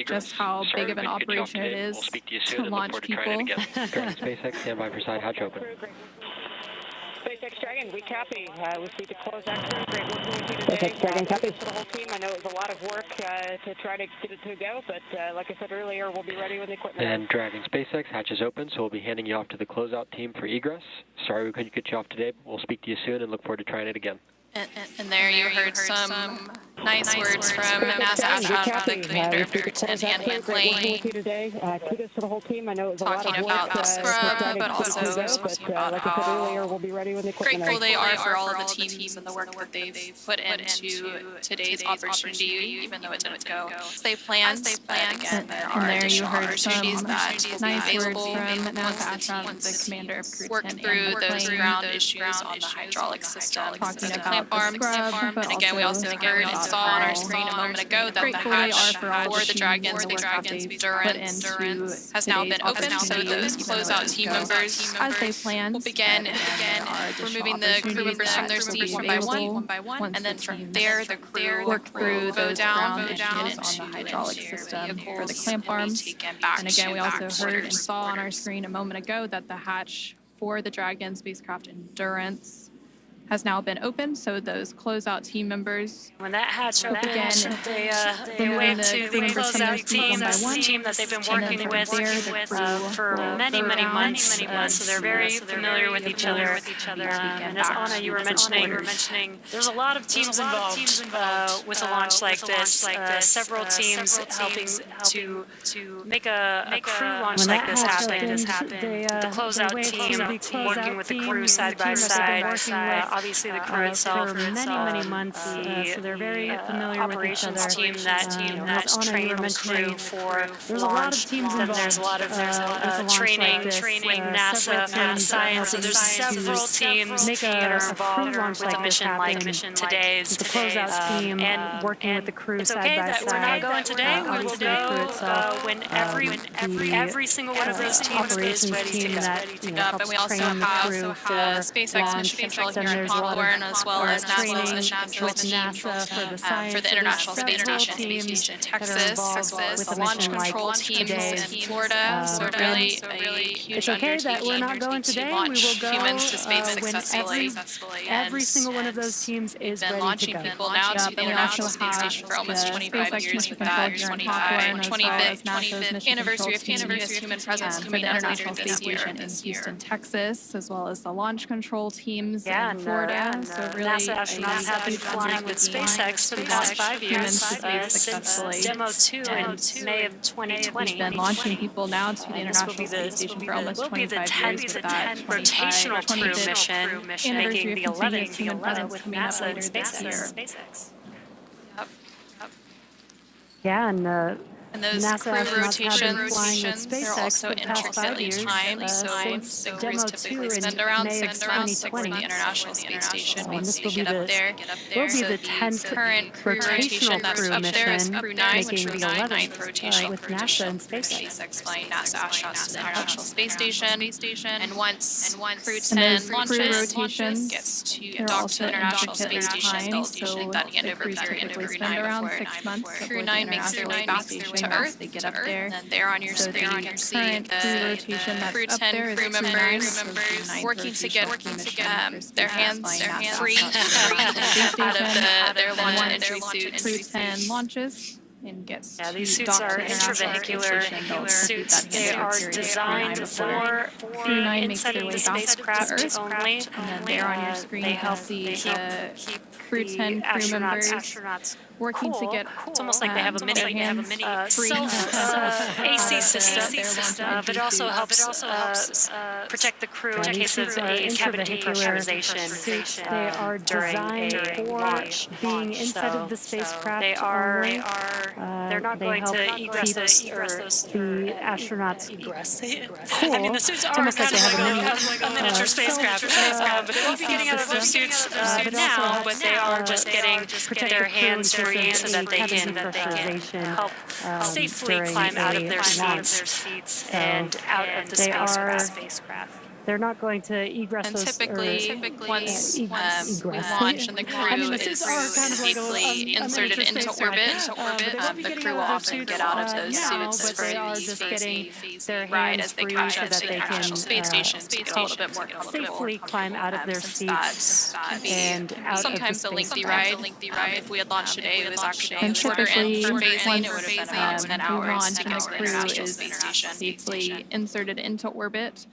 just how big of an operation it is to launch people. Dragon SpaceX, stand by for side hatch open. SpaceX Dragon, we copy. We see the closeout crew. Great working with you today. SpaceX Dragon, copy. For the whole team, I know it was a lot of work to try to get it to go, but like I said earlier, we'll be ready when the equipment And Dragon SpaceX, hatch is open, so we'll be handing you off to the closeout team for egress. Sorry we couldn't get you off today, but we'll speak to you soon and look forward to trying it again. And there you heard some nice words from NASA astronaut, the commander of Britain, Anne McClain, kudos to the whole team. I know it was talking about the scrub, but also about how grateful they are for all of the teams and the work that they've put into today's opportunity, even though it didn't go as they planned. But again, there are additional opportunities that will be available once the teams work through those ground issues on the hydraulic system, talking about arms. And again, we also heard and saw on our screen a moment ago that the hatch for the Dragon's Endurance has now been opened, so those closeout team members as they planned will begin removing the crew members from their seat one by one, and then from there the crew work through those ground issues on into the hydraulic system for the clamp arms. And again, we also heard and saw on our screen a moment ago that the hatch for the Dragon Spacecraft Endurance has now been opened, so those closeout team members, when that hatch opened, they went to the closeout team, the team that they've been working with for many months. So they're very familiar with each other. And as Anna, you were mentioning, there's a lot of teams involved with a launch like this. Several teams helping to make a crew launch like this happen. The closeout team working with the crew side by side. Obviously, the crew itself, many months. So they're very familiar with each other. Team that's trained the crew for there's a lot of teams involved. There's a lot of training, NASA, science. So there's several teams that are involved with a mission like today's. The closeout team and working with the crew side by side. It's okay that we're not going today. We will go when every single one of those teams is ready to go. And we also have the SpaceX mission control here in Hawthorne, as well as NASA's mission control team for the International Space Station in Texas, as well as the launch control teams in Florida. So really a huge undertaking to launch humans to space successfully. Every single one of those teams is been launching people now to the International Space Station for almost 25 years with that 25th anniversary of human presence for the International Space Station in Houston, Texas, as well as the launch control teams in Florida. So really, NASA astronauts have been flying with SpaceX for the past 5 years since Demo 2 in May of 2020. We've been launching people now to the International Space Station for almost 25 years with that rotational crew mission, making the 11th with NASA and SpaceX. Yeah, and those NASA crew rotations, they're also intricately timed, so the crews typically spend around 6 months before the International Space Station once they get up there. So the current crew rotation that's up there is Crew 9, which is the 9th rotational crew mission for SpaceX flying NASA astronauts to the International Space Station. And once Crew 10 launches, gets to dock to the International Space Station, they'll usually that handover period of Crew 9 before Crew 9 makes their way back to Earth. They get up there, and then there on your screen you can see the Crew 10 crew members working to get their hands free out of their launch entry suits. Crew 10 launches and gets these suits are intravehicular suits. They are designed for the inside of the spacecraft only. And then there on your screen you can see the Crew 10 crew members working to get it's almost like they have a mini AC system, but it also helps protect the crew in case of a cabin depressurization they are designed for launch. Being inside of the spacecraft they're not going to egress the astronauts egress. Cool. I mean, the suits are kind of like a miniature spacecraft, but they won't be getting out of their suits now, but they are just getting their hands free so that they can help safely climb out of their seats and out of the spacecraft. They're not going to egress and those. Typically, once we launch and the crew is safely inserted into orbit, the crew will often get out of those suits for the phasing ride as they catch up to the International Space Station to get a little bit more comfortable. Safely climb out of their seats can be and out sometimes of a the lengthy ride. If we had launched today, it was actually a shorter end for phasing. It would have been about 10 hours to get to the International Space Station. Safely inserted into orbit.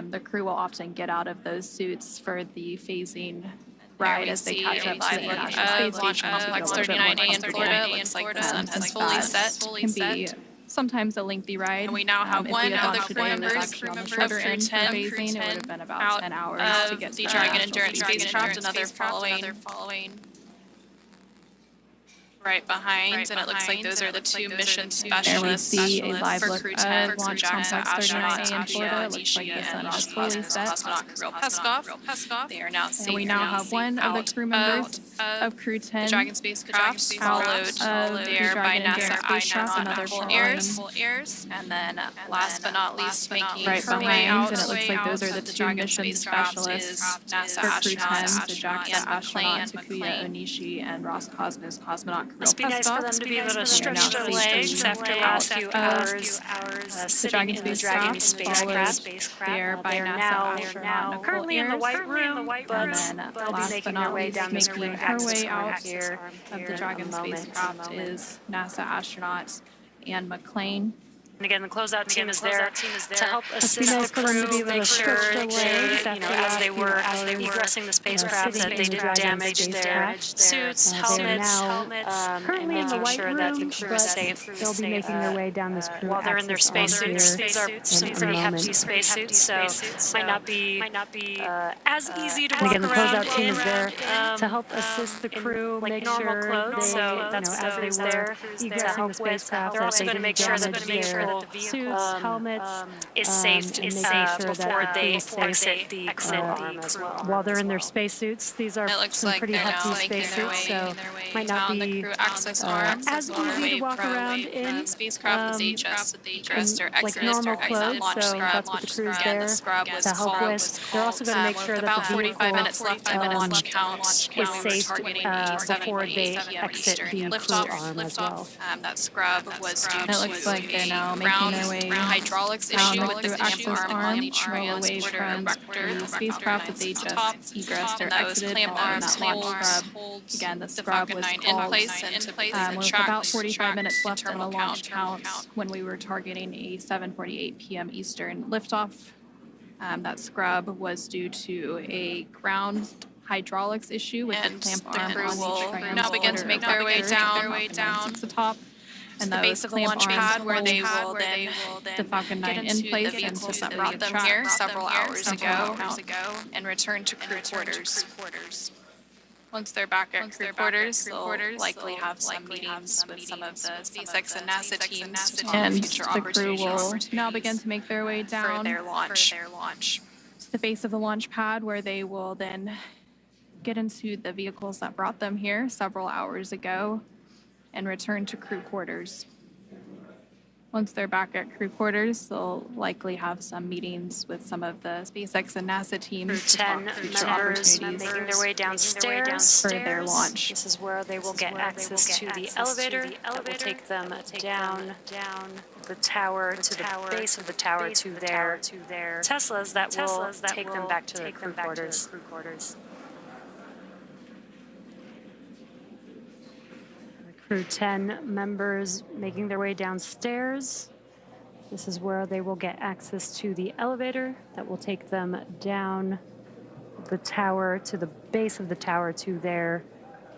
The crew will often get out of those suits for the phasing ride as they catch up to the International Space Station. Complex 39A in Florida. It looks like the sun has fully set. Can be sometimes a lengthy ride. And we now have one of the crew members of crew 10 it would have been about 10 hours to get the Dragon Endurance spacecraft. Another following right behind, and it looks like those are the two mission specialists for crew 10 for JAXA astronaut Takuya Onishi and cosmonaut Kirill Peskov. They are now safe. And we now have one of the crew members of crew 10, the Dragon spacecraft, followed there by NASA astronaut Nichole Ayers. And then last but not least, making right behind, and it looks like those are the two mission specialists NASA astronaut Anne McClain, Takuya Onishi, and Roscosmos cosmonaut. Must be nice for them to be able to stretch their legs after a few hours sitting in the Dragon spacecraft. They are now currently in the White Room, but they'll be making their way down this room out here of the Dragon spacecraft is NASA astronaut Anne McClain. And again, the closeout team is there to help assist the crew, make sure they, as they were egressing the spacecraft, that they didn't damage their suits, helmets, currently in the White Room, that the crew is safe. They'll be making their way down this crew while they're in their spacesuits. These are some pretty hefty spacesuits, so might not be as easy to walk around. Again, the closeout team is there to help assist the crew, make sure they, as they were egressing the spacecraft, they're also going to make sure that the suits, helmets, is safe before they exit the crew arm as well. While they're in their spacesuits, these are some pretty hefty spacesuits, so might not be as easy to walk around in. Spacecraft is egressed or like normal clothes, so that's what the crew's there to help with. They're also going to make sure that the vehicle 45 minutes left in the launch count is safe before they exit the crew arm as well. That scrub was due to it looks like they're now making their way hydraulics issue with the access arm away from the spacecraft that they just egressed or exited clamp on that launch scrub. Again, the scrub was called with about 45 minutes left in the launch count when we were targeting a 7:48 p.m. Eastern liftoff. That scrub was due to a ground hydraulics issue with the clamp arm. The crew will now begin to make their way down to the top. And the base of the launch pad where they will then the Falcon 9 in place and that brought them here several hours ago and return to crew quarters. Once they're back at crew quarters, they'll likely have some meetings with some of the SpaceX and NASA teams to talk future the crew will now begin to make their way down for their launch. To the base of the launch pad where they will then get into the vehicles that brought them here several hours ago and return to crew quarters. Once they're back at crew quarters, they'll likely have some meetings with some of the SpaceX and NASA teams to talk future opportunities making their way downstairs for their launch. This is where they will get access to the elevator that will take them down the tower to the base of the tower to their Teslas that will take them back to their crew quarters. Crew 10 members making their way downstairs. This is where they will get access to the elevator that will take them down the tower to the base of the tower to their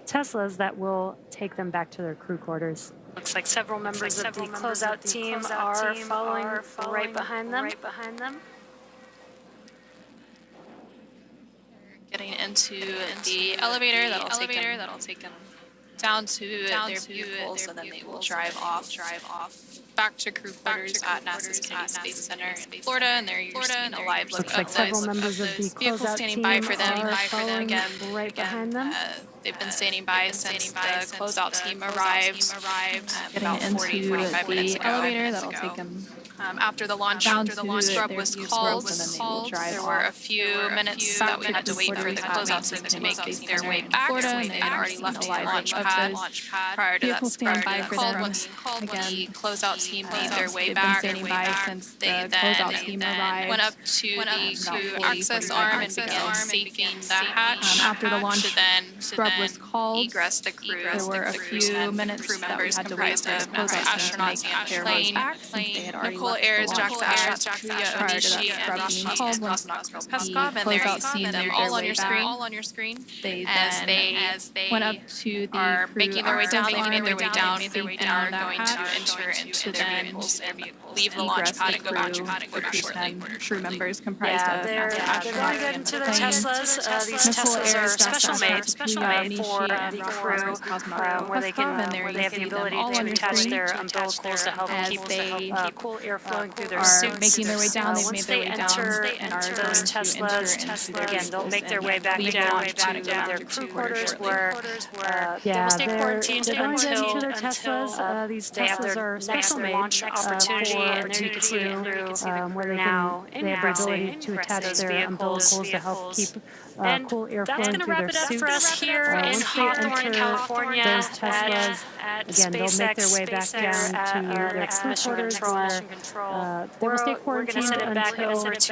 Teslas that will take them back to their crew quarters. Looks like several members of the closeout team are following right behind them. Getting into the elevator that'll take them down to their vehicles, and then they will drive off back to crew quarters at NASA's Kennedy Space Center in Florida, and there you're seeing a live look of several members of the vehicles standing by for them. Again, right behind them. They've been standing by since the closeout team arrived about 40-45 minutes ago. Elevator that'll take them after the launch scrub was called. There were a few minutes that we had to wait for the closeout team to make their way back. They had already left the launch pad prior to that scrub being called. When the closeout team made their way back, they then went up to the crew access arm and began safing that hatch. After the launch scrub was called, egress the crew. There were a few minutes crew members comprised of astronauts Anne McClain, Nichole Ayers, JAXA astronaut Takuya Onishi, and Roscosmos Kirill Peskov, and there you see them all on your screen. They went up to the are making their way down, and are going to enter into their vehicles and leave the launch pad and go back to quarters shortly. Crew members comprised of they're going to get into the Teslas. These Teslas are special made for the crew, where they have the ability to attach their umbilicals to help keep cool air flowing through their suits. Making their way down, they've made their way down, and are those Teslas. Again, they'll make their way back down to their crew quarters, where they will stay quarantined until their Teslas. These Teslas are next launch opportunity, and there you can see where now they have the ability to attach their umbilicals to help keep cool air flowing through their suits. That's going to wrap it up for us here in Hawthorne, California. Those Teslas, again, they'll make their way back down to their crew quarters, where they will stay quarantined until they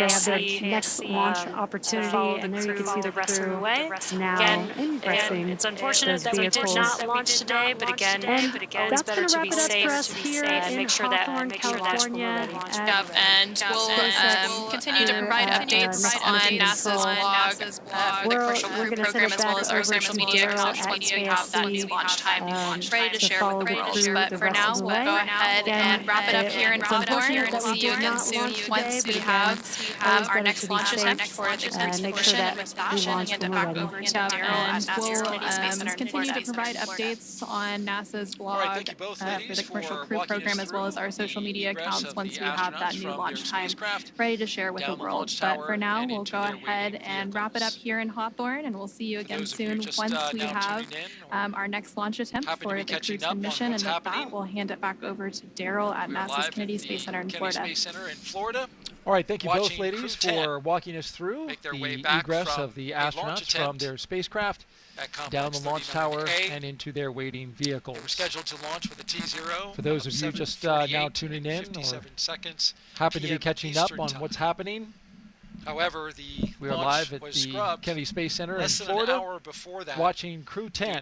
have their next launch opportunity. And there you can see the crew now ingressing. It's unfortunate that we did not launch today, but again, it's better to be safe and make sure that we're ready. And we'll continue to provide updates on NASA's blog, the commercial crew program, as well as our social media accounts once we have that new launch time ready to share with the world. But for now, we'll go ahead and wrap it up here in Hawthorne, and we'll see you again soon once we have our next launch attempt for the Kennedy mission. And with that, we'll hand it back over to Daryl at NASA's Kennedy Space Center. Continue to provide updates on NASA's blog for the commercial crew program, as well as our social media accounts once we have that new launch time ready to share with the world. But for now, we'll go ahead and wrap it up here in Hawthorne, and we'll see you again soon once we have our next launch attempt for the crew mission. And with that, we'll hand it back over to Daryl at NASA's Kennedy Space Center in Florida. All right, thank you both, ladies, for walking us through the egress of the astronauts from their spacecraft down the launch tower and into their waiting vehicles. We're scheduled to launch with a T0. For those of you just now tuning in or happen to be catching up on what's happening, however, we are live at the Kennedy Space Center in Florida, watching Crew 10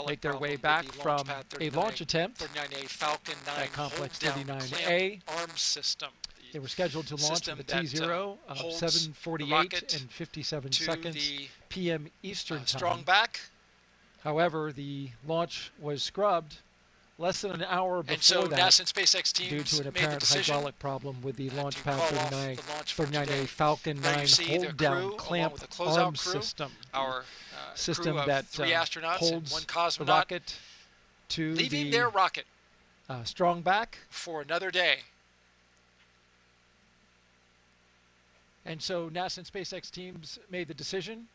make their way back from a launch attempt at Complex 39A. Arm system. They were scheduled to launch with a T0 of 7:48 and 57 seconds p.m. Eastern time. Strong back. However, the launch was scrubbed less than an hour before that NASA and SpaceX teams due to an apparent hydraulic problem with the launch pad 39A Falcon 9 hold-down clamp arm system. Our system that holds one cosmonaut the rocket to leaving their rocket strong back for another day. And so NASA and SpaceX teams made the decision.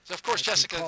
So of course, Jessica,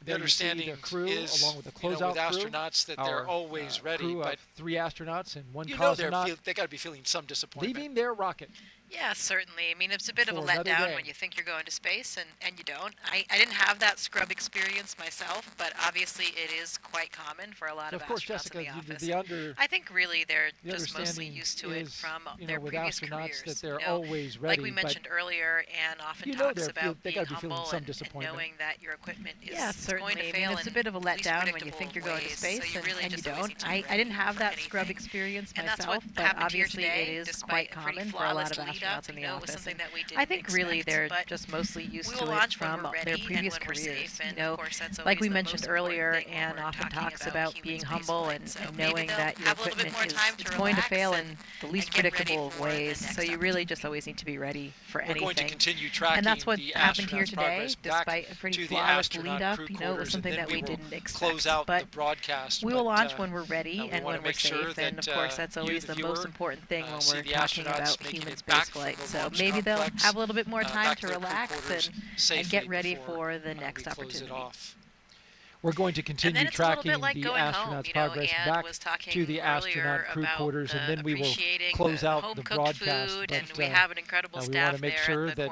the understanding crew, is, along with the closeout with astronauts, that they're always ready. Crew but of 3 astronauts and 1 cosmonaut. They got to be feeling some disappointment. Leaving their rocket. Yeah, certainly. I mean, it's a bit of a letdown when you think you're going to space and you don't. I didn't have that scrub experience myself, but obviously it is quite common for a lot of astronauts Jessica, in the office. I think really they're just mostly used to it from their previous careers. That they're always ready, like we mentioned earlier, and often talks about being humble and knowing that your equipment is going to fail. It's a bit of a letdown when you think you're going to space and you don't. I didn't have that scrub experience myself, but obviously it is quite common for a lot of astronauts astronauts in the office. I think really they're just mostly used to it from their previous careers. You know, like we mentioned earlier, Anne often talks about being humble and knowing that your equipment is going to fail in the least predictable ways. So you really just always need to be ready for anything. We're going to continue tracking and that's what happened here today, despite a pretty flawless lead up. You know, it was something that we didn't expect. But we will launch when we're ready and when we're safe. And of course, that's always the most important thing when we're talking about human spaceflight. So maybe they'll have a little bit more time to relax and get ready for the next opportunity. We're going to continue tracking the astronauts' progress back to the astronaut crew quarters, and then we will close out the broadcast. But we have an incredible we want to make sure that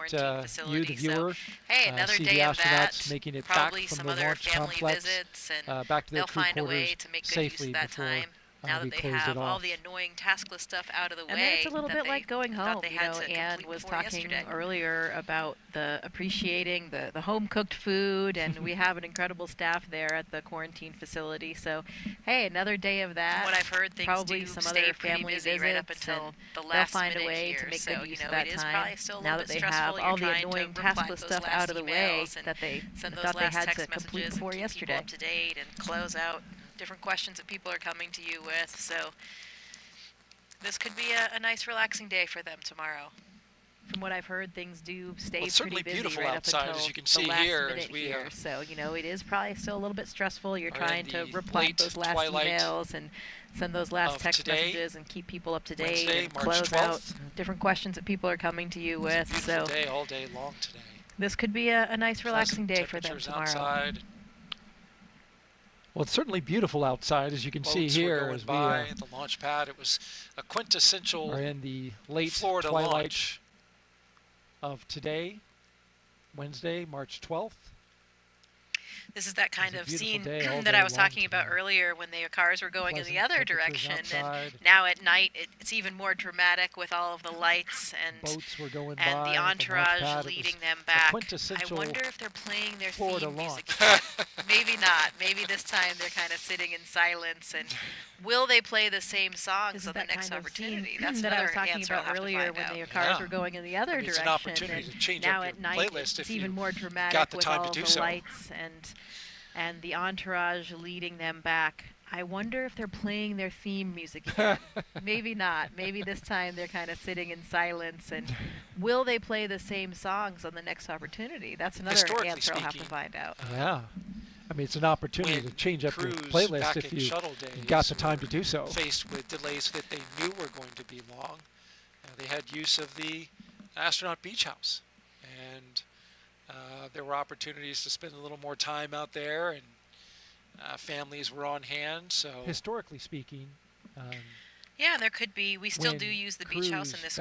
you, the viewer, see the astronauts making it back from the launch complex back to their crew quarters safely before now that they have all the annoying taskless stuff out of the way. And then it's a little bit like going home. You know, Anne was talking earlier about the appreciating the home-cooked food, and we have an incredible staff there at the quarantine facility. So, hey, another day of that. What I've heard, things probably some other family visits, right up until the last they'll find a way to make good use of that time. Now that they have all the annoying taskless stuff out of the way that they thought they had to complete before yesterday. Up to date and close out different questions that people are coming to you with. So this could be a nice relaxing day for them tomorrow. From what I've heard, things do stay it's pretty busy beautiful right outside, up until as you can the see last here, minute as we, here. So, you know, it is probably still a little bit stressful. You're trying to reply to those last emails and send those last text messages and keep people up to date and close out different questions that people are coming to you with. Beautiful day all day long today. This could be a nice relaxing day for them tomorrow. Outside. Well, it's certainly beautiful outside, as you can see here. As we at the launch pad, it was a quintessential are in the late Florida twilight launch of today, Wednesday, March 12th. This is that kind of scene that I was talking about earlier when the cars were going in the other direction. And now at night, it's even more dramatic with all of the lights and boats were going and by, the entourage leading them back. I wonder if they're playing their theme music. Maybe not. Maybe this time they're kind of sitting in silence. And will they play the same songs on the next opportunity? That's that I was another talking answer about earlier when the cars were going in the other direction. It's an opportunity to change now up at your night, playlist it's if even you more dramatic got the with time all to do the so. lights and the entourage leading them back. I wonder if they're playing their theme music again. Maybe not. Maybe this time they're kind of sitting in silence. And will they play the same songs on the next opportunity? That's another answer I'll have to find out. Yeah. I mean, it's an opportunity to change up your playlist if you got the time to do so. Faced with delays that they knew were going to be long, they had use of the astronaut beach house. And there were opportunities to spend a little more time out there, and families were on hand. So historically speaking, yeah, there could be. We still do use the beach house in this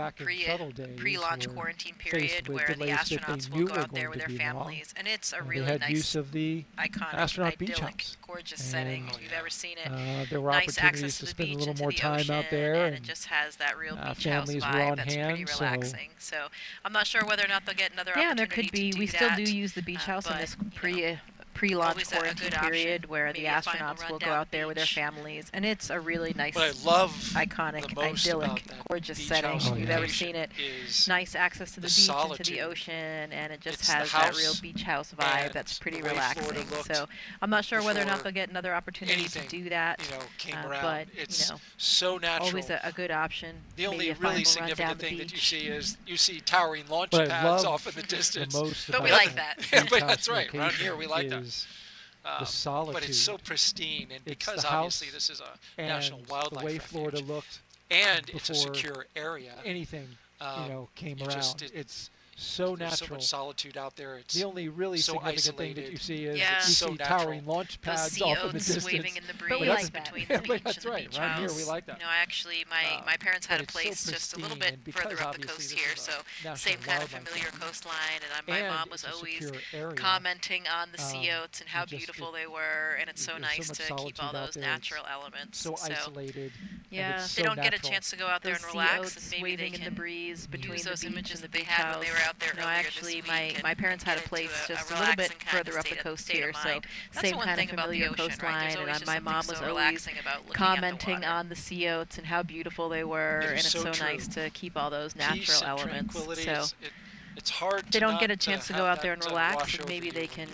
pre-launch quarantine period where the astronauts will go out there with their families, and it's a really nice, use of the iconic, beach idyllic, house. gorgeous setting if you've ever seen it. There were nice opportunities to spend a little more time out there, and it just has that real beach house families vibe were on that's hand, pretty relaxing. So I'm not sure whether or not they'll get another opportunity. Yeah, there could be. We still do use the beach house in this pre-launch quarantine period where the astronauts will go out there with their families, and it's a really nice, iconic, idyllic, gorgeous setting if you've ever seen it. Nice access to the beach and to the ocean, and it just has that real beach house vibe that's pretty relaxing. So I'm not sure whether or not they'll get another opportunity to do that, but it's so natural. Always a good option. The only really significant thing that you see is towering launch pads off in the distance. But we like that. But that's right. Around here, we like that. The solitude. But it's so pristine, and because obviously this is a national wildlife the way refuge, Florida looked, and it's a secure area. Anything came around. It's so natural. There's so much solitude out there. It's the only really so significant thing that you see is you see towering launch pads off in the distance. Waving in the breeze but we like between the beach and the beach Around house. here, we like that. You know, actually, my parents had a place just a little bit further up the coast here, so same kind of familiar coastline. And my mom was always commenting on the sea oats and how beautiful they were, and it's so nice to keep all those natural elements. So isolated. Yeah, they don't get a chance to go out there and relax, and maybe they can in the breeze between use those the images and that the they had when they were out there actually, my parents had a place just a little bit further up the coast here, so same kind of familiar coastline, and my mom was always commenting on the sea oats and how beautiful they were, and it's so nice to keep all those natural elements. So it's hard. They don't get a chance to go out there and relax, and maybe they can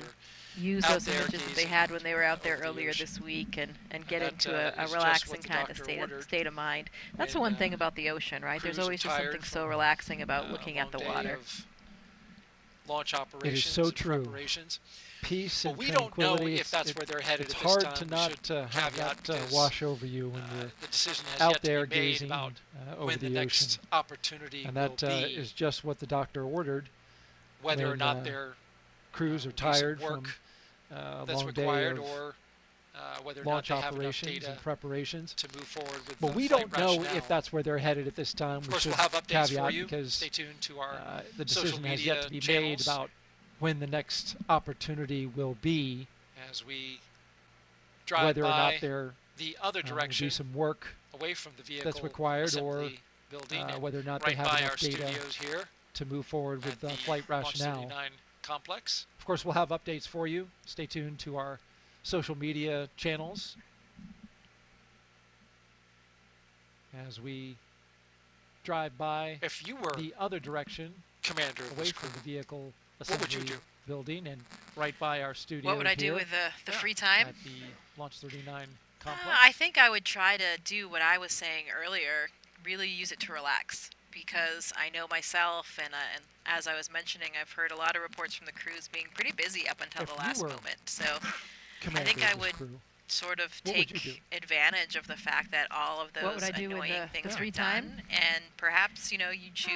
use those images that they had when they were out there earlier this week and get into a relaxing kind of state of mind. That's the one thing about the ocean, right? There's always just something so relaxing about looking at the water. Launch operations. It is so true. Peace and tranquility. We don't know if that's where they're headed. It's hard to not have that wash over you when you're out there gazing over the ocean. And that is just what the doctor ordered. Whether or not their crews are tired from a long day of whether or launch not they have operations and preparations. To move forward with but we don't know if that's where they're headed at this time. Of course, we'll have updates for you. Stay tuned to our the decision has yet to be made about when the next opportunity will be, as we drive whether or not there the other direction do some work away from the vehicle that's required, or whether or not they have enough data here to move forward with flight rationale. Complex. Of course, we'll have updates for you. Stay tuned to our social media channels as we drive by if you were the other direction, commander away from the vehicle assembly building and right by our studio. What would I do with the free time? At the Launch 39 complex? I think I would try to do what I was saying earlier, really use it to relax. Because I know myself, and as I was mentioning, I've heard a lot of reports from the crews being pretty busy up until the last moment. So I think I would sort of take advantage of the fact that all of those annoying things are done, and perhaps you choose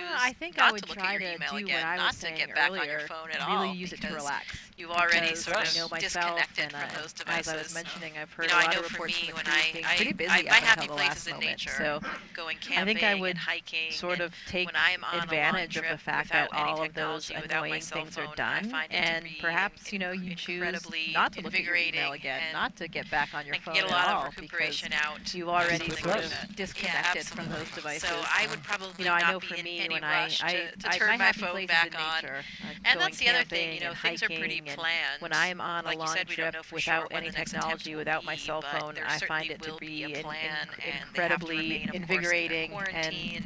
not to look at your email again, not to get back on your phone at all, use it to relax. You've already sort of disconnected from those devices. As I was mentioning, I've heard a lot of reports from the crews being pretty busy up my happy until the place is last in moment. nature, So going camping I think I would and hiking, sort of take when I'm on advantage a of the fact that all of those annoying things are done, and perhaps you choose not to look at your email again, not to get back on your phone at all. Recuperation out. You've already sort of disconnected from those devices. So I would probably I know not for be me in any when rush to turn my phone back on. And that's the other thing, things are pretty planned. When I am on like a long trip without any technology, without my cell phone, I find it to be incredibly invigorating and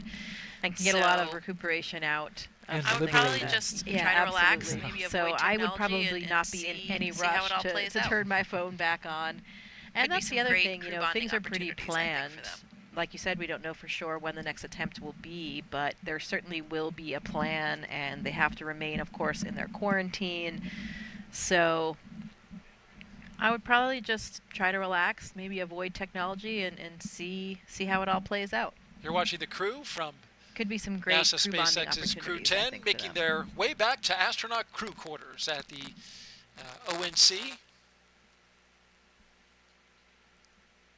can get a lot of recuperation out. I would probably just try to relax, maybe avoid technology. So I would probably not be in any rush to turn my phone back on. And that's the other thing, things are pretty planned. Like you said, we don't know for sure when the next attempt will be, but there certainly will be a plan, and they have to remain, of course, in their quarantine. So I would probably just try to relax, maybe avoid technology, and see how it all plays out. You're watching the crew from could be some great NASA SpaceX's Crew 10 making their way back to astronaut crew quarters at the ONC.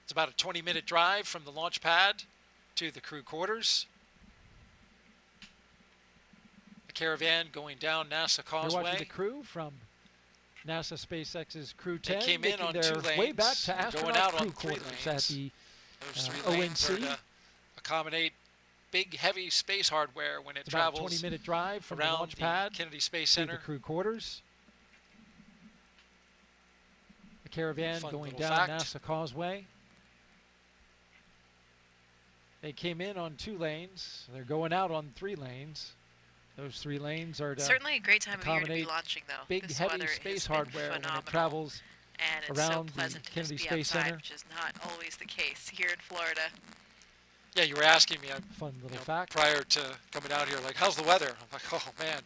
It's about a 20-minute drive from the launch pad to the crew quarters. The caravan going down NASA Causeway. You're watching the crew from NASA SpaceX's Crew 10 they came in on their 2 lanes, way back to astronaut going out crew on 3 quarters lanes. At the Those 3 lanes are to accommodate big, heavy space hardware when it it's travels about a 20-minute drive from around the launch pad Kennedy Space to Center. the crew quarters. The caravan Fun going little down fact. NASA Causeway. They came in on 2 lanes. They're going out on 3 lanes. Those 3 lanes are to certainly a great time of year to be launching, though. Big, this heavy weather space has hardware been when it travels and it's around so pleasant the to Kennedy just be Space outside, Center. which is not always the case here in Florida. Yeah, you were asking me fun little fact prior to coming out here, like, how's the weather? I'm like, oh man,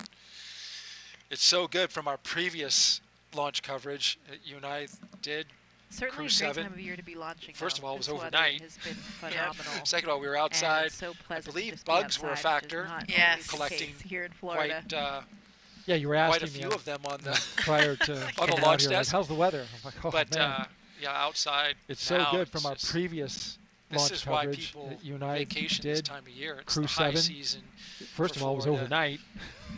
it's so good from our previous launch coverage that you and I did. Certainly Crew a great 7. time of year to be launching. First of all, it was this overnight. Has been phenomenal. Second of all, we were outside. So I believe bugs were a factor. Yes. Collecting here in Florida. Quite, yeah, you were asking quite a few of them on the prior to on the launch desk. Like, how's the weather? I'm like, oh, but man. yeah, outside. It's so good from our previous launch this is why coverage people that you and I vacation did. this time of year. It's Crew the high 7. season. First of all, it was overnight.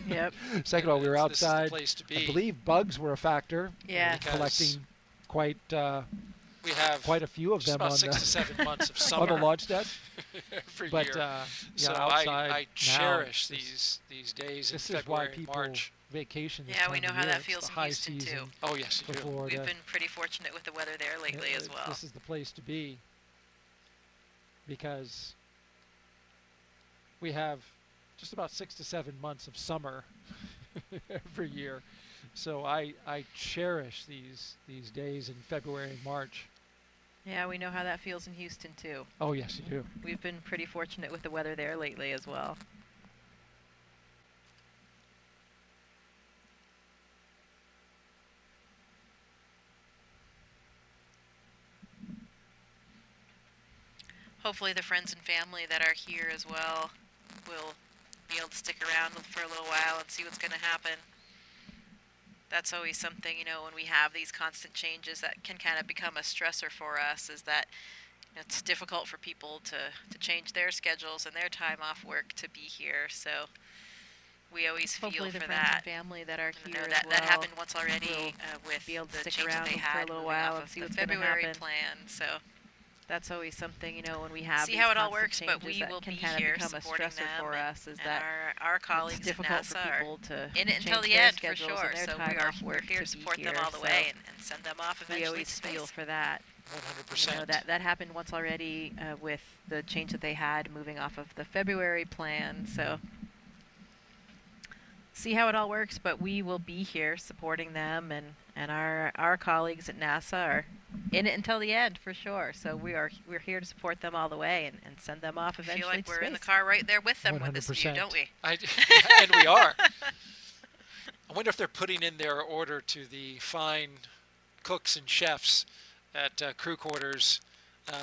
Yep. Second of all, we were outside. This is the place to be. I believe bugs were a factor. Yeah. Collecting quite We have quite a few of them about on 6 to 7 months of summer on the launch deck every but, year. So outside I cherish these days in February and March. Vacation. Yeah, we know how that feels in Houston too. Oh yes, you do. We've been pretty fortunate with the weather there lately as well. This is the place to be because we have just about 6 to 7 months of summer every year. So I cherish these days in February and March. Yeah, we know how that feels in Houston too. Oh yes, you do. We've been pretty fortunate with the weather there lately as well. Hopefully the friends and family that are here as well will be able to stick around for a little while and see what's going to happen. That's always something, when we have these constant changes that can kind of become a stressor for us, is that it's difficult for people to change their schedules and their time off work to be here. So we always feel for that. Hopefully the friends and family that are here as well that happened once already with be able to the stick change that around they had for a little while and see what's going to February happen. plan. So that's always something, when we have see these how it all constant works, but changes we that will can be kind here of become a supporting stressor them for us, is that our colleagues it's difficult at NASA for people to in it until change the their end for schedules sure. and their So time off we're work here to support them all the way and send them off eventually. We always to space. feel for that. 100%. That happened once already with the change that they had moving off of the February plan. So see how it all works, but we will be here supporting them, and our colleagues at NASA are in it until the end for sure. So we're here to support them all the way and send them off eventually. I feel like to we're space. in the car right there with them 100%. with this view, don't we? And we are. I wonder if they're putting in their order to the fine cooks and chefs at crew quarters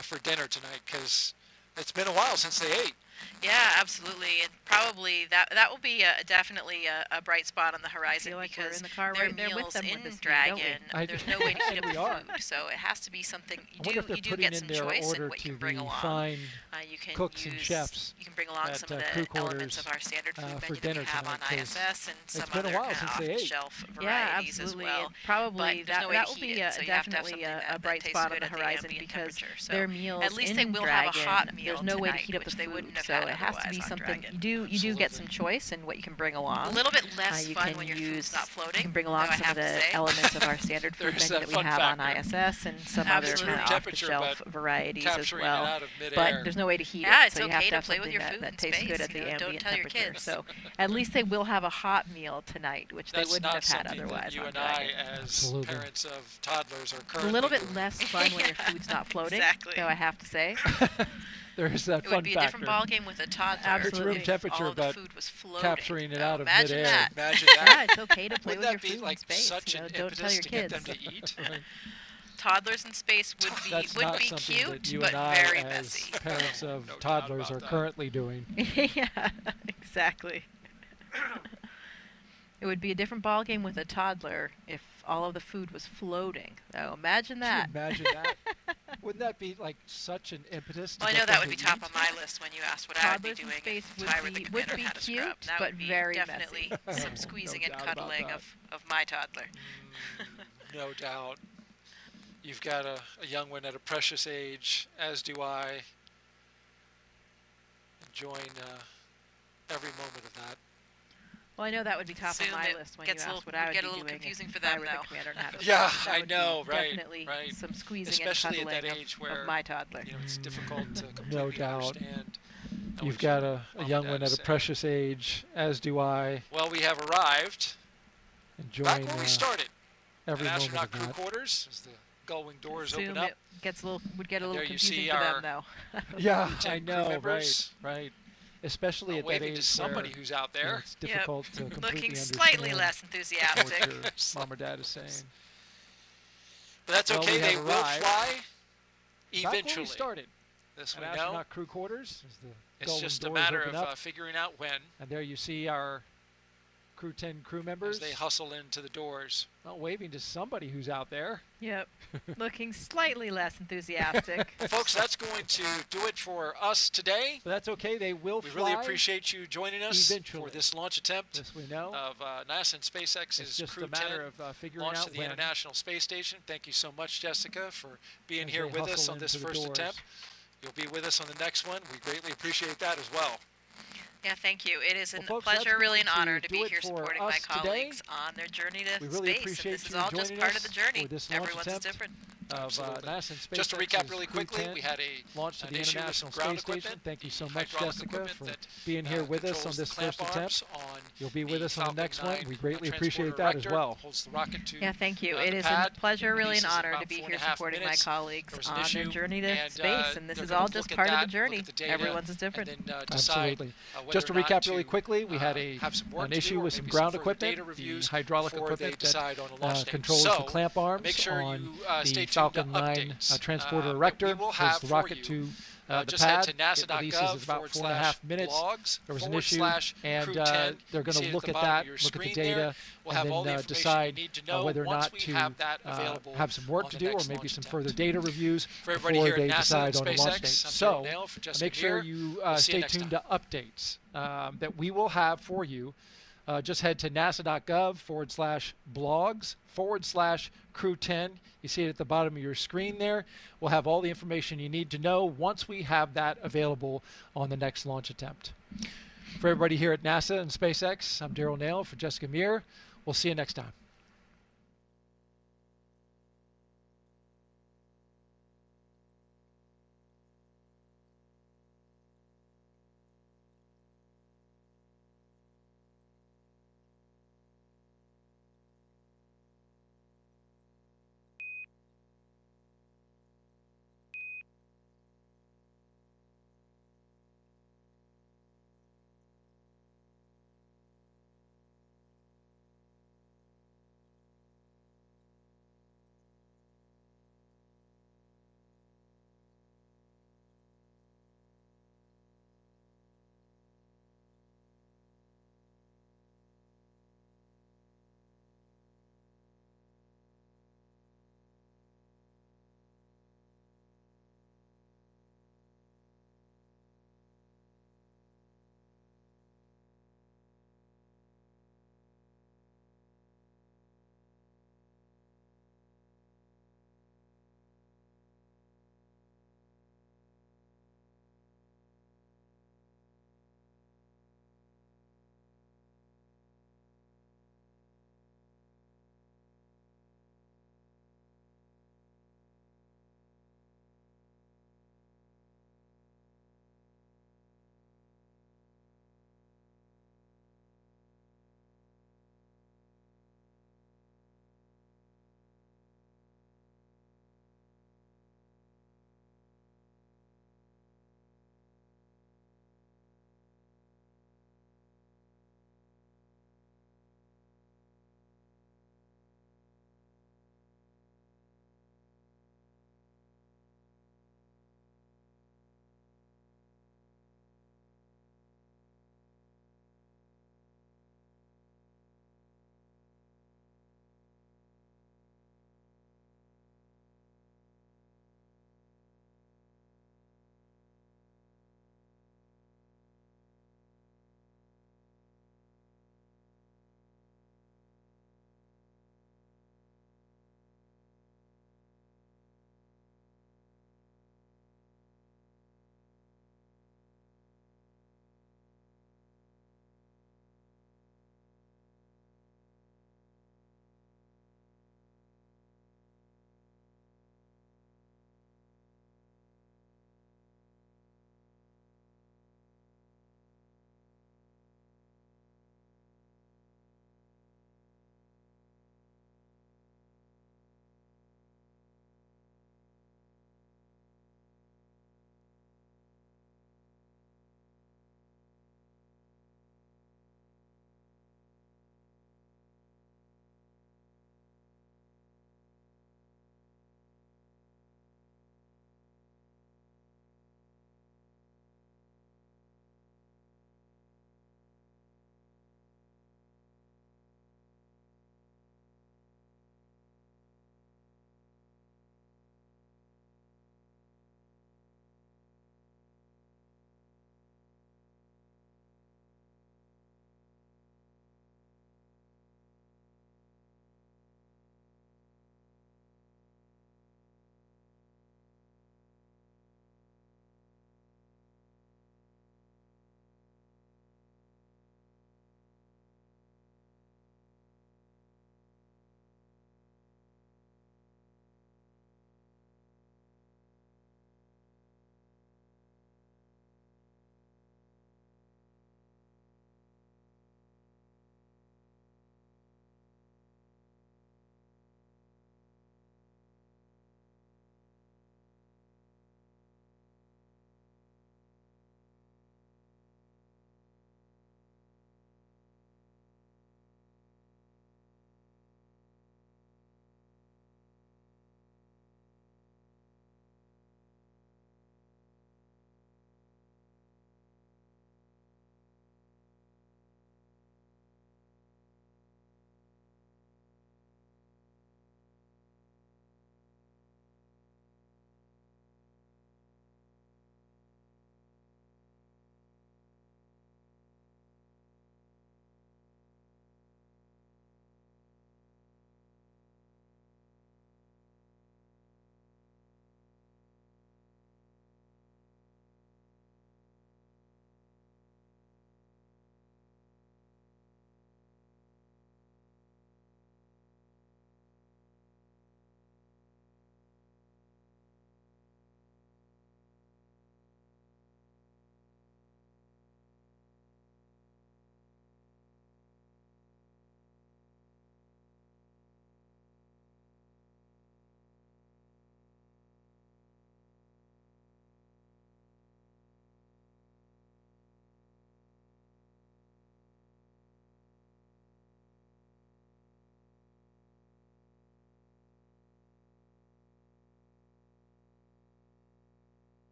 for dinner tonight, because it's been a while since they ate. Yeah, absolutely. And probably that will be definitely a bright spot on the horizon, like because we're in the car their right there with meals them in with this view, Dragon, don't we? there's no way to heat up the food, so it has to be something you do get some choice in what you can bring along. You can cooks and chefs you can bring along some of the elements of our standard food menu that we have on ISS, and some other kind of off-the-shelf varieties as well. Probably but that will be definitely a bright spot on the horizon, because their meals at least in they will Dragon, have a hot meal there's no way to tonight, heat up the they food, wouldn't have so had it has to be on something Dragon. you do get some choice in what you can bring along. A little bit less you fun can when your use, food's not floating. You can bring along some of the elements of our standard food menu that we have on ISS, and some other kind of off-the-shelf varieties as well. But there's no way to heat it, so you have to have something that tastes good at the ambient temperature. So at least they will have a hot meal tonight, which they wouldn't have had otherwise. You and I, as parents of toddlers, are currently a little bit less fun when your food's not floating, though, I have to say. There is that it fun would be a factor. different ballgame with a toddler. Absolutely. It's room temperature, all of the but food was floating. capturing it out of imagine midair. that. Imagine that. Yeah, it's okay to play Wouldn't with your that be food like in space. such an Don't tell impetus your to kids. get them to eat? Toddlers in space would be cute, but very as messy. Parents of toddlers are currently doing. Yeah, exactly. It would be a different ballgame with a toddler if all of the food was floating. Oh, imagine that. Can you imagine that? Wouldn't that be like such an impetus? To Well, I get know them that would to be top eat? on my list when you asked what I would be Toddlers in doing space if I were the commander and had a scrub. That but would be very definitely messy. some squeezing No and doubt about cuddling that. of my toddler. No doubt. You've got a young one at a precious age, as do I. Enjoying every moment of that. Well, I know that would be top Soon on my it list when gets you a asked what little- I would get be a little doing confusing if for I them, were though. the commander and had a Yeah, child. That I would know, be right? Definitely Right. some squeezing Especially and at that cuddling age of where my toddler. You know, it's difficult to completely No doubt. understand. You've got a young one at a precious age, as do I. Well, we have arrived Enjoying back where we started. every at moment astronaut of crew that. quarters, as the gull-wing doors Assume open up. it would get a little There you confusing see for our them, though. Yeah, Lieutenant I crew know, members. right. Especially at that waving age to somebody where, who's out you know, there. it's difficult to completely Looking understand slightly less what enthusiastic. your mom or dad is saying. But that's Well, okay. we They have will arrived. fly Back where eventually. we started. This At we know. astronaut crew quarters. As the It's gull-wing just a doors matter open of up. figuring out when. And there you see our Crew 10 crew members. As they hustle into the doors. Waving to somebody who's out there. Yep. Looking slightly less enthusiastic. Folks, that's going to do it for us today. But that's okay. They will fly. We really appreciate you joining us for this launch attempt yes, we know. Of NASA and SpaceX's just Crew a matter 10 of figuring launch out to the when. International Space Station. Thank you so much, Jessica, for being here with us on this first attempt. You'll be with us on the next one. We greatly appreciate that as well. Yeah, thank you. It is a folks, pleasure, really an honor to be it here for supporting us my colleagues today. on their journey to We really space. appreciate And this is you all just joining part us of the journey. for this launch Everyone's attempt different. Of NASA and SpaceX. Just to recap really quickly, we had launch to the International Space Station. Thank you so much, Jessica, for being here with us on this first attempt. You'll be with us on the next one. We greatly appreciate that as well. Yeah, thank you. It is a pleasure, really an honor to be here supporting my colleagues on their journey to space, and this is all just part of the journey. Everyone's is different. Absolutely. Just to recap really quickly, we had an issue with some ground equipment, the hydraulic equipment that controls the clamp arms on the Falcon 9 transporter erector. There's the rocket to the pad. It releases about 4.5 minutes. There was an issue, and they're going to look at that, look at the data, and then decide whether or not to have some work to do or maybe some further data reviews before they decide on a launch date. So make sure you stay tuned to updates that we will have for you. Just head to nasa.gov/blogs/Crew 10. You see it at the bottom of your screen there. We'll have all the information you need to know once we have that available on the next launch attempt. For everybody here at NASA and SpaceX, I'm Daryl Nail for Jessica Muir. We'll see you next time.